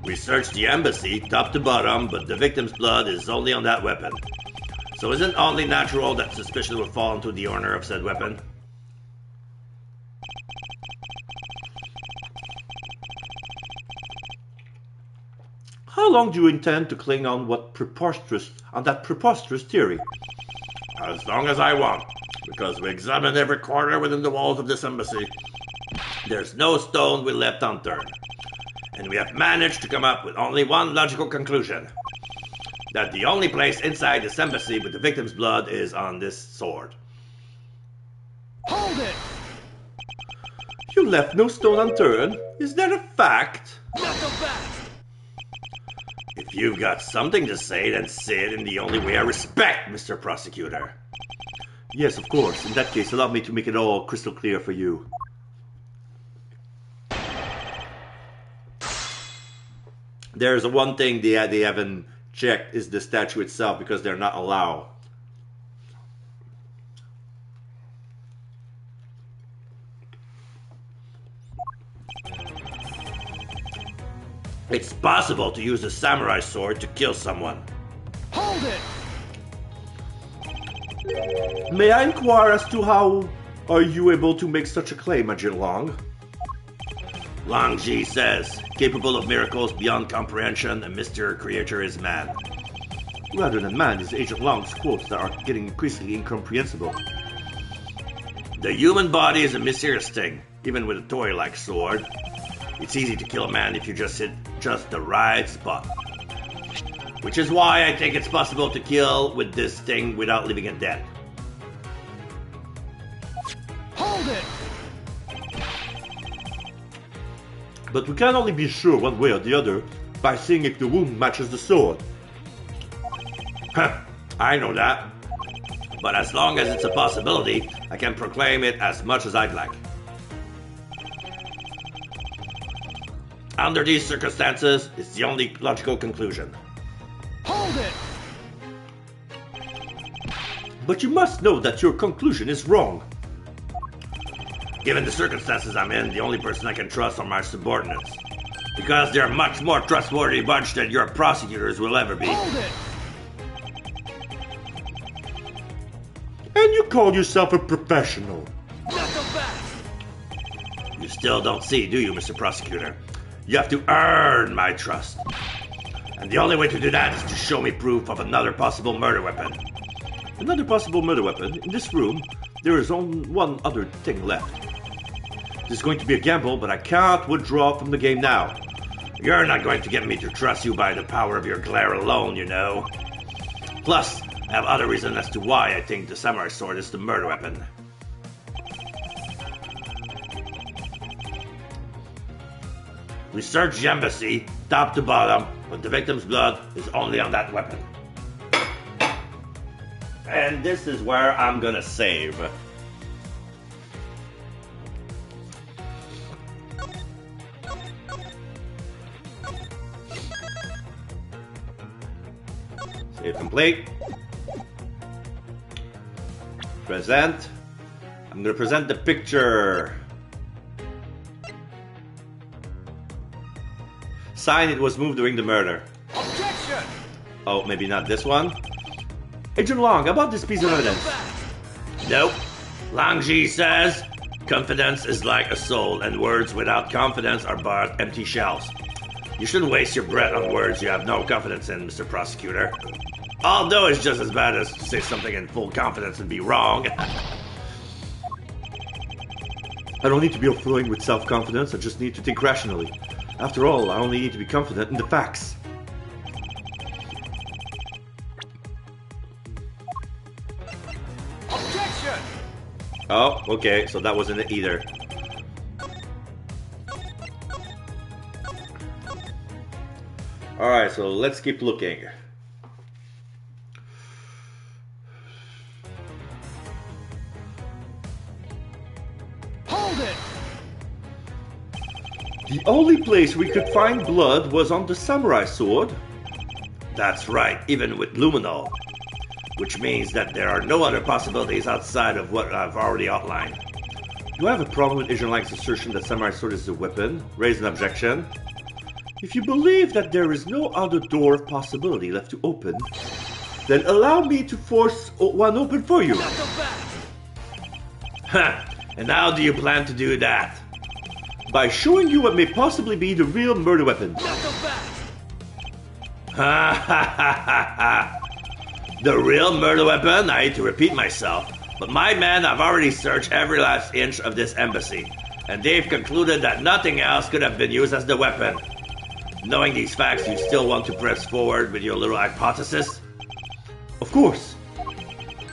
We searched the embassy top to bottom, but the victim's blood is only on that weapon. So isn't it only natural that suspicion will fall into the owner of said weapon? How long do you intend to cling on that preposterous theory? As long as I want, because we examined every corner within the walls of this embassy. There's no stone we left unturned. And we have managed to come up with only one logical conclusion. That the only place inside this embassy with the victim's blood is on this sword. Hold it! You left no stone unturned. Is that a fact? Knuckle back! If you've got something to say, then say it in the only way I respect, Mr. Prosecutor. Yes, of course. In that case, allow me to make it all crystal clear for you. There's one thing they haven't checked is the statue itself because they're not allowed. It's possible to use a samurai sword to kill someone. Hold it! May I inquire as to how are you able to make such a claim, Agent Long? Lang Ji says, capable of miracles beyond comprehension, and Mr. Creator is man. Rather than man, is Agent Long's quotes that are getting increasingly incomprehensible. The human body is a mysterious thing, even with a toy-like sword. It's easy to kill a man if you just hit just the right spot. Which is why I think it's possible to kill with this thing without leaving it dead. Hold it! But we can only be sure one way or the other by seeing if the wound matches the sword. I know that. But as long as it's a possibility, I can proclaim it as much as I'd like. Under these circumstances, it's the only logical conclusion. Hold it! But you must know that your conclusion is wrong. Given the circumstances I'm in, the only person I can trust are my subordinates. Because they're a much more trustworthy bunch than your prosecutors will ever be. Hold it! And you call yourself a professional. Knuckle back! still don't see, do you, Mr. Prosecutor? You have to earn my trust. And the only way to do that is to show me proof of another possible murder weapon. Another possible murder weapon? In this room, there is only one other thing left. This is going to be a gamble, but I can't withdraw from the game now. You're not going to get me to trust you by the power of your glare alone, you know. Plus, I have other reasons as to why I think the samurai sword is the murder weapon. We searched the embassy, top to bottom, but the victim's blood is only on that weapon. And this is where I'm gonna save. Save complete. Present. I'm gonna present the picture. Sign it was moved during the murder. Objection! Oh, maybe not this one. Agent Long, about this piece of evidence. Nope. Langji says, confidence is like a soul, and words without confidence are but empty shells. You shouldn't waste your breath on words you have no confidence in, Mr. Prosecutor. Although it's just as bad as to say something in full confidence and be wrong. I don't need to be overflowing with self-confidence, I just need to think rationally. After all, I only need to be confident in the facts. Objection! Oh, okay, so that wasn't it either. Alright, so let's keep looking. Hold it! The only place we could find blood was on the samurai sword. That's right, even with luminol. Which means that there are no other possibilities outside of what I've already outlined. Do I have a problem with Agent Lang's assertion that samurai sword is a weapon? Raise an objection. If you believe that there is no other door of possibility left to open, then allow me to force one open for you. Not so fast! Huh, and how do you plan to do that? By showing you what may possibly be the real murder weapon. Not so fast! Ha ha ha ha ha! The real murder weapon? I hate to repeat myself, but my men have already searched every last inch of this embassy, and they've concluded that nothing else could have been used as the weapon. Knowing these facts, you still want to press forward with your little hypothesis? Of course.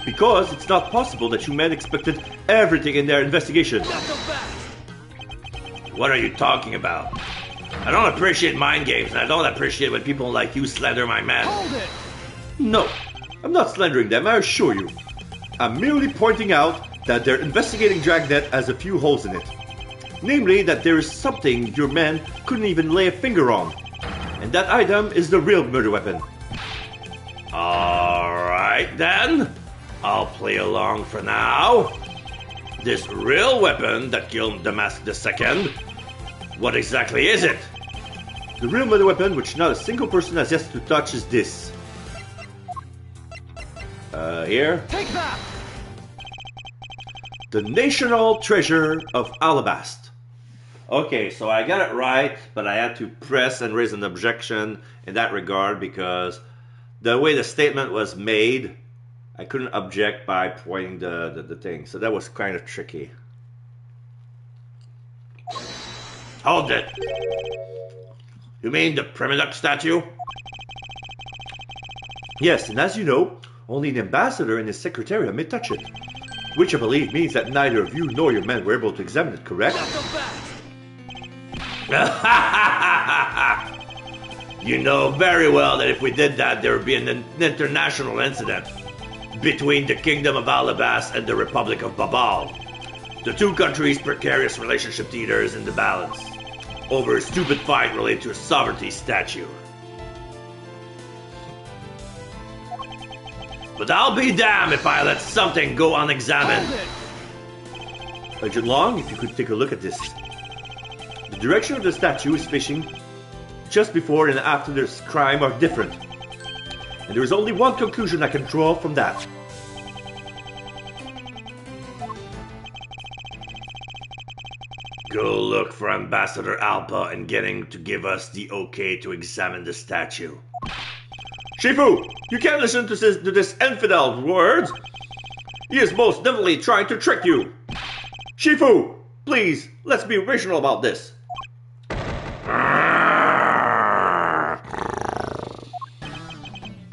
Because it's not possible that you men expected everything in their investigation. Not so fast! What are you talking about? I don't appreciate mind games, and I don't appreciate when people like you slander my men. Hold it! No, I'm not slandering them, I assure you. I'm merely pointing out that their investigating dragnet has a few holes in it. Namely, that there is something your men couldn't even lay a finger on. And that item is the real murder weapon. Alright then, I'll play along for now. This real weapon that killed Damask II, what exactly is it? The real murder weapon, which not a single person has yet to touch, is this. Here. Take that! The National Treasure of Alabast. Okay, so I got it right, but I had to press and raise an objection in that regard because the way the statement was made, I couldn't object by pointing the thing. So that was kind of tricky. Hold it. You mean the Primiduc statue? Yes, and as you know, only an ambassador and his secretariat may touch it. Which I believe means that neither of you nor your men were able to examine it, correct? Not so fast! You know very well that if we did that, there would be an international incident between the Kingdom of Alabast and the Republic of Babal. The two countries' precarious relationship leaders in the balance over a stupid fight related to a sovereignty statue. But I'll be damned if I let something go unexamined. Hold it! Agent Long, if you could take a look at this. The direction of the statue is facing just before and after this crime are different. And there is only one conclusion I can draw from that. Go look for Ambassador Alpa and get him to give us the okay to examine the statue. Shifu, you can't listen to this infidel's words. He is most definitely trying to trick you. Shifu, please, let's be rational about this.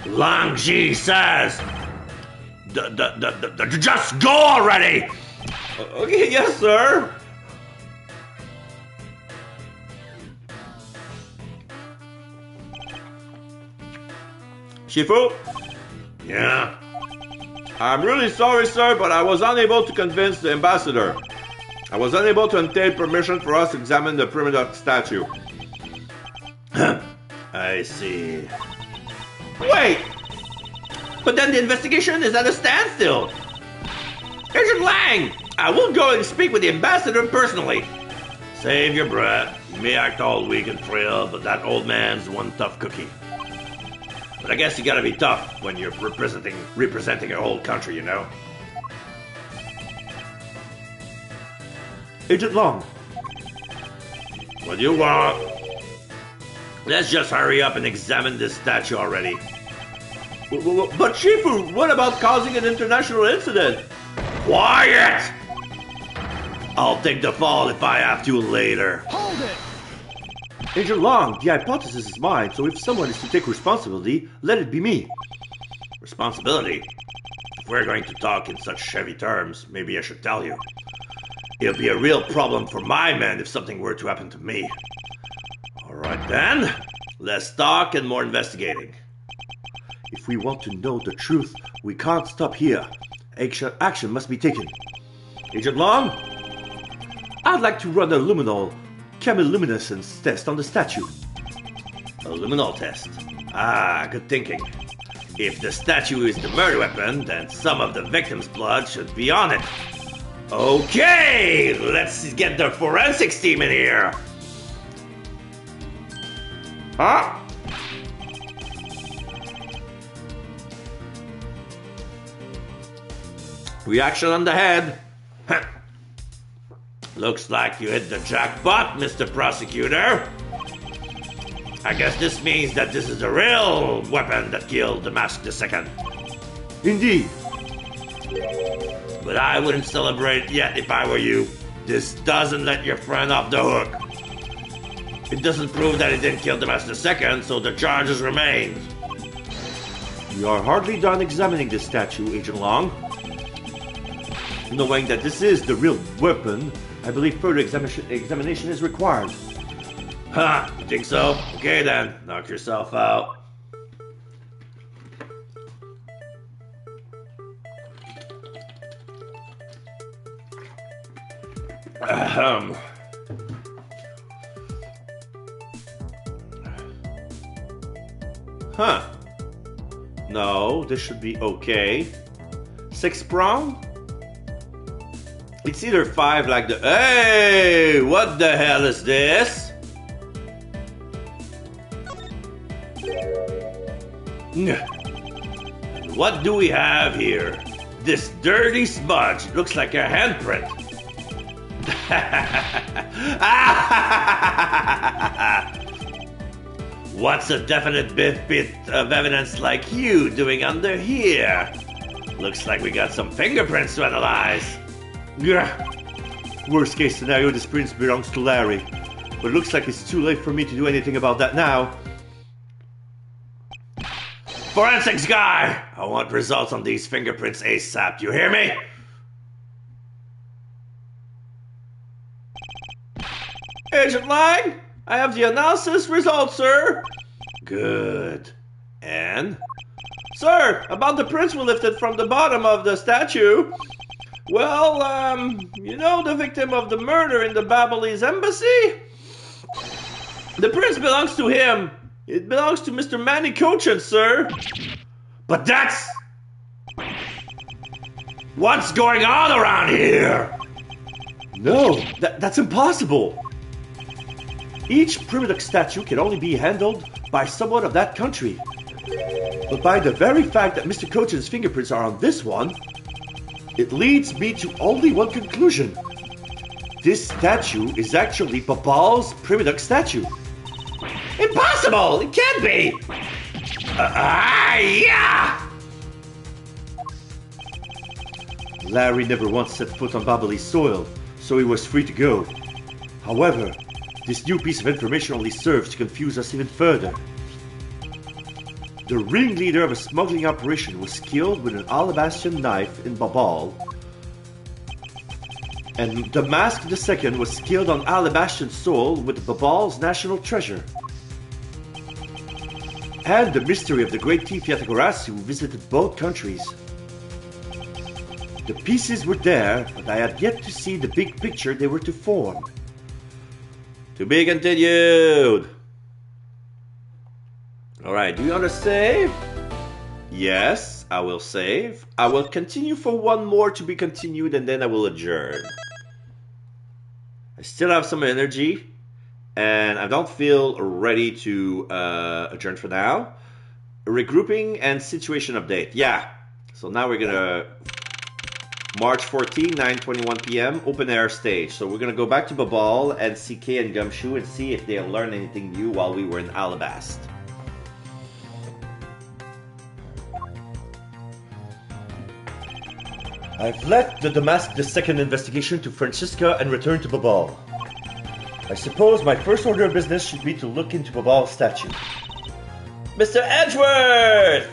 Lang Ji says, just go already! Okay, yes, sir. Shifu? Yeah? I'm really sorry, sir, but I was unable to convince the ambassador. I was unable to obtain permission for us to examine the primitive statue. I see. Wait! But then the investigation is at a standstill. Agent Lang, I will go and speak with the ambassador personally. Save your breath. You may act all weak and frail, but that old man's one tough cookie. But I guess you gotta be tough when you're representing a whole country, you know? Agent Long. What do you want? Let's just hurry up and examine this statue already. But Shifu, what about causing an international incident? Quiet! I'll take the fall if I have to later. Hold it! Agent Long, the hypothesis is mine, so if someone is to take responsibility, let it be me. Responsibility? If we're going to talk in such heavy terms, maybe I should tell you. It'll be a real problem for my men if something were to happen to me. Alright then, less talk and more investigating. If we want to know the truth, we can't stop here. Action must be taken. Agent Long, I'd like to run a luminol chemiluminescence test on the statue. A luminol test? Ah, good thinking. If the statue is the murder weapon, then some of the victim's blood should be on it. Okay, let's get the forensics team in here. Huh? Reaction on the head. Looks like you hit the jackpot, Mr. Prosecutor. I guess this means that this is the real weapon that killed the Mask II. Indeed. But I wouldn't celebrate yet if I were you. This doesn't let your friend off the hook. It doesn't prove that he didn't kill the Mask II, so the charges remain. We are hardly done examining this statue, Agent Long. Knowing that this is the real weapon, I believe further examination is required. Huh, you think so? Okay then, knock yourself out. Ahem. Huh. No, this should be okay. 6 prong? It's either 5 like the... Hey! What the hell is this? And what do we have here? This dirty smudge looks like a handprint. What's a definite bit of evidence like you doing under here? Looks like we got some fingerprints to analyze. Yeah. Worst case scenario, this prince belongs to Larry. But it looks like it's too late for me to do anything about that now. Forensics guy! I want results on these fingerprints ASAP. You hear me? Agent Lang, I have the analysis results, sir. Good. And? Sir, about the prints we lifted from the bottom of the statue. Well, you know the victim of the murder in the Babylonie's embassy? The prince belongs to him. It belongs to Mr. Manny Cochin, sir. But that's... What's going on around here? No, that's impossible. Each primitive statue can only be handled by someone of that country. But by the very fact that Mr. Cochin's fingerprints are on this one, it leads me to only one conclusion. this statue is actually Babal's Primiduck statue. Impossible! It can't be! Yeah! Larry never once set foot on Babali's soil, so he was free to go. However, this new piece of information only serves to confuse us even further. The ringleader of a smuggling operation was killed with an alabaster knife in Babal, and the Mask II was killed on Alabastian soil with Babal's national treasure. And the mystery of the great thief Yatagarasu visited both countries. The pieces were there, but I had yet to see the big picture they were to form. To be continued. Alright, do you want to save? Yes, I will save. I will continue for one more to be continued and then I will adjourn. I still have some energy and I don't feel ready to adjourn for now. Regrouping and situation update. Yeah, so now we're gonna March 14, 9:21 p.m. open air stage. So we're gonna go back to Babal and CK and Gumshoe and see if they learned anything new while we were in Alabast. I've left the Damask II investigation to Francisca and returned to Babal. I suppose my first order of business should be to look into Babal's statue. Mr. Edgeworth!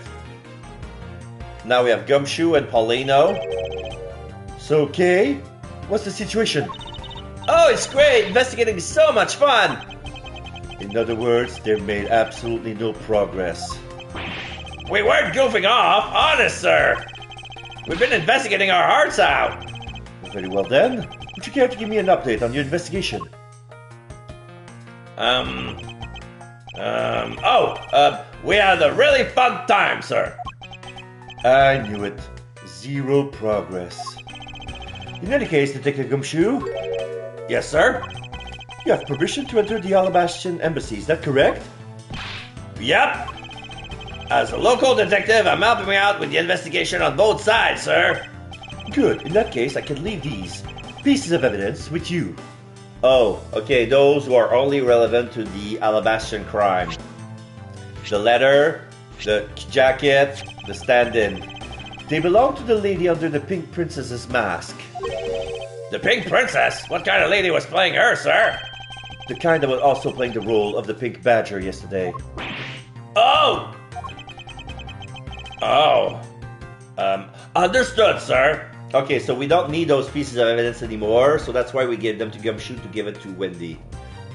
Now we have Gumshoe and Paulino. So, Kay, what's the situation? Oh, it's great! Investigating is so much fun! In other words, they've made absolutely no progress. We weren't goofing off, honest, sir! We've been investigating our hearts out! Very well then. Would you care to give me an update on your investigation? We had a really fun time, sir. I knew it. Zero progress. In any case, Detective Gumshoe, Yes, sir? you have permission to enter the Alabastian embassy, is that correct? Yep. As a local detective, I'm helping out with the investigation on both sides, sir. Good. In that case, I can leave these pieces of evidence with you. Oh, okay, those who are only relevant to the Alabastian crime. The letter, the jacket, the stand-in. They belong to the lady under the Pink Princess's mask. The Pink Princess? What kind of lady was playing her, sir? The kind that was also playing the role of the Pink Badger yesterday. Oh! Understood, sir. Okay, so we don't need those pieces of evidence anymore, so that's why we gave them to Gumshoe to give it to Wendy.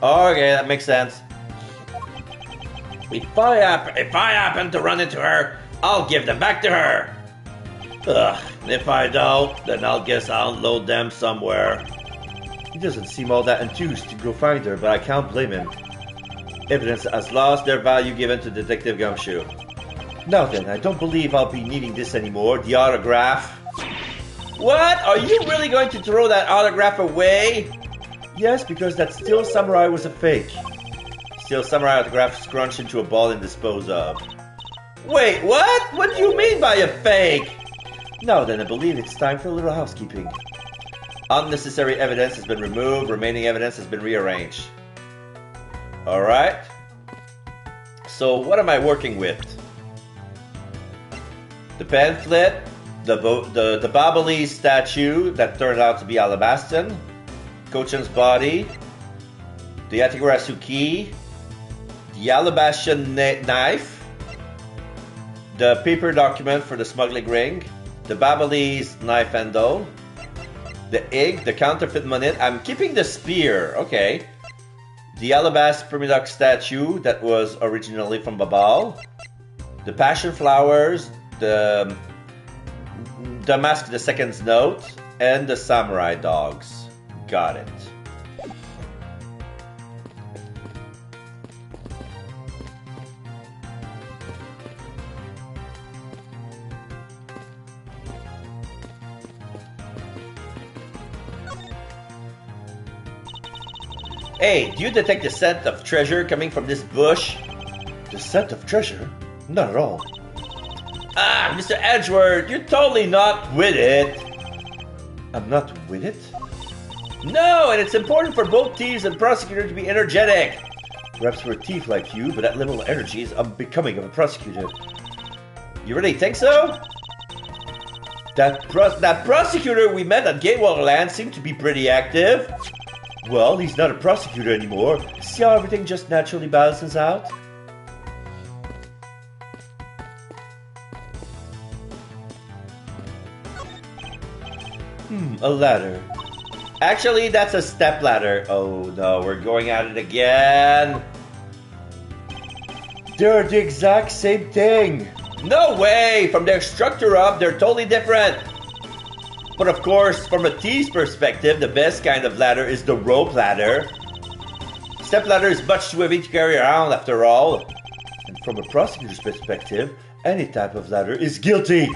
Okay, that makes sense. If I happen to run into her, I'll give them back to her. Ugh, if I don't, then I'll guess I'll unload them somewhere. He doesn't seem all that enthused to go find her, but I can't blame him. Evidence has lost their value given to Detective Gumshoe. Now then, I don't believe I'll be needing this anymore. The autograph. What? Are you really going to throw that autograph away? Yes, because that Steel Samurai was a fake. Steel Samurai autograph scrunched into a ball and disposed of. Wait, what? What do you mean by a fake? Now then, I believe it's time for a little housekeeping. Unnecessary evidence has been removed. Remaining evidence has been rearranged. Alright. So what am I working with? The pamphlet, the Babali statue that turned out to be Alabastan, Cochin's body, the Yatagarasu key, the Alabastian knife, the paper document for the smuggling ring, the Babali's knife handle, the egg, the counterfeit money. I'm keeping the spear, okay. The Alabast Primiduck statue that was originally from Babal, the passion flowers, the Mask II's note, and the samurai dogs. Got it. Hey, do you detect the scent of treasure coming from this bush? The scent of treasure? Not at all. Ah, Mr. Edgeworth, you're totally not with it. I'm not with it? No, and it's important for both thieves and prosecutor to be energetic. Perhaps for a thief like you, but that level of energy is unbecoming of a prosecutor. You really think so? That prosecutor we met at Gateway Land seemed to be pretty active. Well, he's not a prosecutor anymore. See how everything just naturally balances out? A ladder. Actually, that's a step ladder. Oh no, we're going at it again. They're the exact same thing. No way! From their structure up, they're totally different. But of course, from a thief's perspective, the best kind of ladder is the rope ladder. Step ladder is much too heavy to carry around after all. And from a prosecutor's perspective, any type of ladder is guilty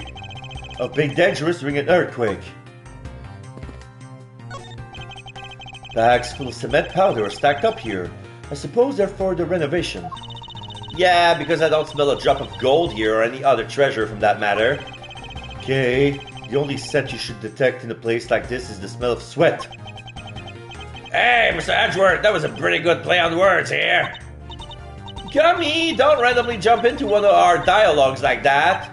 of being dangerous during an earthquake. Bags full of cement powder are stacked up here. I suppose they're for the renovation. Yeah, because I don't smell a drop of gold here or any other treasure from that matter. Okay, the only scent you should detect in a place like this is the smell of sweat. Hey, Mr. Edgeworth, that was a pretty good play on words here. Gummy, don't randomly jump into one of our dialogues like that.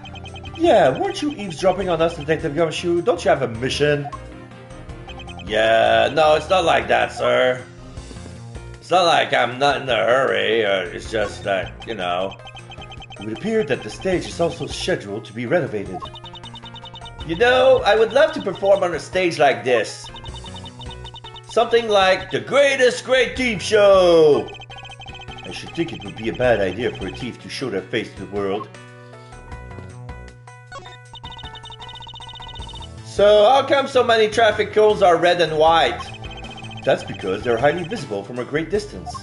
Yeah, weren't you eavesdropping on us, Detective Gumshoe? Don't you have a mission? Yeah, no, it's not like that, sir. It's not like I'm not in a hurry, it's just that, you know. It would appear that the stage is also scheduled to be renovated. You know, I would love to perform on a stage like this. Something like the greatest great thief show. I should think it would be a bad idea for a thief to show their face to the world. So how come so many traffic cones are red and white? That's because they're highly visible from a great distance.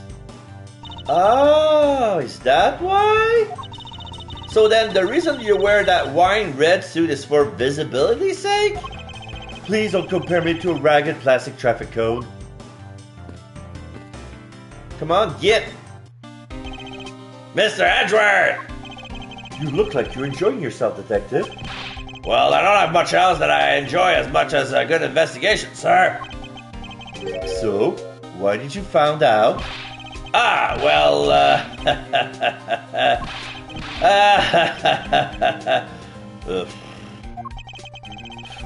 Oh, is that why? So then the reason you wear that wine red suit is for visibility's sake? Please don't compare me to a ragged plastic traffic cone. Come on, get! Mr. Edgeworth! You look like you're enjoying yourself, Detective. Well, I don't have much else that I enjoy as much as a good investigation, sir. So, why did you find out? Ah, well,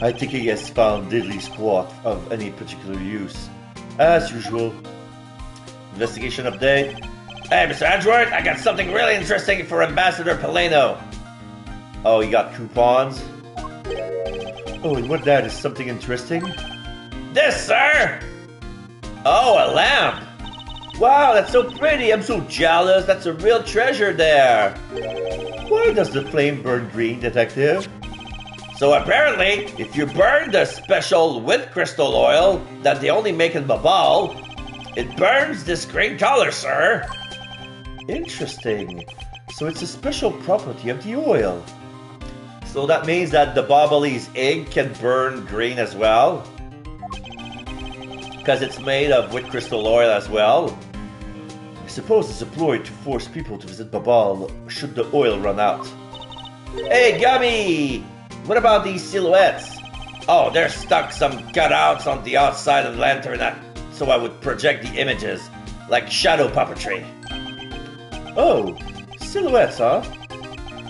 I think he has found diddly squat of any particular use. As usual. Investigation update. Hey, Mr. Edgeworth, I got something really interesting for Ambassador Paleno. Oh, you got coupons? Oh, and what that is something interesting? This, sir! Oh, a lamp! Wow, that's so pretty. I'm so jealous. That's a real treasure there. Why does the flame burn green, Detective? So apparently, if you burn the special with crystal oil that they only make in Babal, it burns this green color, sir. Interesting. So it's a special property of the oil. So that means that the Bobbli's ink can burn green as well? Because it's made of wheat crystal oil as well? I suppose it's employed to force people to visit Babal should the oil run out. Hey, Gummy! What about these silhouettes? Oh, there's stuck some cutouts on the outside of the lantern so I would project the images, like shadow puppetry. Oh, silhouettes, huh?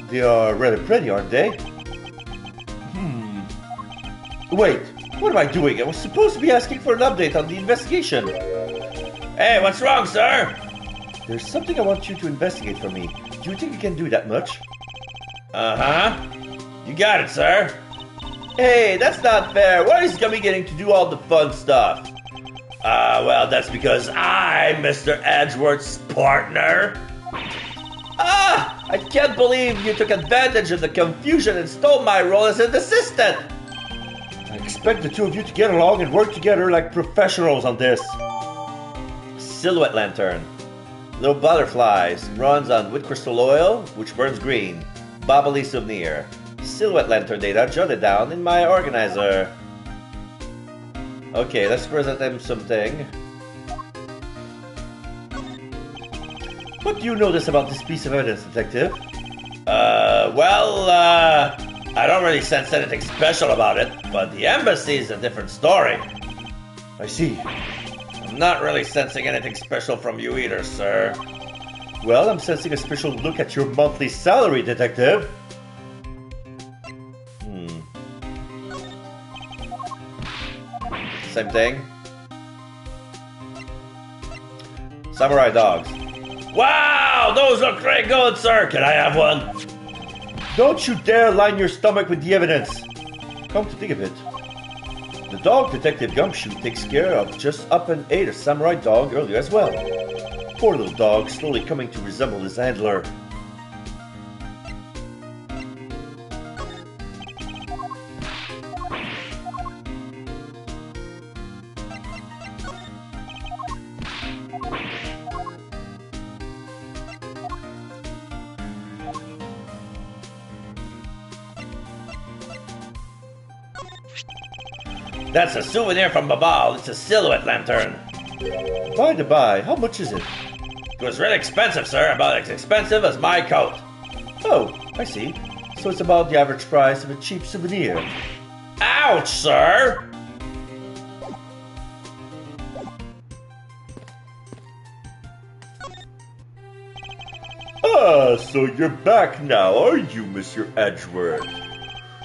They are rather pretty, aren't they? Wait, what am I doing? I was supposed to be asking for an update on the investigation. Hey, what's wrong, sir? There's something I want you to investigate for me. Do you think you can do that much? Uh-huh. You got it, sir. Hey, that's not fair. Why is Gummy getting to do all the fun stuff? Well, that's because I'm Mr. Edgeworth's partner. I can't believe you took advantage of the confusion and stole my role as an assistant. I expect the two of you to get along and work together like professionals on this. Silhouette lantern. Little butterflies. Runs on wheat crystal oil, which burns green. Bobbly souvenir. Silhouette lantern data jotted down in my organizer. Okay, let's present them something. What do you notice about this piece of evidence, Detective? I don't really sense anything special about it, but the embassy is a different story. I see. I'm not really sensing anything special from you either, sir. Well, I'm sensing a special look at your monthly salary, Detective. Same thing. Samurai dogs. Wow, those look very good, sir. Can I have one? Don't you dare line your stomach with the evidence. Come to think of it, the dog Detective Gumshoe takes care of just up and ate a samurai dog earlier as well. Poor little dog, slowly coming to resemble his handler. That's a souvenir from Babal. It's a silhouette lantern. By the by, how much is it? It was really expensive, sir. About as expensive as my coat. Oh, I see. So it's about the average price of a cheap souvenir. Ouch, sir! Ah, so you're back now, are you, Mr. Edgeworth?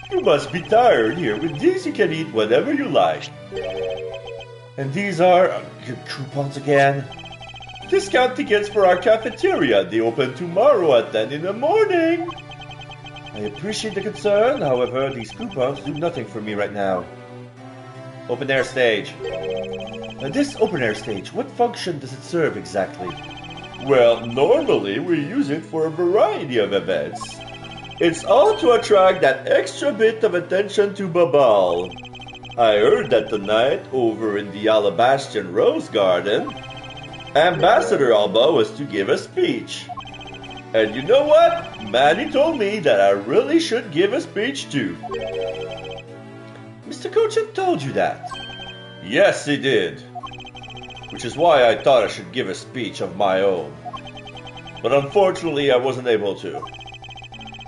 You must be tired. Here, with these you can eat whatever you like. And these are your coupons again. Discount tickets for our cafeteria. They open tomorrow at 10 in the morning. I appreciate the concern, however, these coupons do nothing for me right now. Open air stage. This open air stage, what function does it serve exactly? Well, normally we use it for a variety of events. It's all to attract that extra bit of attention to Babal. I heard that tonight, over in the Alabastian Rose Garden, Ambassador Alba was to give a speech. And you know what? Manny told me that I really should give a speech too. Mr. Cochin told you that? Yes, he did. Which is why I thought I should give a speech of my own. But unfortunately, I wasn't able to.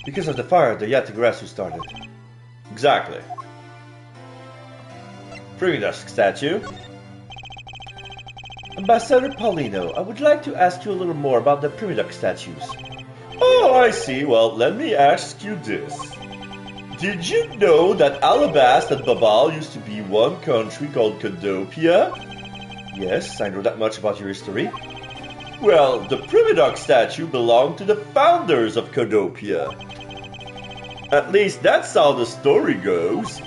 Because of the fire the Yatagarasu started. Exactly. Primidusk statue. Ambassador Paulino, I would like to ask you a little more about the Primiduck statues. Oh, I see. Well, let me ask you this. Did you know that Alabast and Babal used to be one country called Cadopia? Yes, I know that much about your history. Well, the Primiduck statue belonged to the founders of Cadopia. At least that's how the story goes.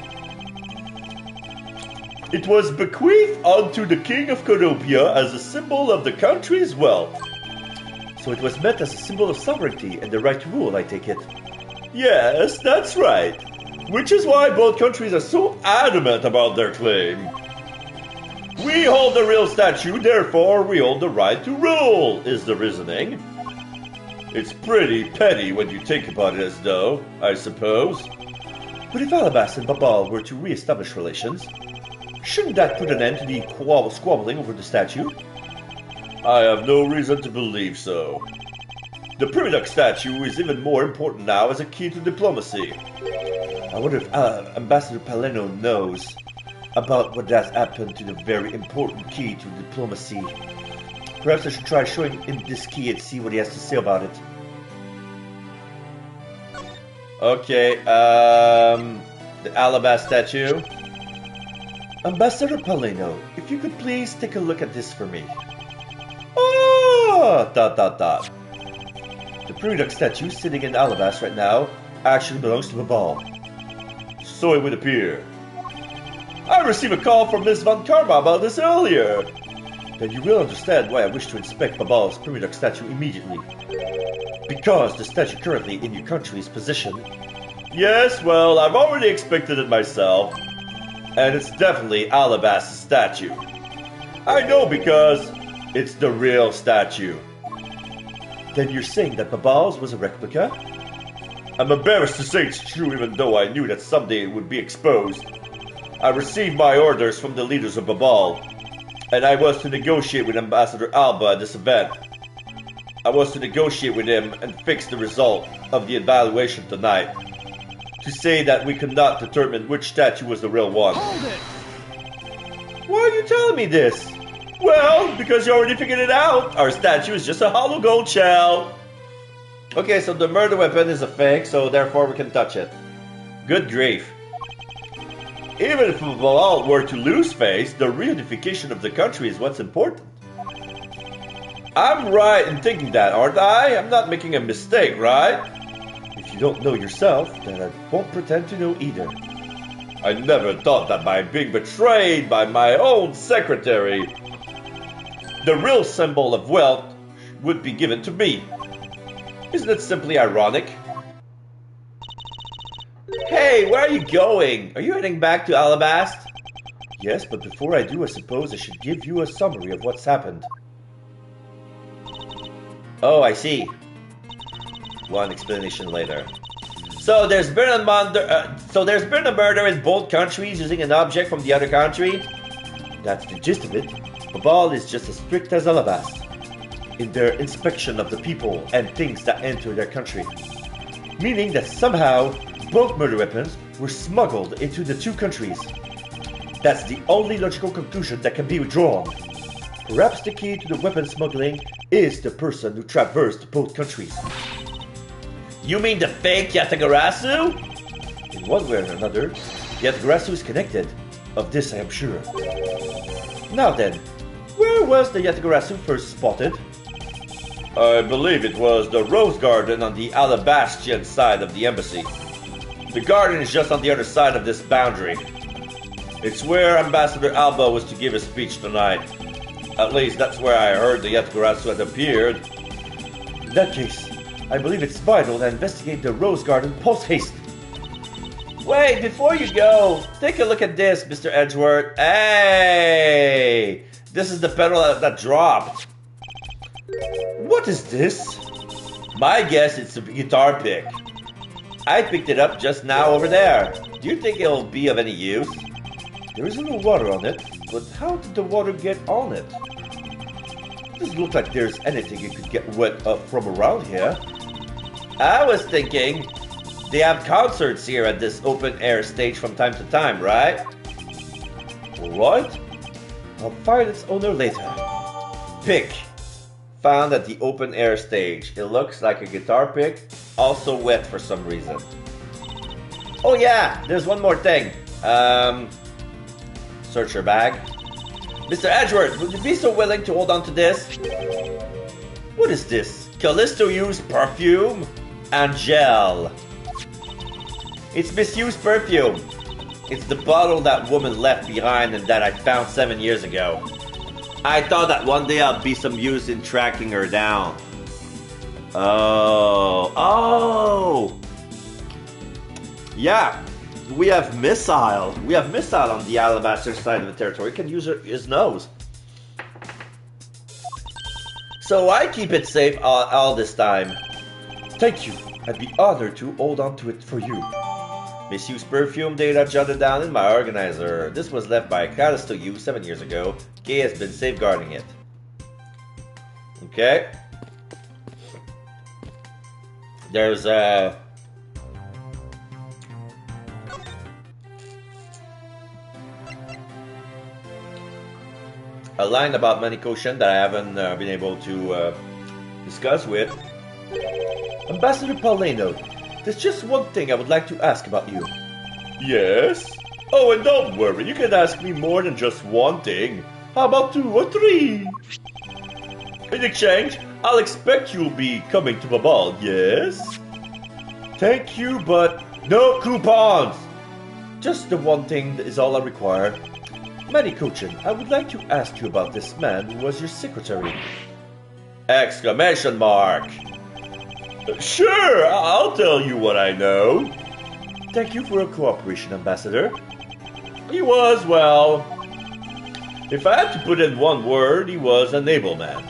It was bequeathed unto the king of Cadopia as a symbol of the country's wealth. So it was meant as a symbol of sovereignty and the right to rule, I take it. Yes, that's right. Which is why both countries are so adamant about their claim. We hold the real statue, therefore we hold the right to rule, is the reasoning. It's pretty petty when you think about it, though, I suppose. But if Alabast and Babal were to re-establish relations, shouldn't that put an end to the squabbling over the statue? I have no reason to believe so. The Primiduck statue is even more important now as a key to diplomacy. I wonder if Ambassador Paleno knows about what has happened to the very important key to diplomacy. Perhaps I should try showing him this key and see what he has to say about it. Okay, the Alabast statue. Ambassador Paleno, if you could please take a look at this for me. Ah, ... The Primiduck statue sitting in Alabast right now actually belongs to Babal. So it would appear. I received a call from Miss Von Karma about this earlier. Then you will understand why I wish to inspect Babal's Primiduck statue immediately. Because the statue currently in your country's possession. Yes, well, I've already expected it myself. And it's definitely Alabast's statue. I know because it's the real statue. Then you're saying that Babal's was a replica? I'm embarrassed to say it's true even though I knew that someday it would be exposed. I received my orders from the leaders of Babal, and I was to negotiate with Ambassador Alba at this event. I was to negotiate with him and fix the result of the evaluation tonight. To say that we could not determine which statue was the real one. Hold it! Why are you telling me this? Well, because you already figured it out. Our statue is just a hollow gold shell. Okay, so the murder weapon is a fake, so therefore we can touch it. Good grief. Even if Babal were to lose face, the reunification of the country is what's important. I'm right in thinking that, aren't I? I'm not making a mistake, right? If you don't know yourself, then I won't pretend to know either. I never thought that by being betrayed by my own secretary, the real symbol of wealth would be given to me. Isn't it simply ironic? Hey, where are you going? Are you heading back to Alabast? Yes, but before I do, I suppose I should give you a summary of what's happened. Oh, I see. One explanation later. So there's been a murder in both countries using an object from the other country? That's the gist of it. Babal is just as strict as Alabast in their inspection of the people and things that enter their country. Meaning that somehow both murder weapons were smuggled into the two countries. That's the only logical conclusion that can be drawn. Perhaps the key to the weapon smuggling is the person who traversed both countries. You mean the fake Yatagarasu? In one way or another, Yatagarasu is connected. Of this I am sure. Now then, where was the Yatagarasu first spotted? I believe it was the rose garden on the Alabastian side of the embassy. The garden is just on the other side of this boundary. It's where Ambassador Alba was to give a speech tonight. At least that's where I heard the Yatagarasu had appeared. In that case, I believe it's vital to investigate the rose garden post-haste. Wait, before you go, take a look at this, Mr. Edgeworth. Hey! This is the pedal that dropped. What is this? My guess it's a guitar pick. I picked it up just now over there. Do you think it'll be of any use? There is no water on it, but how did the water get on it? It doesn't look like there's anything it could get wet up from around here. I was thinking they have concerts here at this open air stage from time to time, right? Alright. I'll find its owner later. Pick. Found at the open air stage. It looks like a guitar pick, also wet for some reason. Oh yeah, there's one more thing. Search your bag. Mr. Edgeworth, would you be so willing to hold on to this? What is this? Callisto used perfume and gel. It's misused perfume. It's the bottle that woman left behind and that I found 7 years ago. I thought that one day I'd be some use in tracking her down. Oh. Yeah, we have Missile. We have Missile on the Alabaster side of the territory. He can use his nose. So I keep it safe all this time. Thank you. I'd be honored to hold on to it for you. Misused perfume data jotted down in my organizer. This was left by Callisto U 7 years ago. Kay has been safeguarding it. Okay. There's a line about money quotient that I haven't been able to discuss with. Ambassador Paulino, there's just one thing I would like to ask about you. Yes? Oh, and don't worry, you can ask me more than just one thing. How about 2 or 3? In exchange, I'll expect you'll be coming to my ball, yes? Thank you, but no coupons! Just the one thing is all I require. Manny Cochin, I would like to ask you about this man who was your secretary. Exclamation mark! Sure, I'll tell you what I know. Thank you for your cooperation, Ambassador. He was, well, if I had to put in one word, he was an able man.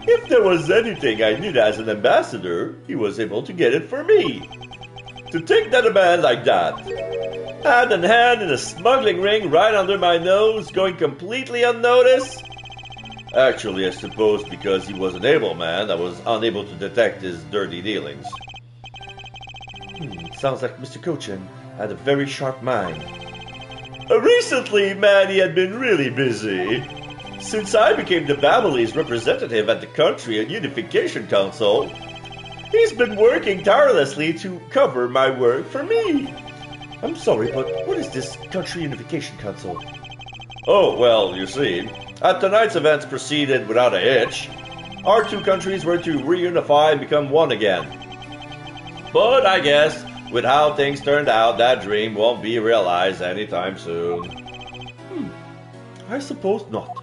If there was anything I needed as an ambassador, he was able to get it for me. To take down a man like that, hand in hand in a smuggling ring right under my nose, going completely unnoticed? Actually, I suppose because he was an able man, I was unable to detect his dirty dealings. Sounds like Mr. Cochin had a very sharp mind. Recently, Manny had been really busy. Since I became the family's representative at the Country and Unification Council, he's been working tirelessly to cover my work for me. I'm sorry, but what is this Country Unification Council? Oh, well, you see, at tonight's events proceeded without a hitch. Our two countries were to reunify and become one again. But I guess, with how things turned out, that dream won't be realized anytime soon. I suppose not.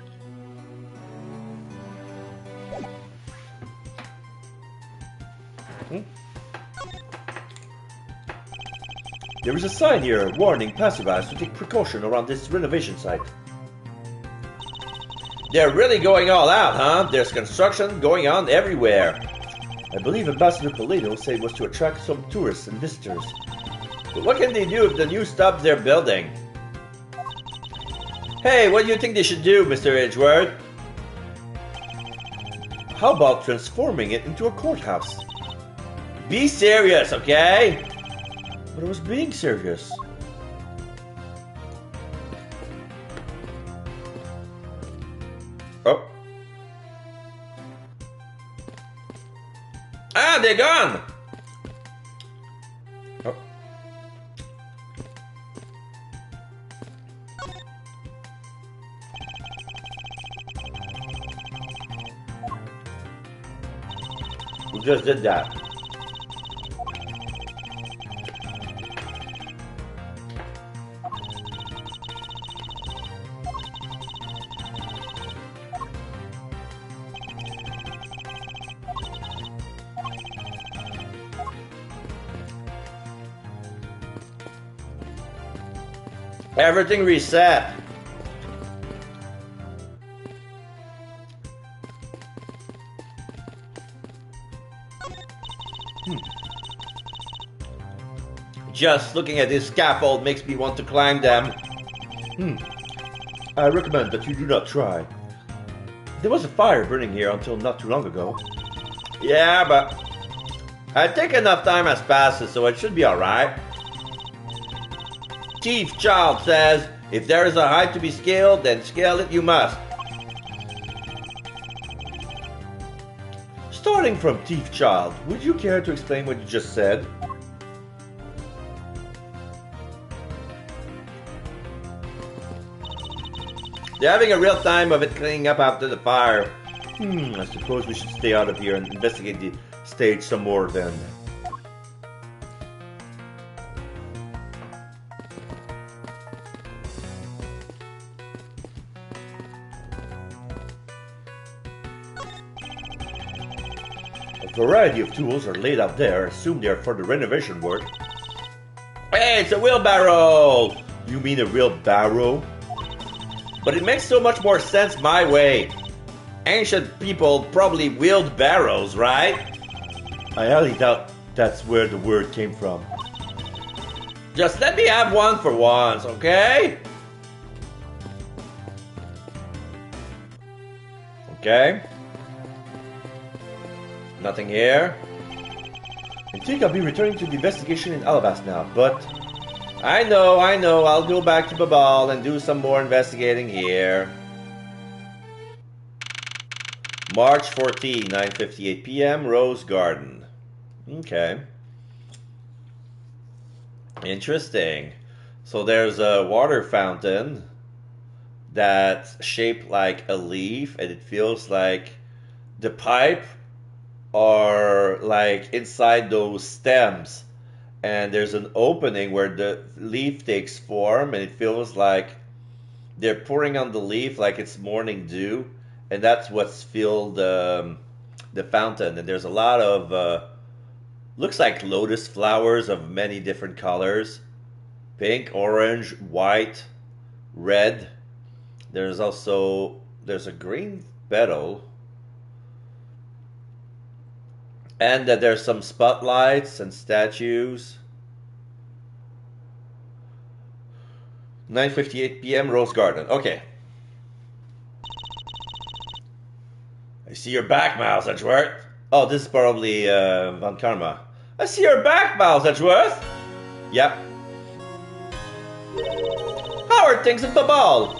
There is a sign here warning passersby to take precaution around this renovation site. They're really going all out, huh? There's construction going on everywhere. I believe Ambassador Polito said it was to attract some tourists and visitors. But what can they do if the new stuff they're building? Hey, what do you think they should do, Mr. Edgeworth? How about transforming it into a courthouse? Be serious, okay? But I was being serious. Oh. Ah, they're gone! Oh. We just did that. Everything reset. Just looking at this scaffold makes me want to climb them. I recommend that you do not try. There was a fire burning here until not too long ago. Yeah, but I think enough time has passed, so it should be alright. Chief Child says, if there is a height to be scaled, then scale it you must. Starting from Thief Child, would you care to explain what you just said? They're having a real time of it cleaning up after the fire. I suppose we should stay out of here and investigate the stage some more then. A variety of tools are laid out there. I assume they are for the renovation work. Hey, it's a wheelbarrow! You mean a real barrow? But it makes so much more sense my way. Ancient people probably wheeled barrows, right? I highly doubt that's where the word came from. Just let me have one for once, okay? Okay. Nothing here. I think I'll be returning to the investigation in Alabas now, but... I know, I'll go back to Babal and do some more investigating here. March 14, 9:58 p.m., Rose Garden. Okay. Interesting. So there's a water fountain that's shaped like a leaf, and it feels like the pipe are like inside those stems. And there's an opening where the leaf takes form, and it feels like they're pouring on the leaf like it's morning dew, and that's what's filled the fountain. And there's a lot of looks like lotus flowers of many different colors: pink, orange, white, red. There's a green petal, and there's some spotlights and statues. 9:58 p.m. Rose Garden. Okay. I see your back, Miles Edgeworth. Oh, this is probably Von Karma. I see your back, Miles Edgeworth. Yep. How are things at the ball?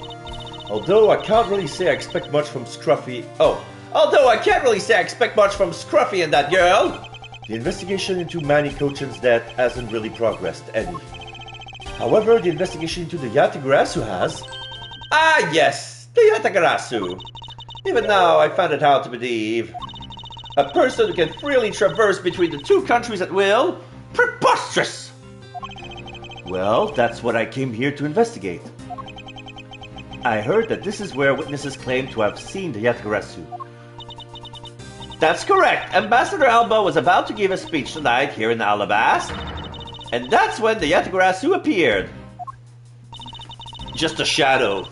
Although I can't really say I expect much from Scruffy. Although I can't really say I expect much from Scruffy and that girl. The investigation into Manny Cochin's death hasn't really progressed any. However, the investigation into the Yatagarasu has. Ah, yes, the Yatagarasu. Even now, I find it hard to believe. A person who can freely traverse between the two countries at will? Preposterous! Well, that's what I came here to investigate. I heard that this is where witnesses claim to have seen the Yatagarasu. That's correct. Ambassador Alba was about to give a speech tonight here in Alabast, and that's when the Yatagarasu appeared. Just a shadow.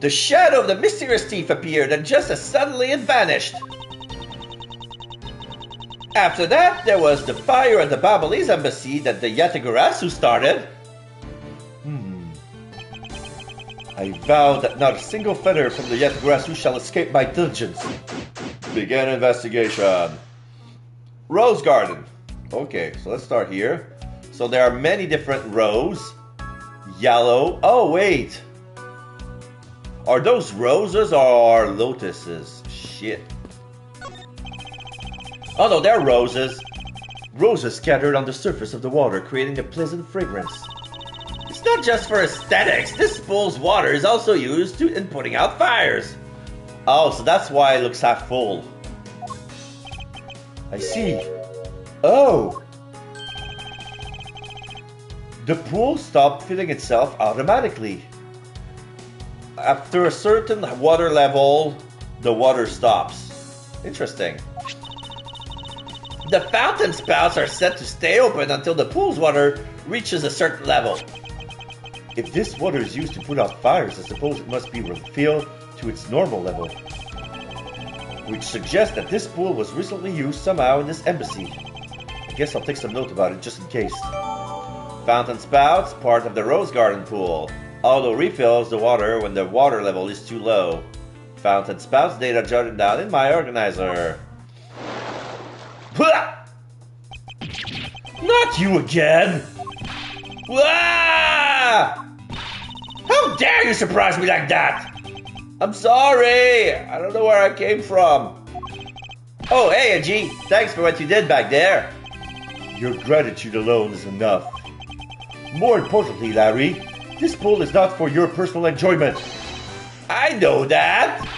The shadow of the mysterious thief appeared, and just as suddenly it vanished. After that, there was the fire at the Babalese embassy that the Yatagarasu started. I vow that not a single feather from the Yatagarasu shall escape my diligence. Begin investigation. Rose garden. Okay, so let's start here. So there are many different rows. Yellow. Oh, wait. Are those roses or lotuses? Shit. Oh no, they're roses. Roses scattered on the surface of the water, creating a pleasant fragrance. It's not just for aesthetics. This pool's water is also used in putting out fires. Oh, so that's why it looks half full. I see. Oh! The pool stopped filling itself automatically. After a certain water level, the water stops. Interesting. The fountain spouts are set to stay open until the pool's water reaches a certain level. If this water is used to put out fires, I suppose it must be refilled to its normal level. Which suggests that this pool was recently used somehow in this embassy. I guess I'll take some note about it just in case. Fountain spouts, part of the rose garden pool. Auto refills the water when the water level is too low. Fountain spouts data jotted down in my organizer. Not you again! Wah! How dare you surprise me like that? I'm sorry. I don't know where I came from. Oh, hey, G. Thanks for what you did back there. Your gratitude alone is enough. More importantly, Larry, this pool is not for your personal enjoyment. I know that.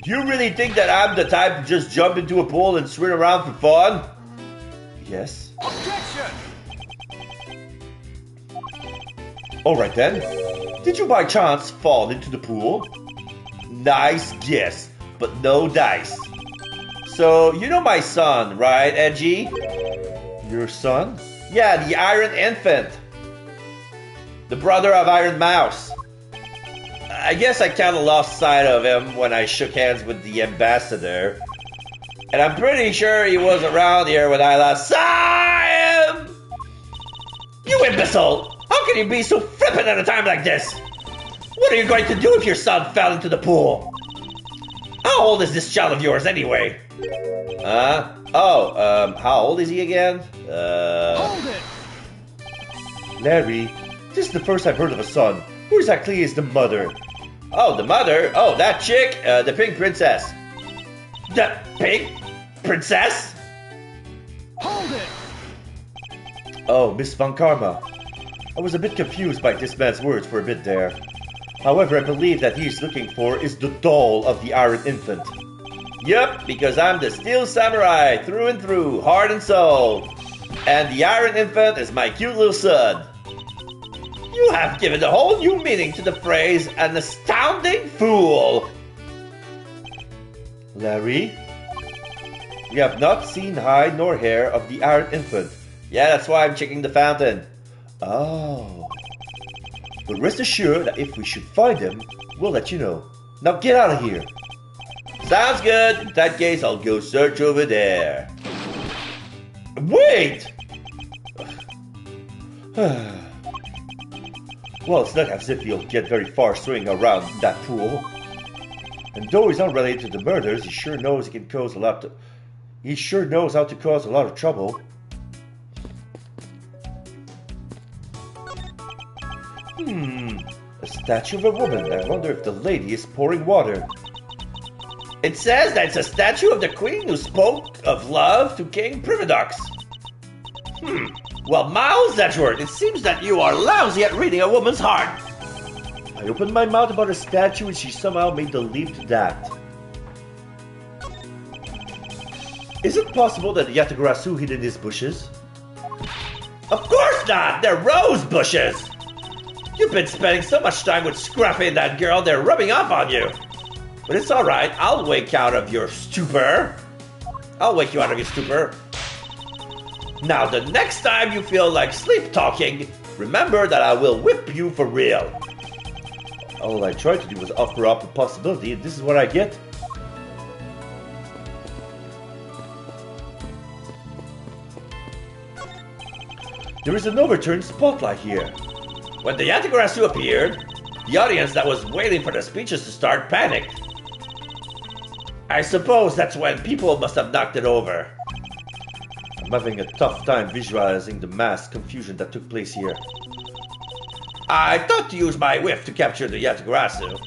Do you really think that I'm the type to just jump into a pool and swim around for fun? Yes. Objection! Alright then. Did you by chance fall into the pool? Nice guess, but no dice. So, you know my son, right, Edgy? Your son? Yeah, the Iron Infant. The brother of Iron Mouse. I guess I kind of lost sight of him when I shook hands with the ambassador. And I'm pretty sure he was around here when I last saw him! You imbecile! How can you be so flippant at a time like this? What are you going to do if your son fell into the pool? How old is this child of yours anyway? How old is he again? Hold it! Larry, this is the first I've heard of a son. Who exactly is the mother? Oh, the mother? Oh, that chick? The pink princess. The pink princess? Hold it! Oh, Miss Von Karma. I was a bit confused by this man's words for a bit there. However, I believe that he's looking for is the doll of the Iron Infant. Yup, because I'm the Steel Samurai through and through, heart and soul. And the Iron Infant is my cute little son. You have given a whole new meaning to the phrase, an astounding fool. Larry? We have not seen hide nor hair of the Iron Infant. Yeah, that's why I'm checking the fountain. Oh. But rest assured that if we should find him, we'll let you know. Now get out of here. Sounds good. In that case, I'll go search over there. Wait! Well, it's not as if he'll get very far swimming around that pool. And though he's not related to the murders, he sure knows how to cause a lot of trouble. A statue of a woman. I wonder if the lady is pouring water. It says that it's a statue of the queen who spoke of love to King Primadox. Well, Miles Edgeworth, it seems that you are lousy at reading a woman's heart. I opened my mouth about a statue and she somehow made the leap to that. Is it possible that Yatagarasu hid in his bushes? Of course not! They're rose bushes! You've been spending so much time with Scruffy and that girl, they're rubbing off on you. But it's alright, I'll wake you out of your stupor. Now, the next time you feel like sleep talking, remember that I will whip you for real. All I tried to do was offer up a possibility, and this is what I get. There is an overturned spotlight here. When the Yatagarasu appeared, the audience that was waiting for the speeches to start panicked. I suppose that's when people must have knocked it over. I'm having a tough time visualizing the mass confusion that took place here. I thought to use my whiff to capture the Yatagarasu.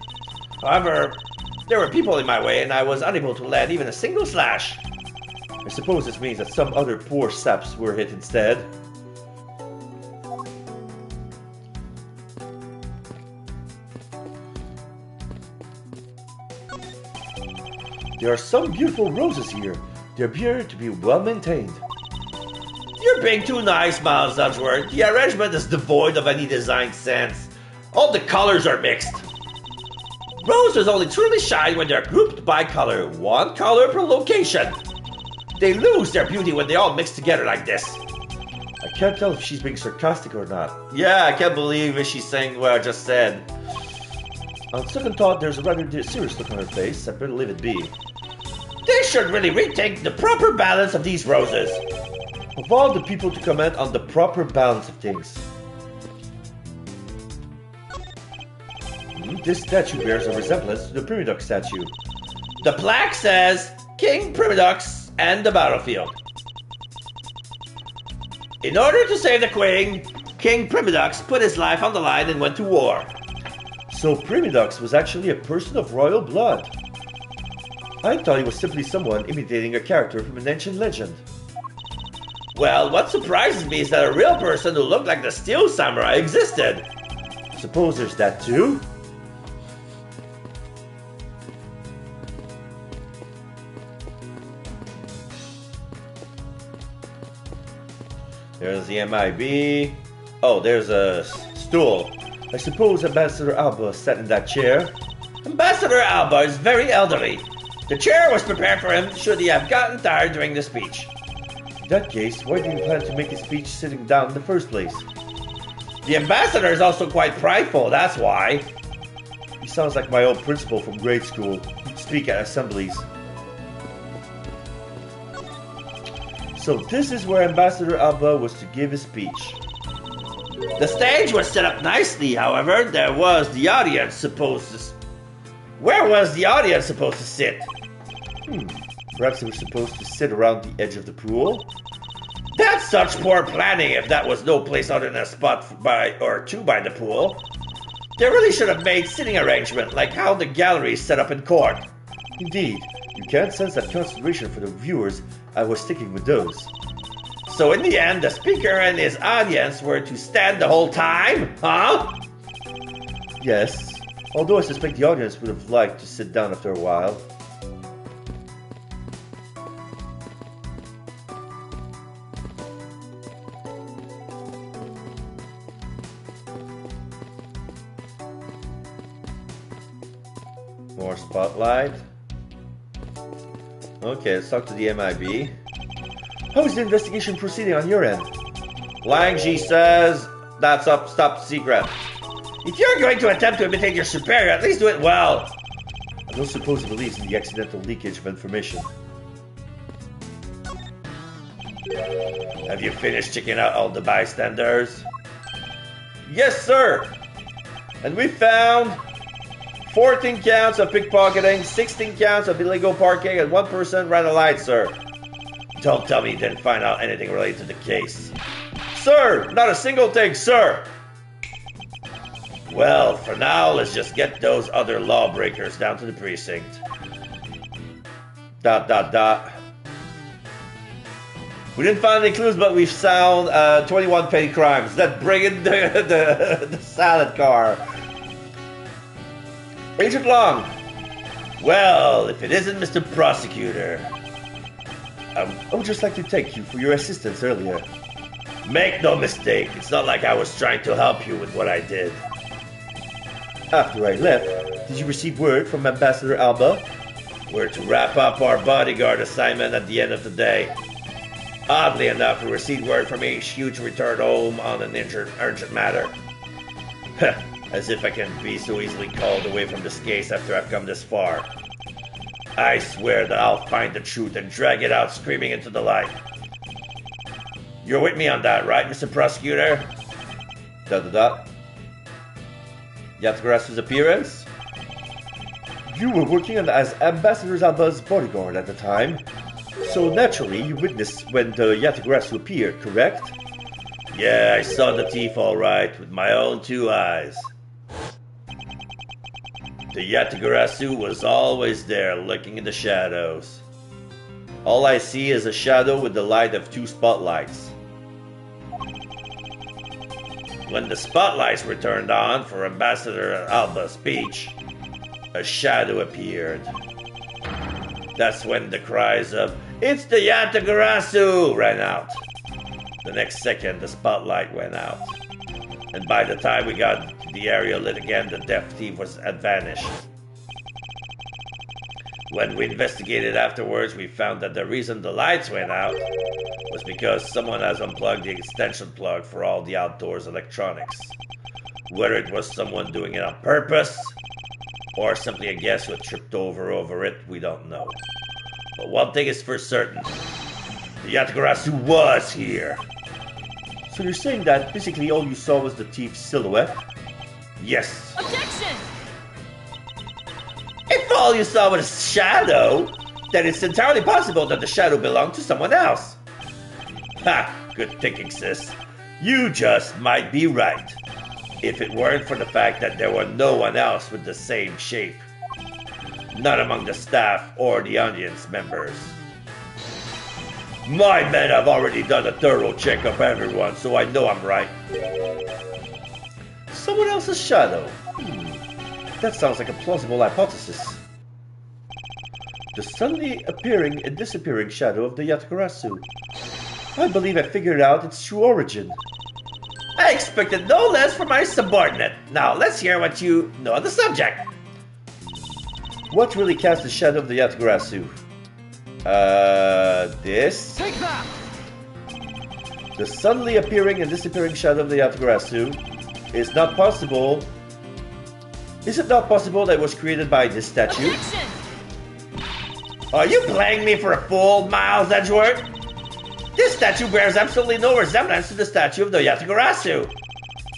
However, there were people in my way and I was unable to land even a single slash. I suppose this means that some other poor saps were hit instead. There are some beautiful roses here. They appear to be well maintained. You're being too nice, Miles Edgeworth. The arrangement is devoid of any design sense. All the colors are mixed. Roses only truly shine when they're grouped by color, one color per location. They lose their beauty when they all mix together like this. I can't tell if she's being sarcastic or not. Yeah, I can't believe she's saying what I just said. On second thought, there's a rather serious look on her face. I better leave it be. They should really rethink the proper balance of these roses. Of all the people to comment on the proper balance of things. This statue bears a resemblance to the Primadox statue. The plaque says, King Primadox and the battlefield. In order to save the queen, King Primadox put his life on the line and went to war. So Primadox was actually a person of royal blood. I thought he was simply someone imitating a character from an ancient legend. Well, what surprises me is that a real person who looked like the Steel Samurai existed. Suppose there's that too? There's the MIB. Oh, there's a stool. I suppose Ambassador Alba sat in that chair. Ambassador Alba is very elderly. The chair was prepared for him should he have gotten tired during the speech. In that case, why did he plan to make his speech sitting down in the first place? The ambassador is also quite prideful, that's why. He sounds like my old principal from grade school. He'd speak at assemblies. So this is where Ambassador Alba was to give his speech. The stage was set up nicely, however, where was the audience supposed to sit? Perhaps they were supposed to sit around the edge of the pool? That's such poor planning if that was no place other than a spot by the pool. They really should have made sitting arrangement like how the gallery is set up in court. Indeed, you can't sense that consideration for the viewers. I was sticking with those. So in the end, the speaker and his audience were to stand the whole time, huh? Yes, although I suspect the audience would have liked to sit down after a while. More spotlight. Okay, let's talk to the MIB. How is the investigation proceeding on your end? Langji says that's up, top secret. If you're going to attempt to imitate your superior, at least do it well. I don't suppose he believes in the accidental leakage of information. Have you finished checking out all the bystanders? Yes, sir. And we found 14 counts of pickpocketing, 16 counts of illegal parking, and 1 person ran a light, sir. Don't tell me you didn't find out anything related to the case. Sir, not a single thing, sir. Well, for now, let's just get those other lawbreakers down to the precinct. ... We didn't find any clues, but we've found 21 petty crimes. Let's bring in the salad car. Agent Long. Well, if it isn't Mr. Prosecutor. I would just like to thank you for your assistance earlier. Make no mistake, it's not like I was trying to help you with what I did. After I left, did you receive word from Ambassador Alba? We're to wrap up our bodyguard assignment at the end of the day. Oddly enough, we received word from HQ to return home on an urgent matter. As if I can be so easily called away from this case after I've come this far. I swear that I'll find the truth and drag it out screaming into the light. You're with me on that, right, Mr. Prosecutor? ... Yatagarasu's appearance? You were working as Ambassador Alba's bodyguard at the time, so naturally you witnessed when the Yatagarasu appeared, correct? Yeah, I saw the thief all right, with my own 2 eyes. The Yatagarasu was always there, lurking in the shadows. All I see is a shadow with the light of 2 spotlights. When the spotlights were turned on for Ambassador Alba's speech, a shadow appeared. That's when the cries of, "It's the Yatagarasu!" ran out. The next second, the spotlight went out. And by the time we got the area lit again, the deaf thief had vanished. When we investigated afterwards, we found that the reason the lights went out was because someone has unplugged the extension plug for all the outdoors electronics. Whether it was someone doing it on purpose, or simply a guest who tripped over it, we don't know. But one thing is for certain, the Yatagarasu was here. So you're saying that basically all you saw was the thief's silhouette? Yes. Objection! If all you saw was a shadow, then it's entirely possible that the shadow belonged to someone else. Ha! Good thinking, sis. You just might be right. If it weren't for the fact that there were no one else with the same shape. Not among the staff or the audience members. My men have already done a thorough check of everyone, so I know I'm right. Someone else's shadow? That sounds like a plausible hypothesis. The suddenly appearing and disappearing shadow of the Yatagarasu. I believe I figured out its true origin. I expected no less from my subordinate. Now, let's hear what you know on the subject. What really cast the shadow of the Yatagarasu? This? Take that! The suddenly appearing and disappearing shadow of the Yatagarasu is not possible. Is it not possible that it was created by this statue? Objection! Are you playing me for a fool, Miles Edgeworth? This statue bears absolutely no resemblance to the statue of the Yatagarasu.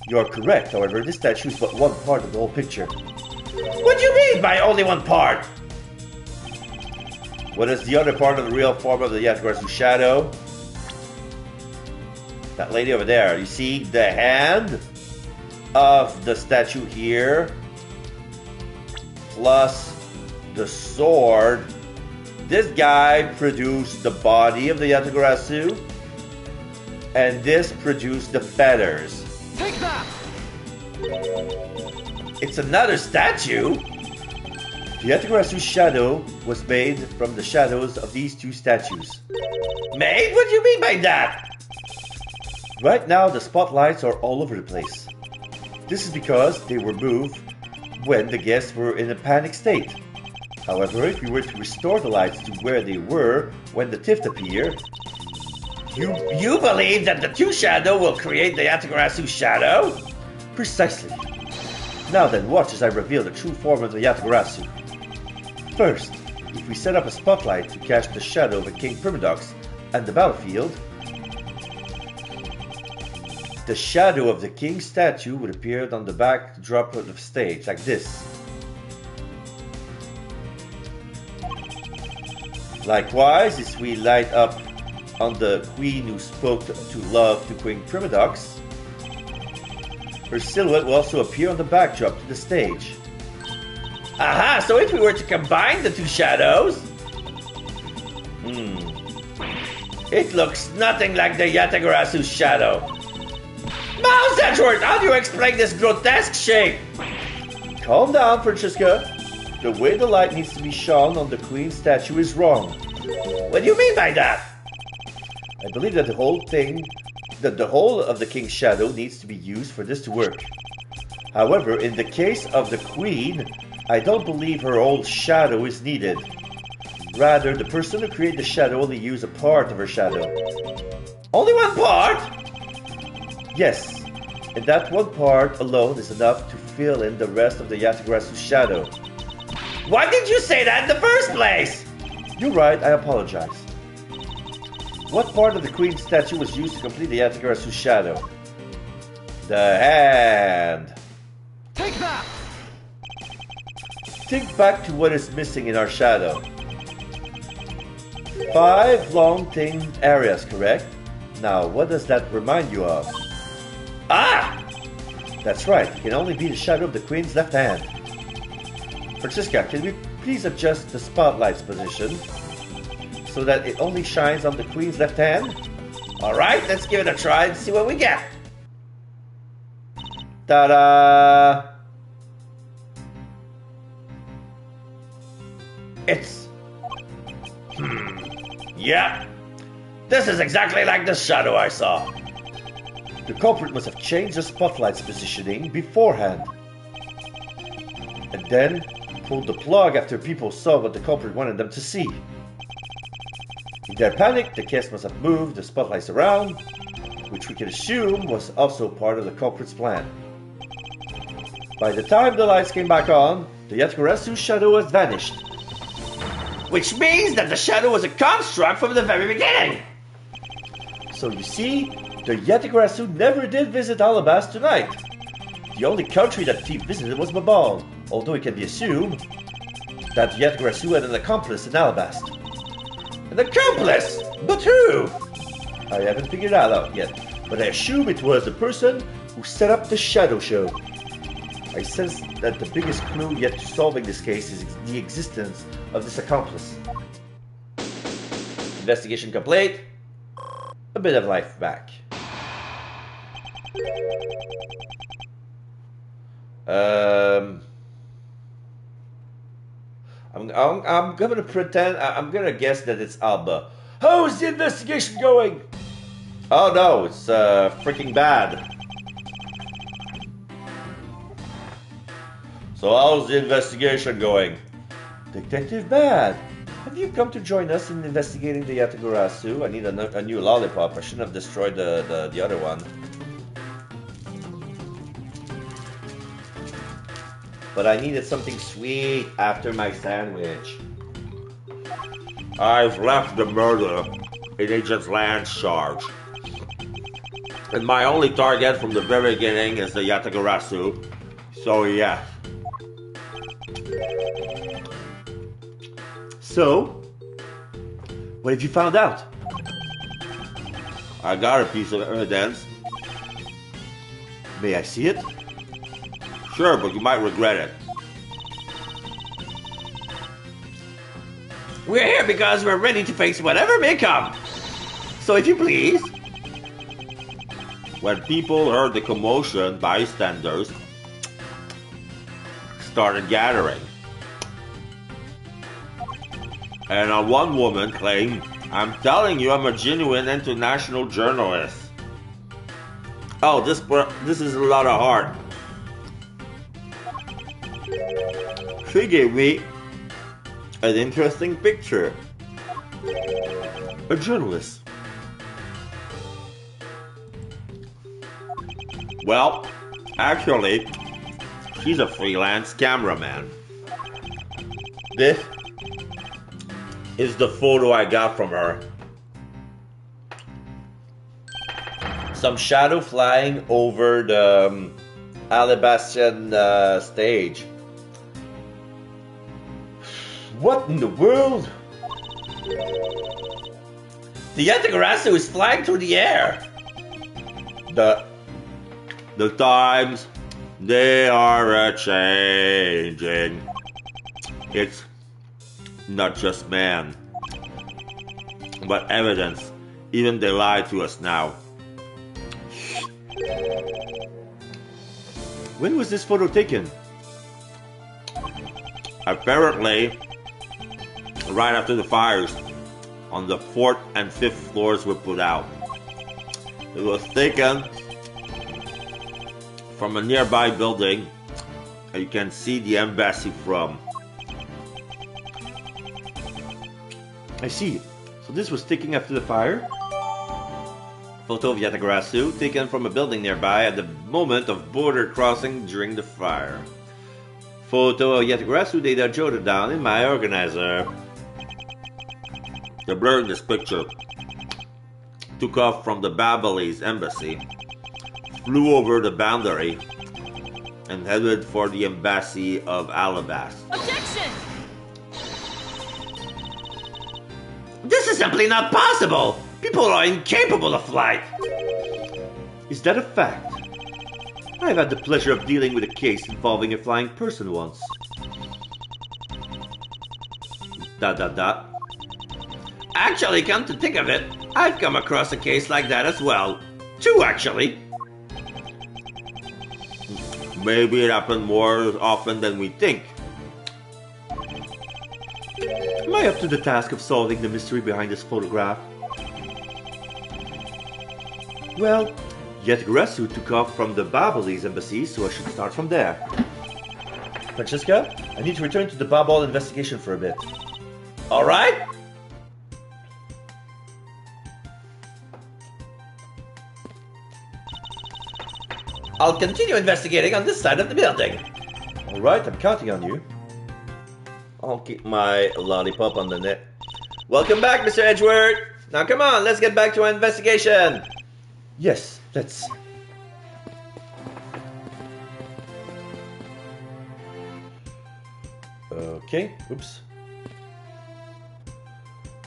You are correct, however, this statue is but one part of the whole picture. What do you mean by only one part? What is the other part of the real form of the Yatagarasu shadow? That lady over there. You see the hand of the statue here, plus the sword. This guy produced the body of the Yatagarasu, and this produced the feathers. Take that! It's another statue. The Yatagarasu's shadow was made from the shadows of these 2 statues. Made? What do you mean by that? Right now, the spotlights are all over the place. This is because they were moved when the guests were in a panic state. However, if we were to restore the lights to where they were when the thief appeared... You believe that the 2 shadow will create the Yatagarasu shadow? Precisely. Now then, watch as I reveal the true form of the Yatagarasu. First, if we set up a spotlight to catch the shadow of a King Primadox and the battlefield, the shadow of the King statue would appear on the backdrop of the stage, like this. Likewise, if we light up on the queen who spoke to love to Queen Primadox, Her silhouette will also appear on the backdrop to the stage. Aha, so if we were to combine the two shadows... It looks nothing like the Yatagarasu shadow. Mouse Edgeworth, how do you explain this grotesque shape? Calm down, Francesca. The way the light needs to be shone on the Queen statue is wrong. What do you mean by that? I believe that the whole of the King's shadow needs to be used for this to work. However, in the case of the Queen, I don't believe her old shadow is needed. Rather, the person who created the shadow only used a part of her shadow. Only one part? Yes, and that one part alone is enough to fill in the rest of the Yatagarasu shadow. Why did you say that in the first place? You're right, I apologize. What part of the Queen's statue was used to complete the Yatagarasu shadow? The hand. Take that! Think back to what is missing in our shadow. 5 long thin areas, correct? Now, what does that remind you of? Ah! That's right, it can only be the shadow of the Queen's left hand. Francesca, can we please adjust the spotlight's position so that it only shines on the Queen's left hand? Alright, let's give it a try and see what we get. Ta-da! It's... Yeah. This is exactly like the shadow I saw. The culprit must have changed the spotlight's positioning beforehand. And then pulled the plug after people saw what the culprit wanted them to see. In their panic, the guests must have moved the spotlights around, which we can assume was also part of the culprit's plan. By the time the lights came back on, the Yatagarasu shadow has vanished. Which means that the shadow was a construct from the very beginning. So you see, the Yatagarasu never did visit Alabast tonight. The only country that thief visited was Mabal, although it can be assumed that the Yatagarasu had an accomplice in Alabast. An accomplice? But who? I haven't figured that out yet, but I assume it was the person who set up the shadow show. I sense that the biggest clue yet to solving this case is the existence of this accomplice. Investigation complete. A bit of life back. I'm gonna pretend. I'm gonna guess that it's Alba. How's the investigation going? Oh no, it's freaking bad. So how's the investigation going? Detective Bad, have you come to join us in investigating the Yatagarasu? I need a new lollipop. I shouldn't have destroyed the other one. But I needed something sweet after my sandwich. I've left the murder in Agent Land's charge. And my only target from the very beginning is the Yatagarasu. So yeah. So, what have you found out? I got a piece of evidence. May I see it? Sure, but you might regret it. We're here because we're ready to face whatever may come. So if you please. When people heard the commotion, bystanders started gathering. And one woman claimed, "I'm telling you, I'm a genuine international journalist." Oh, this is a lot of heart. She gave me an interesting picture. A journalist. Well, actually, she's a freelance cameraman. This is the photo I got from her. Some shadow flying over the Alabastian stage. What in the world? The Yatagarasu is flying through the air. The times, they are a-changing. It's not just man, but evidence. Even they lie to us now. When was this photo taken? Apparently, right after the fires on the 4th and 5th floors were put out. It was taken from a nearby building and you can see the embassy from. I see. So this was taken after the fire? Photo of Yatagarasu taken from a building nearby at the moment of border crossing during the fire. Photo of Yatagarasu data jotted down in my organizer. The blur in this picture took off from the Babalese embassy, flew over the boundary, and headed for the embassy of Alabast. Objection! This is simply not possible! People are incapable of flight! Is that a fact? I've had the pleasure of dealing with a case involving a flying person once. ... Actually, come to think of it, I've come across a case like that as well. 2, actually. Maybe it happened more often than we think. Am I up to the task of solving the mystery behind this photograph? Well, Yatagarasu took off from the Babalese embassy, so I should start from there. Francesca, I need to return to the Babal investigation for a bit. Alright? I'll continue investigating on this side of the building. Alright, I'm counting on you. I'll keep my lollipop on the net. Welcome back, Mr. Edgeworth. Now come on, let's get back to our investigation. Yes, let's... Okay, oops.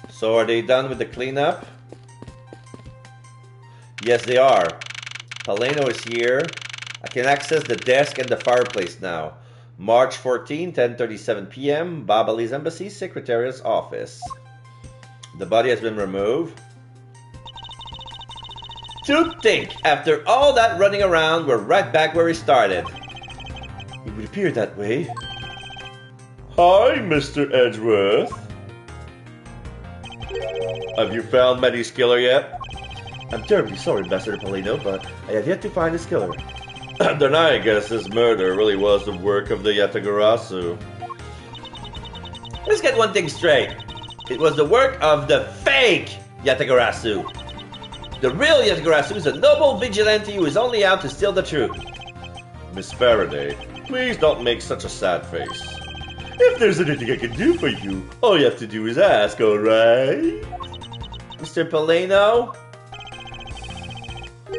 So are they done with the cleanup? Yes, they are. Paleno is here. I can access the desk and the fireplace now. March 14, 10:37 p.m. Babalese Embassy, Secretariat's Office. The body has been removed. To think, after all that running around, we're right back where we started. It would appear that way. Hi, Mr. Edgeworth. Have you found Maddie's killer yet? I'm terribly sorry, Ambassador Paleno, but I have yet to find his killer. Then I guess this murder really was the work of the Yatagarasu. Let's get one thing straight. It was the work of the fake Yatagarasu. The real Yatagarasu is a noble vigilante who is only out to steal the truth. Miss Faraday, please don't make such a sad face. If there's anything I can do for you, all you have to do is ask, alright? Mr. Paleno?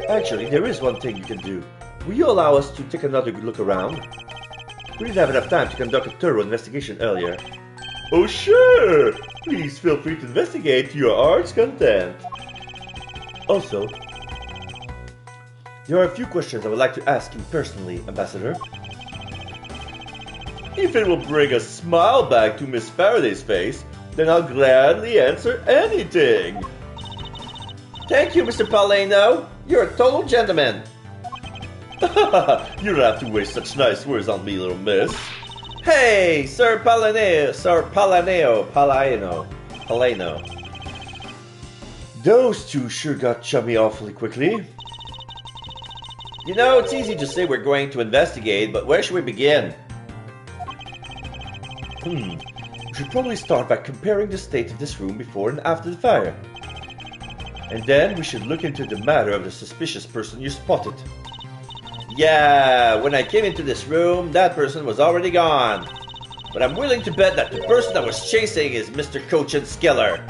Actually, there is one thing you can do. Will you allow us to take another good look around? We didn't have enough time to conduct a thorough investigation earlier. Oh, sure! Please feel free to investigate to your heart's content. Also, there are a few questions I would like to ask you personally, Ambassador. If it will bring a smile back to Miss Faraday's face, then I'll gladly answer anything. Thank you, Mr. Paleno. You're a total gentleman. You don't have to waste such nice words on me, little miss. Hey, Sir Paleno, Paleno. Those two sure got chummy awfully quickly. You know, it's easy to say we're going to investigate, but where should we begin? We should probably start by comparing the state of this room before and after the fire. And then we should look into the matter of the suspicious person you spotted. Yeah, when I came into this room, that person was already gone. But I'm willing to bet that the person I was chasing is Mr. Cochin's killer.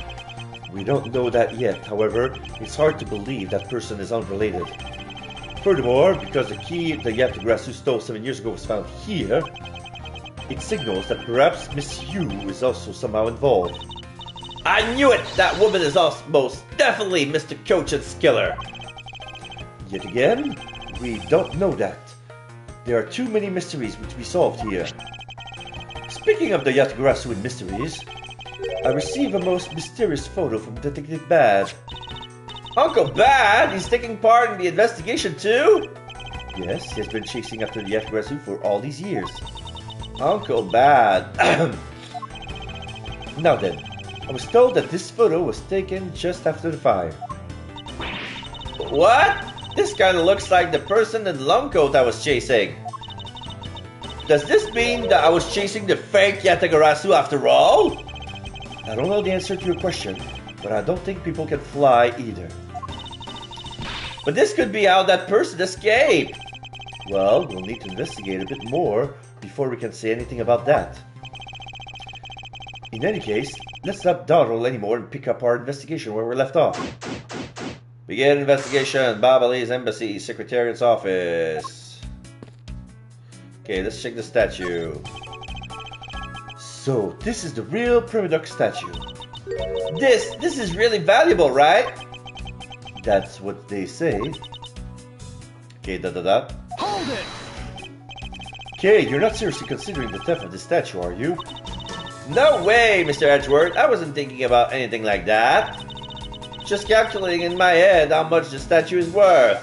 We don't know that yet, however, it's hard to believe that person is unrelated. Furthermore, because the key the Yatagarasu stole 7 years ago was found here, it signals that perhaps Miss Yu is also somehow involved. I knew it! That woman is most definitely Mr. Cochin's killer. Yet again, we don't know that. There are too many mysteries to be solved here. Speaking of the Yatagarasu mysteries, I received a most mysterious photo from Detective Bad. Uncle Bad? He's taking part in the investigation too? Yes, he has been chasing after the Yatagarasu for all these years. Uncle Bad. Now then, I was told that this photo was taken just after the fire. What? This kind of looks like the person in the long coat I was chasing. Does this mean that I was chasing the fake Yatagarasu after all? I don't know the answer to your question, but I don't think people can fly either. But this could be how that person escaped. Well, we'll need to investigate a bit more before we can say anything about that. In any case, let's not dawdle anymore and pick up our investigation where we left off. Begin investigation. Babali's Embassy, Secretariat's office. Okay, let's check the statue. So, this is the real Primadox statue. This is really valuable, right? That's what they say. Okay, Hold it! Okay, you're not seriously considering the theft of the statue, are you? No way, Mr. Edgeworth. I wasn't thinking about anything like that. Just calculating in my head how much the statue is worth.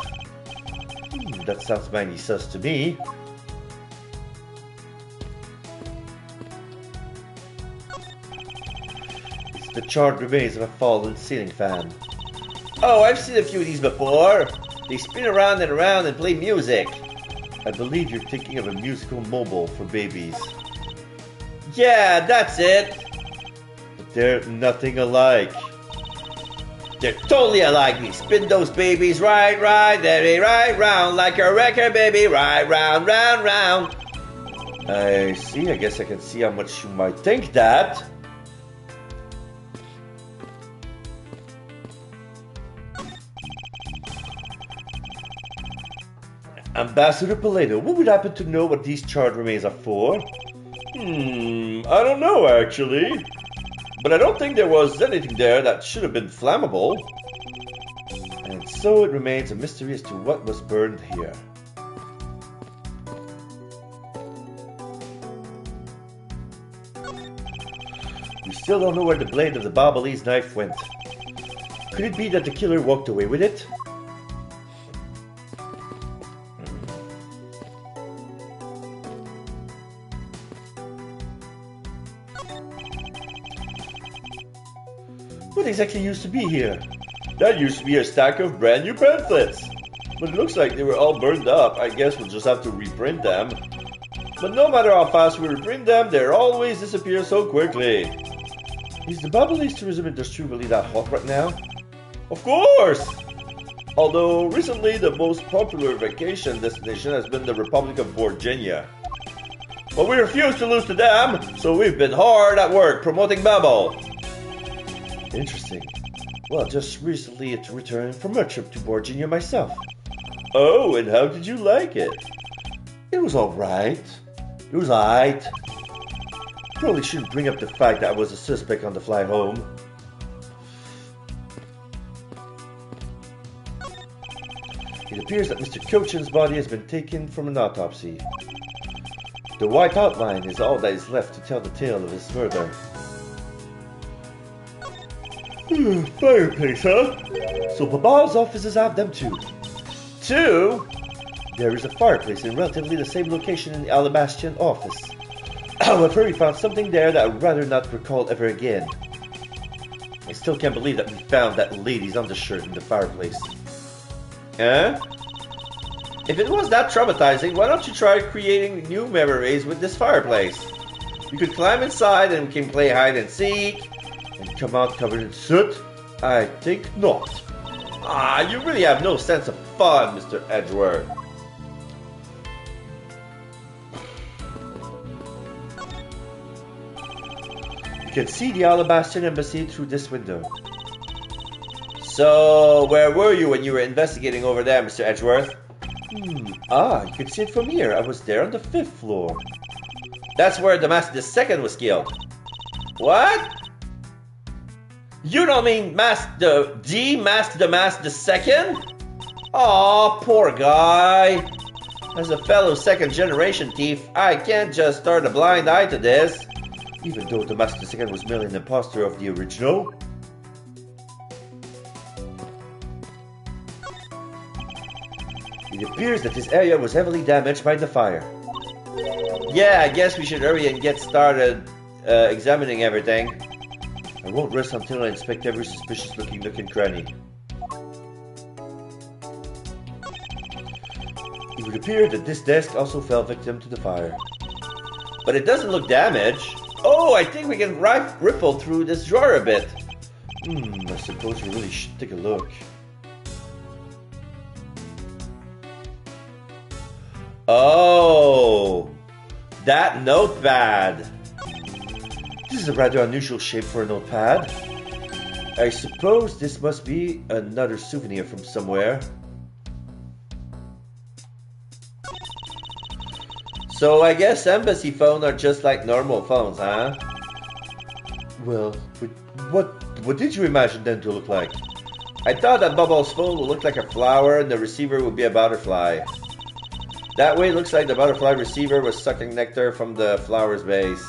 That sounds mighty sus to me. It's the charred remains of a fallen ceiling fan. Oh, I've seen a few of these before. They spin around and play music. I believe you're thinking of a musical mobile for babies. Yeah, that's it. But they're nothing alike. They're totally alike. They spin those babies right, they right round like a record, baby, right round, round, round. I see. I guess I can see how much you might think that. Ambassador Paleto, what would happen to know what these charred remains are for? I don't know actually. But I don't think there was anything there that should have been flammable. And so it remains a mystery as to what was burned here. We still don't know where the blade of the Babalese knife went. Could it be that the killer walked away with it? What exactly used to be here? That used to be a stack of brand new pamphlets. But it looks like they were all burned up. I guess we'll just have to reprint them. But no matter how fast we reprint them, they always disappear so quickly. Is the Babalese tourism industry really that hot right now? Of course! Although recently the most popular vacation destination has been the Republic of Virginia. But we refuse to lose to them, so we've been hard at work promoting Babel. Interesting. Well, just recently it returned from a trip to Virginia myself. Oh, and how did you like it? It was alright. It was aight. Probably shouldn't bring up the fact that I was a suspect on the flight home. It appears that Mr. Cochin's body has been taken from an autopsy. The white outline is all that is left to tell the tale of his murder. Fireplace, huh? So Babal's offices have them too. Two? There is a fireplace in relatively the same location in the Alabastian office. However, we found something there that I'd rather not recall ever again. I still can't believe that we found that lady's undershirt in the fireplace. Huh? If it was that traumatizing, why don't you try creating new memories with this fireplace? You could climb inside and we can play hide and seek. And come out covered in soot? I think not. Ah, you really have no sense of fun, Mr. Edgeworth. You can see the Alabastian embassy through this window. So, where were you when you were investigating over there, Mr. Edgeworth? You can see it from here. I was there on the 5th floor. That's where the Master II was killed. What? You don't mean Master the Master II? Aw, poor guy. As a fellow second-generation thief, I can't just turn a blind eye to this. Even though the Master II was merely an imposter of the original. It appears that this area was heavily damaged by the fire. Yeah, I guess we should hurry and get started examining everything. I won't rest until I inspect every suspicious-looking nook and cranny. It would appear that this desk also fell victim to the fire. But it doesn't look damaged. Oh, I think we can ripple through this drawer a bit. I suppose we really should take a look. Oh, that notepad. This is a rather unusual shape for a notepad. I suppose this must be another souvenir from somewhere. So I guess embassy phones are just like normal phones, huh? Well, what did you imagine them to look like? I thought that Bubbles' phone would look like a flower and the receiver would be a butterfly. That way it looks like the butterfly receiver was sucking nectar from the flower's base.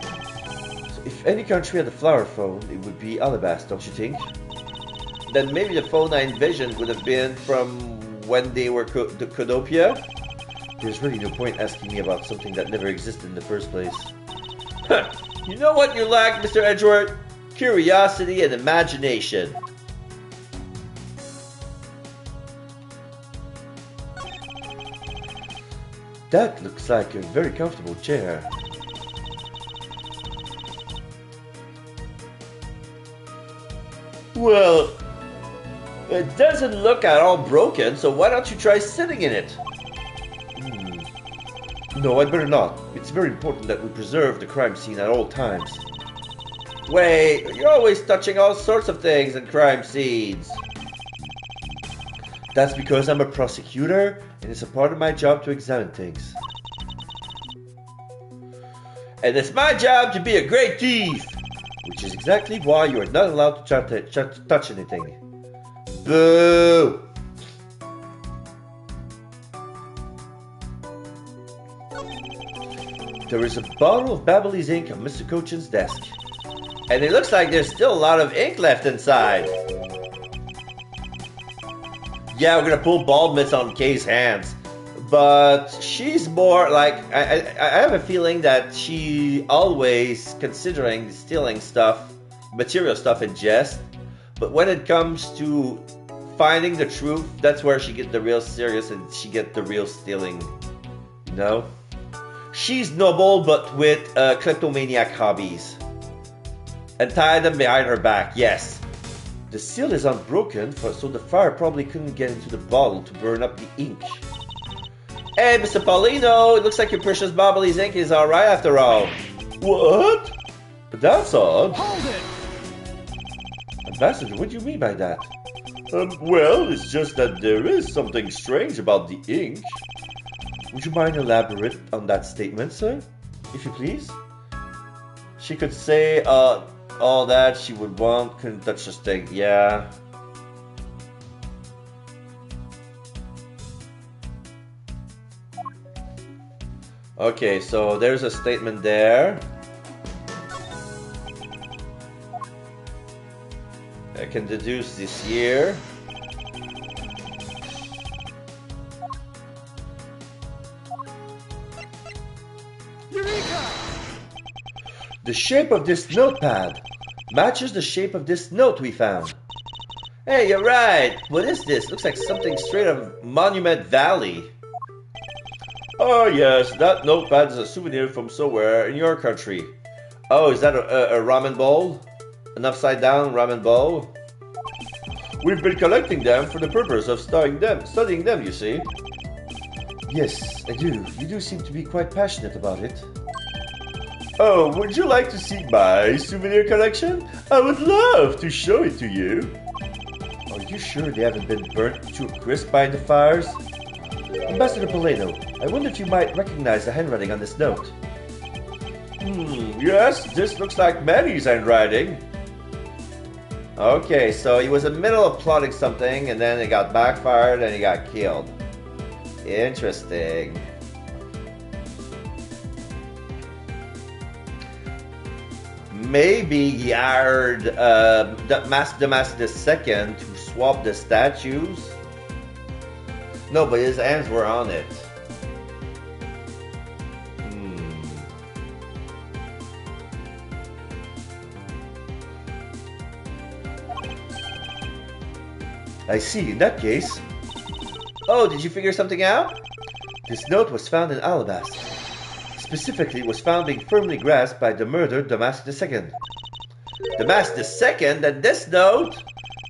So if any country had a flower phone, it would be Alabasta, don't you think? Then maybe the phone I envisioned would have been from when they were the Codopia? There's really no point asking me about something that never existed in the first place. Huh. You know what you lack, Mr. Edgeworth? Curiosity and imagination. That looks like a very comfortable chair. Well, it doesn't look at all broken, so why don't you try sitting in it? No, I'd better not. It's very important that we preserve the crime scene at all times. Wait, you're always touching all sorts of things in crime scenes. That's because I'm a prosecutor, and it's a part of my job to examine things. And it's my job to be a great thief. Which is exactly why you are not allowed to touch anything. Boo! There is a bottle of Babbly's ink on Mr. Cochin's desk. And it looks like there's still a lot of ink left inside. Yeah, we're gonna pull bald mitts on Kay's hands. But she's more like, I have a feeling that she always considering stealing stuff, material stuff in jest. But when it comes to finding the truth, that's where she gets the real serious and she gets the real stealing. You know? She's noble, but with kleptomaniac hobbies. And tie them behind her back, yes. The seal is unbroken, so the fire probably couldn't get into the bottle to burn up the ink. Hey, Mr. Paulino, it looks like your precious Bobbly's ink is alright after all. What? That's odd. Hold it! Ambassador, what do you mean by that? Well, it's just that there is something strange about the ink. Would you mind elaborate on that statement, sir? If you please? She could say all that she would want, couldn't touch this thing, yeah. Okay, so there's a statement there. I can deduce this year. Eureka! The shape of this notepad matches the shape of this note we found. Hey, you're right. What is this? Looks like something straight out of Monument Valley. Oh yes, that notepad is a souvenir from somewhere in your country. Oh, is that a ramen bowl? An upside down ramen bowl? We've been collecting them for the purpose of studying them, you see. Yes, I do. You do seem to be quite passionate about it. Oh, would you like to see my souvenir collection? I would love to show it to you. Are you sure they haven't been burnt to a crisp by the fires? Ambassador Poleno, I wonder if you might recognize the handwriting on this note. Yes, this looks like Manny's handwriting. Okay, so he was in the middle of plotting something, and then it got backfired, and he got killed. Interesting. Maybe he hired the Master the Second to swap the statues. No, but his hands were on it. I see, in that case. Oh, did you figure something out? This note was found in alabaster. Specifically, it was found being firmly grasped by the murdered Damask II. Damask II and this note?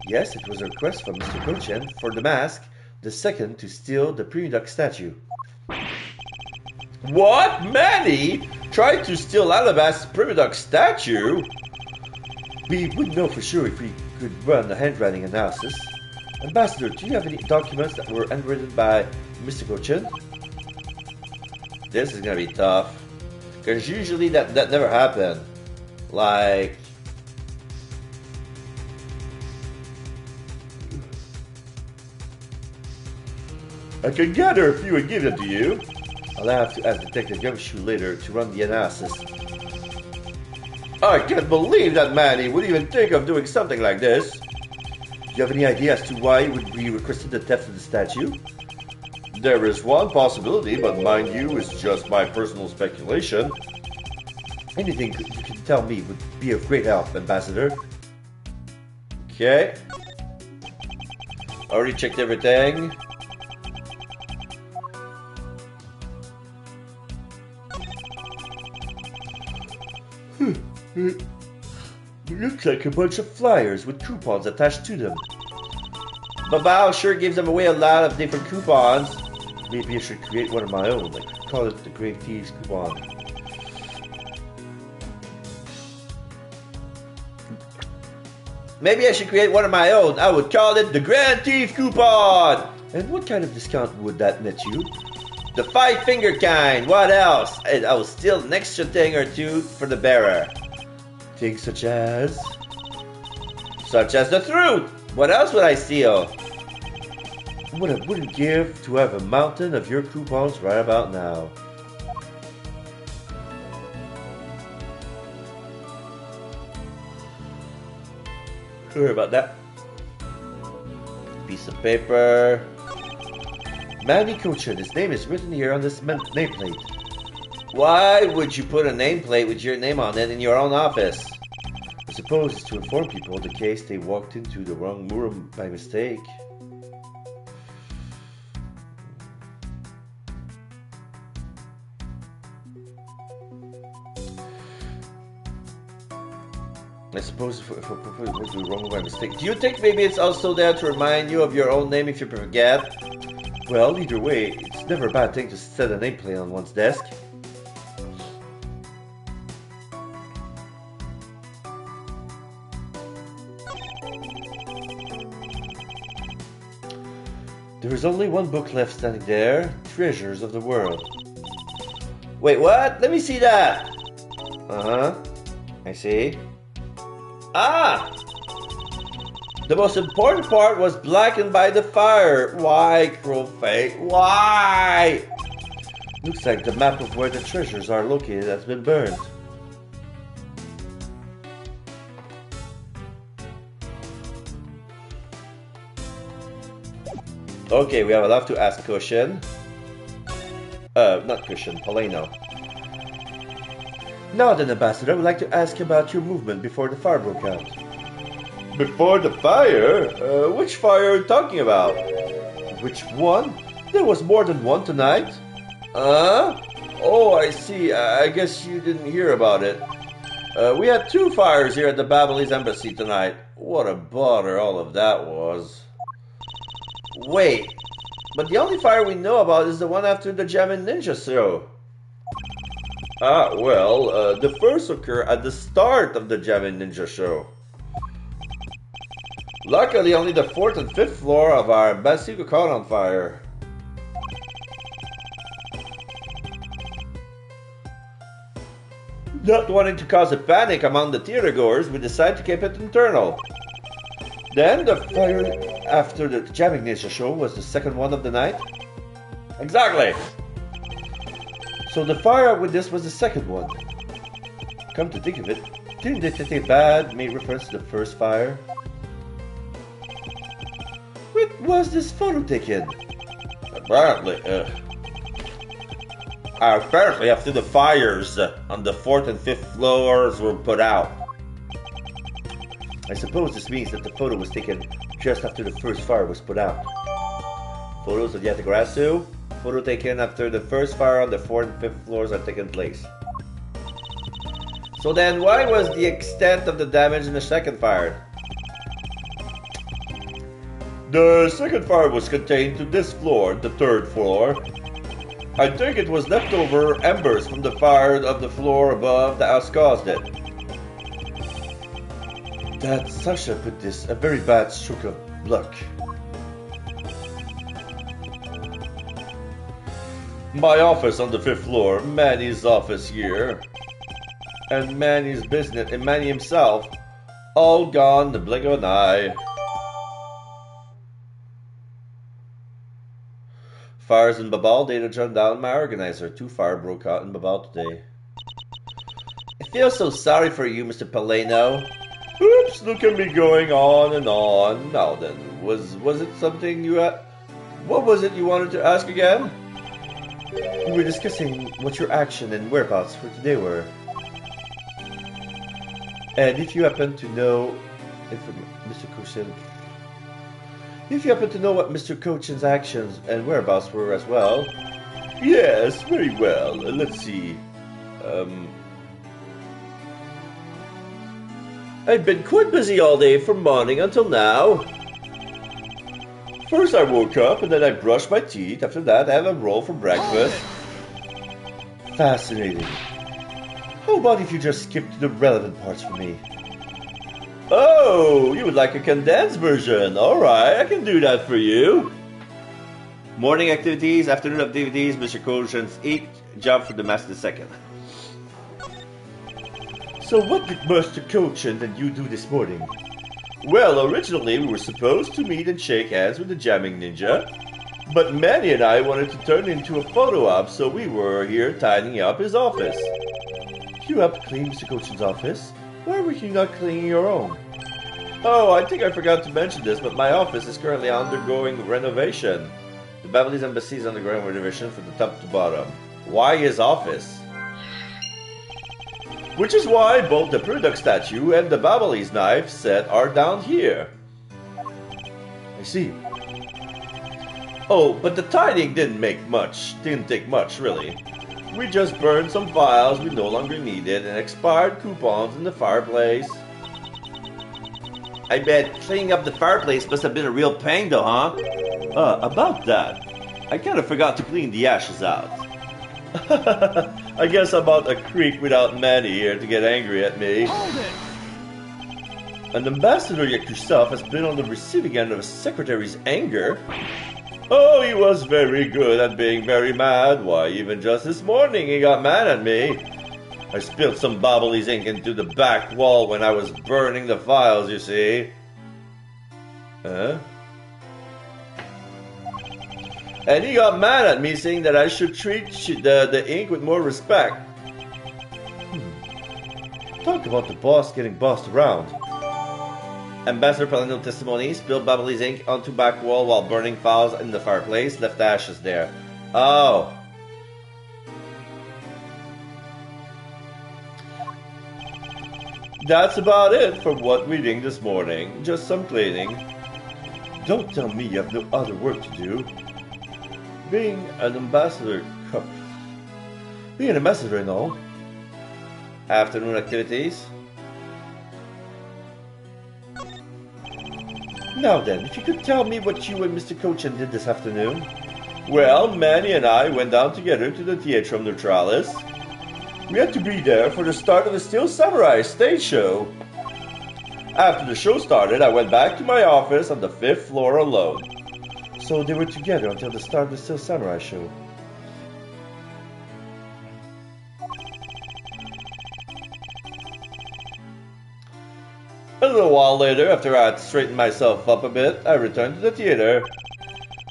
Yes, it was a request from Mr. Gochin for Damask II to steal the Premiduc statue. What? Manny tried to steal Alabast's Primiduc statue? We wouldn't know for sure if we could run a handwriting analysis. Ambassador, do you have any documents that were handwritten by Mr. Gochin? This is gonna be tough. Because usually that never happened. Like... I can gather a few and give them to you. I'll have to ask Detective Gumshoe later to run the analysis. I can't believe that Manny would even think of doing something like this. Do you have any idea as to why he would be requested the theft of the statue? There is one possibility, but mind you, it's just my personal speculation. Anything you can tell me would be of great help, Ambassador. Okay. Already checked everything. It looks like a bunch of flyers with coupons attached to them. Babao sure gives them away a lot of different coupons. Maybe I should create one of my own, like call it the Great Thieves coupon. Maybe I should create one of my own. I would call it the Grand Thief Coupon. And what kind of discount would that net you? The 5-finger kind. What else? And I will steal an extra thing or two for the bearer. Things such as... Such as the truth. What else would I steal? What I wouldn't give to have a mountain of your coupons right about now. Sorry about that. Piece of paper. Manny Cochin, his name is written here on this nameplate. Why would you put a nameplate with your name on it in your own office? I suppose it's to inform people in case they walked into the wrong room by mistake. I suppose if I went to the wrong room by mistake. Do you think maybe it's also there to remind you of your own name if you forget? Well, either way, it's never a bad thing to set a nameplate on one's desk. There is only one book left standing there, Treasures of the World. Wait, what? Let me see that. Uh-huh. I see. Ah! The most important part was blackened by the fire. Why, cruel fate? Why? Looks like the map of where the treasures are located has been burned. Okay, we have a lot to ask Cushion. Not Cushion, Polino. Now then, Ambassador, I would like to ask about your movement before the fire broke out. Before the fire? Which fire are you talking about? Which one? There was more than one tonight. Oh, I see. I guess you didn't hear about it. We had 2 fires here at the Babalese embassy tonight. What a bother all of that was. Wait, but the only fire we know about is the one after the Jamin Ninja show. Ah, well, the first occurred at the start of the Jamin Ninja show. Luckily, only the 4th and 5th floor of our embassy caught on fire. Not wanting to cause a panic among the theatergoers, we decided to keep it internal. Then the fire after the jamming ninja show was the second one of the night? Exactly. So the fire with this was the second one. Come to think of it, didn't Detective Bad make reference to the first fire? When was this photo taken? Apparently after the fires on the 4th and 5th floors were put out. I suppose this means that the photo was taken just after the first fire was put out. Photos of Yatagarasu, photo taken after the first fire on the 4th and 5th floors had taken place. So then why was the extent of the damage in the second fire? The second fire was contained to this floor, the 3rd floor. I think it was leftover embers from the fire of the floor above that has caused it. That Sasha put this a very bad stroke of luck. My office on the 5th floor, Manny's office here, and Manny's business and Manny himself, all gone in the blink of an eye. Fires in Babal, data turned down my organizer. 2 fire broke out in Babal today. I feel so sorry for you, Mr. Paleno. Oops, look at me going on and on. Now then, was it something you had? What was it you wanted to ask again? We were discussing what your action and whereabouts for today were. And if you happen to know If you happen to know what Mr. Cochin's actions and whereabouts were as well. Yes, very well. Let's see. I've been quite busy all day from morning until now. First I woke up and then I brushed my teeth. After that I had a roll for breakfast. Fascinating. How about if you just skip to the relevant parts for me? Oh, you would like a condensed version. Alright, I can do that for you. Morning activities, afternoon activities, Mr. Cochin's eat, job for the master second. So what did Mr. Cochin and you do this morning? Well, originally we were supposed to meet and shake hands with the jamming ninja, but Manny and I wanted to turn into a photo op, so we were here tidying up his office. You helped clean Mr. Cochin's office? Why were you not cleaning your own? Oh, I think I forgot to mention this, but my office is currently undergoing renovation. The Beverly's Embassy is undergoing renovation from the top to bottom. Why his office? Which is why both the Product statue and the Babalese knife set are down here. I see. Oh, but the tidying didn't take much, really. We just burned some files we no longer needed and expired coupons in the fireplace. I bet cleaning up the fireplace must have been a real pain though, huh? About that, I kind of forgot to clean the ashes out. I guess I'm about a creep without Manny here to get angry at me. Hold it! An ambassador like yourself has been on the receiving end of a secretary's anger. Oh, he was very good at being very mad. Why, even just this morning he got mad at me. I spilled some Babalese ink into the back wall when I was burning the files, you see. Huh? And he got mad at me, saying that I should treat the ink with more respect. Talk about the boss getting bossed around. Ambassador Palino testimony, spilled Babalese ink onto back wall while burning files in the fireplace, left ashes there. Oh. That's about it for what we did this morning. Just some cleaning. Don't tell me you have no other work to do. Being an ambassador and all. Afternoon activities. Now then, if you could tell me what you and Mr. Cochin did this afternoon. Well, Manny and I went down together to the Teatrum Neutralis. We had to be there for the start of the Steel Samurai stage show. After the show started, I went back to my office on the 5th floor alone. So they were together until the start of the Steel Samurai show. A little while later, after I had straightened myself up a bit, I returned to the theater.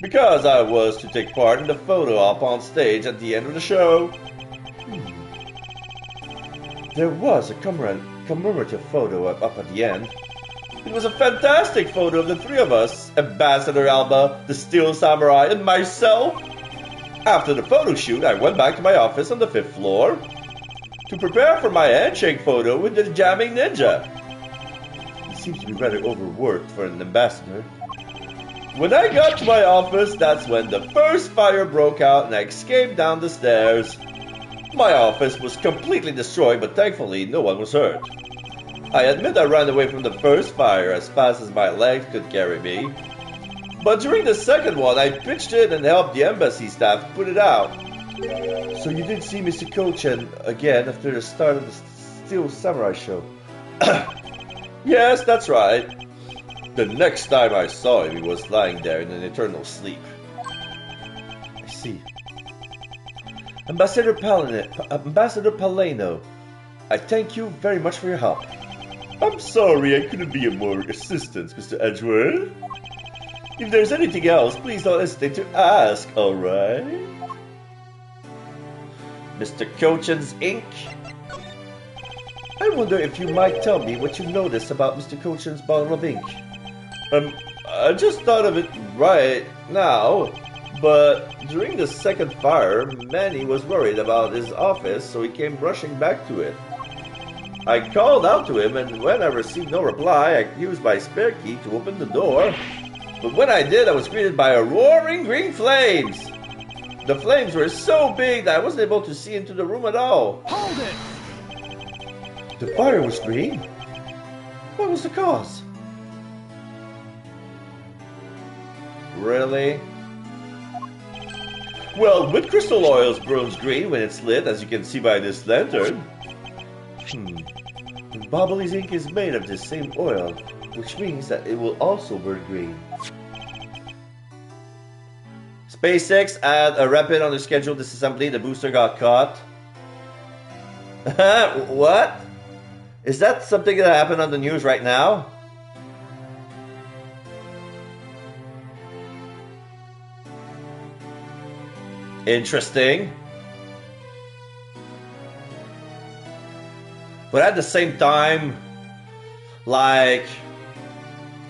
Because I was to take part in the photo op on stage at the end of the show. There was a commemorative photo up at the end. It was a fantastic photo of the three of us, Ambassador Alba, the Steel Samurai, and myself. After the photo shoot, I went back to my office on the 5th floor to prepare for my handshake photo with the jamming ninja. He seems to be rather overworked for an ambassador. When I got to my office, that's when the first fire broke out and I escaped down the stairs. My office was completely destroyed, but thankfully no one was hurt. I admit I ran away from the first fire as fast as my legs could carry me. But during the second one, I pitched in and helped the embassy staff put it out. So you did see Mr. Kochan again after the start of the Steel Samurai show? Yes, that's right. The next time I saw him, he was lying there in an eternal sleep. I see. Ambassador Paleno, I thank you very much for your help. I'm sorry I couldn't be of more assistance, Mr. Edgeworth. If there's anything else, please don't hesitate to ask, alright? Mr. Kochan's ink. I wonder if you might tell me what you noticed about Mr. Kochan's bottle of ink. I just thought of it right now, but during the second fire, Manny was worried about his office, so he came rushing back to it. I called out to him, and when I received no reply, I used my spare key to open the door. But when I did, I was greeted by a roaring green flames. The flames were so big that I wasn't able to see into the room at all. Hold it! The fire was green? What was the cause? Really? Well, with crystal oils burns green when it's lit, as you can see by this lantern. And Bobbly's ink is made of the same oil, which means that it will also burn green. SpaceX had a rapid on the scheduled disassembly. The booster got caught. What? Is that something that happened on the news right now? Interesting. But at the same time, like,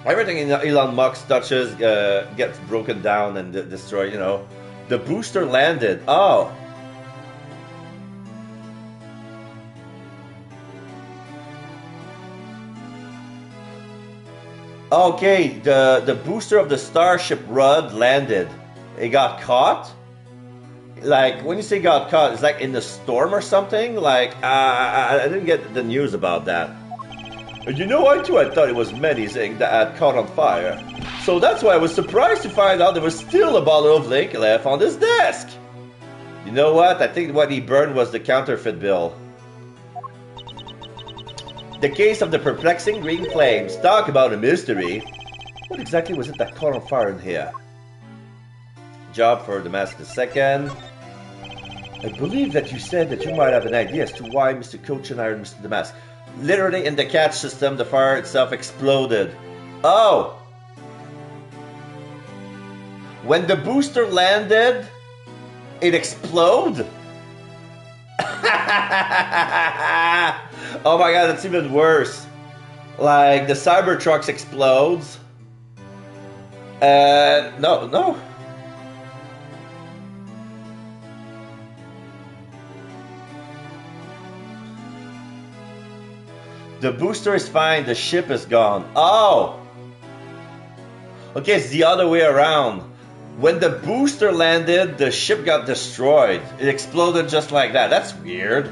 everything in Elon Musk touches gets broken down and destroyed, you know. The booster landed. Oh. Okay, the booster of the Starship Rudd landed. It got caught? Like, when you say got caught, it's like in the storm or something? Like, I didn't get the news about that. And you know, I thought it was Manny's ink that had caught on fire. So that's why I was surprised to find out there was still a bottle of ink left on his desk. You know what? I think what he burned was the counterfeit bill. The case of the perplexing green flames. Talk about a mystery. What exactly was it that caught on fire in here? Job for the mask II. I believe that you said that you might have an idea as to why Mr. Kochan hired Mr. Damask. Literally in the catch system, the fire itself exploded. Oh! When the booster landed, it exploded? Oh my god, that's even worse. Like, the Cybertrucks explodes. No. The booster is fine, the ship is gone. Oh! Okay, it's the other way around. When the booster landed, the ship got destroyed. It exploded just like that. That's weird.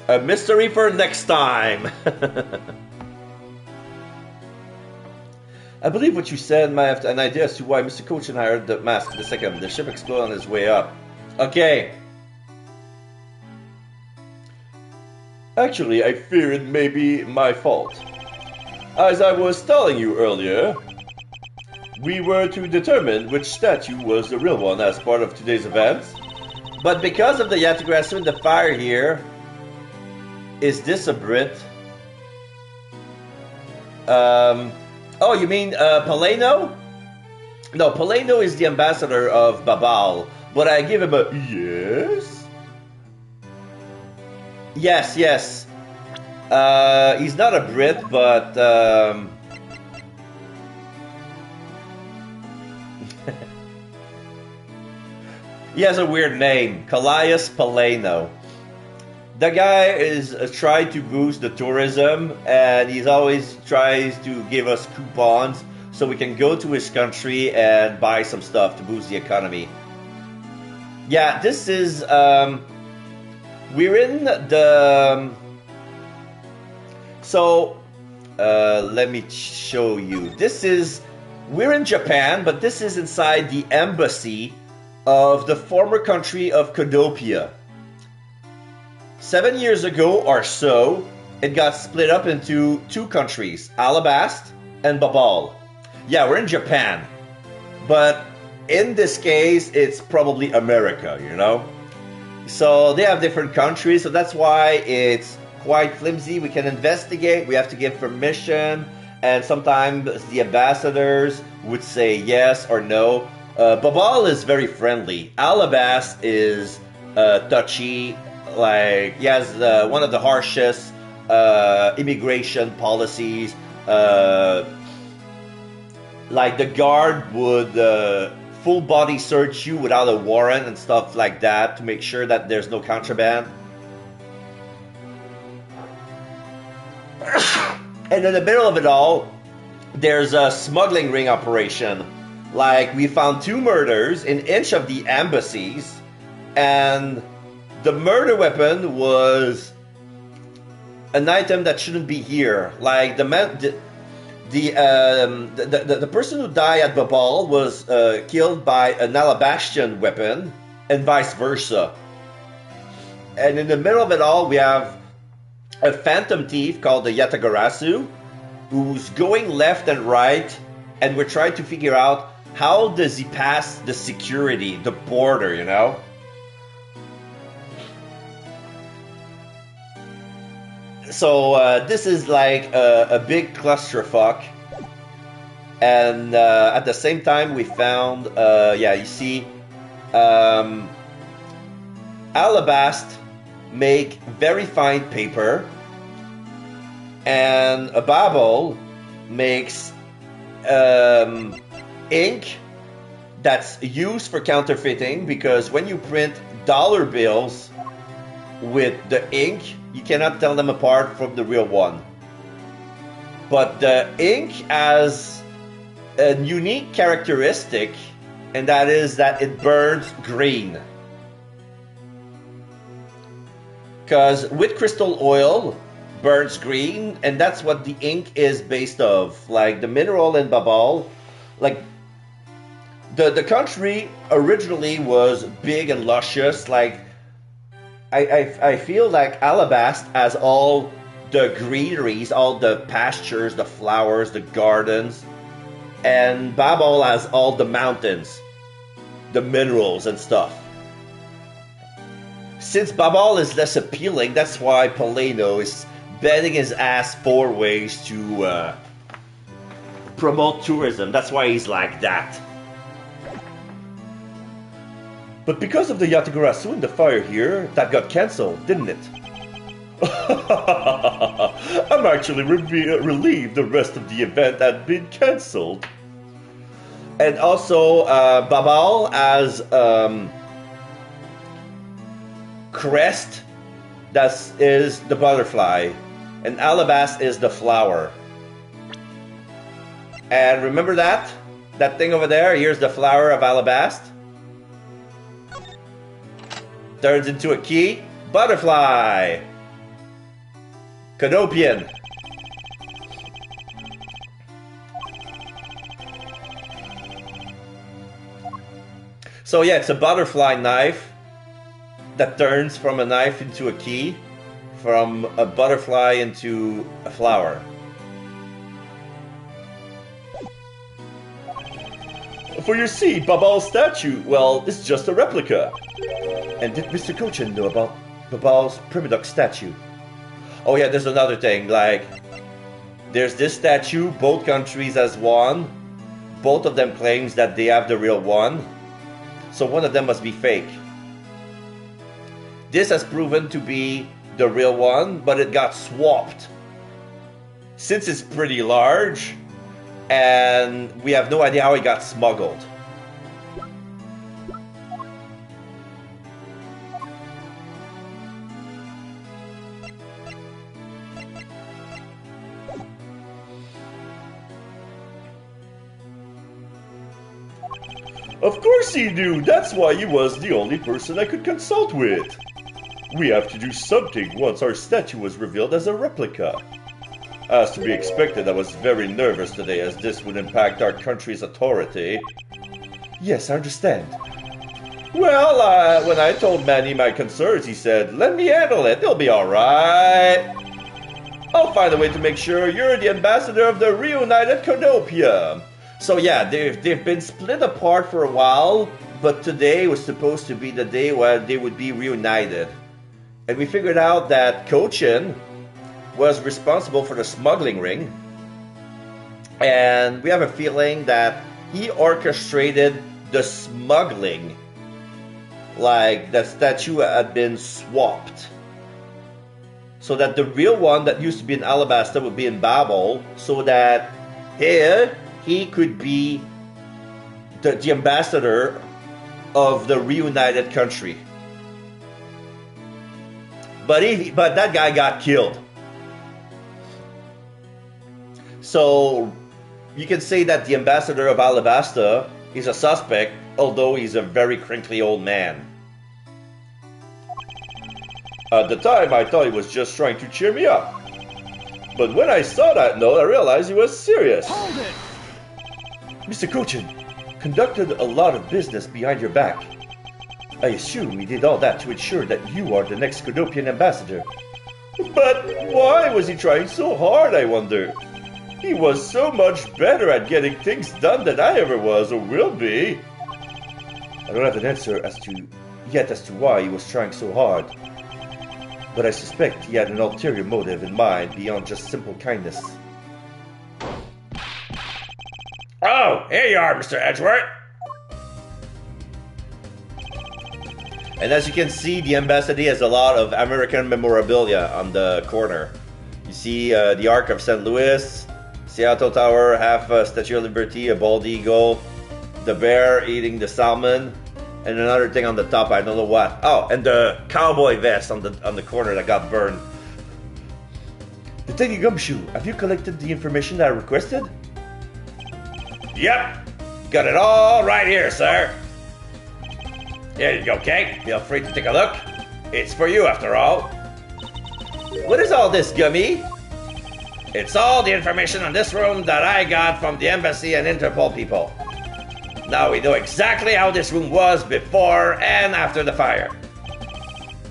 A mystery for next time. I believe what you said might have an idea as to why Mr. Kochan hired the mask II. The ship exploded on his way up. Okay. Actually, I fear it may be my fault. As I was telling you earlier, we were to determine which statue was the real one as part of today's event. But because of the Yatagrasu and the fire here, is this a Brit? Oh, you mean Paleno? No, Paleno is the ambassador of Babal, but I give him a yes. Yes, yes. He's not a Brit, but he has a weird name, Callias Paleno. The guy is trying to boost the tourism, and he's always tries to give us coupons so we can go to his country and buy some stuff to boost the economy. Yeah, this is we're in the let me show you. We're in Japan, but this is inside the embassy of the former country of Codopia. 7 years ago or so, it got split up into two countries, Alabast and Babal. Yeah, we're in Japan, but in this case, it's probably America, you know? So they have different countries, so that's why it's quite flimsy. We can investigate, we have to give permission, and sometimes the ambassadors would say yes or no. Babal is very friendly. Alabast is touchy. Like, he has one of the harshest immigration policies. Like, the guard would full body search you without a warrant and stuff like that to make sure that there's no contraband. And in the middle of it all, there's a smuggling ring operation. Like, we found 2 murders in each of the embassies, and the murder weapon was an item that shouldn't be here. Like, the person who died at Babal was killed by an Alabastian weapon, and vice versa. And in the middle of it all, we have a phantom thief called the Yatagarasu, who's going left and right, and we're trying to figure out how does he pass the security, the border, you know? So this is like a big clusterfuck, and at the same time we found, yeah, you see, Alabast make very fine paper, and a Babel makes ink that's used for counterfeiting, because when you print dollar bills with the ink, you cannot tell them apart from the real one. But the ink has a unique characteristic, and that is that it burns green. Because with crystal oil, burns green, and that's what the ink is based of. Like the mineral in Babal, like the country originally was big and luscious. Like I feel like Alabast has all the greeneries, all the pastures, the flowers, the gardens, and Babal has all the mountains, the minerals and stuff. Since Babal is less appealing, that's why Paleno is bending his ass 4 ways to promote tourism. That's why he's like that. But because of the Yatagarasu and the fire here, that got cancelled, didn't it? I'm actually relieved the rest of the event had been cancelled. And also, Babal has crest, that is the butterfly, and Alabast is the flower. And remember that thing over there? Here's the flower of Alabast. Turns into a key. Butterfly. Canopian. So yeah, it's a butterfly knife that turns from a knife into a key, from a butterfly into a flower. For you see, Babal's statue, well, it's just a replica. And did Mr. Kochin know about Babal's Primadox statue? Oh yeah, there's another thing, like, there's this statue, both countries has one. Both of them claims that they have the real one. So one of them must be fake. This has proven to be the real one, but it got swapped. Since it's pretty large, and we have no idea how it got smuggled. Of course he knew, that's why he was the only person I could consult with. We have to do something once our statue was revealed as a replica. As to be expected, I was very nervous today as this would impact our country's authority. Yes, I understand. Well, when I told Manny my concerns, he said, let me handle it, it'll be alright. I'll find a way to make sure you're the ambassador of the reunited Conopia. So yeah, they've been split apart for a while, but today was supposed to be the day where they would be reunited. And we figured out that Kochin was responsible for the smuggling ring. And we have a feeling that he orchestrated the smuggling. Like, the statue had been swapped. So that the real one that used to be in Alabasta would be in Babel, so that here he could be the ambassador of the reunited country. But that guy got killed. So you can say that the ambassador of Alabasta is a suspect, although he's a very crinkly old man. At the time, I thought he was just trying to cheer me up. But when I saw that note, I realized he was serious. Hold it! Mr. Kochin conducted a lot of business behind your back. I assume he did all that to ensure that you are the next Conopian ambassador. But why was he trying so hard, I wonder? He was so much better at getting things done than I ever was or will be. I don't have an answer yet as to why he was trying so hard. But I suspect he had an ulterior motive in mind beyond just simple kindness. Oh, here you are, Mr. Edgeworth. And as you can see, the embassy has a lot of American memorabilia on the corner. You see the Ark of St. Louis, Seattle Tower, half Statue of Liberty, a bald eagle, the bear eating the salmon, and another thing on the top, I don't know what. Oh, and the cowboy vest on the corner that got burned. Detective Gumshoe, have you collected the information that I requested? Yep, got it all right here, sir. Here you go, Kate. Feel free to take a look. It's for you, after all. What is all this, Gummy? It's all the information on this room that I got from the embassy and Interpol people. Now we know exactly how this room was before and after the fire.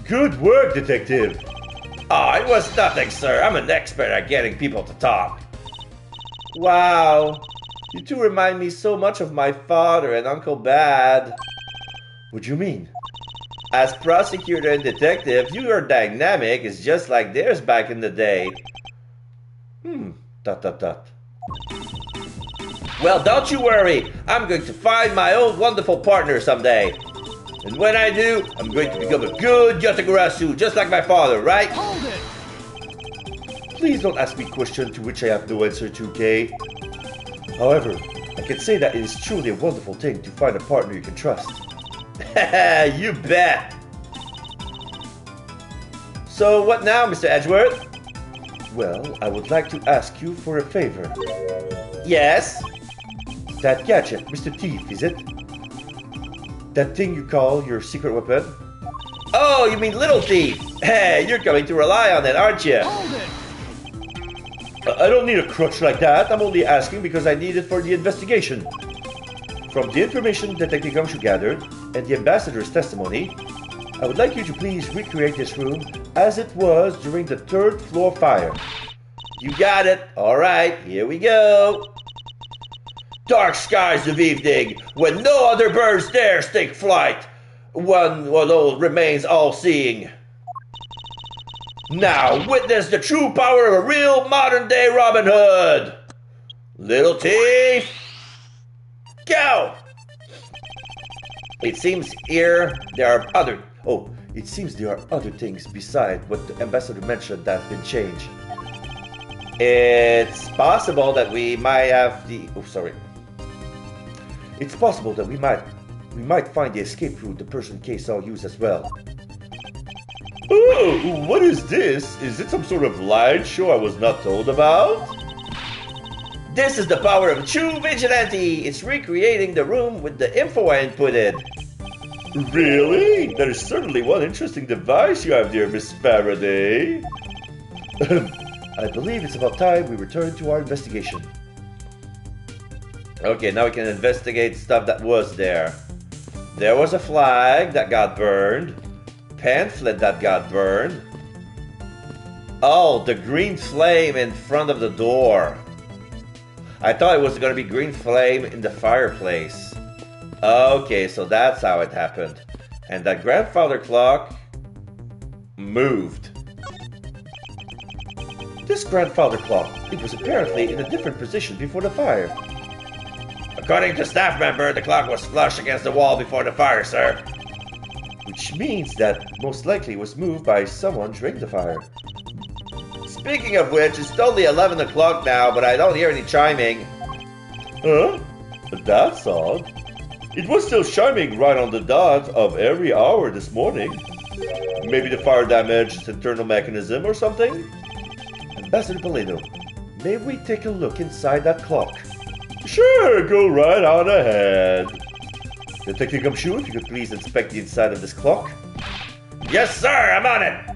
Good work, Detective. Oh, it was nothing, sir. I'm an expert at getting people to talk. Wow. You two remind me so much of my father and Uncle Bad. What do you mean? As prosecutor and detective, your dynamic is just like theirs back in the day. Dot. Well, don't you worry. I'm going to find my own wonderful partner someday. And when I do, I'm going to become a good Yotagarasu, just like my father, right? Hold it! Please don't ask me questions to which I have no answer to, Kay. However, I can say that it is truly a wonderful thing to find a partner you can trust. You bet. So what now, Mr. Edgeworth? Well, I would like to ask you for a favor. Yes? That gadget, Mr. Thief, is it? That thing you call your secret weapon? Oh, you mean Little Thief? Hey, you're going to rely on it, aren't you? Hold it! I don't need a crutch like that. I'm only asking because I need it for the investigation. From the information Detective Gumshoe gathered and the ambassador's testimony, I would like you to please recreate this room as it was during the third floor fire. You got it. All right, here we go. Dark skies of evening, when no other birds dare take flight. One alone remains all-seeing. Now witness the true power of a real modern-day Robin Hood. Little teeth, go! It seems here there are other... Oh, it seems there are other things beside what the ambassador mentioned that have been changed. It's possible that we might have the... Oh, sorry. It's possible that we might find the escape route the person K saw use as well. Oh, what is this? Is it some sort of light show I was not told about? This is the power of a true vigilante. It's recreating the room with the info I inputted. Really? That is certainly one interesting device you have there, Miss Faraday. I believe it's about time we return to our investigation. Okay, now we can investigate stuff that was there. There was a flag that got burned. Pamphlet that got burned. Oh, the green flame in front of the door. I thought it was going to be green flame in the fireplace. Okay, so that's how it happened. And that grandfather clock moved. This grandfather clock, it was apparently in a different position before the fire. According to staff member, the clock was flush against the wall before the fire, sir. Which means that most likely it was moved by someone during the fire. Speaking of which, it's totally 11 o'clock now, but I don't hear any chiming. Huh? That's odd. It was still chiming right on the dot of every hour this morning. Maybe the fire damaged its internal mechanism or something? Ambassador Paleno, may we take a look inside that clock? Sure, go right on ahead. Detective Gumshoe, if you could please inspect the inside of this clock. Yes, sir, I'm on it.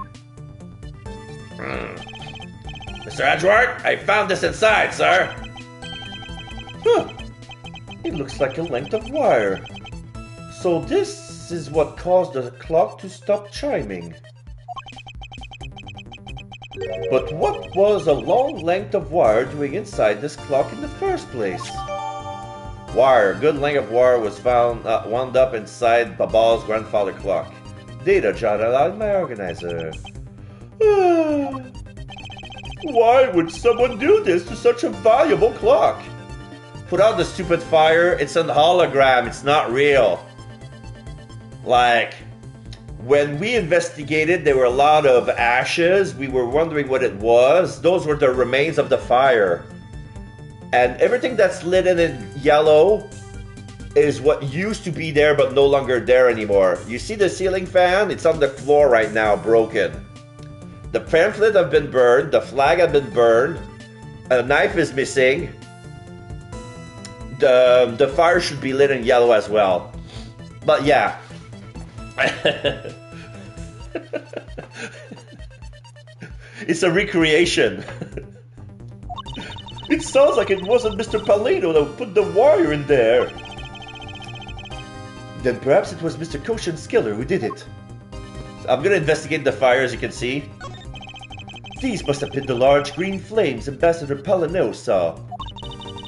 Mr. Edgeworth, I found this inside, sir. Huh. It looks like a length of wire. So this is what caused the clock to stop chiming. But what was a long length of wire doing inside this clock in the first place? Wire. Good length of wire was found wound up inside Babal's grandfather clock. Data jotted out in my organizer. Why would someone do this to such a valuable clock? Put out the stupid fire. It's an hologram. It's not real. Like, when we investigated, there were a lot of ashes. We were wondering what it was. Those were the remains of the fire. And everything that's lit in yellow is what used to be there but no longer there anymore. You see the ceiling fan? It's on the floor right now, broken. The pamphlet have been burned. The flag have been burned. A knife is missing. The fire should be lit in yellow as well. But yeah. It's a recreation. It sounds like it wasn't Mr. Paleno that put the wire in there. Then perhaps it was Mr. Koshin Skiller who did it. I'm gonna investigate the fire, as you can see. These must have been the large green flames Ambassador Paleno saw.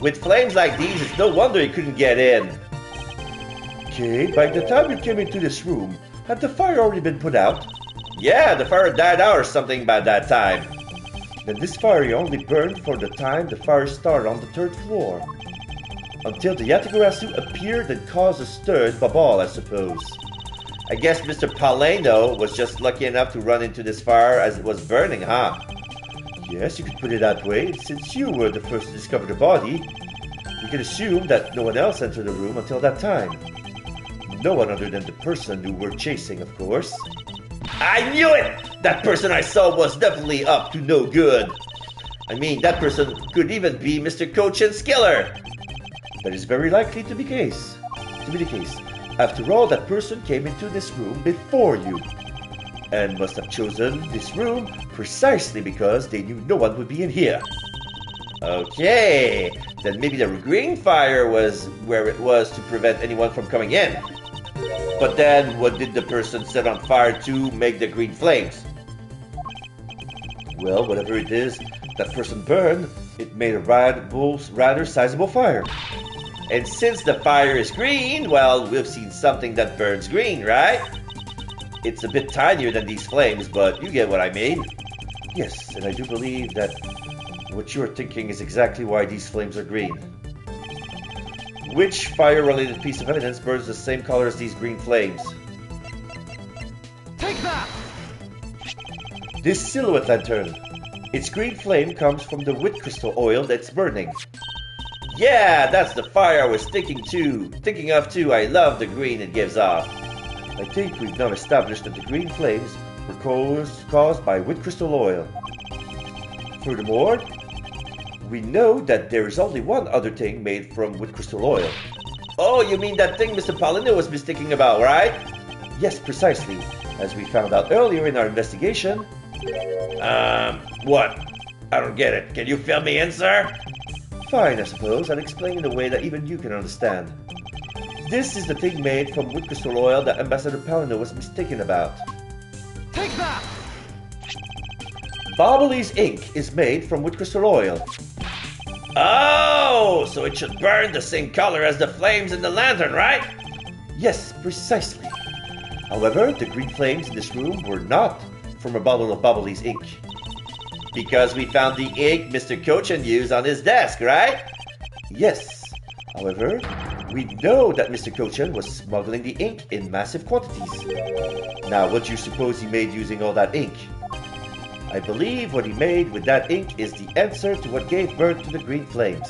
With flames like these, it's no wonder he couldn't get in. Okay, by the time you came into this room, had the fire already been put out? Yeah, the fire died out or something by that time. Then this fire only burned for the time the fire started on the third floor. Until the Yatigarasu appeared and caused a stir in Babal, I suppose. I guess Mr. Paleno was just lucky enough to run into this fire as it was burning, huh? Yes, you could put it that way. Since you were the first to discover the body, we can assume that no one else entered the room until that time. No one other than the person who we're chasing, of course. I knew it! That person I saw was definitely up to no good. I mean, that person could even be Mr. Koshin Skiller. That is very likely to be the case. After all, that person came into this room before you, and must have chosen this room precisely because they knew no one would be in here. Okay, then maybe the green fire was where it was to prevent anyone from coming in. But then, what did the person set on fire to make the green flames? Well, whatever it is that person burned, it made a rather sizable fire. And since the fire is green, well, we've seen something that burns green, right? It's a bit tinier than these flames, but you get what I mean. Yes, and I do believe that what you're thinking is exactly why these flames are green. Which fire-related piece of evidence burns the same color as these green flames? Take that! This silhouette lantern. Its green flame comes from the wood crystal oil that's burning. Yeah, that's the fire I was thinking of too. I love the green it gives off. I think we've now established that the green flames were caused by wood crystal oil. Furthermore, we know that there is only one other thing made from wood crystal oil. Oh, you mean that thing Mr. Paulino was mistaken about, right? Yes, precisely. As we found out earlier in our investigation. What? I don't get it. Can you fill me in, sir? Fine, I suppose. I'll explain in a way that even you can understand. This is the thing made from wood crystal oil that Ambassador Paulino was mistaken about. Take that! Bobbly's ink is made from wood crystal oil. Oh, so it should burn the same color as the flames in the lantern, right? Yes, precisely. However, the green flames in this room were not from a bottle of Bobbly's ink. Because we found the ink Mr. Cochin used on his desk, right? Yes. However, we know that Mr. Cochin was smuggling the ink in massive quantities. Now, what do you suppose he made using all that ink? I believe what he made with that ink is the answer to what gave birth to the green flames.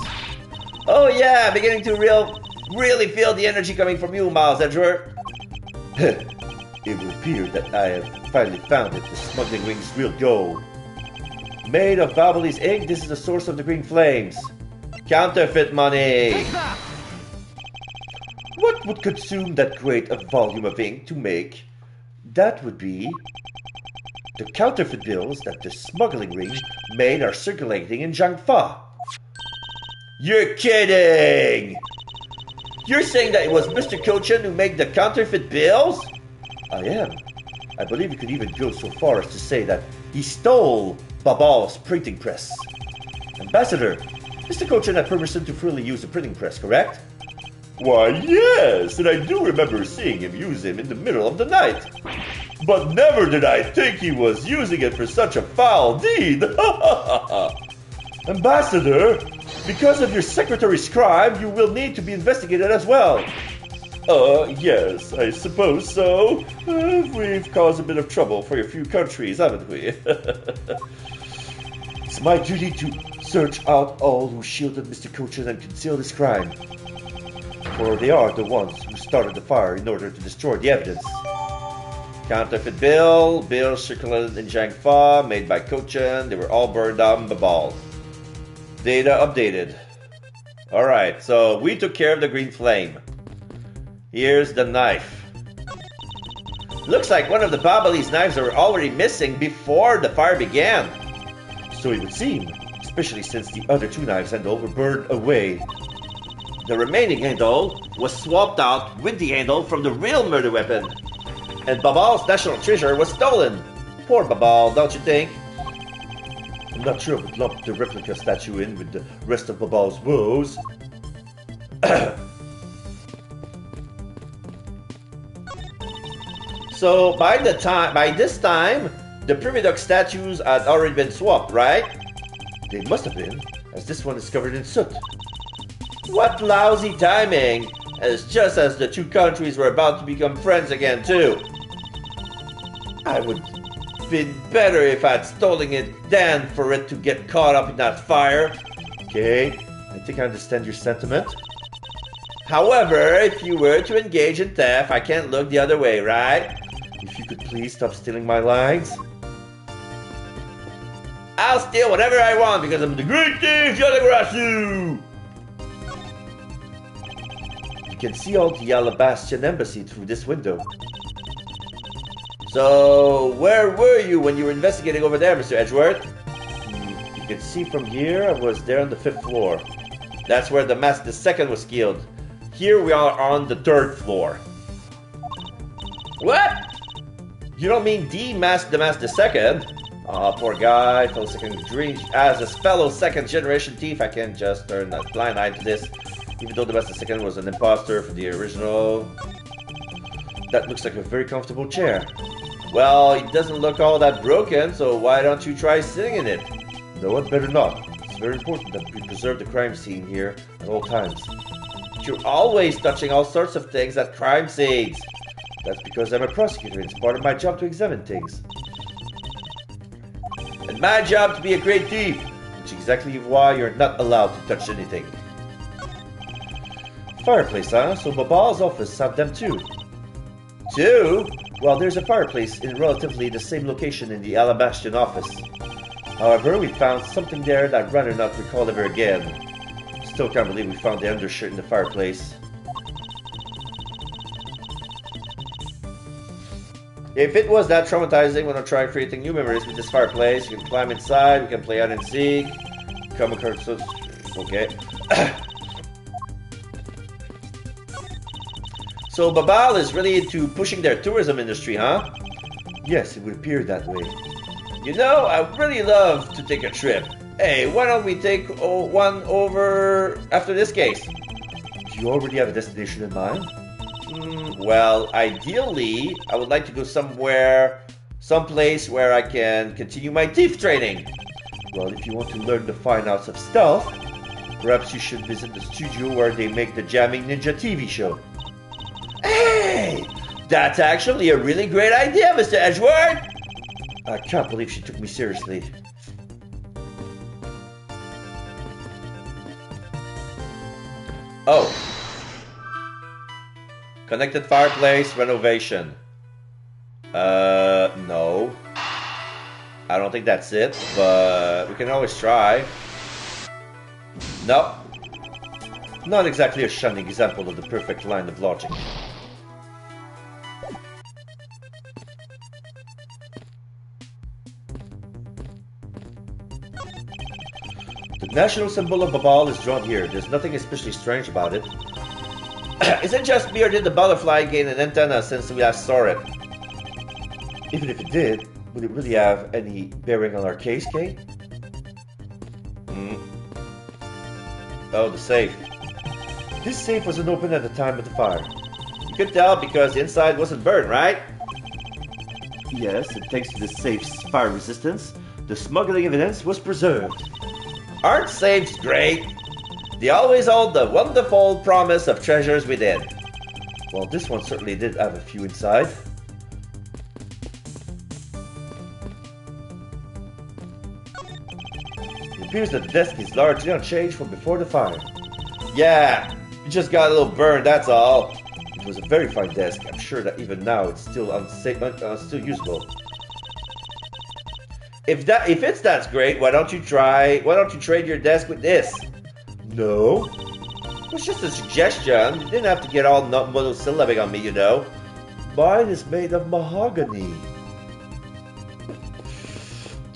Oh yeah, beginning to really feel the energy coming from you, Miles Edgeworth. It would appear that I have finally found it, the smuggling ring's real goal. Made of Bobbly's ink, this is the source of the green flames. Counterfeit money! Take that! What would consume that great a volume of ink to make? That would be the counterfeit bills that the smuggling ring made are circulating in Jiangfa. You're kidding! You're saying that it was Mr. Cochin who made the counterfeit bills? I am. I believe we could even go so far as to say that he stole Babal's printing press. Ambassador, Mr. Cochin had permission to freely use the printing press, correct? Why, yes, and I do remember seeing him use it in the middle of the night. But never did I think he was using it for such a foul deed. Ambassador, because of your secretary's crime, you will need to be investigated as well. Yes, I suppose so. We've caused a bit of trouble for a few countries, haven't we? It's my duty to search out all who shielded Mr. Cochin and concealed his crime. For they are the ones who started the fire in order to destroy the evidence. Counterfeit bills circulated in Jiangfa, made by Cochin. They were all burned out in Babal. Data updated. Alright, so we took care of the green flame. Here's the knife. Looks like one of the Babalese knives were already missing before the fire began. So it would seem, especially since the other two knives handle were burned away. The remaining handle was swapped out with the handle from the real murder weapon. And Babal's national treasure was stolen. Poor Babal, don't you think? I'm not sure I would lump the replica statue in with the rest of Babal's woes. So by this time, the Primidoc statues had already been swapped, right? They must have been, as this one is covered in soot. What lousy timing! As just as the two countries were about to become friends again too. I would been better if I'd stolen it then for it to get caught up in that fire. Okay, I think I understand your sentiment. However, if you were to engage in theft, I can't look the other way, right? If you could please stop stealing my lines. I'll steal whatever I want because I'm the great thief, Yalagrasu! You can see all the Alabastian embassy through this window. So, where were you when you were investigating over there, Mr. Edgeworth? You can see from here, I was there on the 5th floor. That's where the second was killed. Here we are on the 3rd floor. What? You don't mean Damask the second? Oh, poor guy, fellow second generation thief. I can't just turn a blind eye to this. Even though the Master Second was an imposter for the original. That looks like a very comfortable chair. Well, it doesn't look all that broken, so why don't you try sitting in it? No, I'd better not. It's very important that we preserve the crime scene here at all times. But you're always touching all sorts of things at crime scenes. That's because I'm a prosecutor. It's part of my job to examine things. And my job to be a great thief. Which is exactly why you're not allowed to touch anything. Fireplace, huh? So Babal's office have them too. Two? Well, there's a fireplace in relatively the same location in the Alabastion office. However, we found something there that I'd rather not recall ever again. Still can't believe we found the undershirt in the fireplace. If it was that traumatizing, we're gonna try creating new memories with this fireplace. You can climb inside, we can play hide and seek. Come across. Okay. So Babal is really into pushing their tourism industry, huh? Yes, it would appear that way. You know, I would really love to take a trip. Hey, why don't we take one over after this case? Do you already have a destination in mind? Well, ideally, I would like to go someplace where I can continue my thief training. Well, if you want to learn the fine arts of stealth, perhaps you should visit the studio where they make the Jamming Ninja TV show. Hey, that's actually a really great idea, Mr. Edgeworth. I can't believe she took me seriously. Oh. Connected fireplace renovation. No. I don't think that's it, but we can always try. Nope. Not exactly a shining example of the perfect line of logic. The national symbol of Babal is drawn here. There's nothing especially strange about it. Is it just me or did the butterfly gain an antenna since we last saw it? Even if it did, would it really have any bearing on our case, Kate? Oh, the safe. This safe wasn't open at the time of the fire. You could tell because the inside wasn't burned, right? Yes, and thanks to the safe's fire resistance, the smuggling evidence was preserved. Aren't safes great? They always hold the wonderful promise of treasures within. Well, this one certainly did have a few inside. It appears that the desk is largely unchanged from before the fire. Yeah, it just got a little burned, that's all. It was a very fine desk. I'm sure that even now it's still still usable. If it's that great, why don't you trade your desk with this? No. It was just a suggestion. You didn't have to get all monosyllabic on me, you know. Mine is made of mahogany.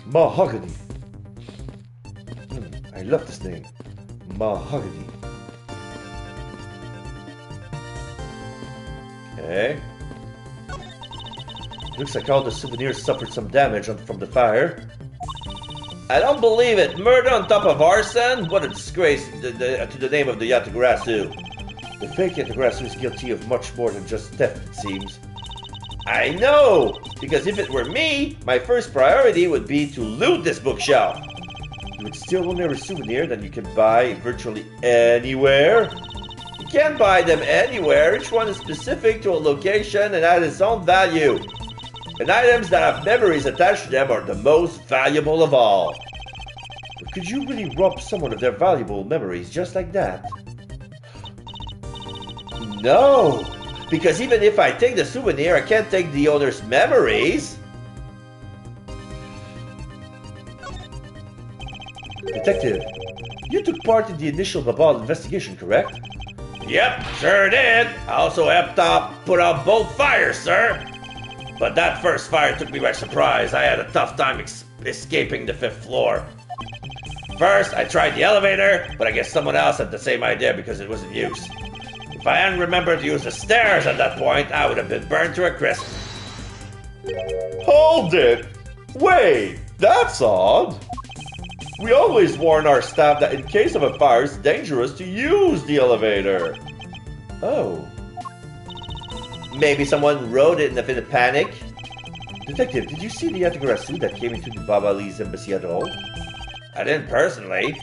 Mahogany. I love this name. Mahogany. Okay. Looks like all the souvenirs suffered some damage from the fire. I don't believe it. Murder on top of arson? What a disgrace to the name of the Yatagarasu. The fake Yatagarasu is guilty of much more than just theft, it seems. I know! Because if it were me, my first priority would be to loot this bookshelf. You would steal only a souvenir that you can buy virtually anywhere. You can't buy them anywhere. Each one is specific to a location and has its own value. And items that have memories attached to them are the most valuable of all. But could you really rob someone of their valuable memories just like that? No, because even if I take the souvenir, I can't take the owner's memories. Detective, you took part in the initial Babal investigation, correct? Yep, sure did. I also helped put out both fires, sir. But that first fire took me by surprise. I had a tough time escaping the 5th floor. First, I tried the elevator, but I guess someone else had the same idea because it was in use. If I hadn't remembered to use the stairs at that point, I would have been burned to a crisp. Hold it! Wait, that's odd. We always warn our staff that in case of a fire, it's dangerous to use the elevator. Oh. Maybe someone wrote it in a fit of panic? Detective, did you see the Yatagarasu that came into the Baba Lee's embassy at all? I didn't personally.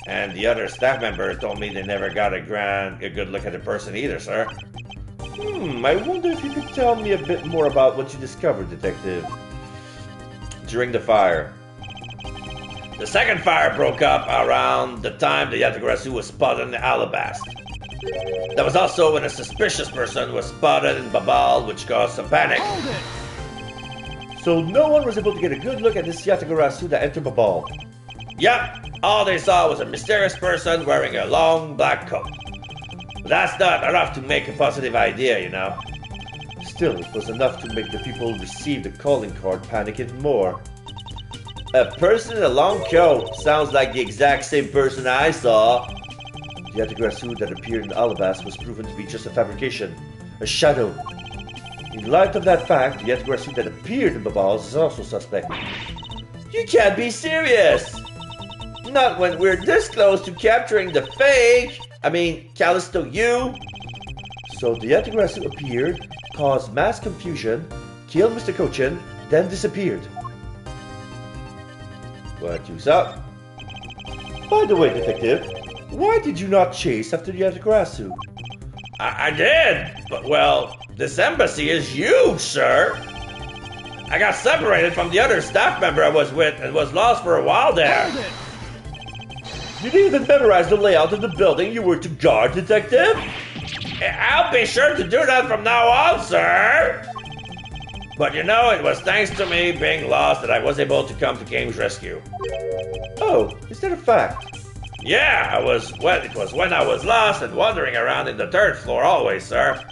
And the other staff member told me they never got a good look at the person either, sir. I wonder if you could tell me a bit more about what you discovered, Detective. During the fire. The second fire broke up around the time the Yatagarasu was spotted in the Alabast. That was also when a suspicious person was spotted in Babal, which caused some panic. So no one was able to get a good look at this Yatagarasu that entered Babal? Yep, all they saw was a mysterious person wearing a long black coat. But that's not enough to make a positive idea, you know. Still, it was enough to make the people who received the calling card panic even more. A person in a long coat sounds like the exact same person I saw. The Yatagarasu that appeared in Alabast was proven to be just a fabrication, a shadow. In light of that fact, the Yatagarasu that appeared in Babals is also suspect. You can't be serious! Not when we're this close to capturing the fake! Callisto, you? So the Yatagarasu appeared, caused mass confusion, killed Mr. Cochin, then disappeared. What you saw? By the way, Detective, why did you not chase after the Yatagarasu? I did, but well, this embassy is huge, sir. I got separated from the other staff member I was with and was lost for a while there. You didn't even memorize the layout of the building you were to guard, Detective? I'll be sure to do that from now on, sir. But you know, it was thanks to me being lost that I was able to come to Game's rescue. Oh, is that a fact? Yeah, it was when I was lost and wandering around in the third floor always, sir.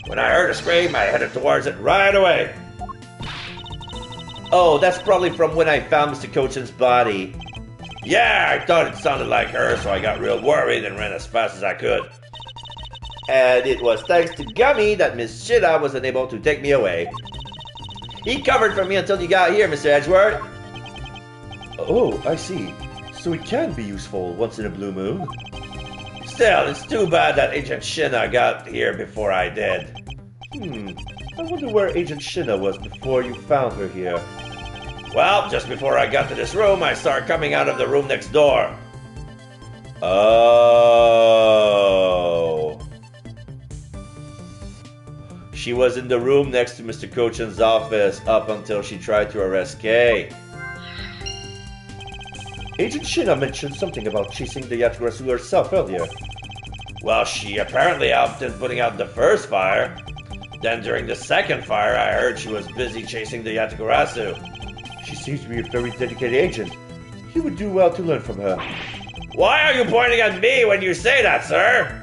When I heard a scream, I headed towards it right away. Oh, that's probably from when I found Mr. Cochin's body. Yeah, I thought it sounded like her, so I got real worried and ran as fast as I could. And it was thanks to Gummy that Miss Shida was unable to take me away. He covered for me until you got here, Mr. Edgeworth. Oh, I see. So it can be useful once in a blue moon. Still, it's too bad that Agent Shina got here before I did. I wonder where Agent Shina was before you found her here. Well, just before I got to this room, I saw her coming out of the room next door. Oh. She was in the room next to Mr. Cochin's office up until she tried to arrest Kay. Agent Shina mentioned something about chasing the Yatagarasu herself earlier. Well, she apparently helped in putting out the first fire. Then during the second fire, I heard she was busy chasing the Yatagarasu. She seems to be a very dedicated agent. You would do well to learn from her. Why are you pointing at me when you say that, sir?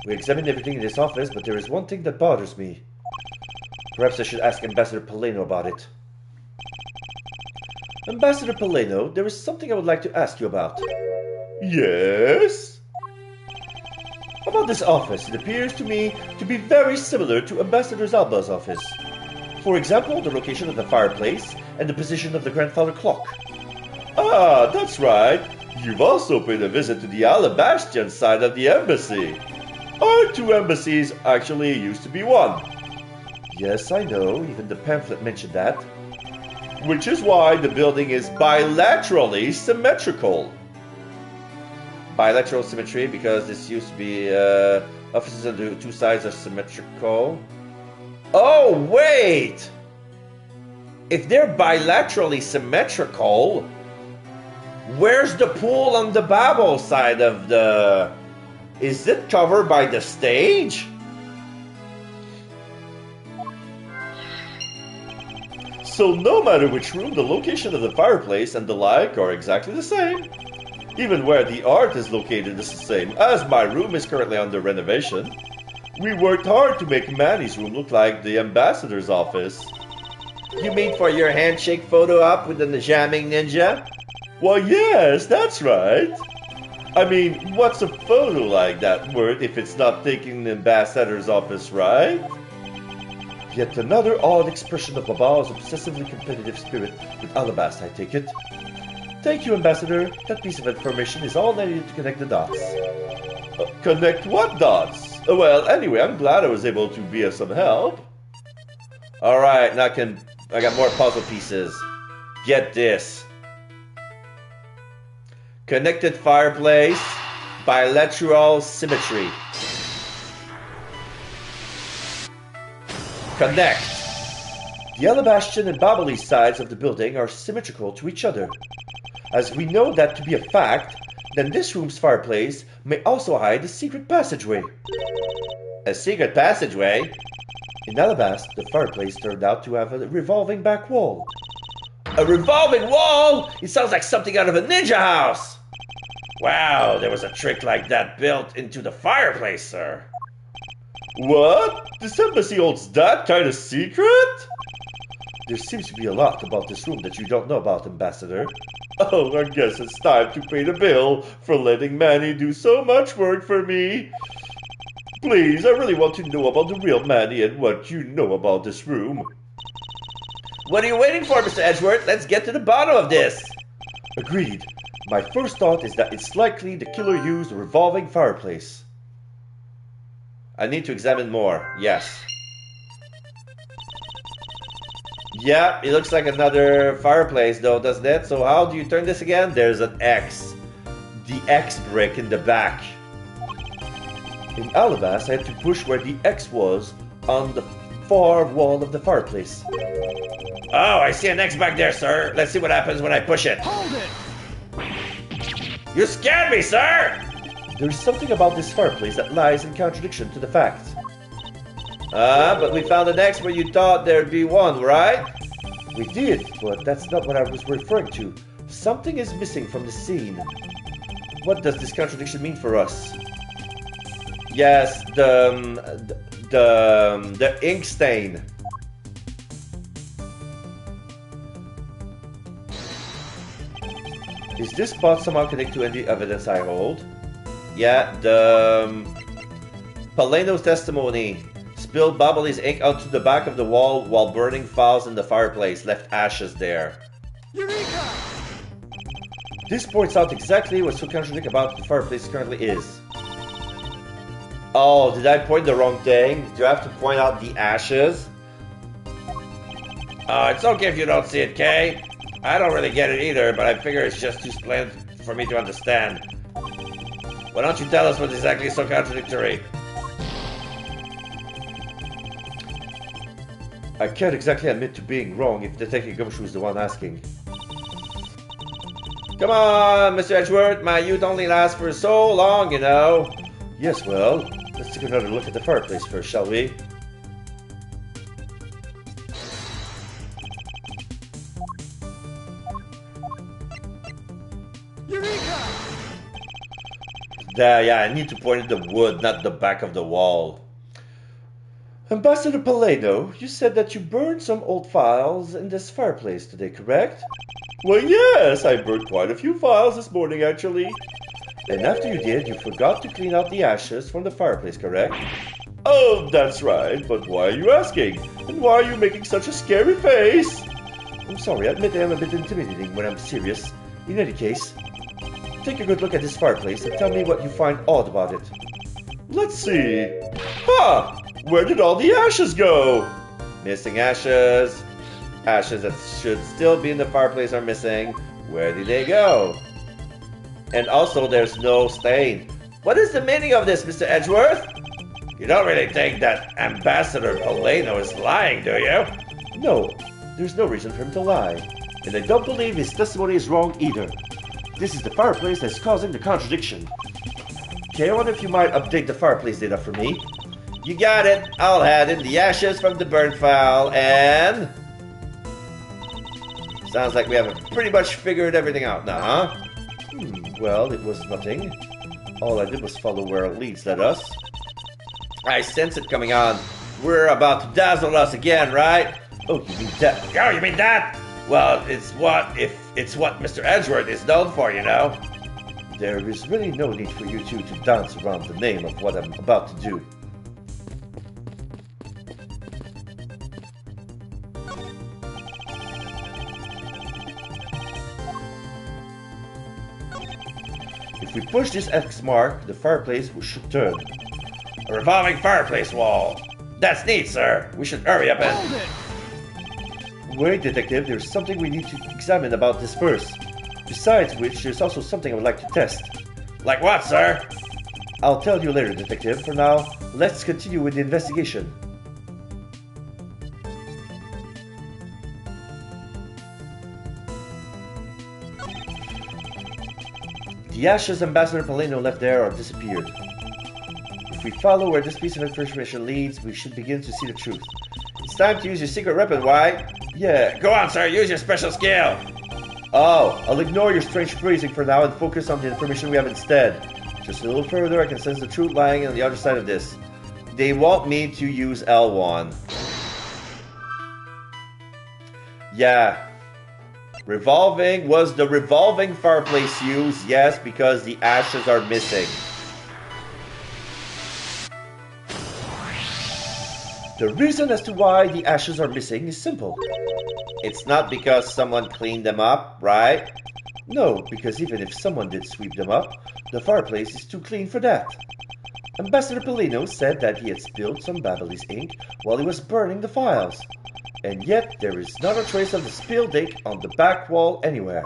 We examined everything in this office, but there is one thing that bothers me. Perhaps I should ask Ambassador Paleno about it. Ambassador Paleno, there is something I would like to ask you about. Yes? About this office, it appears to me to be very similar to Ambassador Zalba's office. For example, the location of the fireplace and the position of the grandfather clock. Ah, that's right. You've also paid a visit to the Alabastian side of the embassy. Our two embassies actually used to be one. Yes, I know. Even the pamphlet mentioned that. Which is why the building is bilaterally symmetrical. Bilateral symmetry because this used to be offices on the two sides are symmetrical. Oh, wait! If they're bilaterally symmetrical, where's the pool on the Babel side of the... Is it covered by the stage? So no matter which room, the location of the fireplace and the like are exactly the same. Even where the art is located is the same, as my room is currently under renovation. We worked hard to make Manny's room look like the ambassador's office. You mean for your handshake photo op with the jamming ninja? Well, yes, that's right. I mean, what's a photo like that worth if it's not taking the ambassador's office, right? Yet another odd expression of Baba's obsessively competitive spirit with Alabast, I take it. Thank you, Ambassador. That piece of information is all I needed to connect the dots. Connect what dots? Well, anyway, I'm glad I was able to be of some help. Alright, now I got more puzzle pieces. Get this. Connected fireplace, bilateral symmetry. Connect. The Alabastion and Babali sides of the building are symmetrical to each other. As we know that to be a fact, then this room's fireplace may also hide a secret passageway. A secret passageway? In Alabast, the fireplace turned out to have a revolving back wall. A revolving wall? It sounds like something out of a ninja house. Wow, there was a trick like that built into the fireplace, sir. What? This embassy holds that kind of secret? There seems to be a lot about this room that you don't know about, Ambassador. Oh, I guess it's time to pay the bill for letting Manny do so much work for me. Please, I really want to know about the real Manny and what you know about this room. What are you waiting for, Mr. Edgeworth? Let's get to the bottom of this. Agreed. My first thought is that it's likely the killer used a revolving fireplace. I need to examine more. Yes. Yeah, it looks like another fireplace though, doesn't it? So how do you turn this again? There's an X. The X brick in the back. In Alabast, I had to push where the X was on the far wall of the fireplace. Oh, I see an X back there, sir. Let's see what happens when I push it. Hold it! You scared me, sir! There is something about this fireplace that lies in contradiction to the fact. But we found an X where you thought there'd be one, right? We did, but that's not what I was referring to. Something is missing from the scene. What does this contradiction mean for us? Yes, the ink stain. Is this spot somehow connected to any evidence I hold? Yeah, the Paleno's testimony. Spilled Babali's ink onto the back of the wall while burning files in the fireplace. Left ashes there. Eureka! This points out exactly what so contradictory about the fireplace currently is. Oh, did I point the wrong thing? Do I have to point out the ashes? It's okay if you don't see it, Kay. I don't really get it either, but I figure it's just too splendid for me to understand. Why don't you tell us what's exactly so contradictory? I can't exactly admit to being wrong if Detective Gumshoe is the one asking. Come on, Mr. Edgeworth, my youth only lasts for so long, you know. Yes, well, let's take another look at the fireplace first, shall we? Eureka! Yeah, I need to point at the wood, not the back of the wall. Ambassador Paleno, you said that you burned some old files in this fireplace today, correct? Well, yes, I burned quite a few files this morning, actually. And after you did, you forgot to clean out the ashes from the fireplace, correct? Oh, that's right, but why are you asking? And why are you making such a scary face? I'm sorry, I admit I am a bit intimidating when I'm serious. In any case, take a good look at this fireplace and tell me what you find odd about it. Let's see. Ha! Where did all the ashes go? Missing ashes. Ashes that should still be in the fireplace are missing. Where did they go? And also, there's no stain. What is the meaning of this, Mr. Edgeworth? You don't really think that Ambassador Paleno is lying, do you? No, there's no reason for him to lie. And I don't believe his testimony is wrong either. This is the fireplace that's causing the contradiction. Okay, I wonder if you might update the fireplace data for me. You got it. I'll add in the ashes from the burn file and... Sounds like we have pretty much figured everything out now, huh? Well, it was nothing. All I did was follow where it leads led us. I sense it coming on. We're about to dazzle us again, right? Oh, you mean that? Oh, you mean that? Well, it's what Mr. Edgeworth is known for, you know. There is really no need for you two to dance around the name of what I'm about to do. we push this X mark, the fireplace should turn. A revolving fireplace wall. That's neat, sir. We should hurry up and... Wait, Detective, there's something we need to examine about this first. Besides which, there's also something I would like to test. Like what, sir? I'll tell you later, Detective. For now, let's continue with the investigation. The ashes Ambassador Palino left there are disappeared. If we follow where this piece of information leads, we should begin to see the truth. It's time to use your secret weapon, White. Yeah. Go on, sir. Use your special skill. Oh, I'll ignore your strange phrasing for now and focus on the information we have instead. Just a little further, I can sense the truth lying on the other side of this. They want me to use L1. Yeah. Revolving, was the revolving fireplace used? Yes, because the ashes are missing. The reason as to why the ashes are missing is simple. It's not because someone cleaned them up, right? No, because even if someone did sweep them up, the fireplace is too clean for that. Ambassador Polino said that he had spilled some Babyliss ink while he was burning the files. And yet there is not a trace of the spilled ink on the back wall anywhere.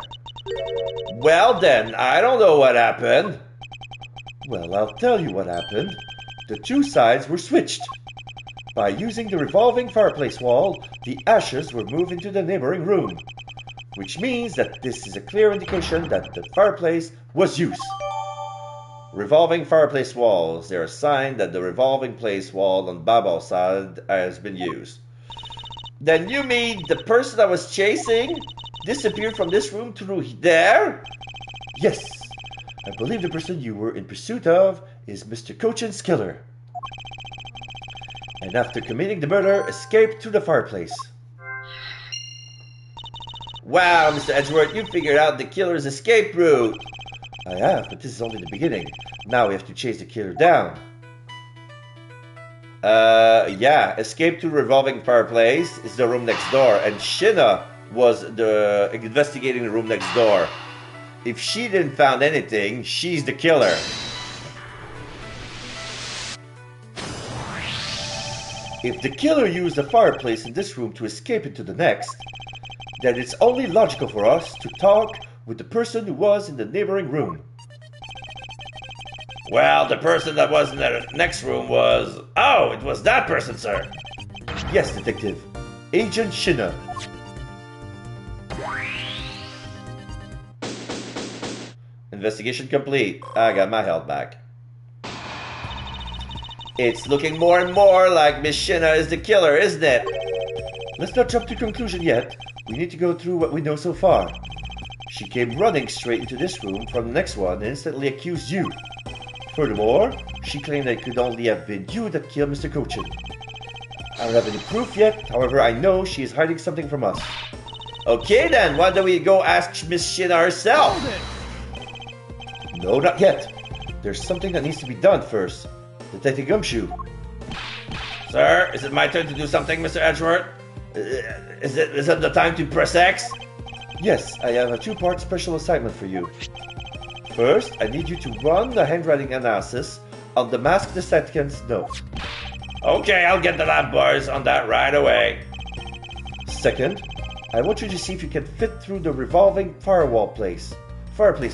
Well then, I don't know what happened. Well, I'll tell you what happened. The two sides were switched. By using the revolving fireplace wall, the ashes were moved into the neighboring room. Which means that this is a clear indication that the fireplace was used. Revolving fireplace walls. They're a sign that the revolving place wall on Baba's side has been used. Then you mean the person I was chasing disappeared from this room through there? Yes. I believe the person you were in pursuit of is Mr. Cochin's killer. And after committing the murder, escaped through the fireplace. Wow, Mr. Edgeworth, you figured out the killer's escape route. I have, but this is only the beginning. Now we have to chase the killer down. Yeah, escape to the revolving fireplace is the room next door, and Shinna was investigating the room next door. If she didn't find anything, she's the killer. If the killer used the fireplace in this room to escape into the next, then it's only logical for us to talk with the person who was in the neighboring room. Well, the person that was in the next room was... Oh, it was that person, sir. Yes, Detective. Agent Shinna. Investigation complete. I got my health back. It's looking more and more like Miss Shinna is the killer, isn't it? Let's not jump to conclusion yet. We need to go through what we know so far. She came running straight into this room from the next one and instantly accused you. Furthermore, she claimed that it could only have been you that killed Mr. Cochin. I don't have any proof yet, however I know she is hiding something from us. Okay then, why don't we go ask Miss Shinna herself? No, not yet. There's something that needs to be done first. Detective Gumshoe. Sir, is it my turn to do something, Mr. Edgeworth? Is it the time to press X? Yes, I have a two-part special assignment for you. First, I need you to run the handwriting analysis on the masked Decepticon's note. Okay, I'll get to that, boys, on that right away. Second, I want you to see if you can fit through the revolving fireplace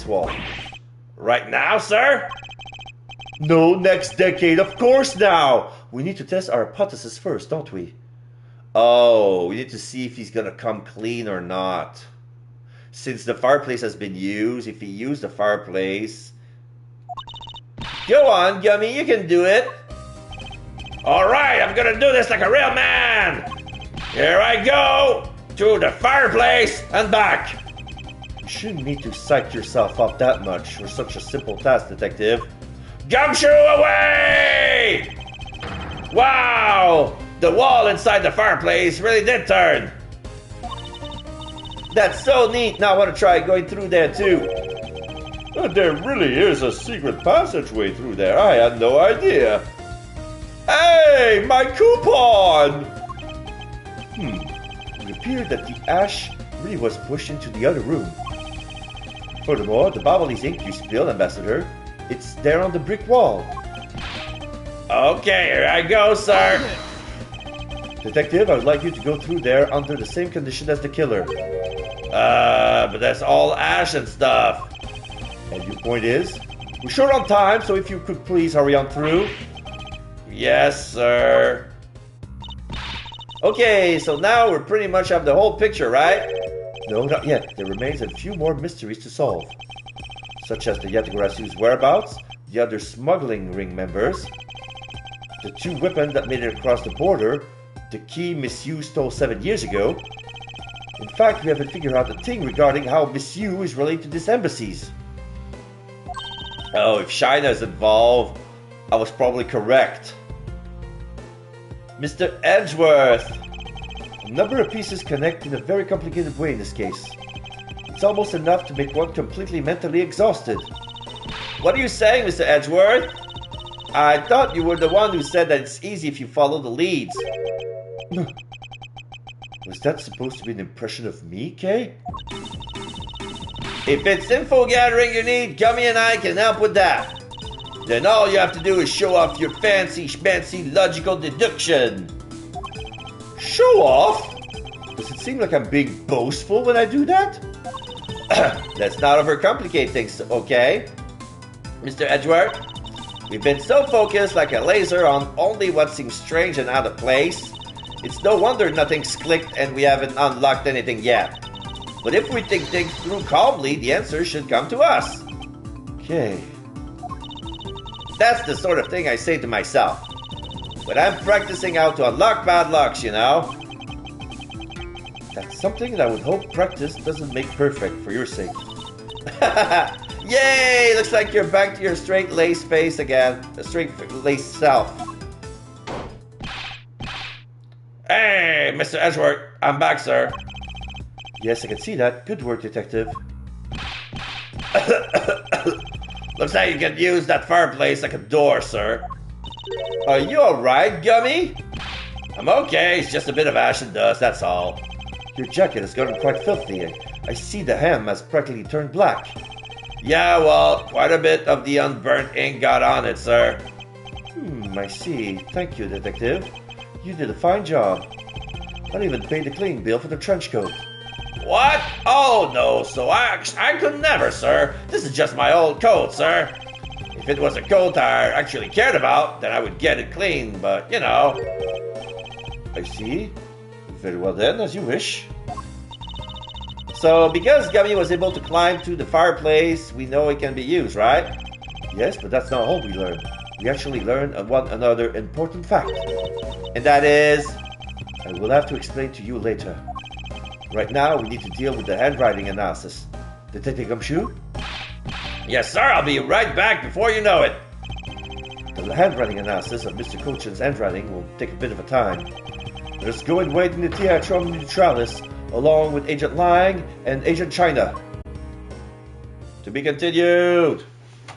wall. Right now, sir? No, next decade, of course now! We need to test our hypothesis first, don't we? Oh, we need to see if he's gonna come clean or not. Since the fireplace has been used, if he used the fireplace... Go on, Gummy, you can do it! Alright, I'm gonna do this like a real man! Here I go! To the fireplace and back! You shouldn't need to psych yourself up that much for such a simple task, Detective. Gumshoe away! Wow! The wall inside the fireplace really did turn. That's so neat. Now I want to try going through there too. There really is a secret passageway through there. I had no idea. Hey, my coupon! It appeared that the ash really was pushed into the other room. Furthermore, the Bobbley's ink you spilled, Ambassador, it's there on the brick wall. Okay, here I go, sir. Detective, I would like you to go through there under the same condition as the killer. But that's all ash and stuff. And your point is? We're short on time, so if you could please hurry on through. Yes, sir. Okay, so now we're pretty much have the whole picture, right? No, not yet. There remains a few more mysteries to solve, such as the Yatagarazu's whereabouts, the other smuggling ring members, the 2 weapons that made it across the border, the key Miss Yu stole 7 years ago. In fact, we haven't figured out a thing regarding how Miss Yu is related to these embassies. Oh, if China's involved, I was probably correct. Mr. Edgeworth! A number of pieces connect in a very complicated way in this case. It's almost enough to make one completely mentally exhausted. What are you saying, Mr. Edgeworth? I thought you were the one who said that it's easy if you follow the leads. Was that supposed to be an impression of me, Kay? If it's info gathering you need, Gummy and I can help with that. Then all you have to do is show off your fancy schmancy logical deduction. Show off? Does it seem like I'm being boastful when I do that? Let's not overcomplicate things, okay? Mr. Edgeworth, we've been so focused like a laser on only what seems strange and out of place. It's no wonder nothing's clicked and we haven't unlocked anything yet. But if we think things through calmly, the answer should come to us. Okay. That's the sort of thing I say to myself. When I'm practicing how to unlock bad locks, you know. That's something that I would hope practice doesn't make perfect for your sake. Yay! Looks like you're back to your straight-laced face again. The straight-laced self. Hey, Mr. Edgeworth. I'm back, sir. Yes, I can see that. Good work, Detective. Looks like you can use that fireplace like a door, sir. Are you alright, Gummy? I'm okay. It's just a bit of ash and dust, that's all. Your jacket has gotten quite filthy. I see the hem has practically turned black. Yeah, well, quite a bit of the unburnt ink got on it, sir. I see. Thank you, Detective. You did a fine job. I didn't even pay the cleaning bill for the trench coat. What? Oh, no, so I could never, sir. This is just my old coat, sir. If it was a coat I actually cared about, then I would get it clean, but, you know. I see. Very well then, as you wish. So, because Gummy was able to climb to the fireplace, we know it can be used, right? Yes, but that's not all we learned. We actually learned one another important fact. And that is? I will have to explain to you later. Right now, we need to deal with the handwriting analysis. Detective Gumshoe? Yes, sir, I'll be right back before you know it. The handwriting analysis of Mr. Cochin's handwriting will take a bit of a time. Let's go and wait in the Teatro Neutralis, along with Agent Lang and Agent China. To be continued.